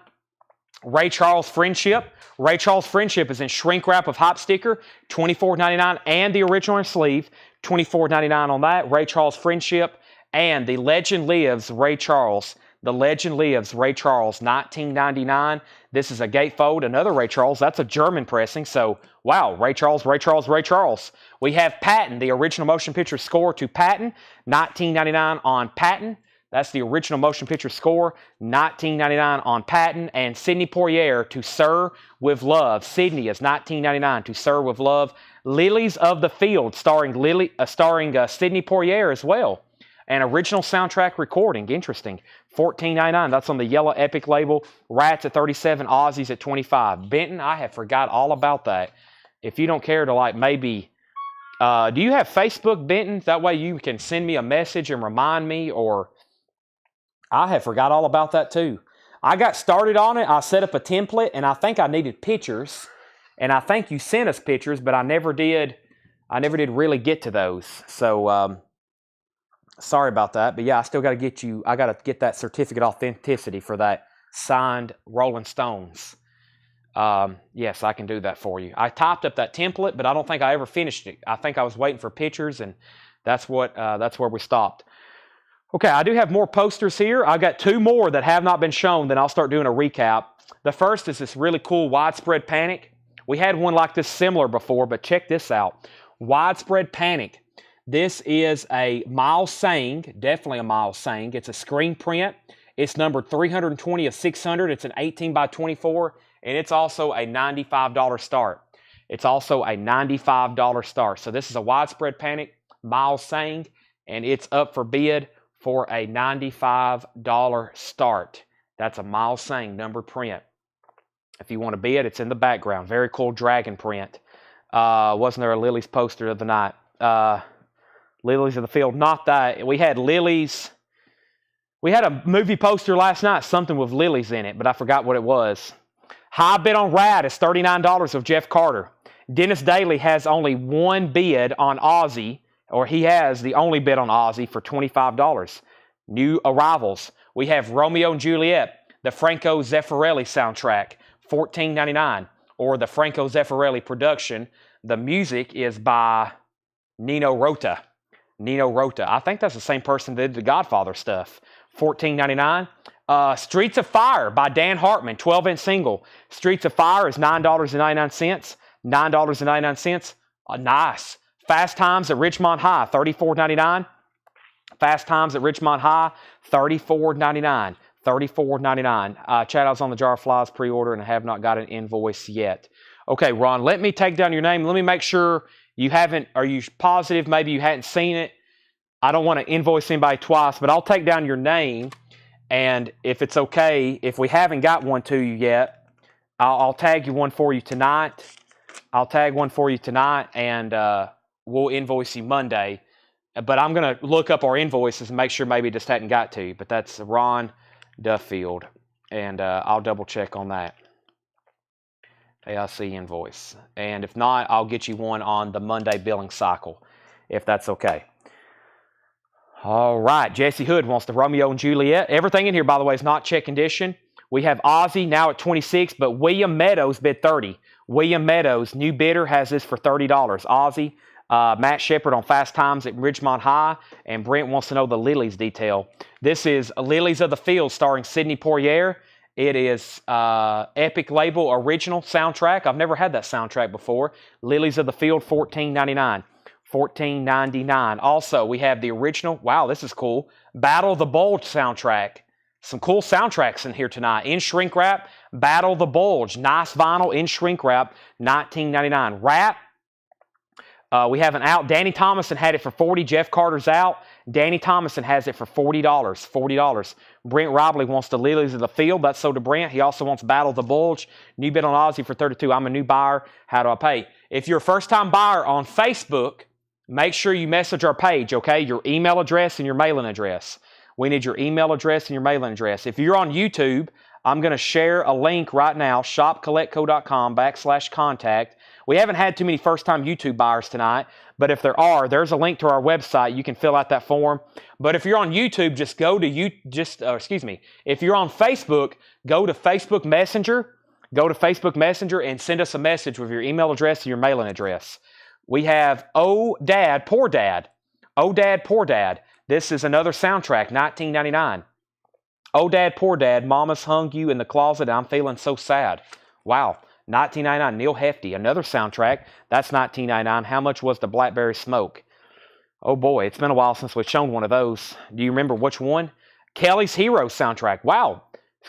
Ray Charles Friendship. Ray Charles Friendship is in shrink wrap of hop sticker, $24.99, and the original sleeve, $24.99 on that. Ray Charles Friendship, and The Legend Lives Ray Charles. The Legend Lives Ray Charles, $19.99. This is a gatefold, another Ray Charles. That's a German pressing, so wow, Ray Charles, Ray Charles, Ray Charles. We have Patton, the original motion picture score to Patton, $19.99 on Patton. That's the original motion picture score, $19.99 on Patton. And Sidney Poitier to Sir with Love. Sidney is $19.99 to Sir with Love. Lilies of the Field, starring Sidney Poitier as well. An original soundtrack recording, interesting. $14.99. That's on the Yellow Epic label. Rats at $37, Aussies at $25. Benton, I have forgot all about that. If you don't care to maybe, do you have Facebook, Benton? That way you can send me a message and remind me, or I have forgot all about that too. I got started on it. I set up a template, and I think I needed pictures, and I think you sent us pictures, but I never did really get to those. So sorry about that. But yeah, I still got to get you. I got to get that certificate authenticity for that signed Rolling Stones. Yes, I can do that for you. I typed up that template, but I don't think I ever finished it. I think I was waiting for pictures, and that's where we stopped. Okay, I do have more posters here. I've got two more that have not been shown, then I'll start doing a recap. The first is this really cool Widespread Panic. We had one like this similar before, but check this out. Widespread Panic. This is a Miles Sang, definitely a Miles Sang. It's a screen print. It's numbered 320 of 600. It's an 18 by 24, and it's also a $95 start. It's also a $95 start. So this is a Widespread Panic, Miles Sang, and it's up for bid for a $95 start. That's a Miles Sang numbered print. If you want to bid, it's in the background. Very cool dragon print. Wasn't there a Lilies poster of the night? Lilies of the Field. Not that. We had Lilies. We had a movie poster last night, something with lilies in it, but I forgot what it was. High bid on Rat is $39 of Jeff Carter. Dennis Daly has only one bid on Aussie, or he has the only bid on Aussie for $25. New arrivals. We have Romeo and Juliet, the Franco Zeffirelli soundtrack, $14.99, or the Franco Zeffirelli production. The music is by Nino Rota. Nino Rota. I think that's the same person that did the Godfather stuff. $14.99. Streets of Fire by Dan Hartman, 12-inch single. Streets of Fire is $9.99. $9.99. Nice. Fast Times at Richmond High, $34.99. Fast Times at Richmond High, $34.99. $34.99. Chad, I was on the Jar of Flies pre-order and I have not got an invoice yet. Okay, Ron, let me take down your name. Let me make sure you haven't, are you positive maybe you hadn't seen it? I don't want to invoice anybody twice, but I'll take down your name. And if it's okay, if we haven't got one to you yet, I'll tag you one for you tonight. I'll tag one for you tonight, and we'll invoice you Monday. But I'm going to look up our invoices and make sure maybe it just hadn't got to you. But that's Ron Duffield, and I'll double check on that. AIC invoice. And if not, I'll get you one on the Monday billing cycle, if that's okay. All right, Jesse Hood wants the Romeo and Juliet. Everything in here, by the way, is not check condition. We have Ozzy now at 26, but William Meadows bid 30. William Meadows, new bidder, has this for $30. Ozzy, Matt Shepard on Fast Times at Ridgemont High, and Brent wants to know the Lilies detail. This is Lilies of the Field starring Sidney Poitier. It is Epic Label original soundtrack. I've never had that soundtrack before. Lilies of the Field, $14.99. $14.99. Also, we have the original, wow, this is cool, Battle of the Bulge soundtrack. Some cool soundtracks in here tonight. In shrink wrap, Battle of the Bulge. Nice vinyl in shrink wrap, $19.99. Wrap, we have an out. Danny Thomason had it for $40. Jeff Carter's out. Danny Thomason has it for $40. $40. Brent Robley wants the Lilies of the Field. That's sold to Brent. He also wants Battle of the Bulge. New bid on Ozzy for $32. I'm a new buyer. How do I pay? If you're a first-time buyer on Facebook, make sure you message our page, okay? Your email address and your mailing address. We need your email address and your mailing address. If you're on YouTube, I'm going to share a link right now, shopcollectco.com/contact. We haven't had too many first-time YouTube buyers tonight, but if there are, there's a link to our website. You can fill out that form. But if you're on YouTube, just go to if you're on Facebook, go to Facebook Messenger. Go to Facebook Messenger and send us a message with your email address and your mailing address. We have Oh Dad, Poor Dad. Oh Dad, Poor Dad. This is another soundtrack, $19.99. Oh Dad, Poor Dad, Mama's hung you in the closet, I'm feeling so sad. Wow, $19.99. Neil Hefti, another soundtrack. That's $19.99. How much was the Blackberry Smoke? Oh boy, it's been a while since we've shown one of those. Do you remember which one? Kelly's Heroes soundtrack. Wow,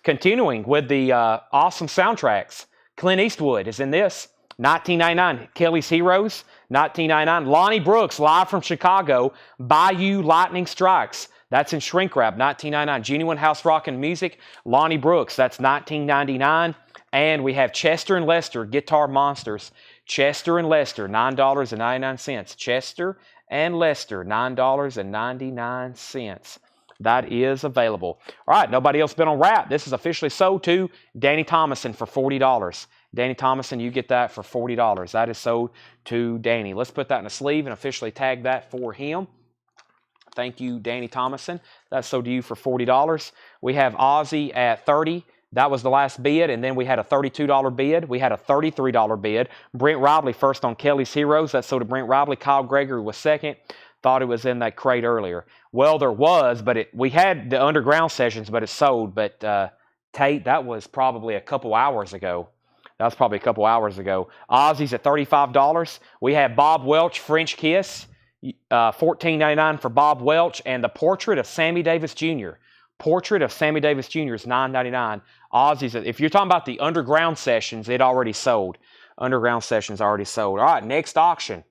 continuing with the awesome soundtracks. Clint Eastwood is in this. $19.99. Kelly's Heroes, $19.99. Lonnie Brooks, live from Chicago, Bayou Lightning Strikes. That's in shrink wrap, $19.99. Genuine House Rockin' Music, Lonnie Brooks, that's $19.99. And we have Chester and Lester, Guitar Monsters. Chester and Lester, $9.99. Chester and Lester, $9.99. That is available. All right, nobody else been on wrap. This is officially sold to Danny Thomason for $40. Danny Thomason, you get that for $40. That is sold to Danny. Let's put that in a sleeve and officially tag that for him. Thank you, Danny Thomason. That's sold to you for $40. We have Ozzy at $30. That was the last bid, and then we had a $32 bid. We had a $33 bid. Brent Robley first on Kelly's Heroes. That's sold to Brent Robley. Kyle Gregory was second. Thought it was in that crate earlier. Well, there was, but we had the underground sessions, but it's sold. But Tate, that was probably a couple hours ago. Ozzy's at $35. We have Bob Welch, French Kiss, $14.99 for Bob Welch, and the Portrait of Sammy Davis Jr. Portrait of Sammy Davis Jr. is $9.99. Ozzy's, if you're talking about the underground sessions, it already sold. Underground sessions already sold. All right, next auction.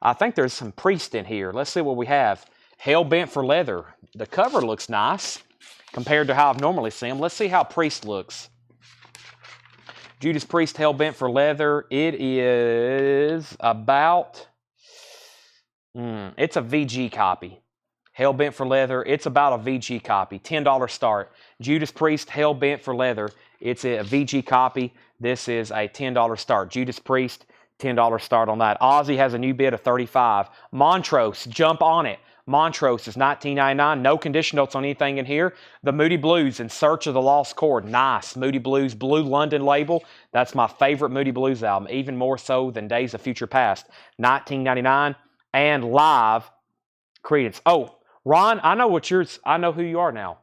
I think there's some Priest in here. Let's see what we have. Hell Bent for Leather. The cover looks nice compared to how I've normally seen them. Let's see how Priest looks. Judas Priest, Hell Bent for Leather. It is about, it's a VG copy. Hell Bent for Leather, it's about a VG copy. $10 start. Judas Priest, Hell Bent for Leather. It's a VG copy. This is a $10 start. Judas Priest, $10 start on that. Ozzy has a new bid of $35. Montrose, jump on it. Montrose is $19.99. No condition notes on anything in here. The Moody Blues, In Search of the Lost Chord. Nice. Moody Blues, Blue London label. That's my favorite Moody Blues album, even more so than Days of Future Past. $19.99. And live, Creedence. Oh, Ron, I know what yours. I know who you are now.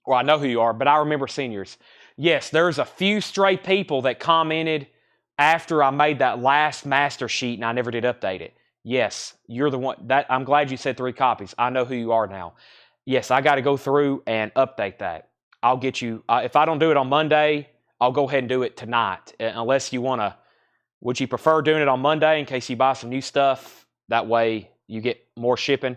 Well, I know who you are, but I remember seniors. Yes, there's a few stray people that commented after I made that last master sheet and I never did update it. Yes, you're the one. I'm glad you said 3 copies. I know who you are now. Yes, I got to go through and update that. I'll get you. If I don't do it on Monday, I'll go ahead and do it tonight. Unless you want to, would you prefer doing it on Monday in case you buy some new stuff? That way you get more shipping,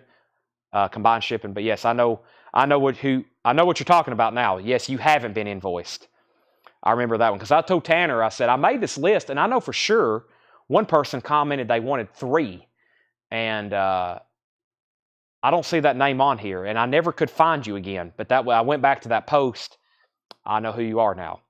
combined shipping. But yes, I know what you're talking about now. Yes, you haven't been invoiced. I remember that one because I told Tanner, I said, I made this list and I know for sure one person commented they wanted 3. And I don't see that name on here. And I never could find you again. But that way I went back to that post. I know who you are now.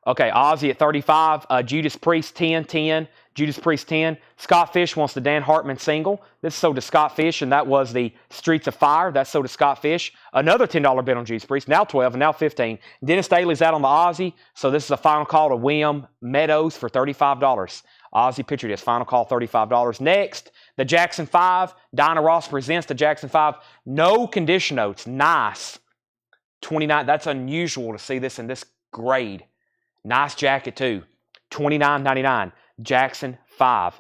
Okay, Ozzy at 35. Judas Priest 10, 10. Judas Priest 10. Scott Fish wants the Dan Hartman single. This is sold to Scott Fish, and that was the Streets of Fire. That's sold to Scott Fish. Another $10 bid on Judas Priest. Now 12 and now 15. Dennis Daly's out on the Ozzy, so this is a final call to William Meadows for $35. Ozzy, picture this. Final call, $35. Next, the Jackson 5. Dinah Ross presents the Jackson 5. No condition notes. Nice. 29. That's unusual to see this in this grade. Nice jacket, too. $29.99. Jackson 5.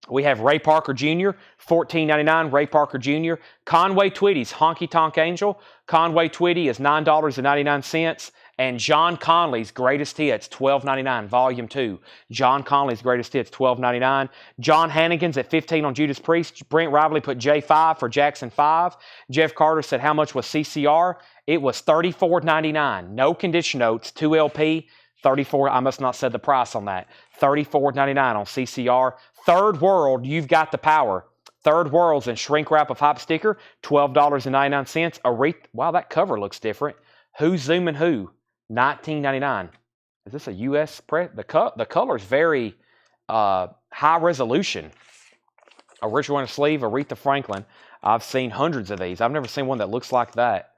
We have Ray Parker Jr., $14.99. Ray Parker Jr. Conway Twitty's Honky Tonk Angel. Conway Twitty is $9.99. And John Conley's Greatest Hits, $12.99. Volume 2. John Conley's Greatest Hits, $12.99. John Hannigan's at $15 on Judas Priest. Brent Rively put J5 for Jackson 5. Jeff Carter said, how much was CCR? It was $34.99. No condition notes. 2 LP. 34. I must not said the price on that. $34.99 on CCR. Third World, You've Got the Power. Third World's in shrink wrap of hype sticker, $12.99. Aretha, wow, that cover looks different. Who's Zooming Who? $19.99. Is this a U.S. press? The color is very high resolution. Original in a sleeve, Aretha Franklin. I've seen hundreds of these. I've never seen one that looks like that.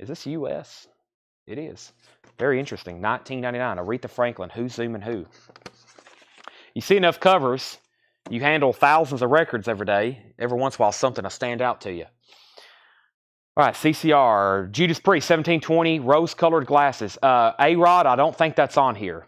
Is this U.S.? It is. Very interesting. $19.99. Aretha Franklin. Who's Zooming Who? You see enough covers, you handle thousands of records every day. Every once in a while, something will stand out to you. All right, CCR. Judas Priest, 1720. Rose-colored glasses. A-Rod, I don't think that's on here.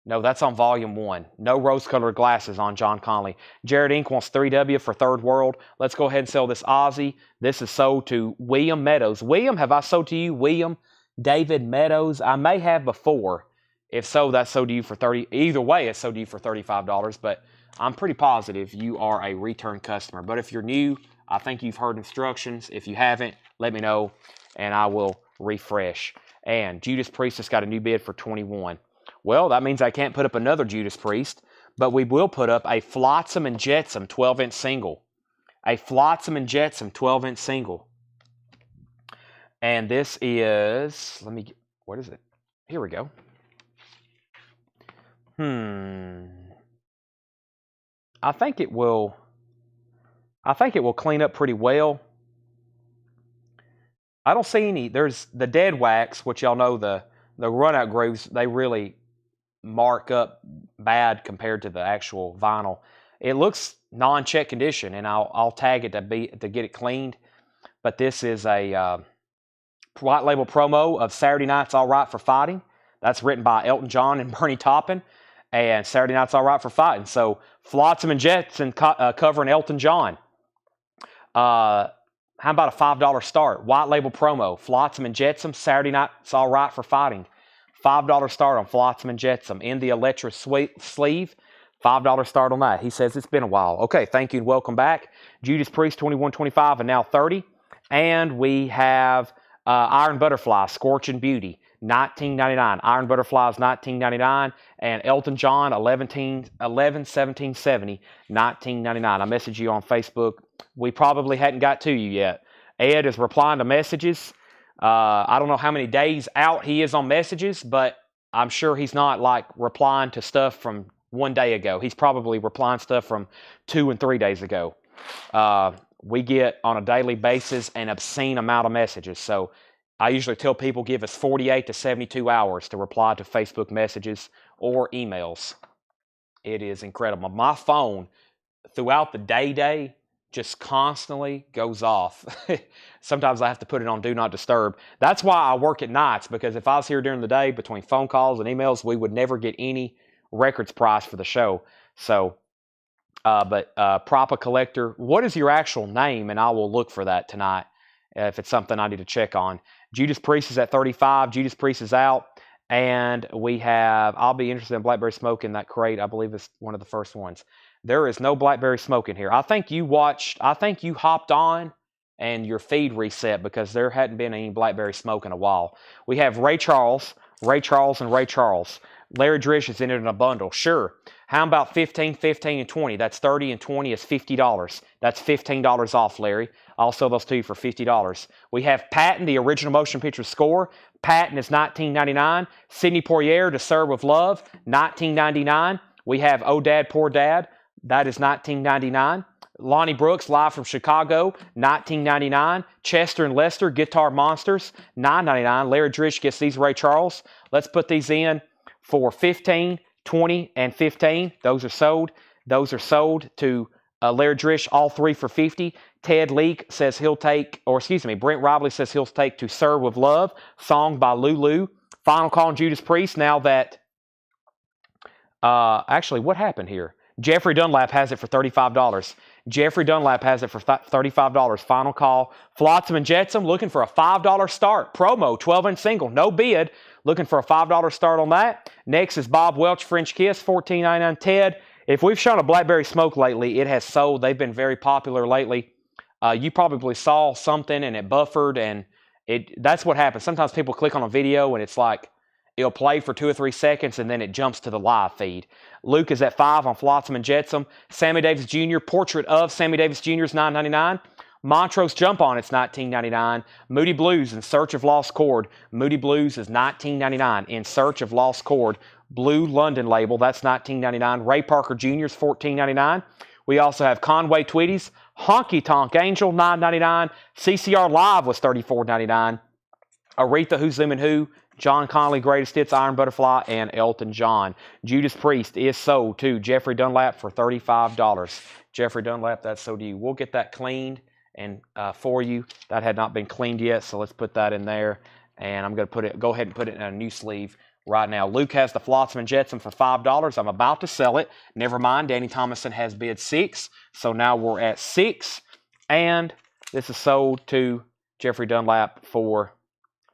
No, that's on Volume 1. No rose-colored glasses on John Conley. Jared Inc. wants 3W for Third World. Let's go ahead and sell this Ozzy. This is sold to William Meadows. William, have I sold to you? William David Meadows. I may have before. If so, that's sold to you for $30. Either way, it's sold to you for $35. But I'm pretty positive you are a return customer. But if you're new, I think you've heard instructions. If you haven't, let me know, and I will refresh. And Judas Priest has got a new bid for $21. Well, that means I can't put up another Judas Priest, but we will put up a Flotsam and Jetsam 12-inch single. A Flotsam and Jetsam 12-inch single. And this is, what is it? Here we go. I think it will clean up pretty well. I don't see any, there's the dead wax, which y'all know the run-out grooves, they really mark up bad compared to the actual vinyl. It looks non-check condition, and I'll tag it to get it cleaned. But this is a white label promo of Saturday Night's All Right for Fighting. That's written by Elton John and Bernie Taupin. And Saturday Night's All Right for Fighting. So Flotsam and Jetsam covering Elton John. How about a $5 start? White label promo. Flotsam and Jetsam. Saturday Night's All Right for Fighting. $5 start on Flotsam and Jetsam. In the Electra sleeve. $5 start on that. He says it's been a while. Okay, thank you and welcome back. Judas Priest 21.25 and now 30. And we have Iron Butterfly, Scorching Beauty. $19.99. Iron Butterflies, $19.99. And Elton John, 11/17/70, $19.99. I messaged you on Facebook. We probably hadn't got to you yet. Ed is replying to messages. I don't know how many days out he is on messages, but I'm sure he's not like replying to stuff from 1 day ago. He's probably replying stuff from 2 and 3 days ago. We get on a daily basis an obscene amount of messages. So I usually tell people give us 48 to 72 hours to reply to Facebook messages or emails. It is incredible. My phone throughout the day just constantly goes off. Sometimes I have to put it on Do Not Disturb. That's why I work at nights, because if I was here during the day between phone calls and emails, we would never get any records price for the show. So, Propa Collector, what is your actual name? And I will look for that tonight. if it's something I need to check on. Judas Priest is at 35. Judas Priest is out. And we have, I'll be interested in Blackberry Smoke in that crate. I believe it's one of the first ones. There is no Blackberry Smoke in here. I think you hopped on and your feed reset because there hadn't been any Blackberry Smoke in a while. We have Ray Charles, and Ray Charles. Larry Drish is in it in a bundle. Sure. How about 15, 15, and 20? That's 30 and 20 is $50. That's $15 off, Larry. I'll sell those to you for $50. We have Patton, the original motion picture score. Patton is $19.99. Sidney Poitier, To Serve with Love, $19.99. We have Oh Dad, Poor Dad. That is $19.99. Lonnie Brooks, Live from Chicago, $19.99. Chester and Lester, Guitar Monsters, $9.99. Larry Drish gets these Ray Charles. Let's put these in for 15, 20, and 15. Those are sold. Those are sold to Larry Drish, all three for 50. Ted Leake says he'll take, Brent Robley says he'll take To Serve with Love, song by Lulu. Final call on Judas Priest. Now that, actually, what happened here? Jeffrey Dunlap has it for $35. Jeffrey Dunlap has it for $35. Final call. Flotsam and Jetsam looking for a $5 start. Promo, 12-inch single, no bid. Looking for a $5 start on that. Next is Bob Welch, French Kiss, $14.99. Ted, if we've shown a Blackberry Smoke lately, it has sold. They've been very popular lately. You probably saw something and it buffered, and that's what happens. Sometimes people click on a video and it's like it'll play for 2 or 3 seconds and then it jumps to the live feed. Luke is at 5 on Flotsam and Jetsam. Sammy Davis Jr., Portrait of Sammy Davis Jr. is $9.99. Montrose Jump On, it's $19.99. Moody Blues, In Search of Lost Chord. Moody Blues is $19.99. In Search of Lost Chord. Blue London label, that's $19.99. Ray Parker Jr. is $14.99. We also have Conway Tweeties, Honky Tonk Angel, $9.99. CCR Live was $34.99. Aretha Who's Them and Who, John Connolly Greatest Hits, Iron Butterfly, and Elton John. Judas Priest is sold to Jeffrey Dunlap for $35. Jeffrey Dunlap, that's sold to you. We'll get that cleaned and for you. That had not been cleaned yet, so let's put that in there. And I'm going to go ahead and put it in a new sleeve right now. Luke has the Flotsam and Jetsam for $5. I'm about to sell it. Never mind, Danny Thomason has bid $6. So now we're at $6. And this is sold to Jeffrey Dunlap for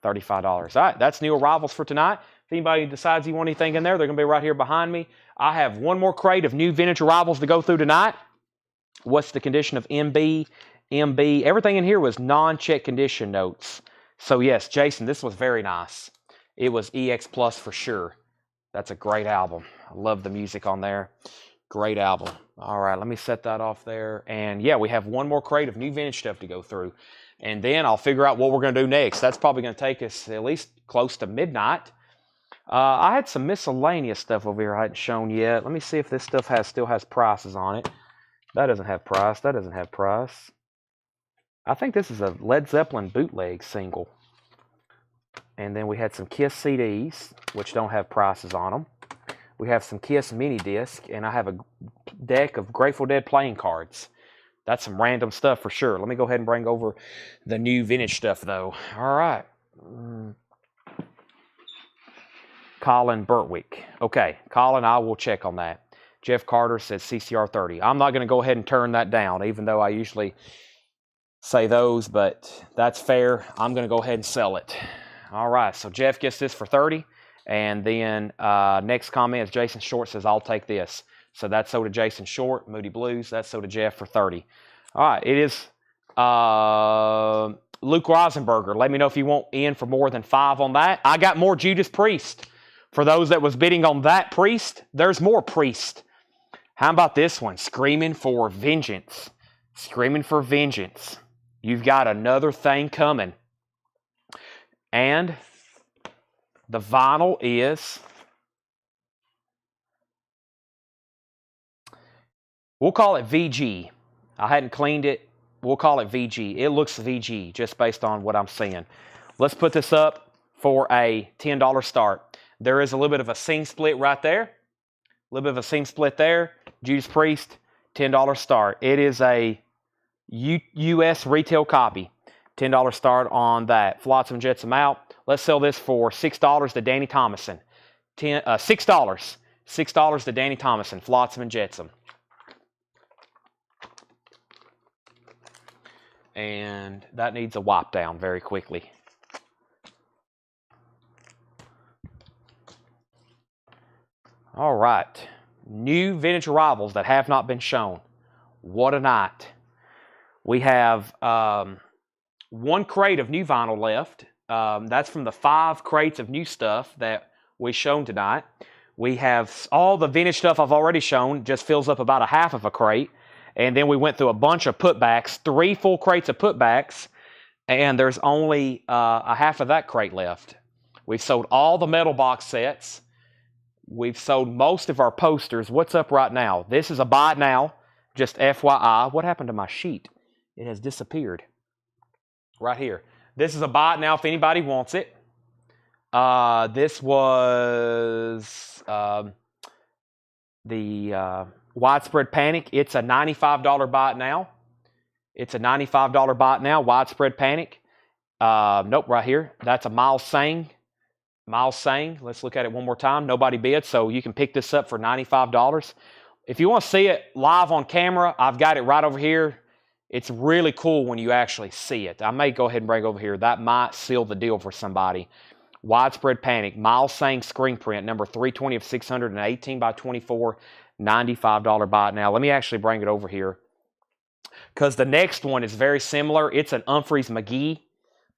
$35. All right, that's new arrivals for tonight. If anybody decides you want anything in there, they're going to be right here behind me. I have one more crate of new vintage arrivals to go through tonight. What's the condition of MB? Everything in here was non-check condition notes. So yes, Jason, this was very nice. It was EX Plus for sure. That's a great album. I love the music on there. Great album. All right, let me set that off there. And yeah, we have one more crate of new vintage stuff to go through. And then I'll figure out what we're going to do next. That's probably going to take us at least close to midnight. I had some miscellaneous stuff over here I hadn't shown yet. Let me see if this stuff still has prices on it. That doesn't have price. That doesn't have price. I think this is a Led Zeppelin bootleg single. And then we had some Kiss CDs, which don't have prices on them. We have some Kiss mini disc, and I have a deck of Grateful Dead playing cards. That's some random stuff for sure. Let me go ahead and bring over the new vintage stuff, though. All right. Colin Burtwick. Okay, Colin, I will check on that. Jeff Carter says CCR 30. I'm not going to go ahead and turn that down, even though I usually say those, but that's fair. I'm going to go ahead and sell it. All right, so Jeff gets this for 30. And then next comment is Jason Short says, I'll take this. So that's sold to Jason Short, Moody Blues. That's sold to Jeff for 30. All right, it is Luke Rosenberger. Let me know if you want in for more than 5 on that. I got more Judas Priest. For those that was bidding on that Priest, there's more Priest. How about this one? Screaming for Vengeance. Screaming for Vengeance. You've got another thing coming. And the vinyl is, we'll call it VG. I hadn't cleaned it. We'll call it VG. It looks VG just based on what I'm seeing. Let's put this up for a $10 start. There is a little bit of a seam split right there. A little bit of a seam split there. Judas Priest, $10 start. It is a US retail copy. $10 start on that. Flotsam and Jetsam out. Let's sell this for $6 to Danny Thomason. $6. $6 to Danny Thomason. Flotsam and Jetsam. and that needs a wipe down very quickly. All right, new vintage arrivals that have not been shown. What a night. We have one crate of new vinyl left. That's from the 5 crates of new stuff that we shown tonight. We have all the vintage stuff I've already shown, just fills up about a half of a crate. And then we went through a bunch of putbacks, 3 full crates of putbacks, and there's only a half of that crate left. We've sold all the metal box sets. We've sold most of our posters. What's up right now? This is a buy it now, just FYI. What happened to my sheet? It has disappeared. Right here. This is a buy it now if anybody wants it. This was the Widespread Panic. It's a $95 buy it now. It's a $95 buy it now, Widespread Panic. Nope, right here. That's a Miles Sang. Miles Sang. Let's look at it one more time. Nobody bid, so you can pick this up for $95. If you want to see it live on camera, I've got it right over here. It's really cool when you actually see it. I may go ahead and bring it over here. That might seal the deal for somebody. Widespread Panic, Miles Sang screen print, number 320 of 618 by 24, $95 buy it now. Let me actually bring it over here because the next one is very similar. It's an Humphreys McGee,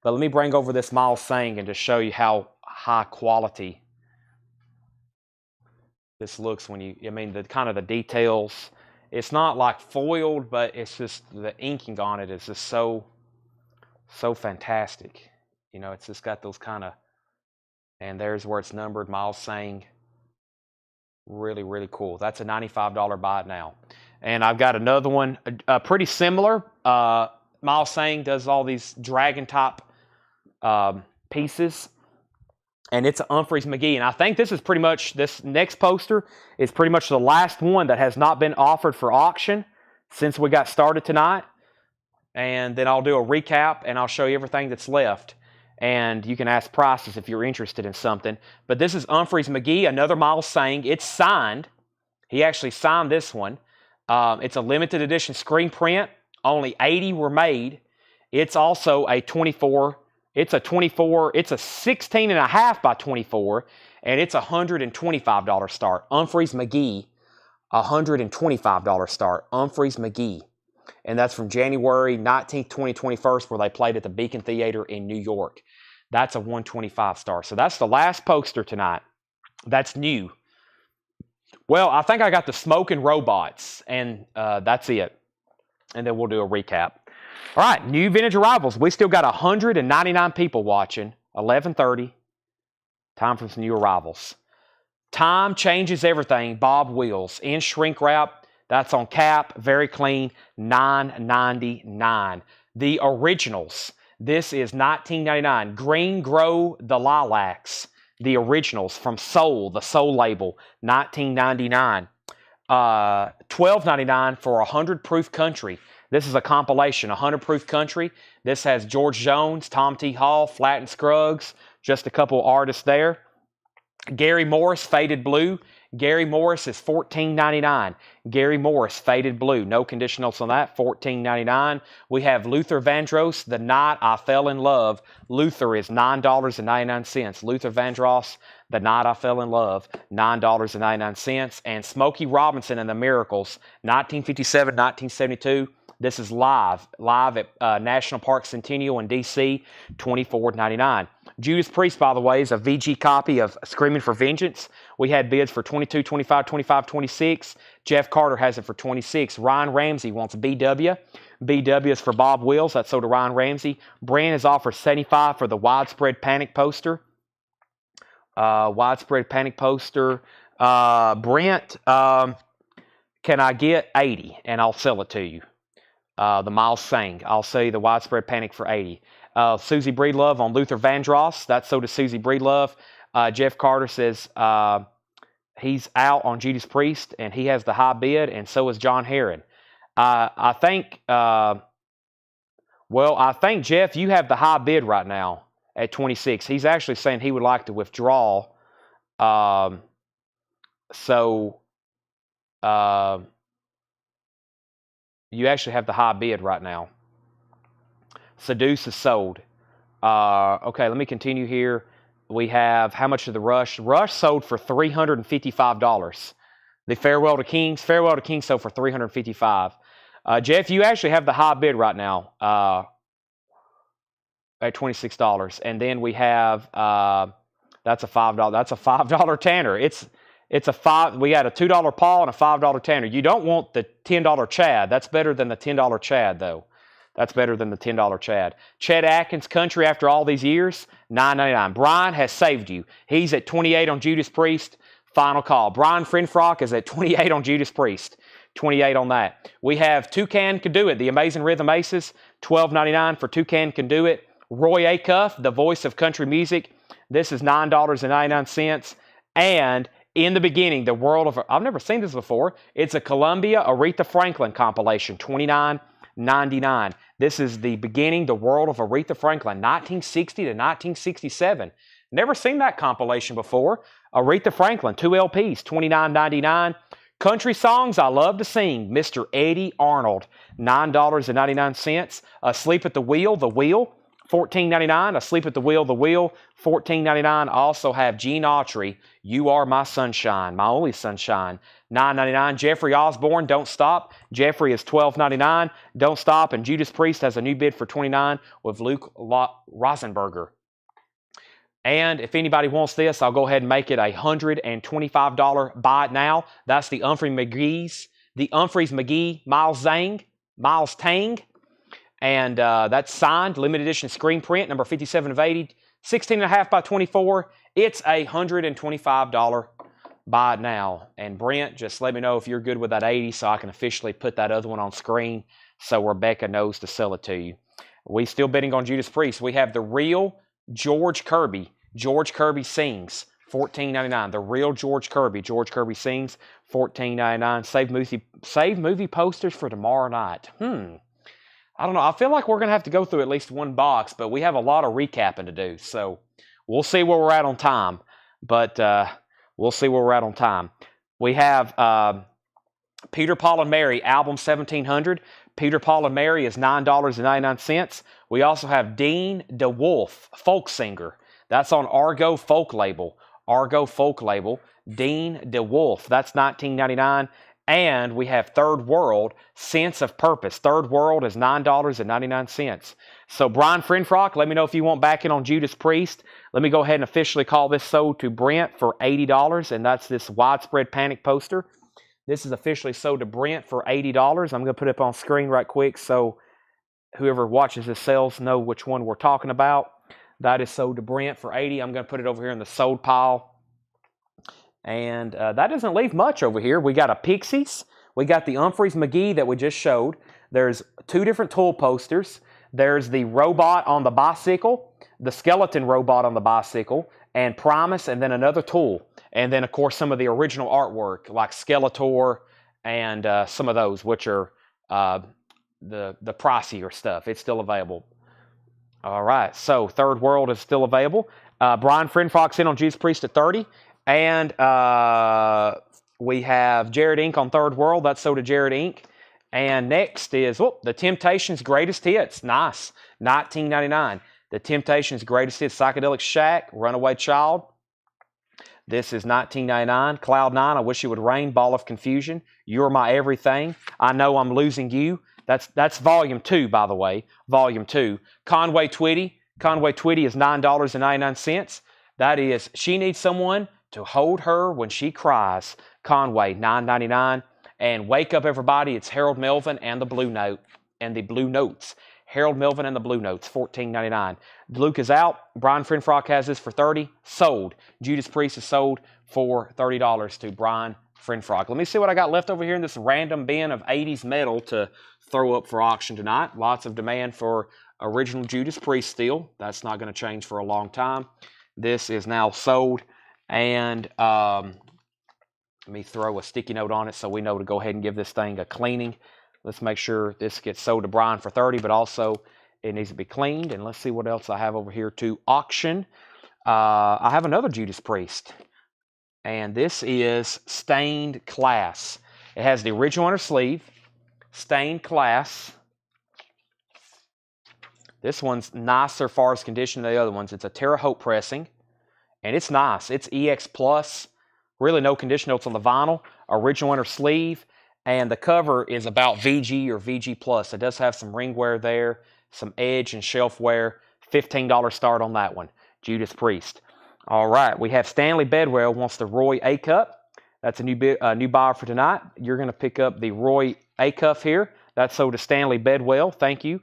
but let me bring over this Miles Sang and just show you how high quality this looks when you, I mean, the kind of the details. It's not like foiled, but it's just the inking on it is just so fantastic. You know, it's just got those kind of, and there's where it's numbered, Miles Sang. Really, really cool. That's a $95 buy it now. And I've got another one, pretty similar. Miles Sang does all these dragon type pieces. And it's a Humphreys McGee. And I think this is pretty much, this next poster is pretty much the last one that has not been offered for auction since we got started tonight. And then I'll do a recap and I'll show you everything that's left. And you can ask prices if you're interested in something. But this is Humphreys McGee, another Miles Sang. It's signed. He actually signed this one. It's a limited edition screen print. Only 80 were made. It's also a 24. It's a 16 and a half by 24, and it's a $125 start. Humphreys McGee, $125 start. Humphreys McGee. And that's from January 19th, 2021, where they played at the Beacon Theater in New York. That's a $125 star. So that's the last poster tonight. That's new. Well, I think I got the Smoking Robots, and that's it. And then we'll do a recap. All right, new vintage arrivals. We still got 199 people watching. 11:30. Time for some new arrivals. Time changes everything. Bob Wills in shrink wrap. That's on cap. Very clean. $9.99. The originals. This is $19.99. Green Grow the Lilacs. The originals from Soul, the Soul label. $19.99. $12.99 for 100 Proof Country. This is a compilation, 100 Proof Country. This has George Jones, Tom T. Hall, Flatt and Scruggs, just a couple artists there. Gary Morris, Faded Blue. Gary Morris is $14.99. Gary Morris, Faded Blue. No conditionals on that, $14.99. We have Luther Vandross, The Night I Fell in Love. Luther is $9.99. Luther Vandross, The Night I Fell in Love, $9.99. And Smokey Robinson and the Miracles, 1957, 1972. This is live at National Park Centennial in D.C., $24.99. Judas Priest, by the way, is a VG copy of Screaming for Vengeance. We had bids for $22, $25, $25, $26. Jeff Carter has it for $26. Ryan Ramsey wants BW. BW is for Bob Wills. That's sold to Ryan Ramsey. Brand is offered $75 for the Widespread Panic poster. Widespread Panic poster. Brent, can I get 80 and I'll sell it to you? The Miles Sang. I'll sell you the Widespread Panic for 80. Susie Breedlove on Luther Vandross. That's sold to Susie Breedlove. Jeff Carter says he's out on Judas Priest, and he has the high bid, and so is John Herron. I think, Jeff, you have the high bid right now at 26. He's actually saying he would like to withdraw. You actually have the high bid right now. Seduce is sold. Okay, let me continue here. We have, how much of the Rush? Rush sold for $355. The Farewell to Kings sold for $355. Jeff, you actually have the high bid right now at $26. And then we have, that's a $5. That's a $5 Tanner. It's a five. We got a $2 Paul and a $5 Tanner. You don't want the $10 Chad. That's better than the $10 Chad, though. That's better than the $10 Chad. Chet Atkins, Country, after all these years, $9.99. Brian has saved you. He's at 28 on Judas Priest. Final call. Brian Frinfrock is at 28 on Judas Priest. 28 on that. We have Toucan Can Do It. The Amazing Rhythm Aces, $12.99 for Toucan Can Do It. Roy Acuff, the voice of country music. This is $9.99. And in the beginning, the world of, I've never seen this before. It's a Columbia Aretha Franklin compilation, $29.99. This is the beginning, the world of Aretha Franklin, 1960 to 1967. Never seen that compilation before. Aretha Franklin, 2 LPs, $29.99. Country songs I love to sing, Mr. Eddie Arnold, $9.99. Asleep at the Wheel, $14.99. Asleep at the Wheel, $14.99. I also have Gene Autry, You Are My Sunshine, My Only Sunshine, $9.99. Jeffrey Osborne, Don't Stop. Jeffrey is $12.99. Don't Stop. And Judas Priest has a new bid for $29 with Luke Rosenberger. And if anybody wants this, I'll go ahead and make it a $125 buy it now. That's the Humphreys McGee, Miles Tang. And that's signed, limited edition screen print, number 57 of 80, 16.5 by 24. It's a $125 buy it now. And Brent, just let me know if you're good with that 80 so I can officially put that other one on screen so Rebecca knows to sell it to you. We still bidding on Judas Priest. We have the real George Kirby. George Kirby Sings, $14.99. The real George Kirby. George Kirby Sings, $14.99. Save movie posters for tomorrow night. I don't know. I feel like we're going to have to go through at least one box, but we have a lot of recapping to do. So we'll see where we're at on time. But we'll see where we're at on time. We have Peter, Paul, and Mary, album 1700. Peter, Paul, and Mary is $9.99. We also have Dean DeWolf, folk singer. That's on Argo Folk Label. Argo Folk Label. Dean DeWolf. That's $19.99. And we have Third World, Sense of Purpose. Third World is $9.99. So Brian Frinfrock, let me know if you want back in on Judas Priest. Let me go ahead and officially call this sold to Brent for $80. And that's this Widespread Panic poster. This is officially sold to Brent for $80. I'm going to put it up on screen right quick so whoever watches this sales know which one we're talking about. That is sold to Brent for $80. I'm going to put it over here in the sold pile. And that doesn't leave much over here. We got a Pixies. We got the Humphreys McGee that we just showed. There's 2 different tool posters. There's the robot on the bicycle, the skeleton robot on the bicycle, and Primus, and then another tool. And then, of course, some of the original artwork, like Skeletor and some of those, which are the pricier stuff. It's still available. All right, so Third World is still available. Brian Frinfrock's in on Judas Priest at $30. And we have Jared Inc. on Third World. That's sold to Jared Inc. And next is The Temptations' Greatest Hits. Nice. $19.99. The Temptations' Greatest Hits. Psychedelic Shack. Runaway Child. This is $19.99. Cloud 9. I Wish It Would Rain. Ball of Confusion. You're My Everything. I Know I'm Losing You. That's Volume 2, by the way. Volume 2. Conway Twitty. Conway Twitty is $9.99. That is She Needs Someone to Hold Her When She Cries. Conway, $9.99. And Wake Up Everybody, it's Harold Melvin and the Blue Note and the Blue Notes. Harold Melvin and the Blue Notes, $14.99. Luke is out. Brian Frinfrock has this for $30. Sold. Judas Priest is sold for $30 to Brian Frinfrock. Let me see what I got left over here in this random bin of 80s metal to throw up for auction tonight. Lots of demand for original Judas Priest steel. That's not going to change for a long time. This is now sold. And let me throw a sticky note on it so we know to go ahead and give this thing a cleaning. Let's make sure this gets sold to Brian for $30, but also it needs to be cleaned. And let's see what else I have over here to auction. I have another Judas Priest. And this is Stained Class. It has the original on her sleeve. Stained Class. This one's nicer as far as condition than the other ones. It's a Terre Haute pressing, and it's nice. It's EX Plus. Really no condition notes on the vinyl. Original inner sleeve, and the cover is about VG or VG Plus. It does have some ring wear there, some edge and shelf wear. $15 start on that one. Judas Priest. All right, we have Stanley Bedwell wants the Roy A Cup. That's a new buyer for tonight. You're going to pick up the Roy A Cuff here. That's sold to Stanley Bedwell. Thank you.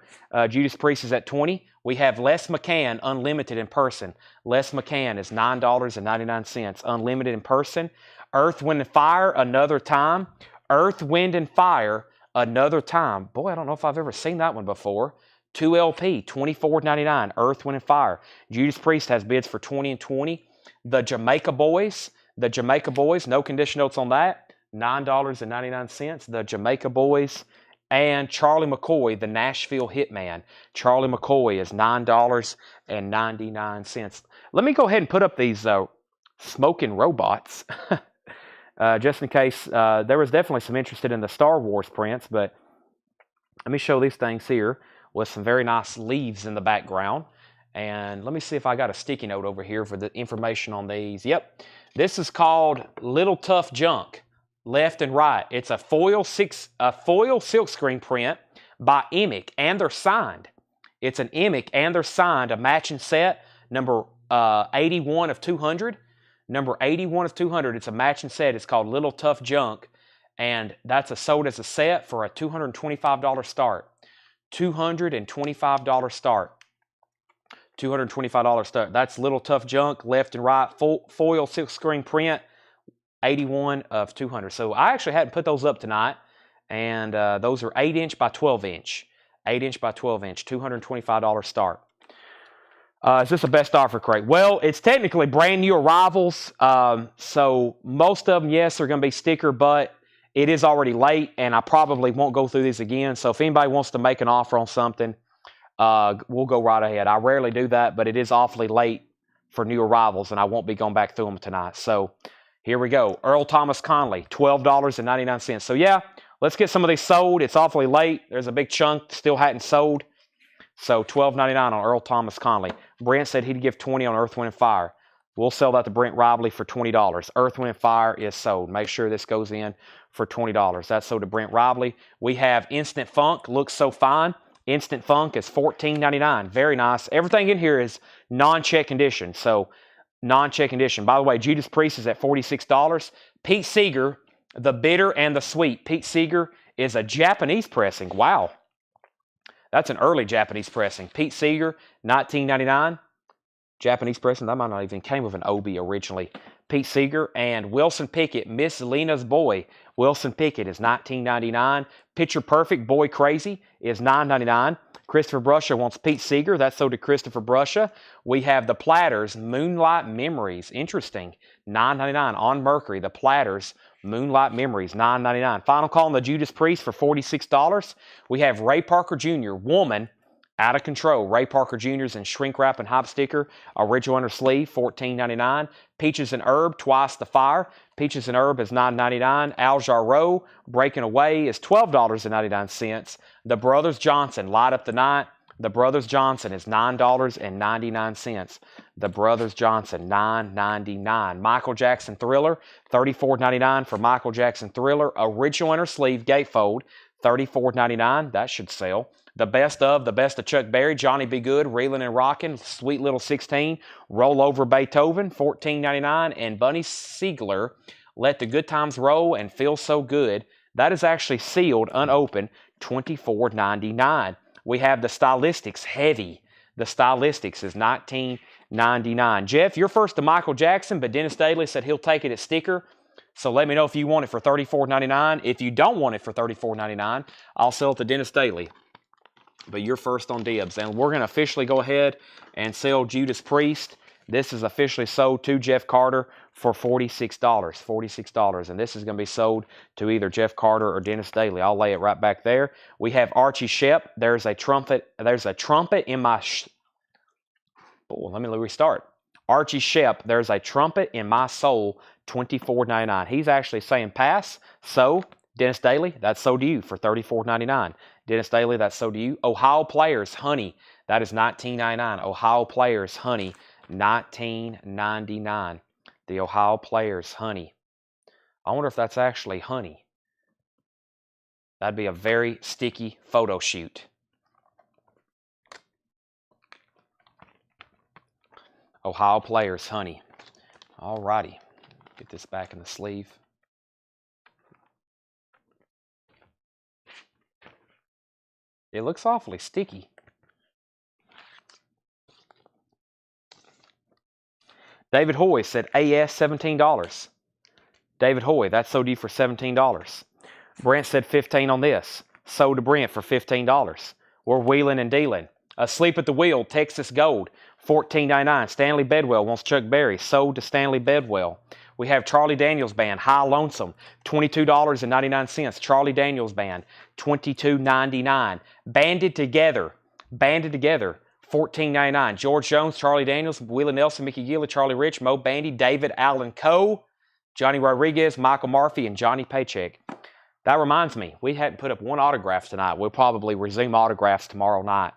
Judas Priest is at $20. We have Les McCann Unlimited in person. Les McCann is $9.99. Unlimited in person. Earth, Wind, and Fire, Another Time. Earth, Wind, and Fire, Another Time. Boy, I don't know if I've ever seen that one before. 2 LP, $24.99. Earth, Wind, and Fire. Judas Priest has bids for $20 and $20. The Jamaica Boys. The Jamaica Boys, no condition notes on that, $9.99. The Jamaica Boys. And Charlie McCoy, the Nashville Hitman. Charlie McCoy is $9.99. Let me go ahead and put up these smoking robots, just in case. There was definitely some interest in the Star Wars prints, but let me show these things here with some very nice leaves in the background. And let me see if I got a sticky note over here for the information on these. Yep. This is called Little Tough Junk, left and right. It's a foil silkscreen print by Emic, and they're signed. It's an Emic, and they're signed, a matching set, number 81 of 200. Number 81 of 200, it's a matching set. It's called Little Tough Junk, and that's sold as a set for a $225 start. $225 start. $225 start. That's Little Tough Junk, left and right, foil silkscreen print, 81 of 200. So I actually hadn't put those up tonight, and those are 8-inch by 12-inch. 8-inch by 12-inch, $225 start. Is this a best offer crate? Well, it's technically brand new arrivals, so most of them, yes, are going to be sticker, but it is already late, and I probably won't go through these again. So if anybody wants to make an offer on something, we'll go right ahead. I rarely do that, but it is awfully late for new arrivals, and I won't be going back through them tonight. So here we go. Earl Thomas Conley, $12.99. So yeah, let's get some of these sold. It's awfully late. There's a big chunk still hadn't sold. So $12.99 on Earl Thomas Conley. Brent said he'd give $20 on Earth, Wind, and Fire. We'll sell that to Brent Robley for $20. Earth, Wind, and Fire is sold. Make sure this goes in for $20. That's sold to Brent Robley. We have Instant Funk. Looks so fine. Instant Funk is $14.99. Very nice. Everything in here is non-check condition. So non-check condition. By the way, Judas Priest is at $46. Pete Seeger, the bitter and the sweet. Pete Seeger is a Japanese pressing. Wow. That's an early Japanese pressing. Pete Seeger, $19.99. Japanese pressing. That might not even came with an OB originally. Pete Seeger and Wilson Pickett, Miss Lena's Boy. Wilson Pickett is $19.99. Picture Perfect, Boy Crazy is $9.99. Christopher Brusha wants Pete Seeger. That's sold to Christopher Brusha. We have the Platters, Moonlight Memories. Interesting. $9.99 on Mercury. The Platters, Moonlight Memories, $9.99. Final call on the Judas Priest for $46. We have Ray Parker Jr., Woman, Out of Control. Ray Parker Jr.'s in shrink wrap and hype sticker. Original under sleeve, $14.99. Peaches and Herb, Twice the Fire. Peaches and Herb is $9.99. Al Jarreau, Breaking Away is $12.99. The Brothers Johnson, Light Up the Night. The Brothers Johnson is $9.99. The Brothers Johnson, $9.99. Michael Jackson Thriller, $34.99 for Michael Jackson Thriller. Original inner sleeve gatefold, $34.99. That should sell. The best of Chuck Berry, Johnny Be Good, Reelin' and Rockin', Sweet Little 16, Roll Over Beethoven, $14.99, and Bunny Siegler, Let the Good Times Roll and Feel So Good. That is actually sealed, unopened, $24.99. We have the Stylistics, Heavy. The Stylistics is $19.99. Jeff, you're first to Michael Jackson, but Dennis Daly said he'll take it at sticker. So let me know if you want it for $34.99. If you don't want it for $34.99, I'll sell it to Dennis Daly. But you're first on dibs. And we're going to officially go ahead and sell Judas Priest. This is officially sold to Jeff Carter for $46. $46. And this is going to be sold to either Jeff Carter or Dennis Daly. I'll lay it right back there. We have Archie Shepp. There's a trumpet in my... let me restart. Archie Shepp, There's a Trumpet in My Soul, $24.99. He's actually saying pass. So, Dennis Daly, that's sold to you for $34.99. Dennis Daly, that's so do you. Ohio Players, Honey, that is $19.99. Ohio Players, Honey, $19.99. The Ohio Players, Honey. I wonder if that's actually honey. That'd be a very sticky photo shoot. Ohio Players, Honey. All righty. Get this back in the sleeve. It looks awfully sticky. David Hoy said AS $17. David Hoy, that's sold you for $17. Brent said 15 on this. Sold to Brent for $15. We're wheeling and dealing. Asleep at the Wheel, Texas Gold, $14.99. Stanley Bedwell wants Chuck Berry. Sold to Stanley Bedwell. We have Charlie Daniels Band, High Lonesome, $22.99. Charlie Daniels Band, $22.99. Banded Together, $14.99. George Jones, Charlie Daniels, Willie Nelson, Mickey Gilla, Charlie Rich, Mo Bandy, David Allen Coe, Johnny Rodriguez, Michael Murphy, and Johnny Paycheck. That reminds me, we hadn't put up one autograph tonight. We'll probably resume autographs tomorrow night.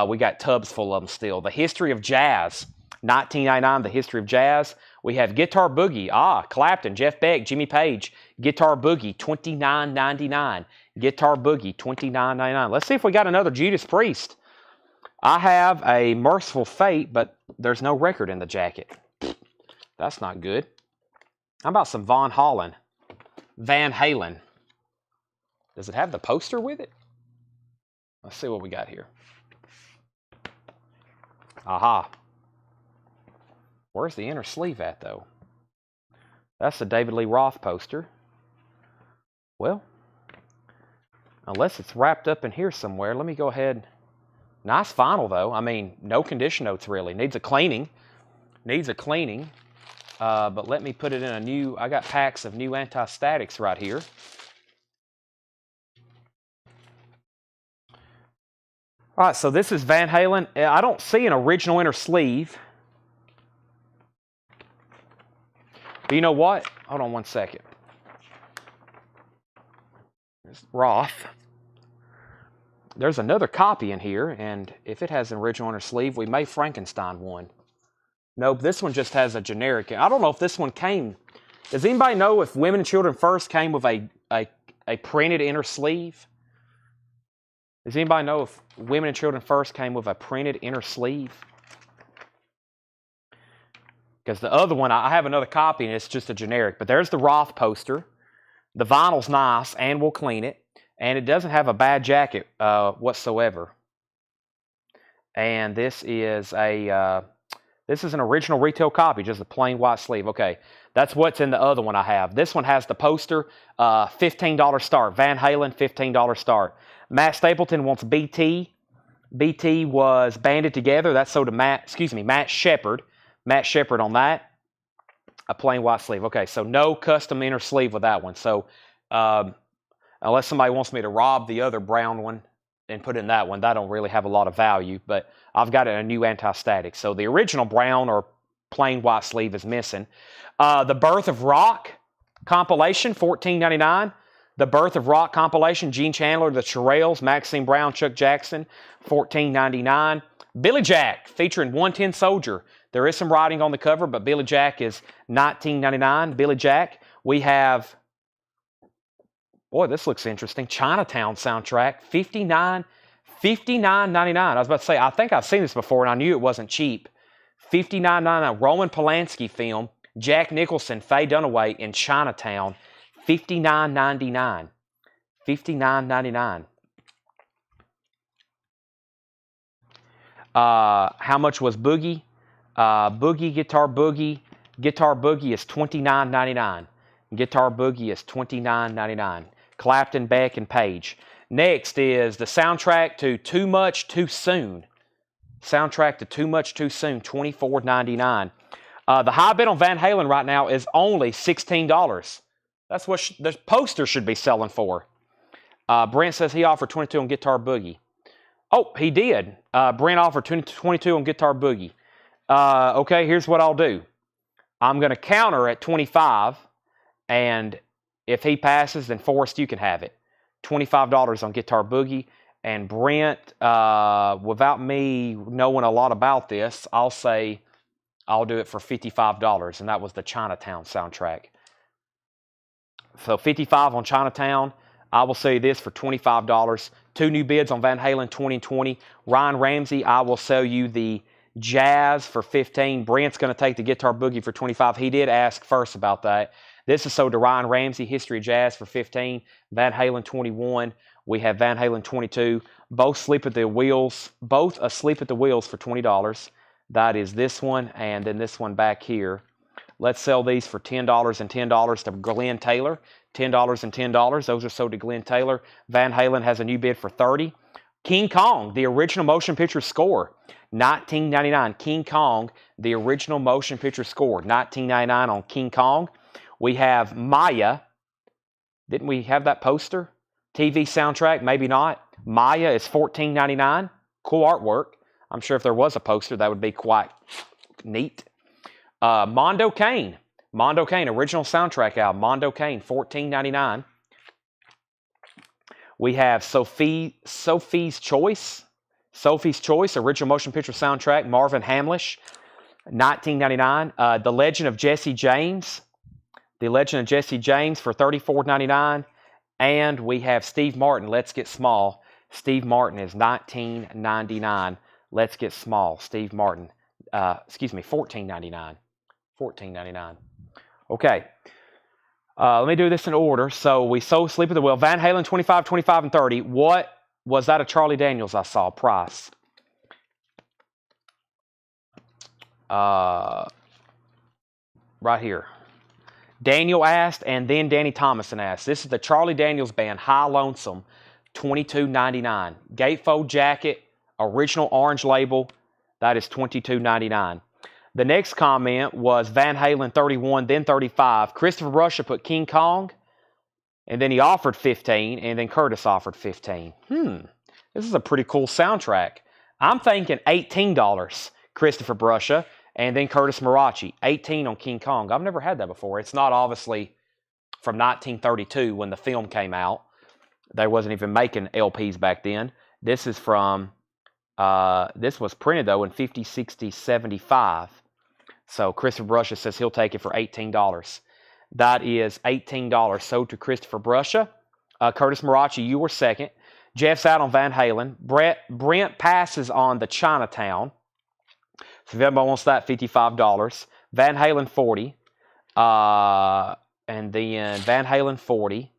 We got tubs full of them still. The History of Jazz, $19.99. The History of Jazz. We have Guitar Boogie. Clapton, Jeff Beck, Jimmy Page. Guitar Boogie, $29.99. Guitar Boogie, $29.99. Let's see if we got another Judas Priest. I have a Merciful Fate, but there's no record in the jacket. That's not good. How about some Van Halen? Does it have the poster with it? Let's see what we got here. Aha. Where's the inner sleeve at, though? That's the David Lee Roth poster. Well, unless it's wrapped up in here somewhere, let me go ahead. Nice vinyl, though. I mean, no condition notes, really. Needs a cleaning. But let me put it in a new, I got packs of new anti-statics right here. All right, so this is Van Halen. I don't see an original inner sleeve. But you know what? Hold on one second. There's Roth. There's another copy in here, and if it has an original inner sleeve, we may Frankenstein one. Nope, this one just has a generic. I don't know if this one came. Does anybody know if Women and Children First came with a printed inner sleeve? Does anybody know if Women and Children First came with a printed inner sleeve? Because the other one, I have another copy, and it's just a generic. But there's the Roth poster. The vinyl's nice, and we'll clean it. And it doesn't have a bad jacket whatsoever. And this is an original retail copy, just a plain white sleeve. Okay, that's what's in the other one I have. This one has the poster, $15 start. Van Halen, $15 start. Matt Stapleton wants BT. BT was banded together. That's sold to Matt Shepard. Matt Shepard on that. A plain white sleeve. Okay, so no custom inner sleeve with that one. So unless somebody wants me to rob the other brown one and put in that one, that don't really have a lot of value. But I've got a new anti-static. So the original brown or plain white sleeve is missing. The Birth of Rock compilation, $14.99. The Birth of Rock compilation, Gene Chandler, The Shirelles, Maxine Brown, Chuck Jackson, $14.99. Billy Jack featuring 110 Soldier. There is some writing on the cover, but Billy Jack is $19.99. Billy Jack. We have, boy, this looks interesting. Chinatown soundtrack, $59.99. I was about to say, I think I've seen this before, and I knew it wasn't cheap. $59.99. Roman Polanski film, Jack Nicholson, Faye Dunaway in Chinatown, $59.99. $59.99. How much was Boogie? Guitar Boogie is $29.99. Guitar Boogie is $29.99. Clapton, Beck, and Page. Next is the soundtrack to Too Much Too Soon. Soundtrack to Too Much Too Soon, $24.99. The high bid on Van Halen right now is only $16. That's what the poster should be selling for. Brent says he offered $22 on Guitar Boogie. Oh, he did. Brent offered $22 on Guitar Boogie. Okay, here's what I'll do. I'm going to counter at $25, and if he passes, then Forrest, you can have it. $25 on Guitar Boogie. And Brent, without me knowing a lot about this, I'll say I'll do it for $55, and that was the Chinatown soundtrack. So $55 on Chinatown. I will sell you this for $25. 2 new bids on Van Halen 2020. Ryan Ramsey, I will sell you the Jazz for $15. Brent's going to take the Guitar Boogie for $25. He did ask first about that. This is sold to Ryan Ramsey, History of Jazz for $15. Van Halen 21. We have Van Halen 22. Both asleep at the wheels for $20. That is this one, and then this one back here. Let's sell these for $10 and $10 to Glenn Taylor. $10 and $10. Those are sold to Glenn Taylor. Van Halen has a new bid for $30. King Kong, the original motion picture score, $19.99. King Kong, the original motion picture score, $19.99 on King Kong. We have Maya. Didn't we have that poster? TV soundtrack, maybe not. Maya is $14.99. Cool artwork. I'm sure if there was a poster, that would be quite neat. Mondo Cane. Mondo Cane, original soundtrack album. Mondo Cane, $14.99. We have Sophie's Choice. Sophie's Choice, original motion picture soundtrack. Marvin Hamlish, $19.99. The Legend of Jesse James. The Legend of Jesse James for $34.99. And we have Steve Martin, Let's Get Small. Steve Martin is $19.99. Let's Get Small. Steve Martin. $14.99. $14.99. Okay. Let me do this in order. So we sold Sleep at the Wheel. Van Halen 25, 25, and 30. What was that? A Charlie Daniels I saw. Price. Right here. Daniel asked, and then Danny Thomason asked. This is the Charlie Daniels Band, High Lonesome, $22.99. Gatefold jacket, original orange label, that is $22.99. The next comment was Van Halen 31, then 35. Christopher Bruscia put King Kong, and then he offered 15, and then Curtis offered 15. This is a pretty cool soundtrack. I'm thinking $18, Christopher Bruscia. And then Curtis Marachi, 18 on King Kong. I've never had that before. It's not obviously from 1932 when the film came out. They wasn't even making LPs back then. This is from, this was printed though in 50, 60, 75. So Christopher Bruscia says he'll take it for $18. That is $18 sold to Christopher Bruscia. Curtis Marachi, you were second. Jeff's out on Van Halen. Brent passes on the Chinatown. So if everybody wants that, $55. Van Halen 40. And then Van Halen 40.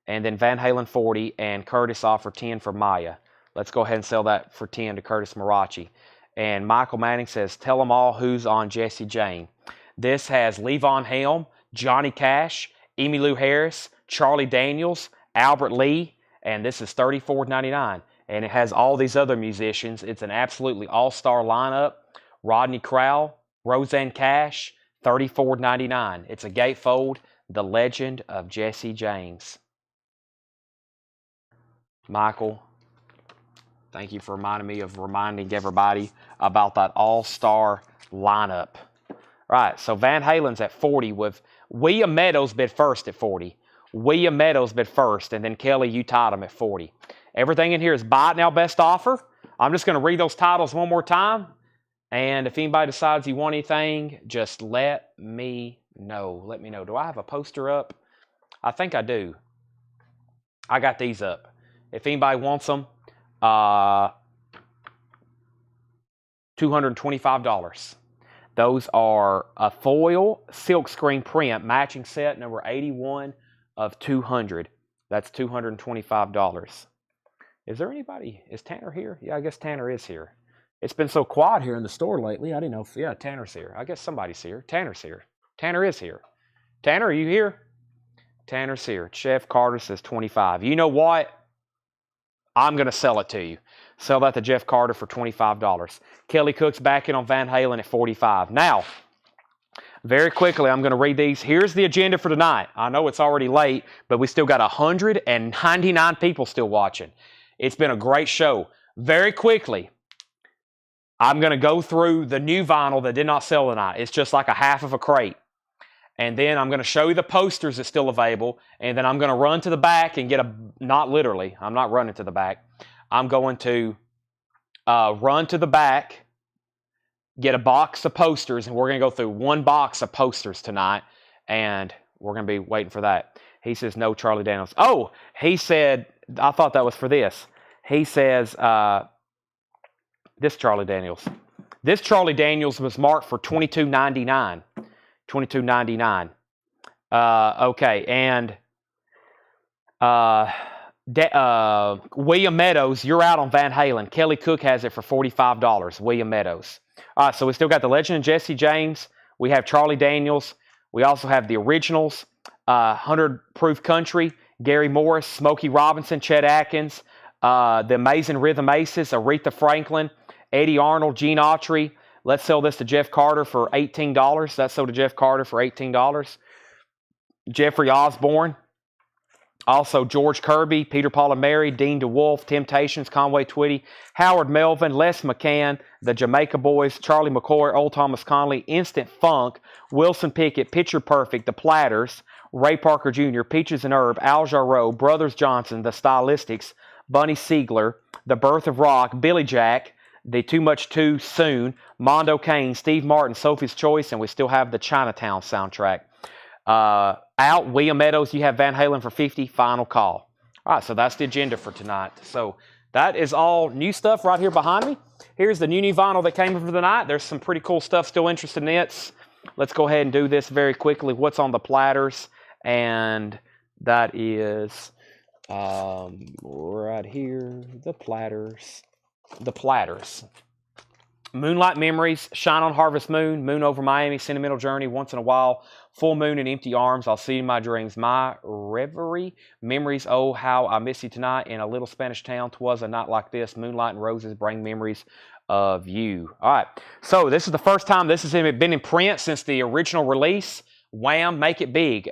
And then Van Halen 40. And Curtis offered 10 for Maya. Let's go ahead and sell that for 10 to Curtis Marachi. And Michael Manning says, tell them all who's on Jesse Jane. This has Levon Helm, Johnny Cash, Emmylou Harris, Charlie Daniels, Albert Lee. And this is $34.99. And it has all these other musicians. It's an absolutely all-star lineup. Rodney Crowell, Roseanne Cash, $34.99. It's a gatefold, The Legend of Jesse James. Michael, thank you for reminding everybody about that all-star lineup. All right, so Van Halen's at 40 with William Meadows bid first at 40. William Meadows bid first, and then Kelly, you tied him at 40. Everything in here is buy it now, best offer. I'm just going to read those titles one more time. And if anybody decides you want anything, just let me know. Let me know. Do I have a poster up? I think I do. I got these up. If anybody wants them, $225. Those are a foil silkscreen print matching set number 81 of 200. That's $225. Is there anybody? Is Tanner here? Yeah, I guess Tanner is here. It's been so quiet here in the store lately. I didn't know if, yeah, Tanner's here. I guess somebody's here. Tanner's here. Tanner is here. Tanner, are you here? Tanner's here. Chef Carter says 25. You know what? I'm going to sell it to you. Sell that to Jeff Carter for $25. Kelly Cook's back in on Van Halen at 45. Now, very quickly, I'm going to read these. Here's the agenda for tonight. I know it's already late, but we still got 199 people still watching. It's been a great show. Very quickly, I'm going to go through the new vinyl that did not sell tonight. It's just like a half of a crate. And then I'm going to show you the posters that's still available. And then I'm going to run to the back and get not literally, I'm not running to the back. I'm going to run to the back, get a box of posters, and we're going to go through one box of posters tonight. And we're going to be waiting for that. He says, no, Charlie Daniels. Oh, he said, I thought that was for this. He says, this Charlie Daniels. This Charlie Daniels was marked for $22.99. $22.99. Okay, and William Meadows, you're out on Van Halen. Kelly Cook has it for $45. William Meadows. All right, so we still got the Legend of Jesse James. We have Charlie Daniels. We also have the originals, 100 Proof Country, Gary Morris, Smokey Robinson, Chet Atkins, the Amazing Rhythm Aces, Aretha Franklin, Eddie Arnold, Gene Autry. Let's sell this to Jeff Carter for $18. That's sold to Jeff Carter for $18. Jeffrey Osborne. Also George Kirby, Peter Paul and Mary, Dean DeWolf, Temptations, Conway Twitty, Howard Melvin, Les McCann, the Jamaica Boys, Charlie McCoy, Old Thomas Conley, Instant Funk, Wilson Pickett, Picture Perfect, The Platters, Ray Parker Jr., Peaches and Herb, Al Jarreau, Brothers Johnson, The Stylistics, Bunny Siegler, The Birth of Rock, Billy Jack, The Too Much Too Soon, Mondo Kane, Steve Martin, Sophie's Choice, and we still have the Chinatown soundtrack. Out, William Meadows, you have Van Halen for $50, final call. All right, so that's the agenda for tonight. So that is all new stuff right here behind me. Here's the new vinyl that came in for the night. There's some pretty cool stuff still interested in it. Let's go ahead and do this very quickly. What's on the platters? And that is right here, the platters. The platters. Moonlight Memories, Shine on Harvest Moon, Moon Over Miami, Sentimental Journey, Once in a While, Full Moon and Empty Arms, I'll See You in My Dreams, My Reverie, Memories, Oh How I Miss You Tonight, In a Little Spanish Town, 'Twas a Night Like This, Moonlight and Roses Bring Memories of You. All right, so this is the first time this has been in print since the original release. Wham! Make It Big.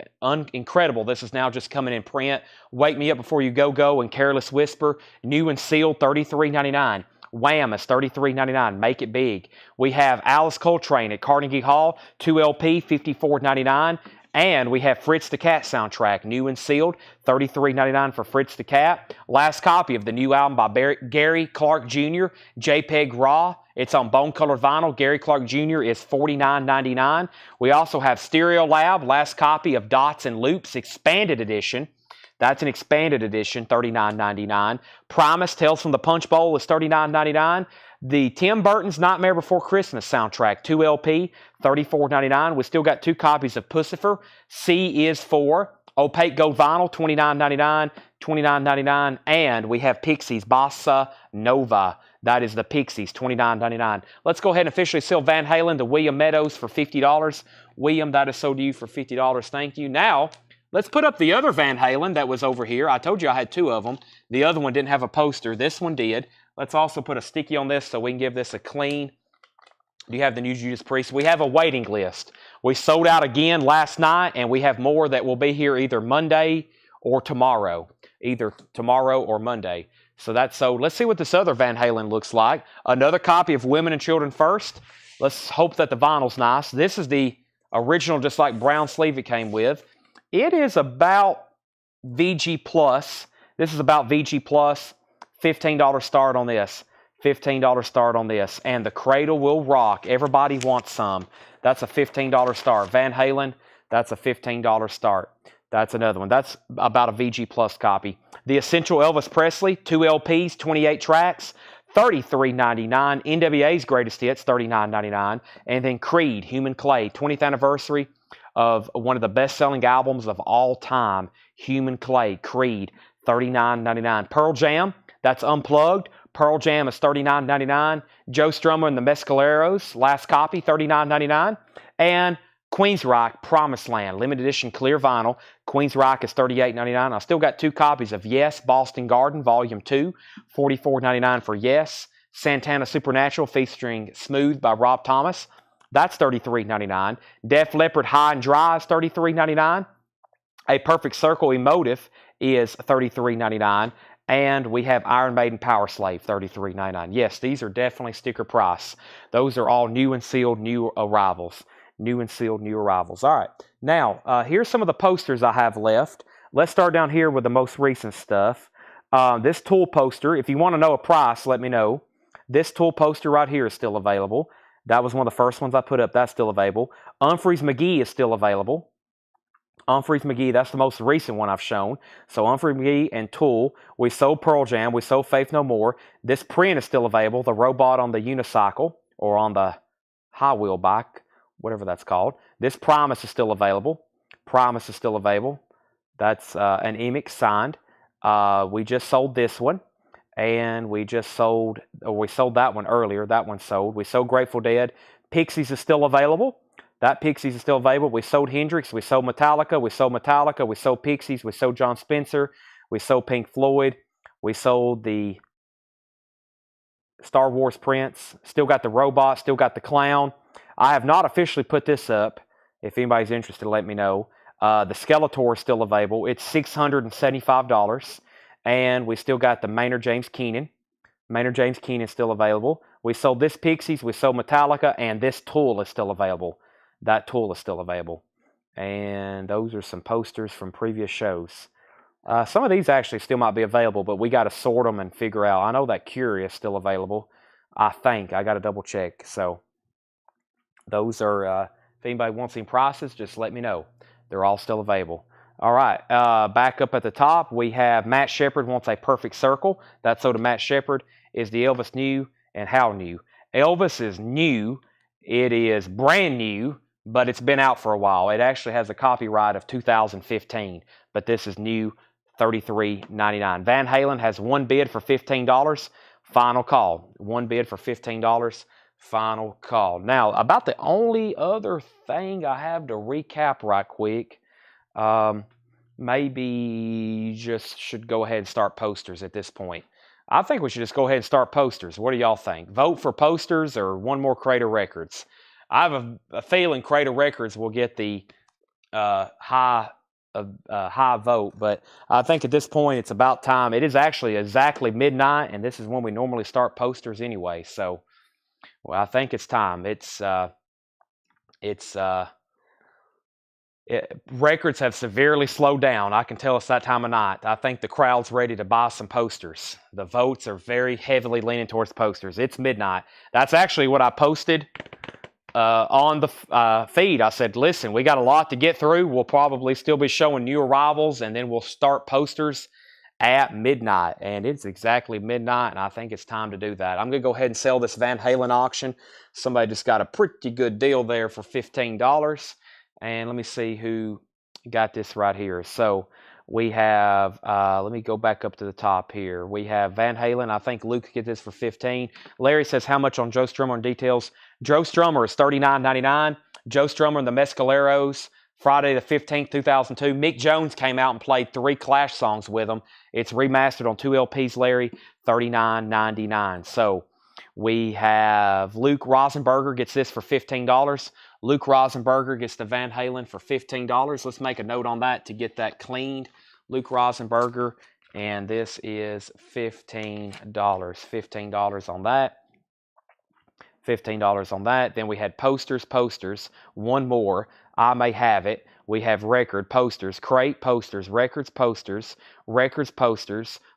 Incredible. This is now just coming in print. Wake Me Up Before You Go and Careless Whisper, new and sealed, $33.99. Wham! Is $33.99. Make It Big. We have Alice Coltrane at Carnegie Hall, 2 LP, $54.99. And we have Fritz the Cat soundtrack, new and sealed, $33.99 for Fritz the Cat. Last copy of the new album by Gary Clark Jr., JPEG Raw. It's on bone-colored vinyl. Gary Clark Jr. is $49.99. We also have Stereo Lab, last copy of Dots and Loops, expanded edition. That's an expanded edition, $39.99. Primus, Tales from the Punch Bowl is $39.99. The Tim Burton's Nightmare Before Christmas soundtrack, 2 LP, $34.99. We still got 2 copies of Pussifer. C is for Opaque Gold Vinyl, $29.99, $29.99. And we have Pixies, Bossa Nova. That is the Pixies, $29.99. Let's go ahead and officially sell Van Halen to William Meadows for $50. William, that is sold to you for $50. Thank you. Now, let's put up the other Van Halen that was over here. I told you I had 2 of them. The other one didn't have a poster. This one did. Let's also put a sticky on this so we can give this a clean. Do you have the new Judas Priest? We have a waiting list. We sold out again last night, and we have more that will be here either Monday or tomorrow. Either tomorrow or Monday. So that's sold. Let's see what this other Van Halen looks like. Another copy of Women and Children First. Let's hope that the vinyl's nice. This is the original, just like brown sleeve it came with. It is about VG Plus. This is about VG Plus. $15 start on this. $15 start on this. And the Cradle Will Rock. Everybody wants some. That's a $15 start. Van Halen, that's a $15 start. That's another one. That's about a VG Plus copy. The Essential Elvis Presley, 2 LPs, 28 tracks, $33.99. NWA's Greatest Hits, $39.99. And then Creed, Human Clay, 20th anniversary of one of the best-selling albums of all time, Human Clay, Creed, $39.99. Pearl Jam, that's Unplugged. Pearl Jam is $39.99. Joe Strummer and the Mescaleros, last copy, $39.99. And Queensryche, Promised Land, limited edition clear vinyl. Queensryche is $38.99. I still got 2 copies of Yes, Boston Garden, Volume 2, $44.99 for Yes. Santana Supernatural featuring Smooth by Rob Thomas. That's $33.99. Def Leppard High and Dry is $33.99. A Perfect Circle Emotive is $33.99. And we have Iron Maiden Power Slave, $33.99. Yes, these are definitely sticker price. Those are all new and sealed, new arrivals. New and sealed, new arrivals. All right. Now, here's some of the posters I have left. Let's start down here with the most recent stuff. This tool poster, if you want to know a price, let me know. This tool poster right here is still available. That was one of the first ones I put up. That's still available. Humphreys McGee is still available. Humphreys McGee, that's the most recent one I've shown. So Humphreys McGee and Tool. We sold Pearl Jam. We sold Faith No More. This print is still available. The robot on the unicycle or on the high wheel bike, whatever that's called. This Promise is still available. Promise is still available. That's an Emix signed. We just sold this one. And we sold that one earlier. That one sold. We sold Grateful Dead. Pixies is still available. That Pixies is still available. We sold Hendrix. We sold Metallica. We sold Metallica. We sold Pixies. We sold John Spencer. We sold Pink Floyd. We sold the Star Wars prints. Still got the robot. Still got the clown. I have not officially put this up. If anybody's interested, let me know. The Skeletor is still available. It's $675. And we still got the Maynard James Keenan. Maynard James Keenan is still available. We sold this Pixies. We sold Metallica. And this Tool is still available. That Tool is still available. And those are some posters from previous shows. Some of these actually still might be available, but we got to sort them and figure out. I know that Cure is still available. I think. I got to double check. So those are, if anybody wants any prices, just let me know. They're all still available. All right, back up at the top, we have Matt Shepard wants a perfect circle. That's so to Matt Shepard. Is the Elvis new and how new? Elvis is new. It is brand new, but it's been out for a while. It actually has a copyright of 2015, but this is new, $33.99. Van Halen has one bid for $15. Final call. One bid for $15. Final call. Now, about the only other thing I have to recap right quick. Maybe just should go ahead and start posters at this point. I think we should just go ahead and start posters. What do y'all think? Vote for posters or one more Crater Records? I have a feeling Crater Records will get the high vote, but I think at this point it's about time. It is actually exactly midnight, and this is when we normally start posters anyway. So, well, I think it's time. Records have severely slowed down. I can tell it's that time of night. I think the crowd's ready to buy some posters. The votes are very heavily leaning towards posters. It's midnight. That's actually what I posted on the feed. I said, listen, we got a lot to get through. We'll probably still be showing new arrivals, and then we'll start posters at midnight. And it's exactly midnight, and I think it's time to do that. I'm going to go ahead and sell this Van Halen auction. Somebody just got a pretty good deal there for $15. And let me see who got this right here. So we have, let me go back up to the top here. We have Van Halen. I think Luke could get this for $15. Larry says, how much on Joe Strummer and details? Joe Strummer is $39.99. Joe Strummer and the Mescaleros, Friday the 15th, 2002. Mick Jones came out and played 3 Clash songs with them. It's remastered on 2 LPs, Larry, $39.99. So we have Luke Rosenberger gets this for $15. Luke Rosenberger gets the Van Halen for $15. Let's make a note on that to get that cleaned. Luke Rosenberger, and this is $15. $15 on that. $15 on that. Then we had posters. One more. I May Have It. We have record, posters, crate, posters, records, posters,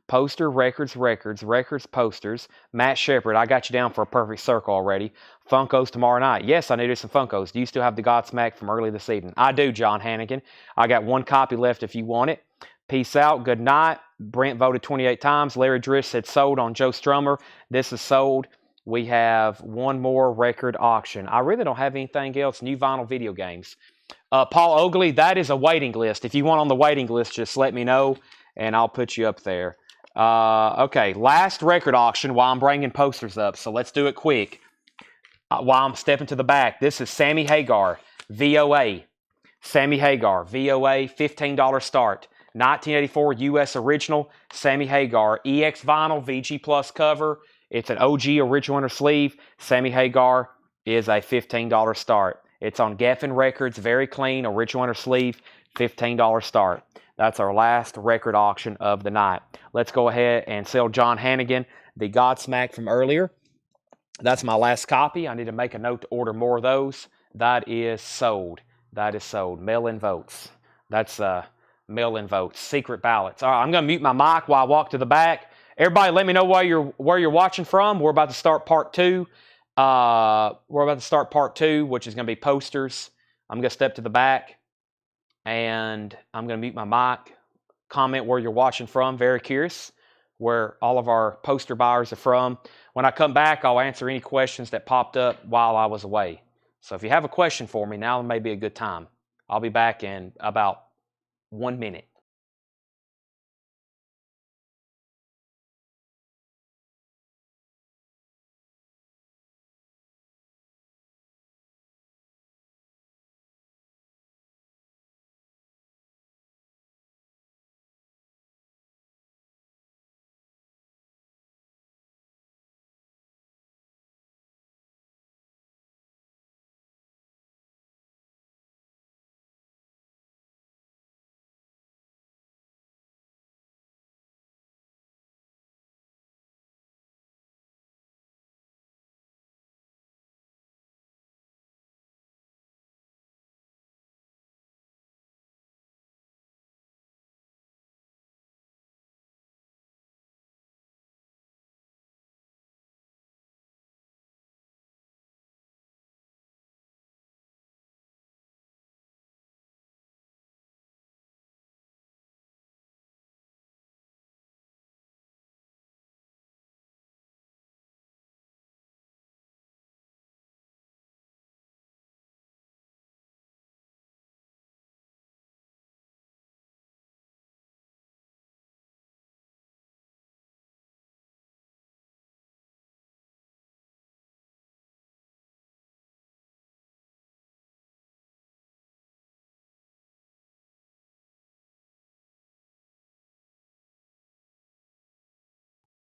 poster, records, posters. Matt Shepard, I got you down for a perfect circle already. Funkos tomorrow night. Yes, I needed some Funkos. Do you still have the Godsmack from early this evening? I do, John Hannigan. I got one copy left if you want it. Peace out. Good night. Brent voted 28 times. Larry Driss said sold on Joe Strummer. This is sold. We have one more record auction. I really don't have anything else. New vinyl video games. Paul Oakley, that is a waiting list. If you want on the waiting list, just let me know, and I'll put you up there. Okay, last record auction while I'm bringing posters up, so let's do it quick. While I'm stepping to the back, this is Sammy Hagar, VOA. Sammy Hagar, VOA, $15 start. 1984 U.S. original, Sammy Hagar. EX vinyl, VG Plus cover. It's an OG original inner sleeve. Sammy Hagar is a $15 start. It's on Geffen Records, very clean, original inner sleeve, $15 start. That's our last record auction of the night. Let's go ahead and sell John Hannigan the Godsmack from earlier. That's my last copy. I need to make a note to order more of those. That is sold. That is sold. Mail-in votes. That's mail-in votes. Secret ballots. All right, I'm going to mute my mic while I walk to the back. Everybody, let me know where you're watching from. We're about to start part 2. Which is going to be posters. I'm going to step to the back, and I'm going to mute my mic. Comment where you're watching from. Very curious where all of our poster buyers are from. When I come back, I'll answer any questions that popped up while I was away. So if you have a question for me, now may be a good time. I'll be back in about 1 minute.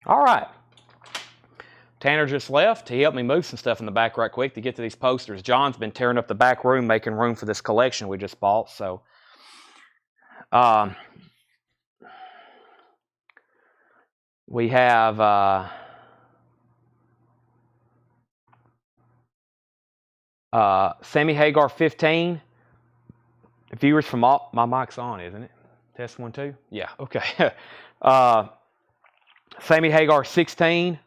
All right. Tanner just left. He helped me move some stuff in the back right quick to get to these posters. John's been tearing up the back room, making room for this collection we just bought. So, we have Sammy Hagar 15. Viewers from all, my mic's on, isn't it? Test 1, 2? Yeah, okay. Sammy Hagar 16.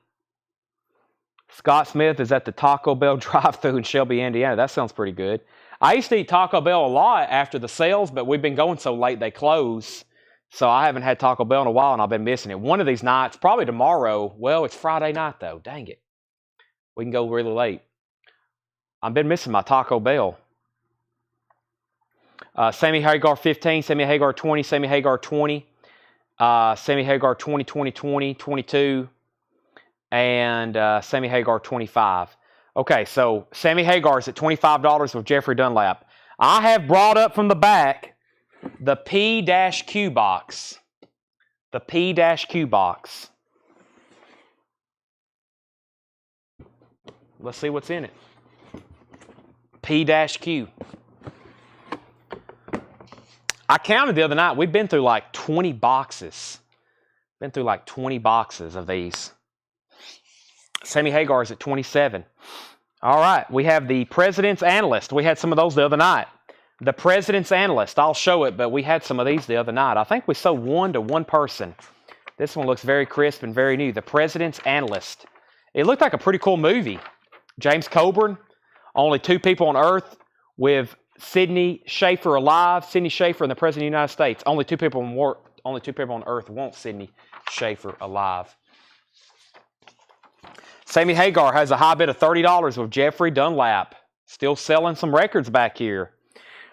Scott Smith is at the Taco Bell drive-thru in Shelby, Indiana. That sounds pretty good. I used to eat Taco Bell a lot after the sales, but we've been going so late they close. So I haven't had Taco Bell in a while, and I've been missing it. One of these nights, probably tomorrow. Well, it's Friday night, though. Dang it. We can go really late. I've been missing my Taco Bell. Sammy Hagar 15, Sammy Hagar 20, Sammy Hagar 20, Sammy Hagar 20, 20, 20, 22, and Sammy Hagar 25. Okay, so Sammy Hagar is at $25 with Jeffrey Dunlap. I have brought up from the back the P-Q box. The P-Q box. Let's see what's in it. P-Q. I counted the other night. We've been through like 20 boxes. Been through like 20 boxes of these. Sammy Hagar is at 27. All right, we have the President's Analyst. We had some of those the other night. The President's Analyst. I'll show it, but we had some of these the other night. I think we sold one to one person. This one looks very crisp and very new. The President's Analyst. It looked like a pretty cool movie. James Coburn. Only 2 people on Earth with Sidney Schaefer alive. Sidney Schaefer and the President of the United States. Only two people on Earth want Sidney Schaefer alive. Sammy Hagar has a high bid of $30 with Jeffrey Dunlap. Still selling some records back here.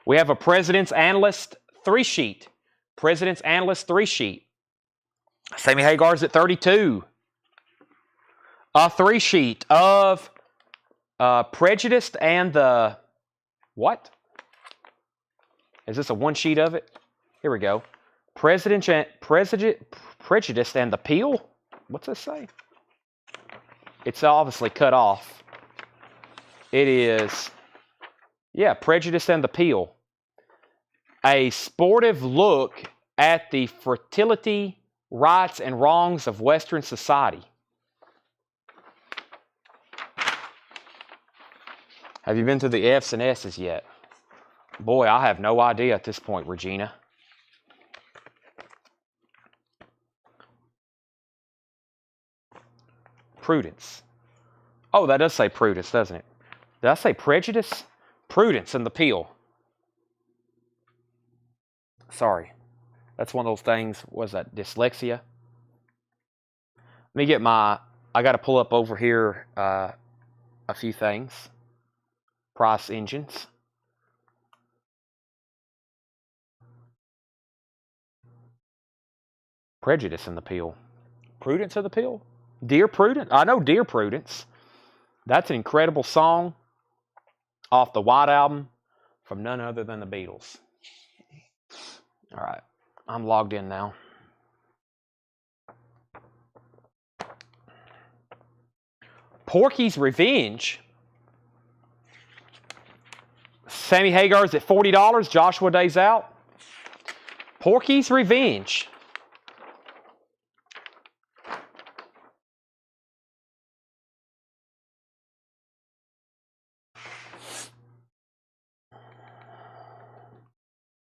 We have a President's Analyst 3-sheet. President's Analyst 3-sheet. Sammy Hagar's at 32. A 3-sheet of Prejudiced and the... What? Is this a 1-sheet of it? Here we go. Prejudiced and the Peel? What's this say? It's obviously cut off. It is, yeah, Prejudice and the Peel. A sportive look at the fertility, rights, and wrongs of Western society. Have you been to the F's and S's yet? Boy, I have no idea at this point, Regina. Prudence. Oh, that does say prudence, doesn't it? Did I say prejudice? Prudence in the peel. Sorry. That's one of those things. Was that dyslexia? Let me get my... I got to pull up over here a few things. Price engines. Prejudice in the peel. Prudence in the peel? Dear Prudence. I know Dear Prudence. That's an incredible song off the White Album from none other than the Beatles. All right. I'm logged in now. Porky's Revenge. Sammy Hagar's at $40. Joshua Day's out. Porky's Revenge.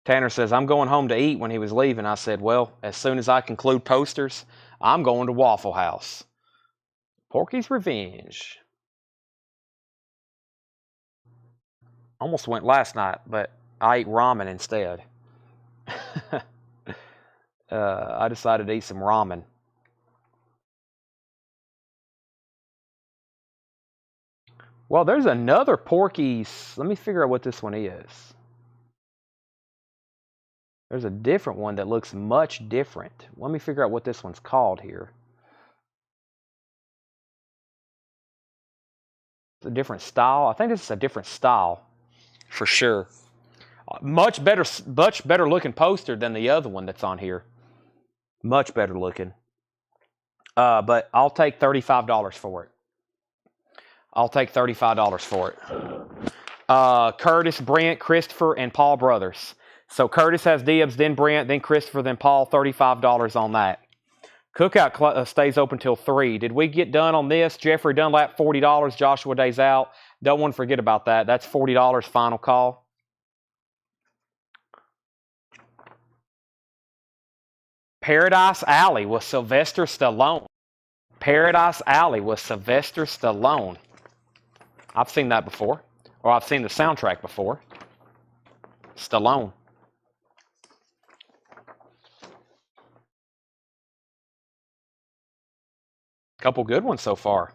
Tanner says, I'm going home to eat when he was leaving. I said, well, as soon as I conclude posters, I'm going to Waffle House. Porky's Revenge. Almost went last night, but I ate ramen instead. I decided to eat some ramen. Well, there's another Porky's. Let me figure out what this one is. There's a different one that looks much different. Let me figure out what this one's called here. It's a different style. I think this is a different style for sure. Much better looking poster than the other one that's on here. Much better looking. But I'll take $35 for it. I'll take $35 for it. Curtis, Brent, Christopher, and Paul brothers. So Curtis has dibs, then Brent, then Christopher, then Paul. $35 on that. Cookout stays open till 3. Did we get done on this? Jeffrey Dunlap, $40. Joshua Day's out. Don't want to forget about that. That's $40 final call. Paradise Alley with Sylvester Stallone. Paradise Alley with Sylvester Stallone. I've seen that before. Or I've seen the soundtrack before. Stallone. Couple good ones so far.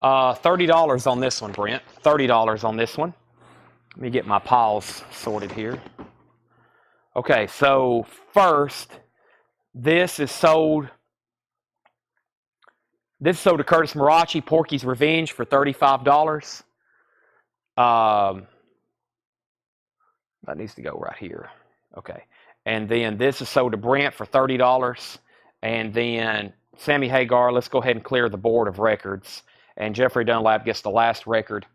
$30 on this one, Brent. $30 on this one. Let me get my piles sorted here. Okay, so first, this is sold. This is sold to Curtis Marachi, Porky's Revenge for $35. That needs to go right here. Okay. And then this is sold to Brent for $30. And then Sammy Hagar, let's go ahead and clear the board of records. And Jeffrey Dunlap gets the last record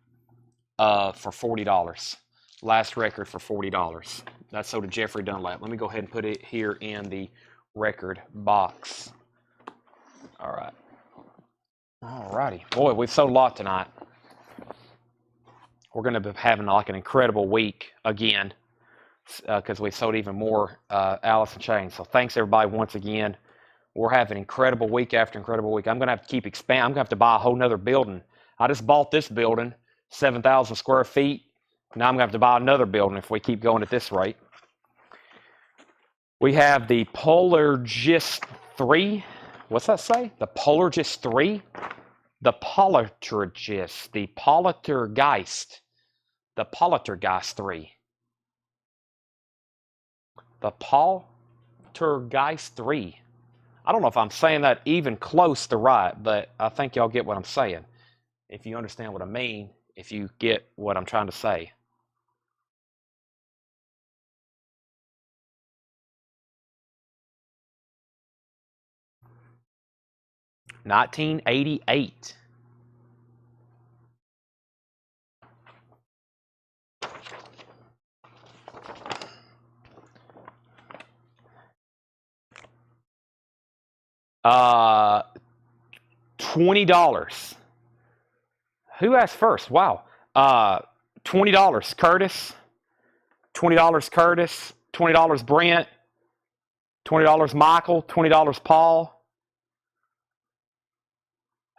for $40. Last record for $40. That's sold to Jeffrey Dunlap. Let me go ahead and put it here in the record box. All right. All righty. Boy, we've sold a lot tonight. We're going to be having like an incredible week again because we sold even more Alice in Chains. So thanks everybody once again. We're having incredible week after incredible week. I'm going to have to keep expanding. I'm going to have to buy a whole nother building. I just bought this building, 7,000 square feet. Now I'm going to have to buy another building if we keep going at this rate. We have the Poltergeist 3. What's that say? The Poltergeist 3? The Poltergeist. The Poltergeist. The Poltergeist 3. The Poltergeist 3. I don't know if I'm saying that even close to right, but I think y'all get what I'm saying. If you understand what I mean, if you get what I'm trying to say. $1988. $20. Who asked first? Wow. $20, Curtis. $20, Curtis. $20, Brent. $20, Michael. $20, Paul.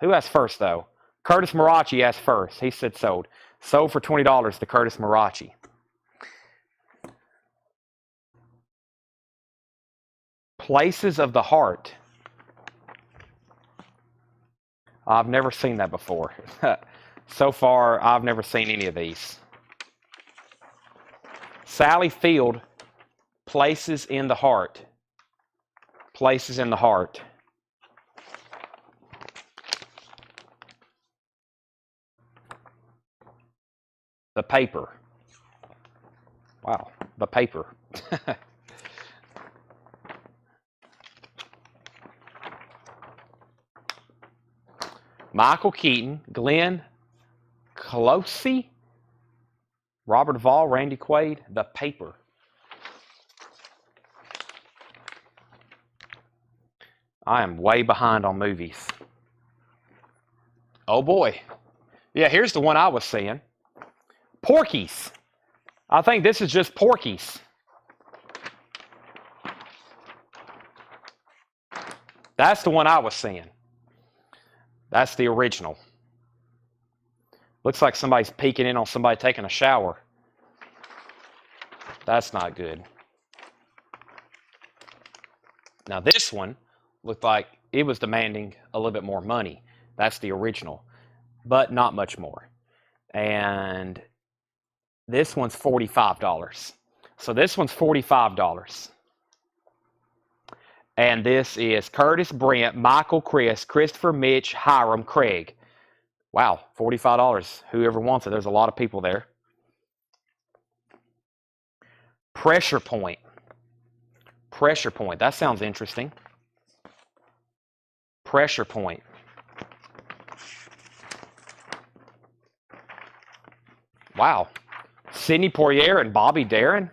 Who asked first, though? Curtis Marachi asked first. He said sold. Sold for $20 to Curtis Marachi. Places of the heart. I've never seen that before. So far, I've never seen any of these. Sally Field, places in the heart. Places in the heart. The paper. Wow, the paper. Michael Keaton, Glenn Closey, Robert Duvall, Randy Quaid, the paper. I am way behind on movies. Oh boy. Yeah, here's the one I was seeing. Porky's. I think this is just Porky's. That's the one I was seeing. That's the original. Looks like somebody's peeking in on somebody taking a shower. That's not good. Now this one looked like it was demanding a little bit more money. That's the original, but not much more. And this one's $45. So this one's $45. And this is Curtis, Brent, Michael, Chris, Christopher, Mitch, Hiram, Craig. Wow, $45. Whoever wants it. There's a lot of people there. Pressure point. Pressure point. That sounds interesting. Pressure point. Wow. Sidney Poitier and Bobby Darin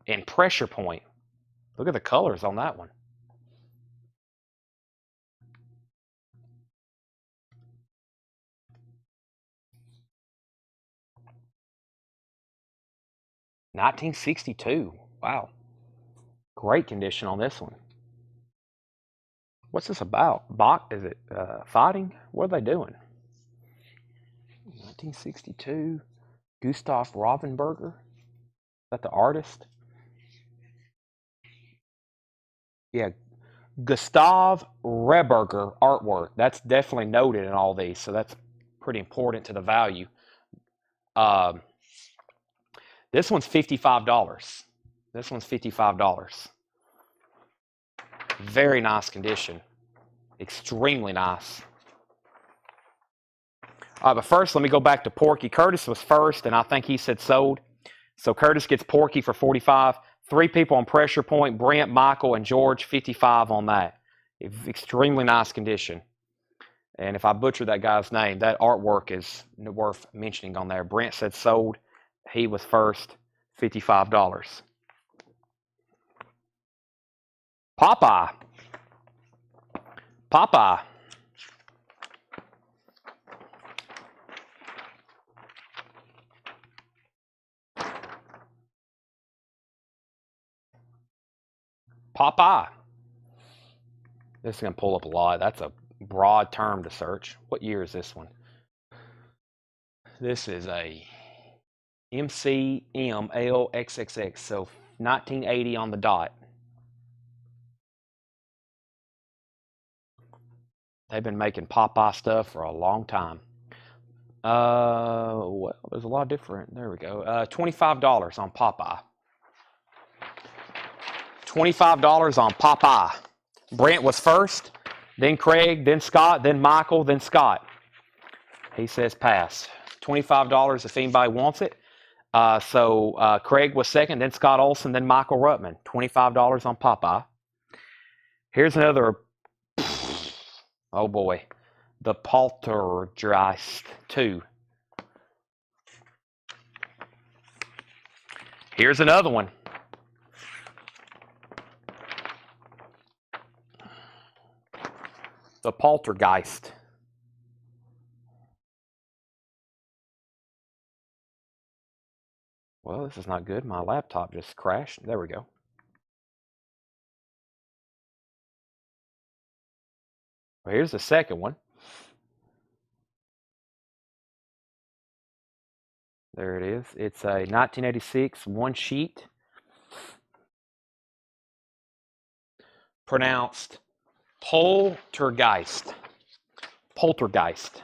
and Pressure Point. Look at the colors on that one. $1962. Wow. Great condition on this one. What's this about? Is it fighting? What are they doing? 1962. Gustav Rovenberger. Is that the artist? Yeah. Gustav Reberger artwork. That's definitely noted in all these, so that's pretty important to the value. This one's $55. This one's $55. Very nice condition. Extremely nice. All right, but first, let me go back to Porky. Curtis was first, and I think he said sold. So Curtis gets Porky for $45. 3 people on Pressure Point, Brent, Michael, and George, $55 on that. Extremely nice condition. And if I butcher that guy's name, that artwork is worth mentioning on there. Brent said sold. He was first, $55. Popeye. Popeye. Popeye. This is going to pull up a lot. That's a broad term to search. What year is this one? This is a MCMLXXX, so 1980 on the dot. They've been making Popeye stuff for a long time. Well, there's a lot of different. There we go. $25 on Popeye. $25 on Popeye. Brent was first, then Craig, then Scott, then Michael, then Scott. He says pass. $25 if anybody wants it. So Craig was second, then Scott Olson, then Michael Ruttman. $25 on Popeye. Here's another. Oh boy. The Poltergeist 2. Here's another one. The poltergeist. Well, this is not good. My laptop just crashed. There we go. Well, here's the second one. There it is. It's a 1986 one sheet. Pronounced poltergeist. Poltergeist.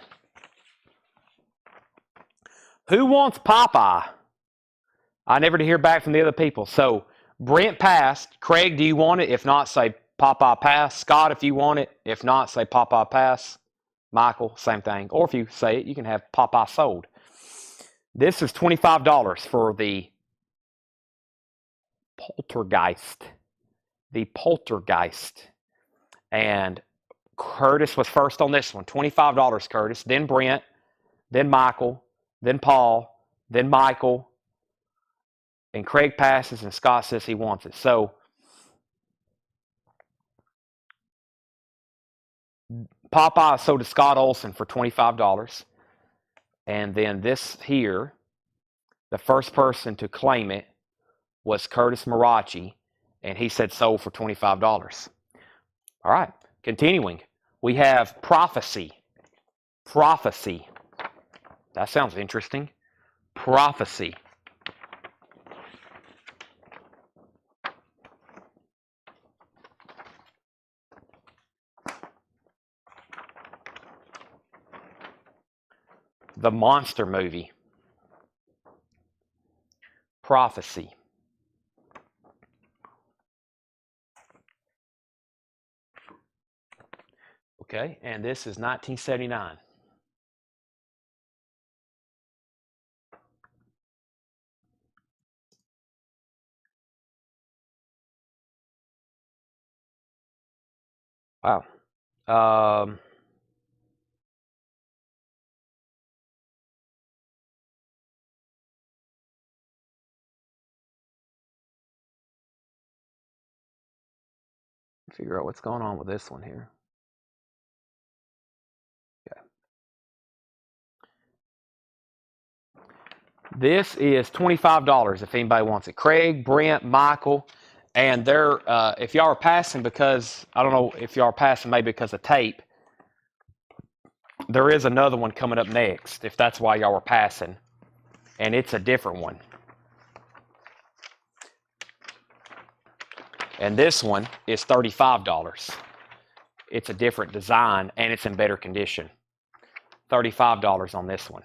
Who wants Popeye? I never did hear back from the other people. So Brent passed. Craig, do you want it? If not, say Popeye pass. Scott, if you want it. If not, say Popeye pass. Michael, same thing. Or if you say it, you can have Popeye sold. This is $25 for the poltergeist. The poltergeist. And Curtis was first on this one. $25, Curtis. Then Brent. Then Michael. Then Paul. Then Michael. And Craig passes and Scott says he wants it. So Popeye sold to Scott Olson for $25. And then this here, the first person to claim it was Curtis Marachi, and he said sold for $25. All right, continuing. We have prophecy. Prophecy. That sounds interesting. Prophecy. The monster movie. Prophecy. Okay, and this is 1979. Wow. Figure out what's going on with this one here. Okay. This is $25 if anybody wants it. Craig, Brent, Michael, and they're if y'all are passing because I don't know if y'all are passing maybe because of tape. There is another one coming up next if that's why y'all are passing, and it's a different one. And this one is $35. It's a different design and it's in better condition. $35 on this one.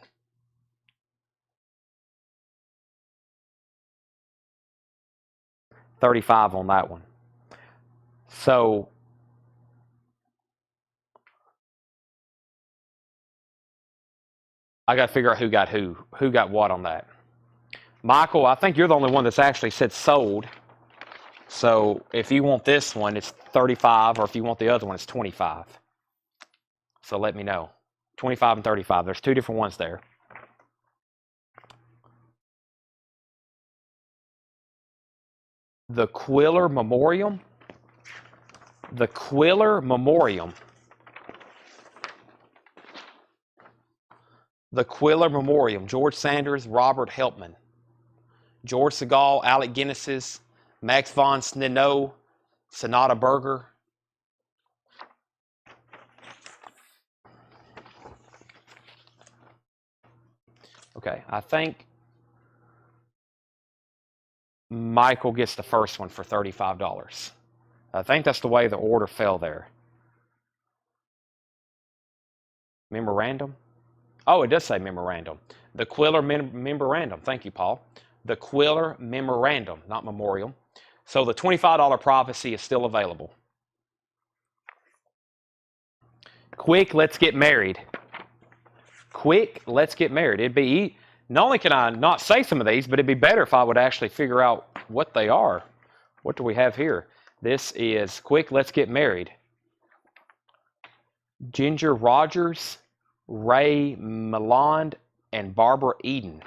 $35 on that one. So I got to figure out who got what on that. Michael, I think you're the only one that's actually said sold. So if you want this one, it's $35, or if you want the other one, it's $25. So let me know. $25 and $35. There's two different ones there. The Quiller Memoriam. The Quiller Memoriam. The Quiller Memoriam. George Sanders, Robert Helpman. George Segal, Alec Guinness's, Max von Sydow, Sonata Berger. Okay, I think Michael gets the first one for $35. I think that's the way the order fell there. Memorandum? Oh, it does say memorandum. The Quiller Memorandum. Thank you, Paul. The Quiller Memorandum, not memorial. So the $25 prophecy is still available. Quick, let's get married. Quick, let's get married. It'd be, not only can I not say some of these, but it'd be better if I would actually figure out what they are. What do we have here? This is Quick, Let's Get Married. Ginger Rogers, Ray Milland, and Barbara Eden.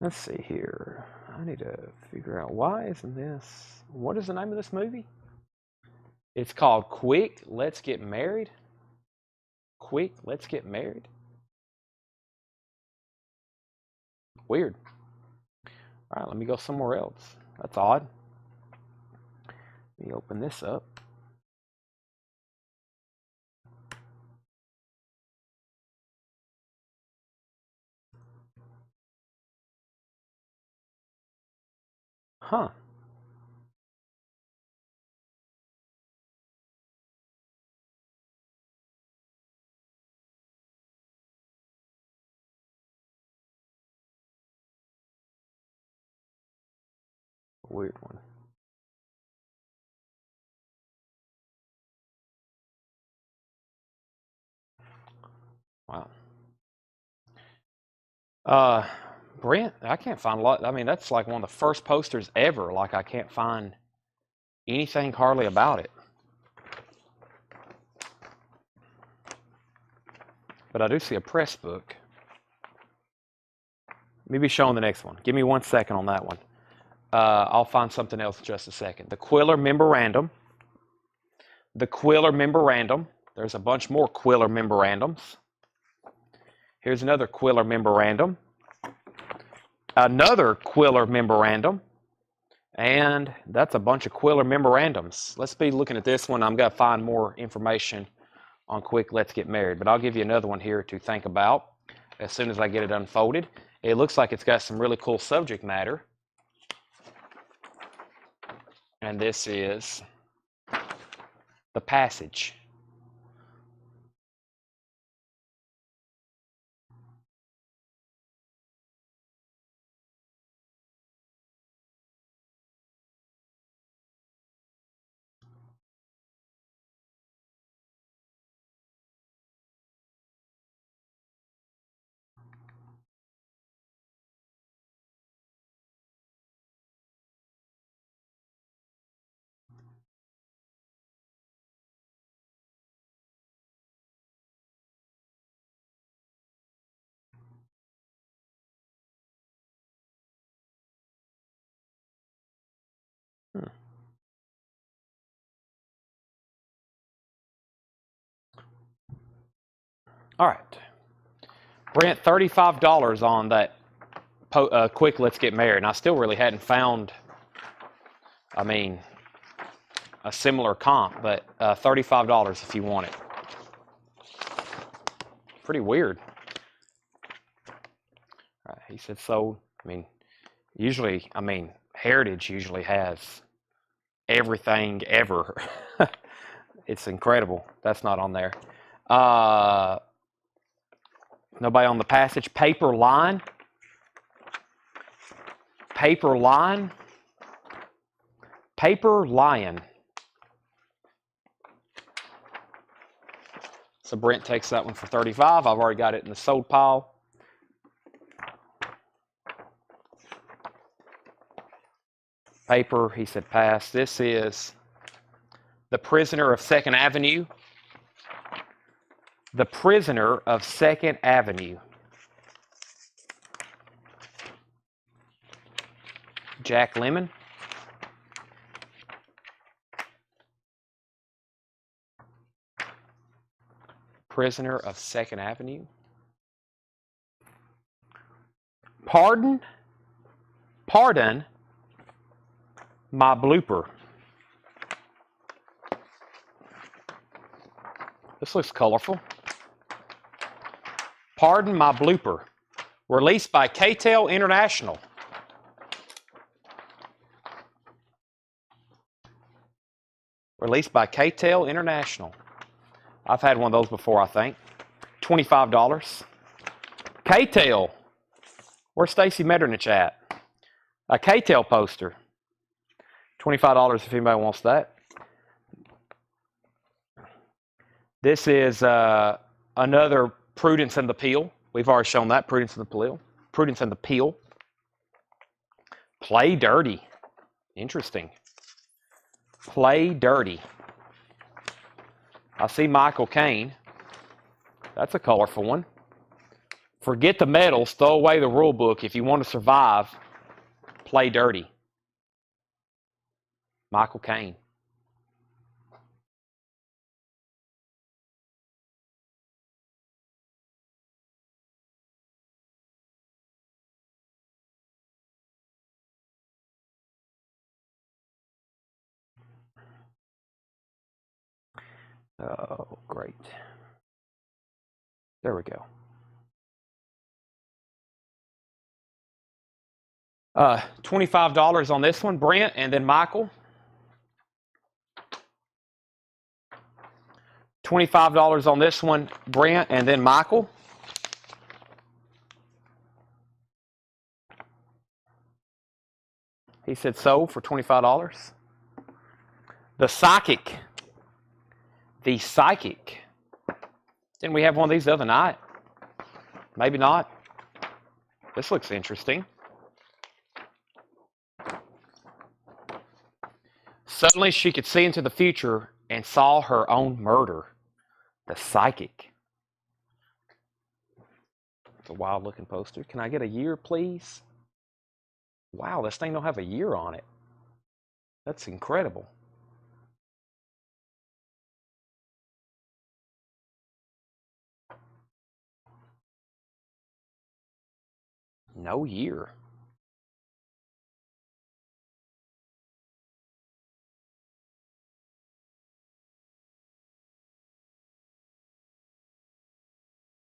Let's see here. I need to figure out why isn't this. What is the name of this movie? It's called Quick, Let's Get Married. Quick, Let's Get Married. Weird. All right, let me go somewhere else. That's odd. Let me open this up. Huh. Weird one. Wow. Brent, I can't find a lot. I mean, that's like one of the first posters ever. Like, I can't find anything hardly about it. But I do see a press book. Maybe showing the next one. Give me 1 second on that one. I'll find something else in just a second. The Quiller Memorandum. The Quiller Memorandum. There's a bunch more Quiller Memorandums. Here's another Quiller Memorandum. Another Quiller Memorandum. And that's a bunch of Quiller Memorandums. Let's be looking at this one. I'm going to find more information on Quick Let's Get Married. But I'll give you another one here to think about as soon as I get it unfolded. It looks like it's got some really cool subject matter. And this is the passage. All right. Brent, $35 on that Quick Let's Get Married. And I still really hadn't found, I mean, a similar comp, but $35 if you want it. Pretty weird. Right, he said sold. I mean, usually, Heritage usually has everything ever. It's incredible. That's not on there. Nobody on the passage. Paper line. Paper line. Paper lion. So Brent takes that one for $35. I've already got it in the sold pile. Paper, he said pass. This is The Prisoner of 2nd Avenue. The Prisoner of 2nd Avenue. Jack Lemmon. Prisoner of 2nd Avenue. Pardon my blooper. This looks colorful. Pardon my blooper. Released by K-Tel International. Released by K-Tel International. I've had one of those before, I think. $25. K-Tel. Where's Stacy Metternich at? A K-Tel poster. $25 if anybody wants that. This is another Prudence and the Peel. We've already shown that, Prudence and the Peel. Prudence and the Peel. Play Dirty. Interesting. Play Dirty. I see Michael Caine. That's a colorful one. Forget the medals. Throw away the rule book. If you want to survive, play dirty. Michael Caine. Oh, great. There we go. $25 on this one, Brent, and then Michael. $25 on this one, Brent, and then Michael. He said sold for $25. The Psychic. The Psychic. Didn't we have one of these the other night? Maybe not. This looks interesting. Suddenly she could see into the future and saw her own murder. The Psychic. It's a wild looking poster. Can I get a year, please? Wow, this thing don't have a year on it. That's incredible. No year.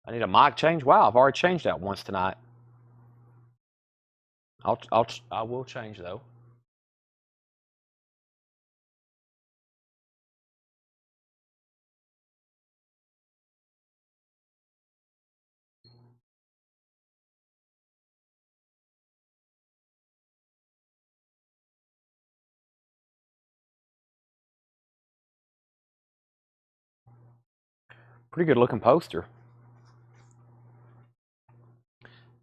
I need a mic change. Wow, I've already changed that once tonight. I will change though. Pretty good looking poster.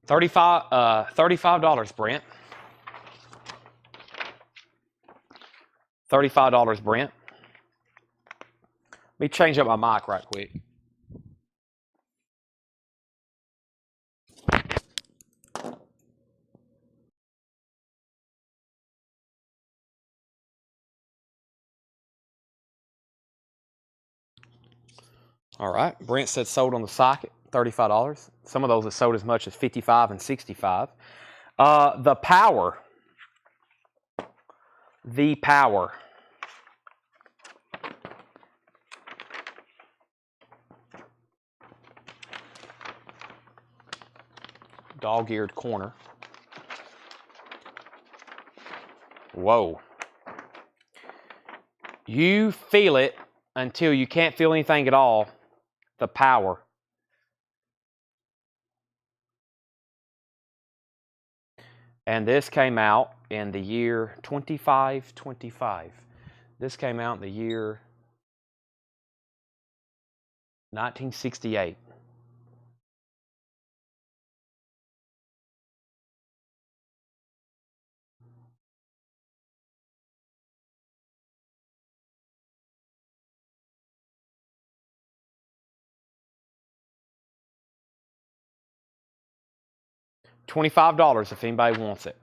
$35, Brent. $35, Brent. Let me change up my mic right quick. All right, Brent said sold on the Psychic, $35. Some of those have sold as much as $55 and $65. The Power. The Power. Dog-eared corner. Whoa. You feel it until you can't feel anything at all. The Power. And this came out in the year 2525. This came out in the year 1968. $25 if anybody wants it.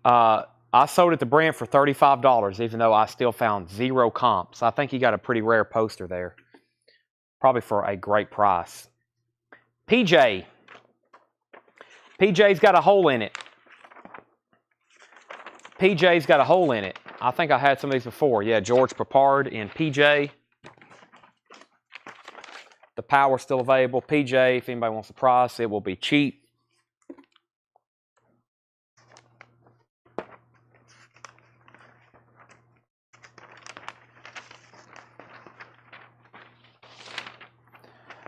I sold it to Brent for $35, even though I still found 0 comps. I think he got a pretty rare poster there. Probably for a great price. PJ. PJ's got a hole in it. PJ's got a hole in it. I think I had some of these before. Yeah, George Papard and PJ. The Power's still available. PJ, if anybody wants the price, it will be cheap.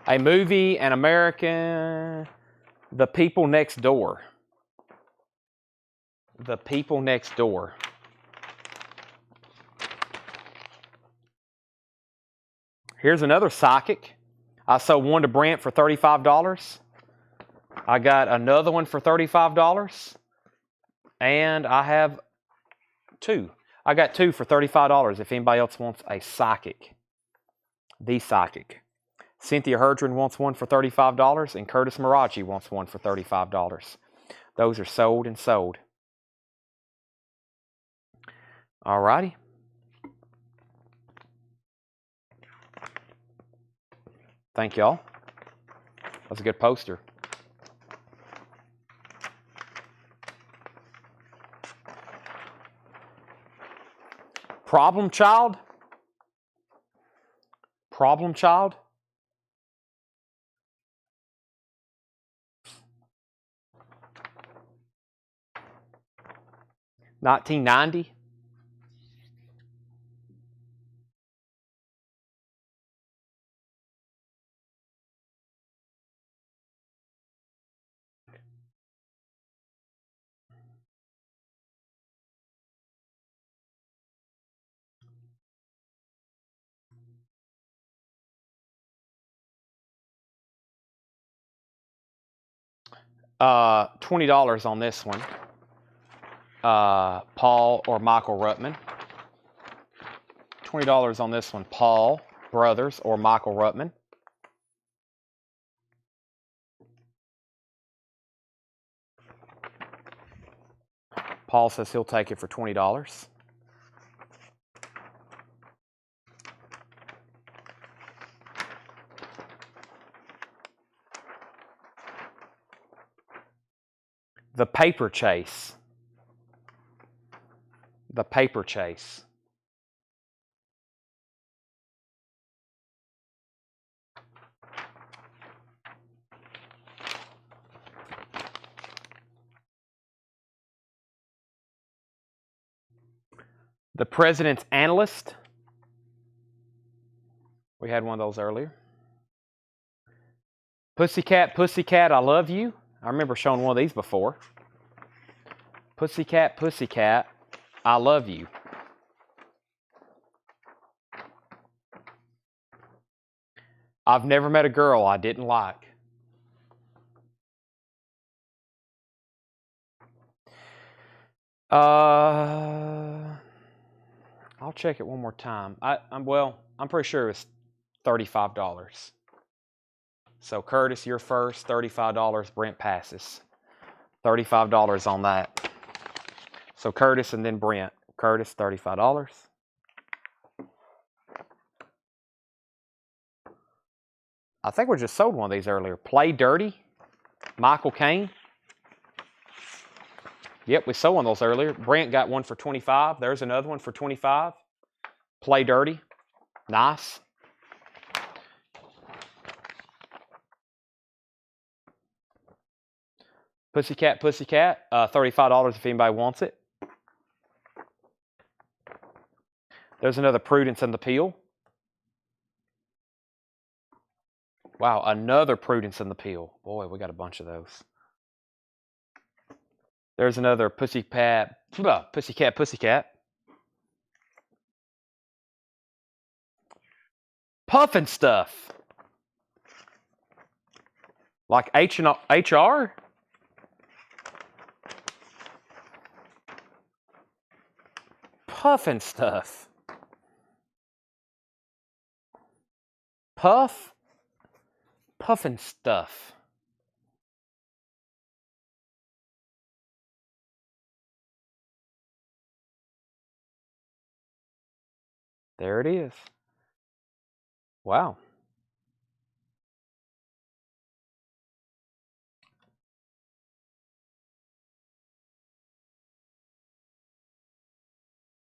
A movie, an American, The People Next Door. The People Next Door. Here's another Psychic. I sold one to Brent for $35. I got another one for $35. And I have 2. I got 2 for $35 if anybody else wants a Psychic. The Psychic. Cynthia Herdron wants one for $35, and Curtis Marachi wants one for $35. Those are sold and sold. All righty. Thank y'all. That was a good poster. Problem Child? Problem Child? $19.90? $20 on this one. Paul or Michael Ruttman. $20 on this one. Paul Brothers or Michael Ruttman. Paul says he'll take it for $20. The Paper Chase. The Paper Chase. The President's Analyst. We had one of those earlier. Pussycat, Pussycat, I Love You. I remember showing one of these before. Pussycat, Pussycat, I Love You. I've never met a girl I didn't like. I'll check it one more time. I'm pretty sure it's $35. So Curtis, you're first, $35. Brent passes. $35 on that. So Curtis and then Brent. Curtis, $35. I think we just sold one of these earlier. Play Dirty, Michael Caine. Yep, we sold one of those earlier. Brent got one for $25. There's another one for $25. Play Dirty. Nice. Pussycat, Pussycat. $35 if anybody wants it. There's another Prudence and the Peel. Wow, another Prudence and the Peel. Boy, we got a bunch of those. There's another Pussycat, Pussycat. Puffin Stuff. Like HR? Puffin Stuff. Puffin Stuff. There it is. Wow.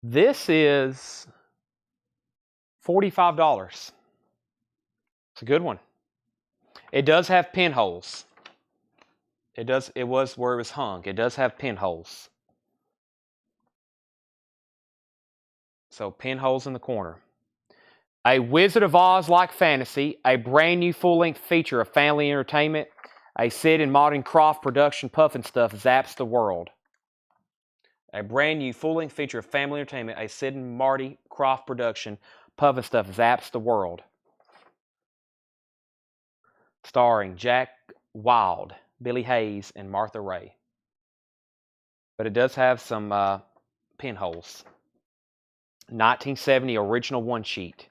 This is $45. It's a good one. It does have pinholes. It was where it was hung. It does have pinholes. So pinholes in the corner. A Wizard of Oz-like fantasy, a brand new full-length feature of family entertainment, a Sid and Martin Croft production. Puffin Stuff zaps the world. A brand new full-length feature of family entertainment, a Sid and Marty Croft production. Puffin Stuff zaps the world. Starring Jack Wilde, Billy Hayes, and Martha Ray. But it does have some pinholes. 1970 original one sheet.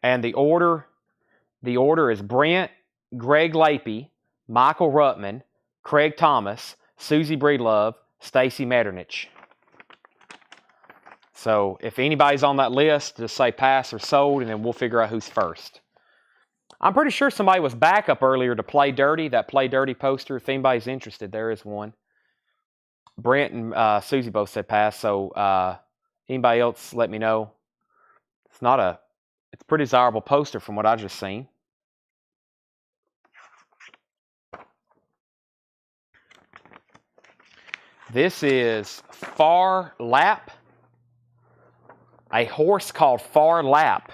And the order is Brent, Greg Lapey, Michael Ruttman, Craig Thomas, Susie Breedlove, Stacy Metternich. So if anybody's on that list, just say pass or sold, and then we'll figure out who's first. I'm pretty sure somebody was back up earlier to Play Dirty, that Play Dirty poster. If anybody's interested, there is one. Brent and Susie both said pass, so anybody else, let me know. It's a pretty desirable poster from what I just seen. This is Far Lap, a horse called Far Lap.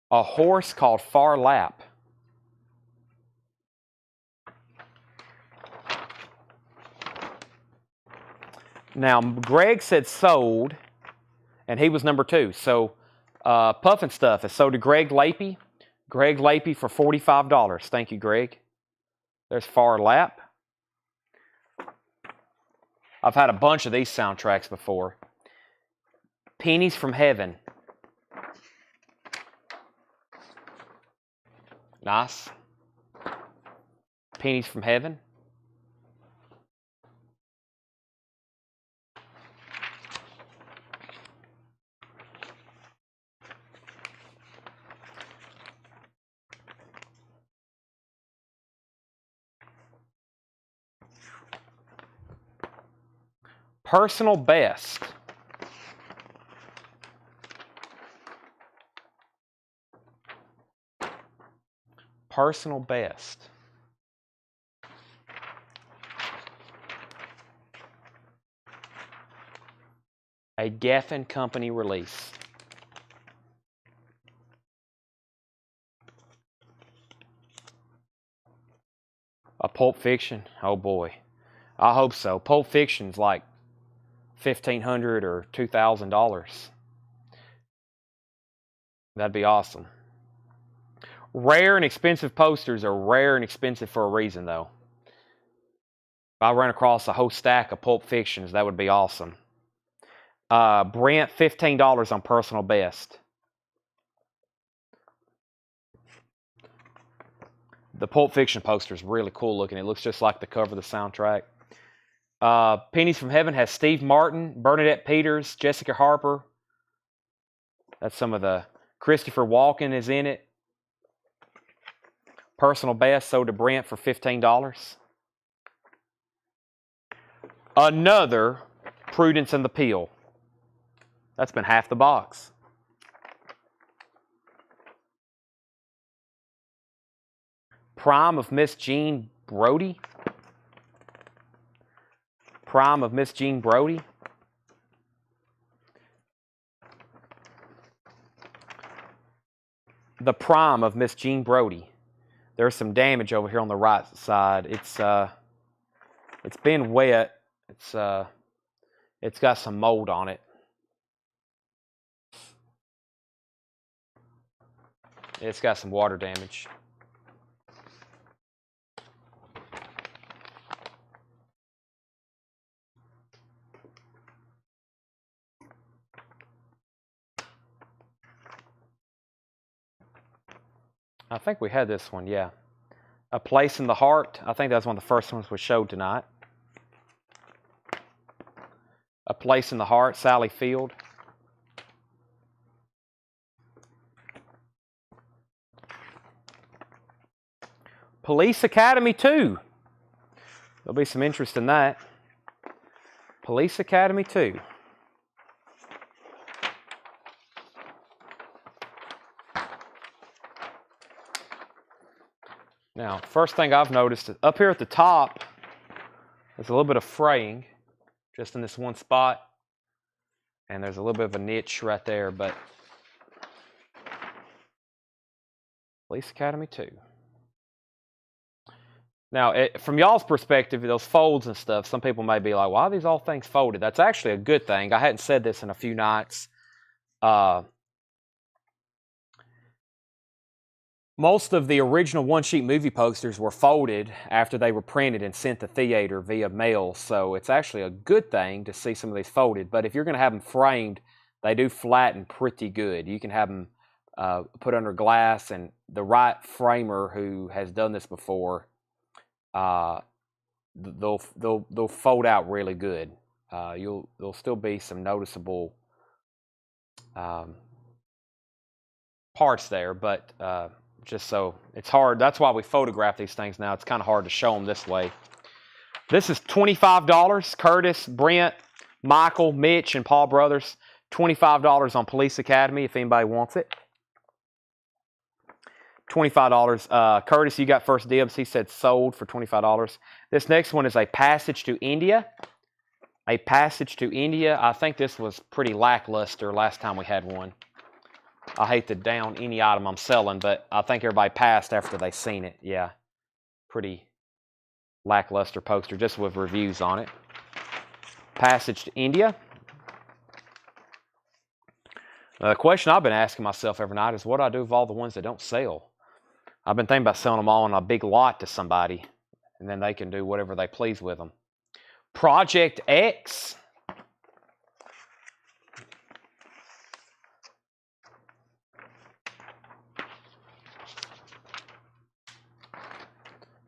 A horse called Far Lap. Now, Greg said sold, and he was number 2. So, Puffin Stuff is sold to Greg Lapey. Greg Lapey for $45. Thank you, Greg. There's Far Lap. I've had a bunch of these soundtracks before. Pennies from Heaven. Nice. Pennies from Heaven. Personal Best. Personal Best. A Geffen Company release. A Pulp Fiction? Oh boy. I hope so. Pulp Fiction's like $1,500 or $2,000. That'd be awesome. Rare and expensive posters are rare and expensive for a reason, though. If I run across a whole stack of Pulp Fictions, that would be awesome. Brent, $15 on Personal Best. The Pulp Fiction poster is really cool looking. It looks just like the cover of the soundtrack. Pennies from Heaven has Steve Martin, Bernadette Peters, Jessica Harper. That's some of the... Christopher Walken is in it. Personal Best sold to Brent for $15. Another Prudence and the Peel. That's been half the box. Prime of Miss Jean Brodie. Prime of Miss Jean Brodie. The Prime of Miss Jean Brodie. There's some damage over here on the right side. It's been wet. It's got some mold on it. It's got some water damage. I think we had this one, yeah. A Place in the Heart. I think that's one of the first ones we showed tonight. A Place in the Heart, Sally Field. Police Academy 2. There'll be some interest in that. Police Academy 2. Now, first thing I've noticed, up here at the top, there's a little bit of fraying just in this one spot. And there's a little bit of a niche right there, but Police Academy 2. Now, from y'all's perspective, those folds and stuff, some people may be like, why are these all things folded? That's actually a good thing. I hadn't said this in a few nights. Most of the original one-sheet movie posters were folded after they were printed and sent to theater via mail, so it's actually a good thing to see some of these folded. But if you're going to have them framed, they do flatten pretty good. You can have them put under glass, and the right framer who has done this before, they'll fold out really good. There'll still be some noticeable parts there, but just so it's hard. That's why we photograph these things now. It's kind of hard to show them this way. This is $25. Curtis, Brent, Michael, Mitch, and Paul Brothers. $25 on Police Academy if anybody wants it. $25. Curtis, you got first dibs. He said sold for $25. This next one is A Passage to India. A Passage to India. I think this was pretty lackluster last time we had one. I hate to down any item I'm selling, but I think everybody passed after they seen it. Yeah, pretty lackluster poster, just with reviews on it. Passage to India. The question I've been asking myself every night is, what do I do with all the ones that don't sell? I've been thinking about selling them all in a big lot to somebody, and then they can do whatever they please with them. Project X.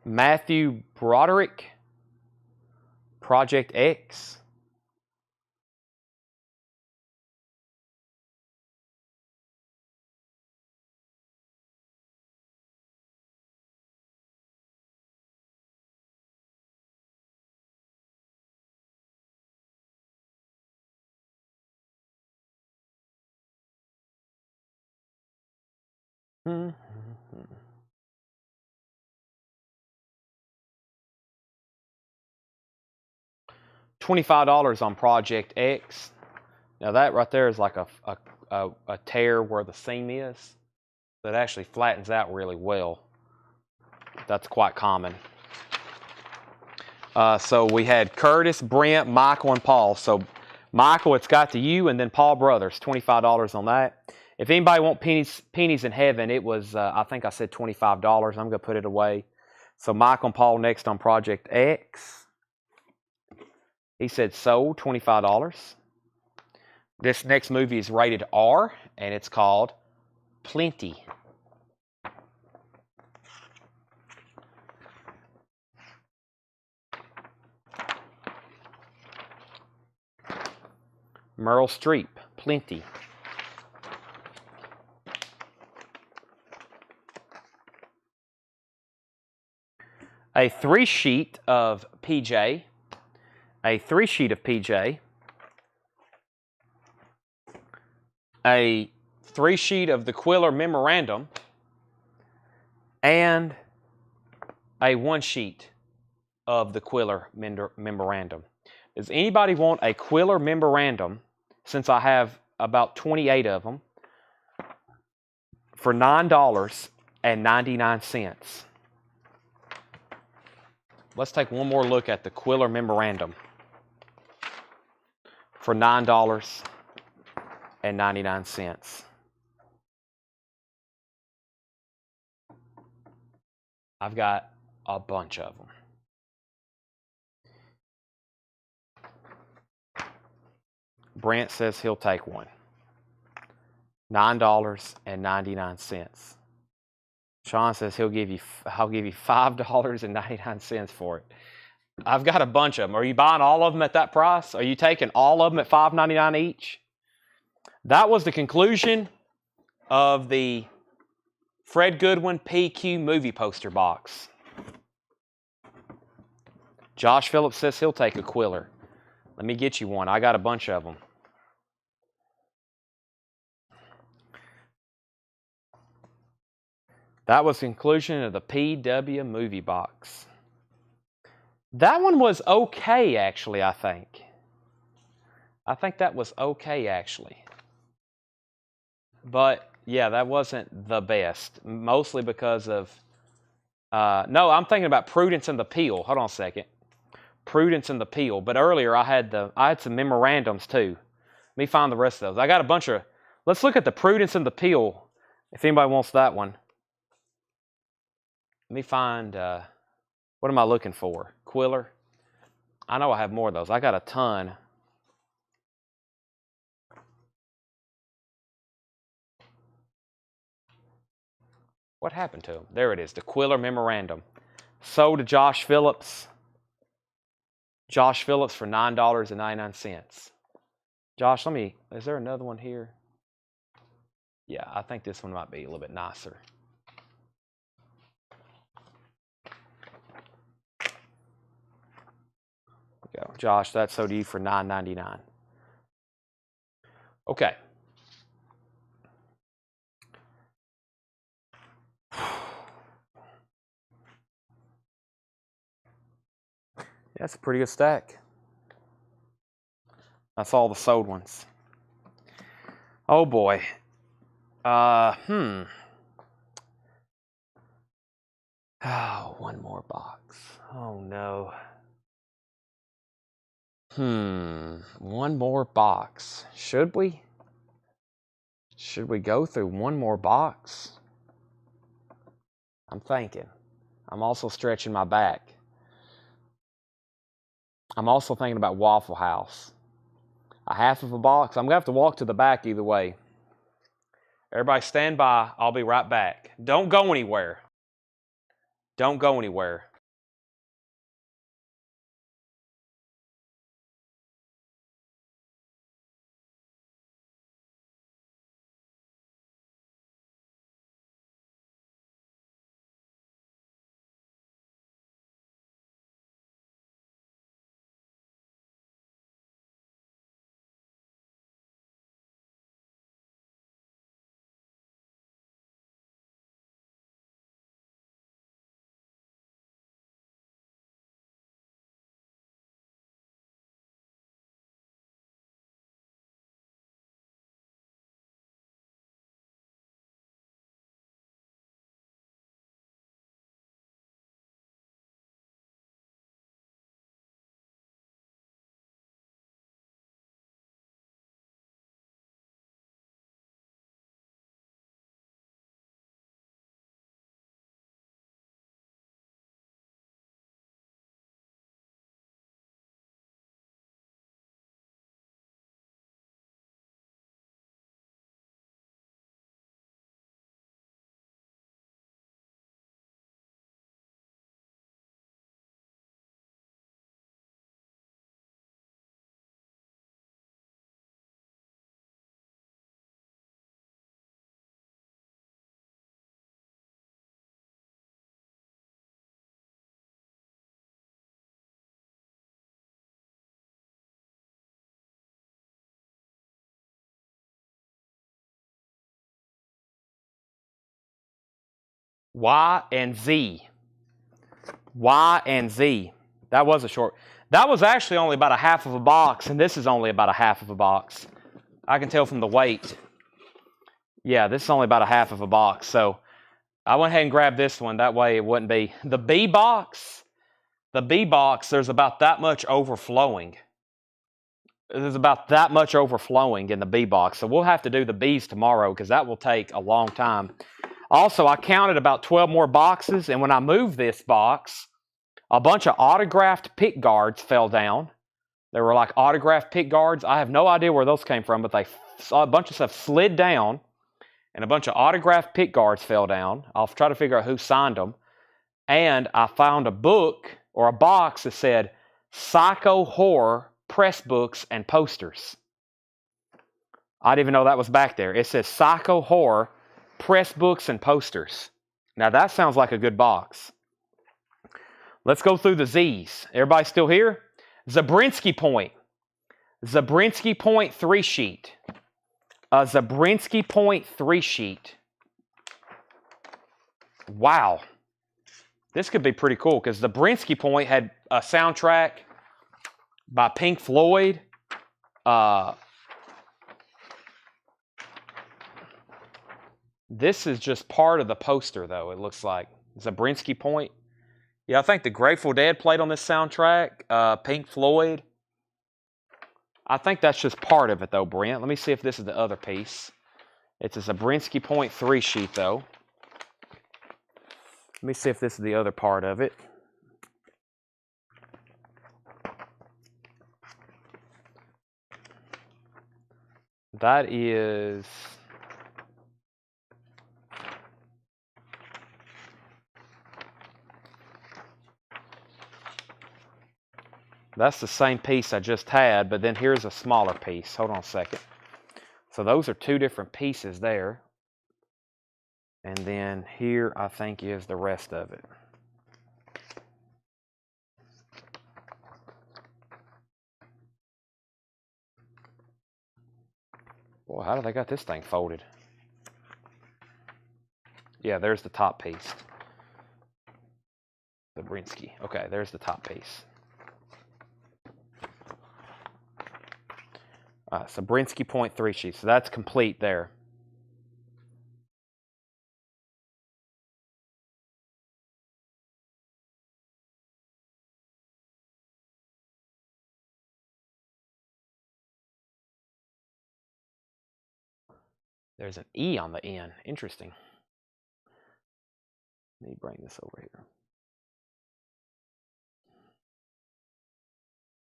Matthew Broderick, Project X. $25 on Project X. Now that right there is like a tear where the seam is. That actually flattens out really well. That's quite common. So we had Curtis, Brent, Michael, and Paul. So Michael, it's got to you, and then Paul Brothers, $25 on that. If anybody want pennies in heaven, it was, I think I said $25. I'm going to put it away. So Michael and Paul next on Project X. He said sold, $25. This next movie is rated R, and it's called Plenty. Meryl Streep, Plenty. A 3-sheet of PJ. A 3-sheet of PJ. A 3-sheet of the Quiller Memorandum. And a 1-sheet of the Quiller Memorandum. Does anybody want a Quiller Memorandum, since I have about 28 of them, for $9.99? Let's take one more look at the Quiller Memorandum for $9.99. I've got a bunch of them. Brent says he'll take one. $9.99. Sean says I'll give you $5.99 for it. I've got a bunch of them. Are you buying all of them at that price? Are you taking all of them at $5.99 each? That was the conclusion of the Fred Goodwin PQ movie poster box. Josh Phillips says he'll take a Quiller. Let me get you one. I got a bunch of them. That was the conclusion of the PW movie box. That one was okay, actually, I think. I think that was okay, actually. But, yeah, that wasn't the best. Mostly because of... no, I'm thinking about Prudence and the Peel. Hold on a second. Prudence and the Peel. But earlier, I had some memorandums, too. Let me find the rest of those. I got a bunch of... Let's look at the Prudence and the Peel, if anybody wants that one. Let me find, what am I looking for? Quiller? I know I have more of those. I got a ton. What happened to them? There it is, the Quiller Memorandum. Sold to Josh Phillips. Josh Phillips for $9.99. Josh, is there another one here? Yeah, I think this one might be a little bit nicer. Go. Josh, that's sold to you for $9.99. Okay. That's a pretty good stack. That's all the sold ones. Oh boy. Oh, one more box. Oh no. One more box. Should we? Should we go through one more box? I'm thinking. I'm also stretching my back. I'm also thinking about Waffle House. A half of a box. I'm going to have to walk to the back either way. Everybody stand by. I'll be right back. Don't go anywhere. Don't go anywhere. Y and Z. Y and Z. That was a short. That was actually only about a half of a box, and this is only about a half of a box. I can tell from the weight. Yeah, this is only about a half of a box. So I went ahead and grabbed this one. That way it wouldn't be. The B box, there's about that much overflowing. There's about that much overflowing in the B box. So we'll have to do the Bs tomorrow because that will take a long time. Also, I counted about 12 more boxes, and when I moved this box, a bunch of autographed pick guards fell down. They were like autographed pick guards. I have no idea where those came from, but they saw a bunch of stuff slid down, and a bunch of autographed pick guards fell down. I'll try to figure out who signed them. And I found a book or a box that said Psycho Horror Press Books and Posters. I didn't even know that was back there. It says Psycho Horror Press Books and Posters. Now that sounds like a good box. Let's go through the Z's. Everybody still here? Zabrinsky Point. Zabrinsky Point 3-sheet. A Zabrinsky Point 3-sheet. Wow. This could be pretty cool because Zabrinsky Point had a soundtrack by Pink Floyd. This is just part of the poster, though, it looks like. Zabrinsky Point. Yeah, I think the Grateful Dead played on this soundtrack. Pink Floyd. I think that's just part of it, though, Brent. Let me see if this is the other piece. It's a Zabrinsky Point 3-sheet, though. me see if this is the other part of it. That is... That's the same piece I just had, but then here's a smaller piece. Hold on a second. So those are two different pieces there. And then here, I think, is the rest of it. Boy, how do they got this thing folded? Yeah, there's the top piece. The Brinsky. Okay, there's the top piece. So Brinsky 0.3 sheet. So that's complete there. There's an E on the end. Interesting. Let me bring this over here.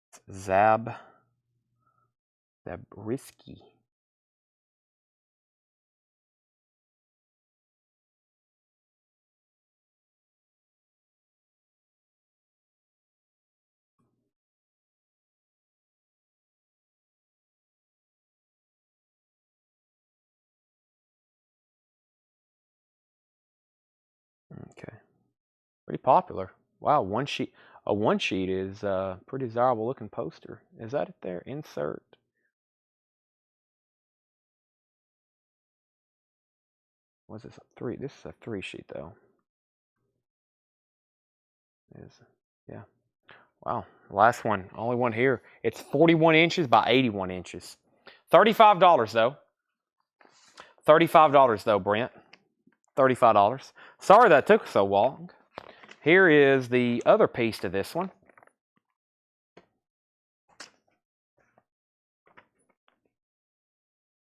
It's Zabriskie. Okay. Pretty popular. Wow, one sheet. A one sheet is a pretty desirable looking poster. Is that it there? Insert. What's this? Three. This is a 3 sheet though. Yeah. Wow. Last one. Only one here. It's 41 inches by 81 inches. $35 though. $35 though, Brent. $35. Sorry that took so long. Here is the other piece to this one.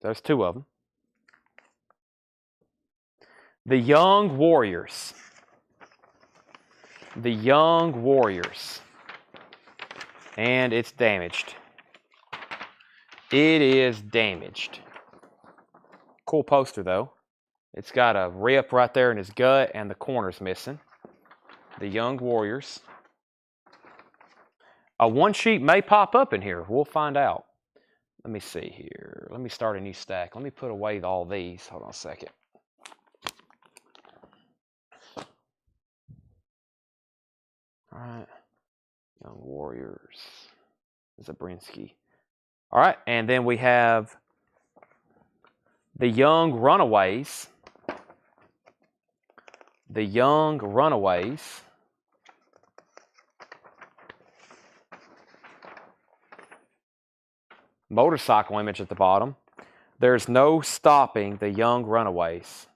There's two of them. The Young Warriors. The Young Warriors. And it's damaged. It is damaged. Cool poster though. It's got a rip right there in his gut and the corner's missing. The Young Warriors. A one sheet may pop up in here. We'll find out. Let me see here. Let me start a new stack. Let me put away all these. Hold on a second. All right. Young Warriors. Zabrinsky. All right. And then we have the Young Runaways. The Young Runaways. Motorcycle image at the bottom. There's no stopping the Young Runaways.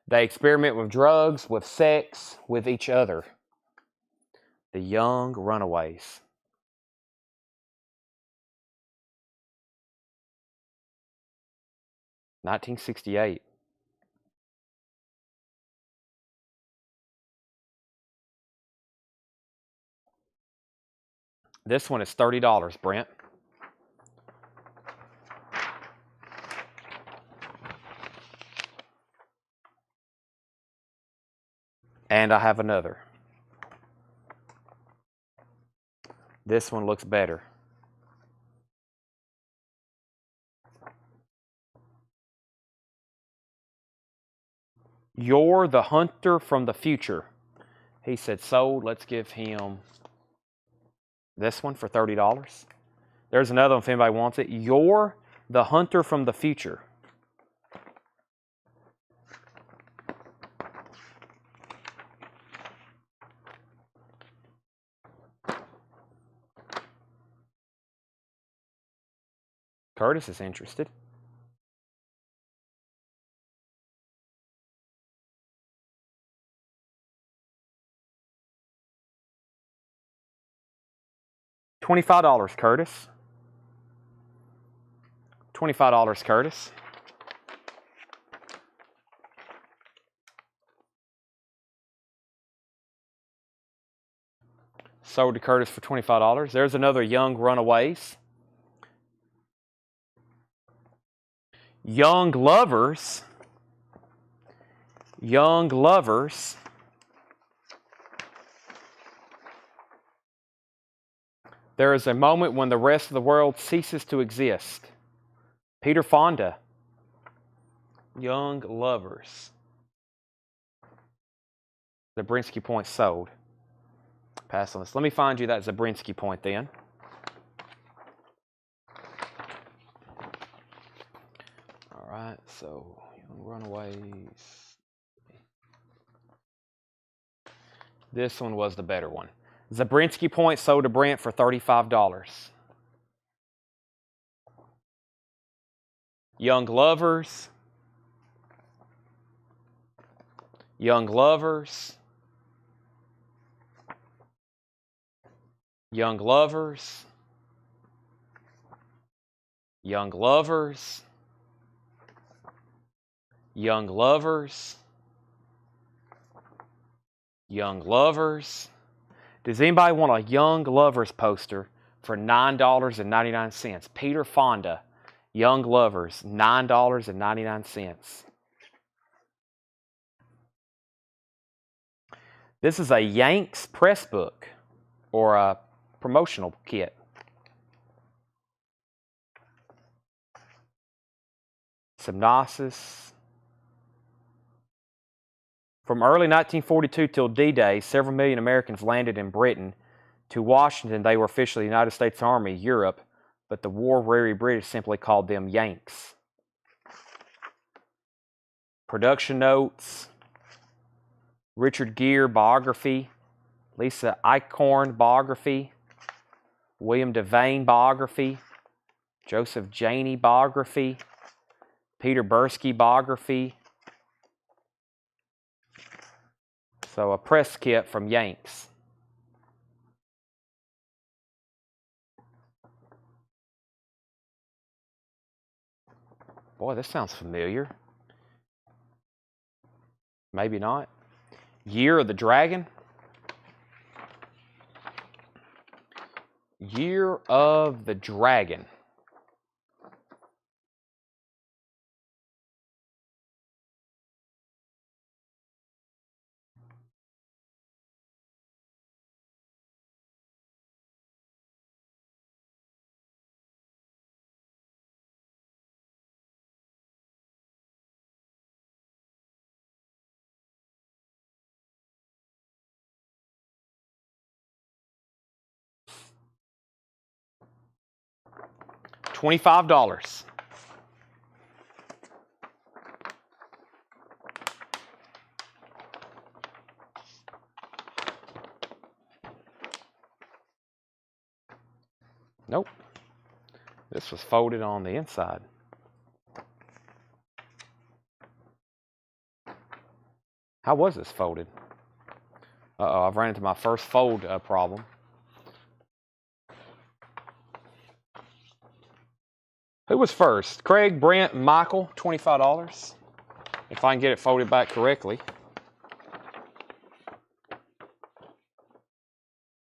They experiment with drugs, with sex, with each other. The Young Runaways. $1968. This one is $30, Brent. And I have another. This one looks better. You're the hunter from the future. He said sold. Let's give him this one for $30. There's another one if anybody wants it. You're the hunter from the future. Curtis is interested. $25, Curtis. $25, Curtis. Sold to Curtis for $25. There's another Young Runaways. Young Lovers. Young Lovers. There is a moment when the rest of the world ceases to exist. Peter Fonda. Young Lovers. Zabriskie point sold. Pass on this. Let me find you that Zabriskie point then. All right, so Young Runaways. This one was the better one. Zabriskie point sold to Brent for $35. Young Lovers. Young Lovers. Young Lovers. Young Lovers. Young Lovers. Young Lovers. Does anybody want a Young Lovers poster for $9.99? Peter Fonda, Young Lovers, $9.99. This is a Yanks press book or a promotional kit. Synopsis. From early 1942 till D-Day, several million Americans landed in Britain. To Washington, they were officially the United States Army, Europe, but the war-weary British simply called them Yanks. Production notes. Richard Gere biography. Lisa Eichhorn biography. William Devane biography. Joseph Janey biography. Peter Bursky biography. So a press kit from Yanks. Boy, this sounds familiar. Maybe not. Year of the Dragon. Year of the Dragon. $25. Nope. This was folded on the inside. How was this folded? Uh-oh, I've ran into my first fold problem. Who was first? Craig, Brent, Michael, $25. If I can get it folded back correctly.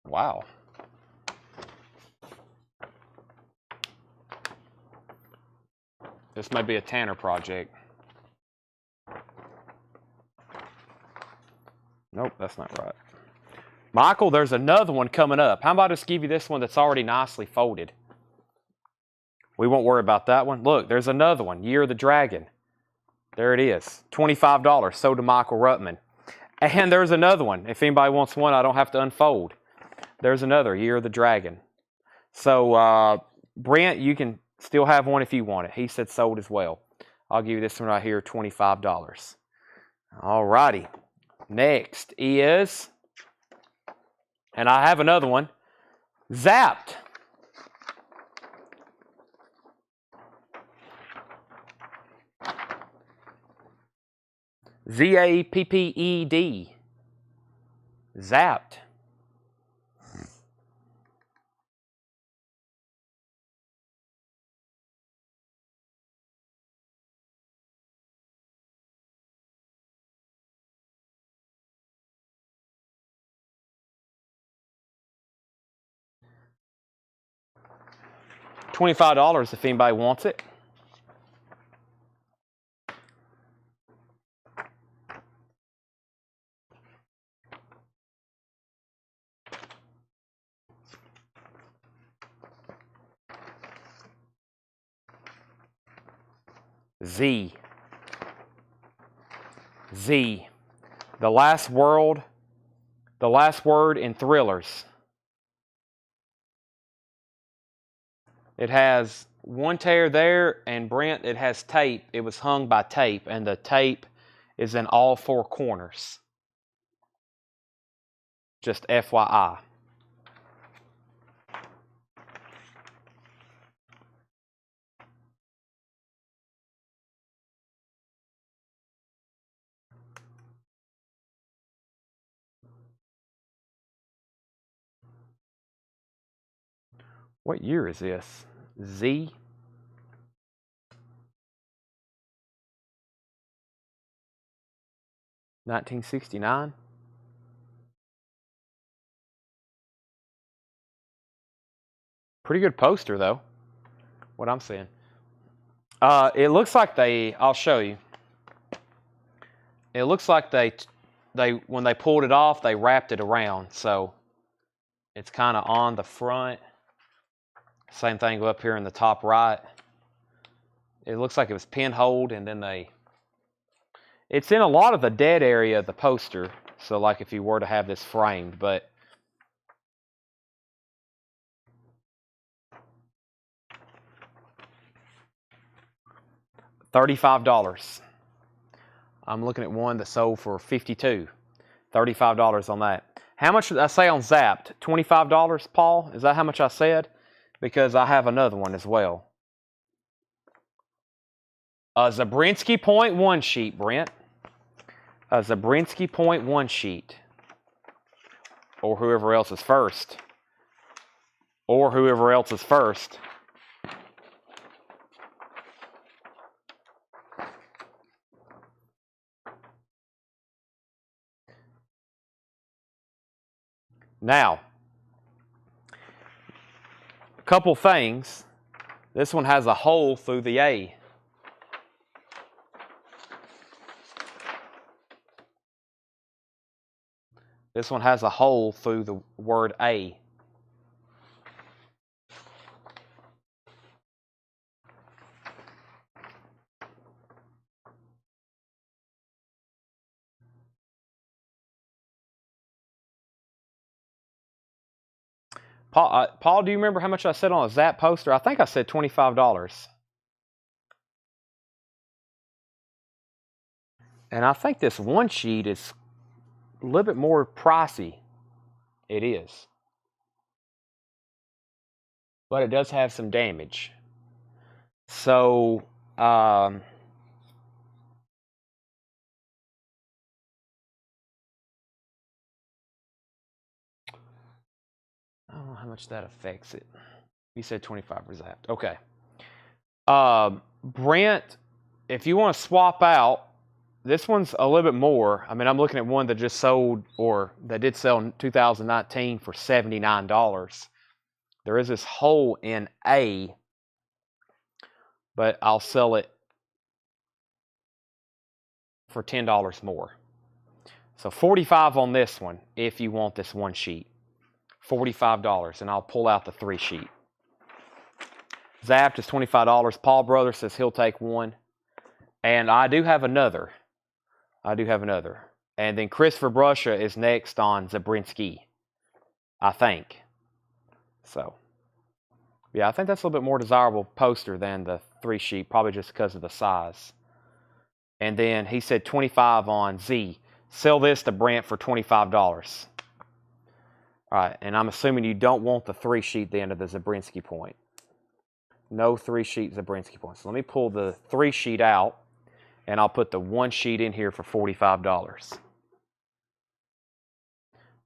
Wow. This may be a Tanner project. Nope, that's not right. Michael, there's another one coming up. How about I just give you this one that's already nicely folded? We won't worry about that one. Look, there's another one, Year of the Dragon. There it is, $25, sold to Michael Ruttman. And there's another one. If anybody wants one, I don't have to unfold. There's another, Year of the Dragon. So, Brent, you can still have one if you want it. He said sold as well. I'll give you this one right here, $25. All righty. Next is, and I have another one, Zapped. Z-A-P-P-E-D. Zapped. $25 if anybody wants it. Z. Z. The last word in Thrillers. It has one tear there, and Brent, it has tape. It was hung by tape, and the tape is in all four corners. Just FYI. What year is this? Z? $1969? Pretty good poster, though. What I'm seeing. It looks like I'll show you. It looks like they when they pulled it off, they wrapped it around. So it's kind of on the front. Same thing up here in the top right. It looks like it was pinholed, and then it's in a lot of the dead area of the poster. So like if you were to have this framed, but $35. I'm looking at one that sold for $52. $35 on that. How much did I say on Zapped? $25, Paul? Is that how much I said? Because I have another one as well. A Zabrinsky .1 sheet, Brent. A Zabrinsky .1 sheet. Or whoever else is first. Or whoever else is first. Now, a couple things. This one has a hole through the A. This one has a hole through the word A. Paul, do you remember how much I said on a Zap poster? I think I said $25. And I think this one sheet is a little bit more pricey. It is. But it does have some damage. So, I don't know how much that affects it. You said 25 for Zapped. Okay. Brent, if you want to swap out, this one's a little bit more. I mean, I'm looking at one that just sold, or that did sell in 2019 for $79. There is this hole in A, but I'll sell it for $10 more. So $45 on this one if you want this one sheet. $45, and I'll pull out the 3 sheet. Zapped is $25. Paul Brothers says he'll take one. And I do have another. And then Christopher Brusha is next on Zabrinsky, I think. So, yeah, I think that's a little bit more desirable poster than the 3 sheet, probably just because of the size. And then he said 25 on Z. Sell this to Brent for $25. All right, and I'm assuming you don't want the 3 sheet then of the Zabrinsky point. No 3 sheet Zabrinsky point. So let me pull the 3 sheet out, and I'll put the 1 sheet in here for $45.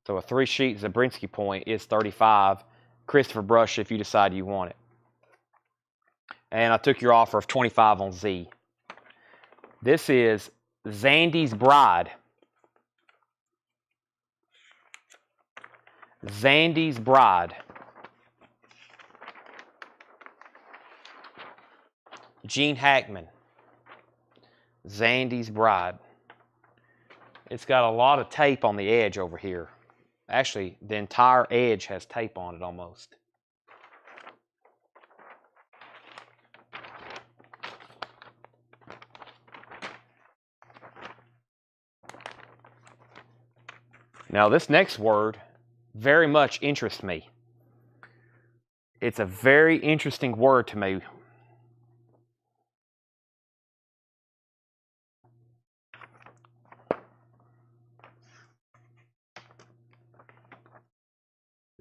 So a 3 sheet Zabrinsky point is $35. Christopher Brush if you decide you want it. And I took your offer of $25 on Z. This is Zandy's Bride. Zandy's Bride. Gene Hackman, Zandy's Bride. It's got a lot of tape on the edge over here. Actually, the entire edge has tape on it almost. Now, this next word very much interests me. It's a very interesting word to me.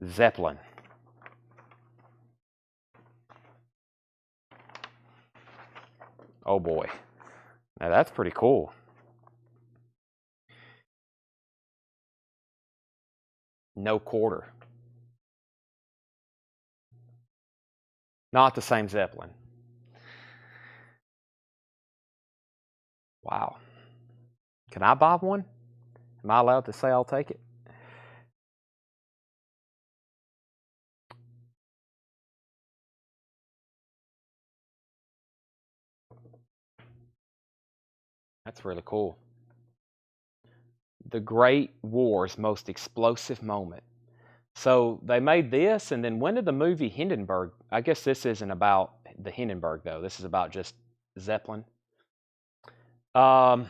Zeppelin. Oh boy. Now that's pretty cool. No quarter. Not the same Zeppelin. Wow. Can I buy one? Am I allowed to say I'll take it? That's really cool. The Great War's most explosive moment. So they made this, and then when did the movie Hindenburg? I guess this isn't about the Hindenburg, though. This is about just Zeppelin. I'll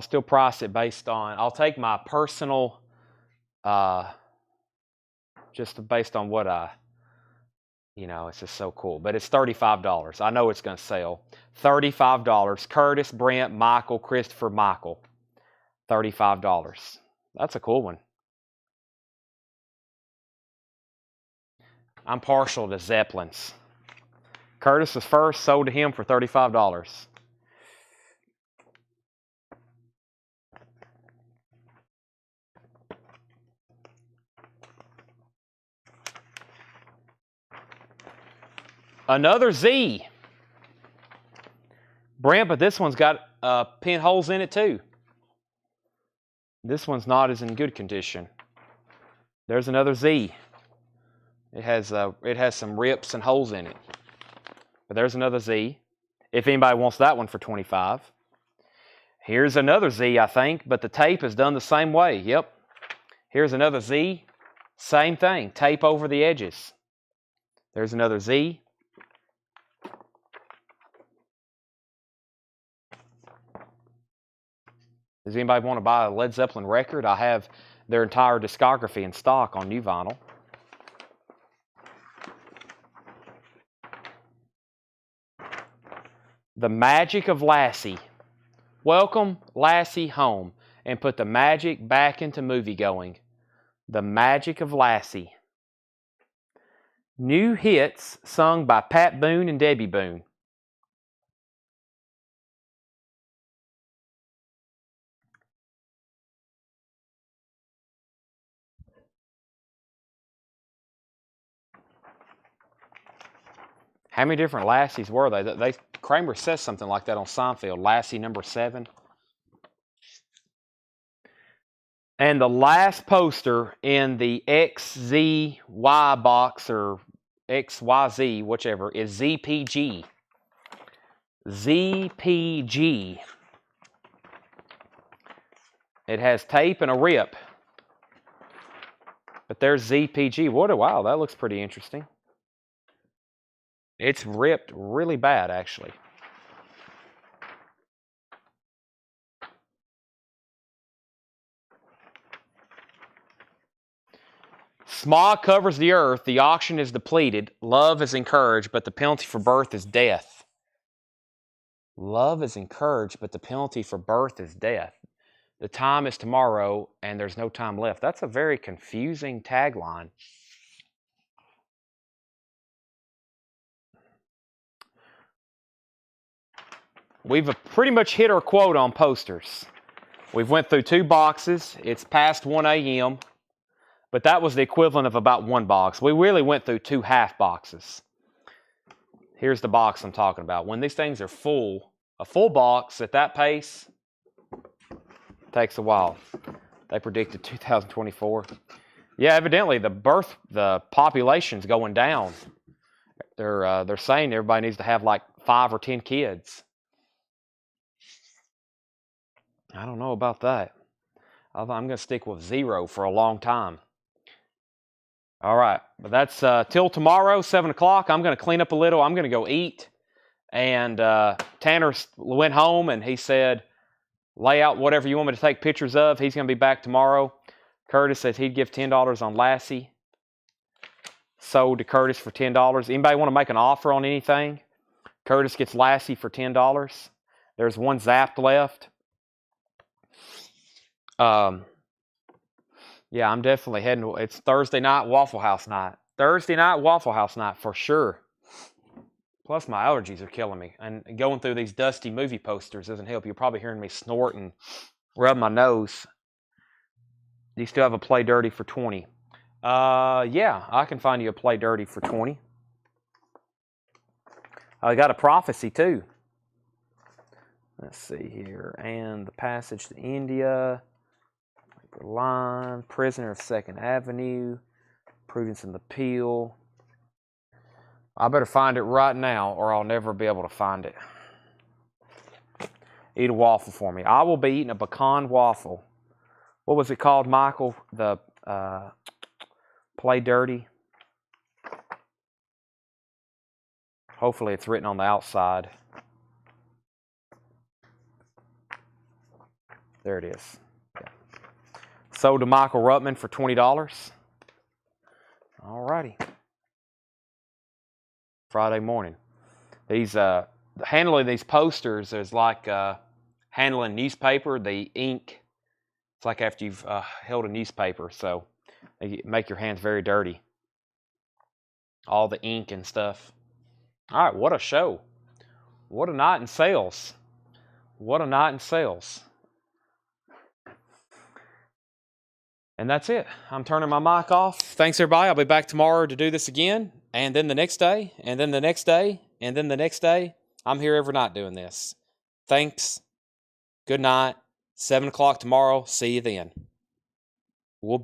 still price it based on, I'll take my personal, just based on what it's just so cool. But it's $35. I know it's going to sell. $35. Curtis, Brent, Michael, Christopher, Michael. $35. That's a cool one. I'm partial to Zeppelins. Curtis was first, sold to him for $35. Another Z. Brent, but this one's got pinholes in it too. This one's not as in good condition. There's another Z. It has some rips and holes in it. But there's another Z. If anybody wants that one for $25. Here's another Z, I think, but the tape is done the same way. Yep. Here's another Z. Same thing. Tape over the edges. There's another Z. Does anybody want to buy a Led Zeppelin record? I have their entire discography in stock on new vinyl. The Magic of Lassie. Welcome Lassie home and put the magic back into movie going. The Magic of Lassie. New hits sung by Pat Boone and Debbie Boone. How many different Lassies were they? Kramer says something like that on Seinfeld. Lassie number 7. And the last poster in the XZY box, or XYZ, whichever, is ZPG. ZPG. It has tape and a rip. But there's ZPG. Wow, that looks pretty interesting. It's ripped really bad, actually. Smog covers the earth. The auction is depleted. Love is encouraged, but the penalty for birth is death. Love is encouraged, but the penalty for birth is death. The time is tomorrow, and there's no time left. That's a very confusing tagline. We've pretty much hit our quote on posters. We've went through 2 boxes. It's past 1 a.m., but that was the equivalent of about 1 box. We really went through 2 half boxes. Here's the box I'm talking about. When these things are full, a full box at that pace takes a while. They predicted 2024. Yeah, evidently the population's going down. They're saying everybody needs to have like 5 or 10 kids. I don't know about that. I'm going to stick with 0 for a long time. All right, but that's till tomorrow, 7 o'clock. I'm going to clean up a little. I'm going to go eat. And Tanner went home and he said, lay out whatever you want me to take pictures of. He's going to be back tomorrow. Curtis says he'd give $10 on Lassie. Sold to Curtis for $10. Anybody want to make an offer on anything? Curtis gets Lassie for $10. There's one Zapped left. Yeah, I'm definitely heading. It's Thursday night Waffle House night. Thursday night Waffle House night for sure. Plus, my allergies are killing me. And going through these dusty movie posters doesn't help. You're probably hearing me snort and rub my nose. Do you still have a Play Dirty for 20? Yeah, I can find you a Play Dirty for 20. I got a Prophecy, too. Let's see here. And the Passage to India. Line, Prisoner of 2nd Avenue, Prudence and the Peel. I better find it right now or I'll never be able to find it. Eat a waffle for me. I will be eating a pecan waffle. What was it called, Michael? The Play Dirty. Hopefully it's written on the outside. There it is. Sold to Michael Ruttman for $20. All righty. Friday morning. These handling these posters is like handling newspaper. The ink, it's like after you've held a newspaper, so they make your hands very dirty. All the ink and stuff. All right, what a show. What a night in sales. What a night in sales. And that's it. I'm turning my mic off. Thanks, everybody. I'll be back tomorrow to do this again. And then the next day, and then the next day, and then the next day. I'm here every night doing this. Thanks. Good night. 7 o'clock tomorrow. See you then.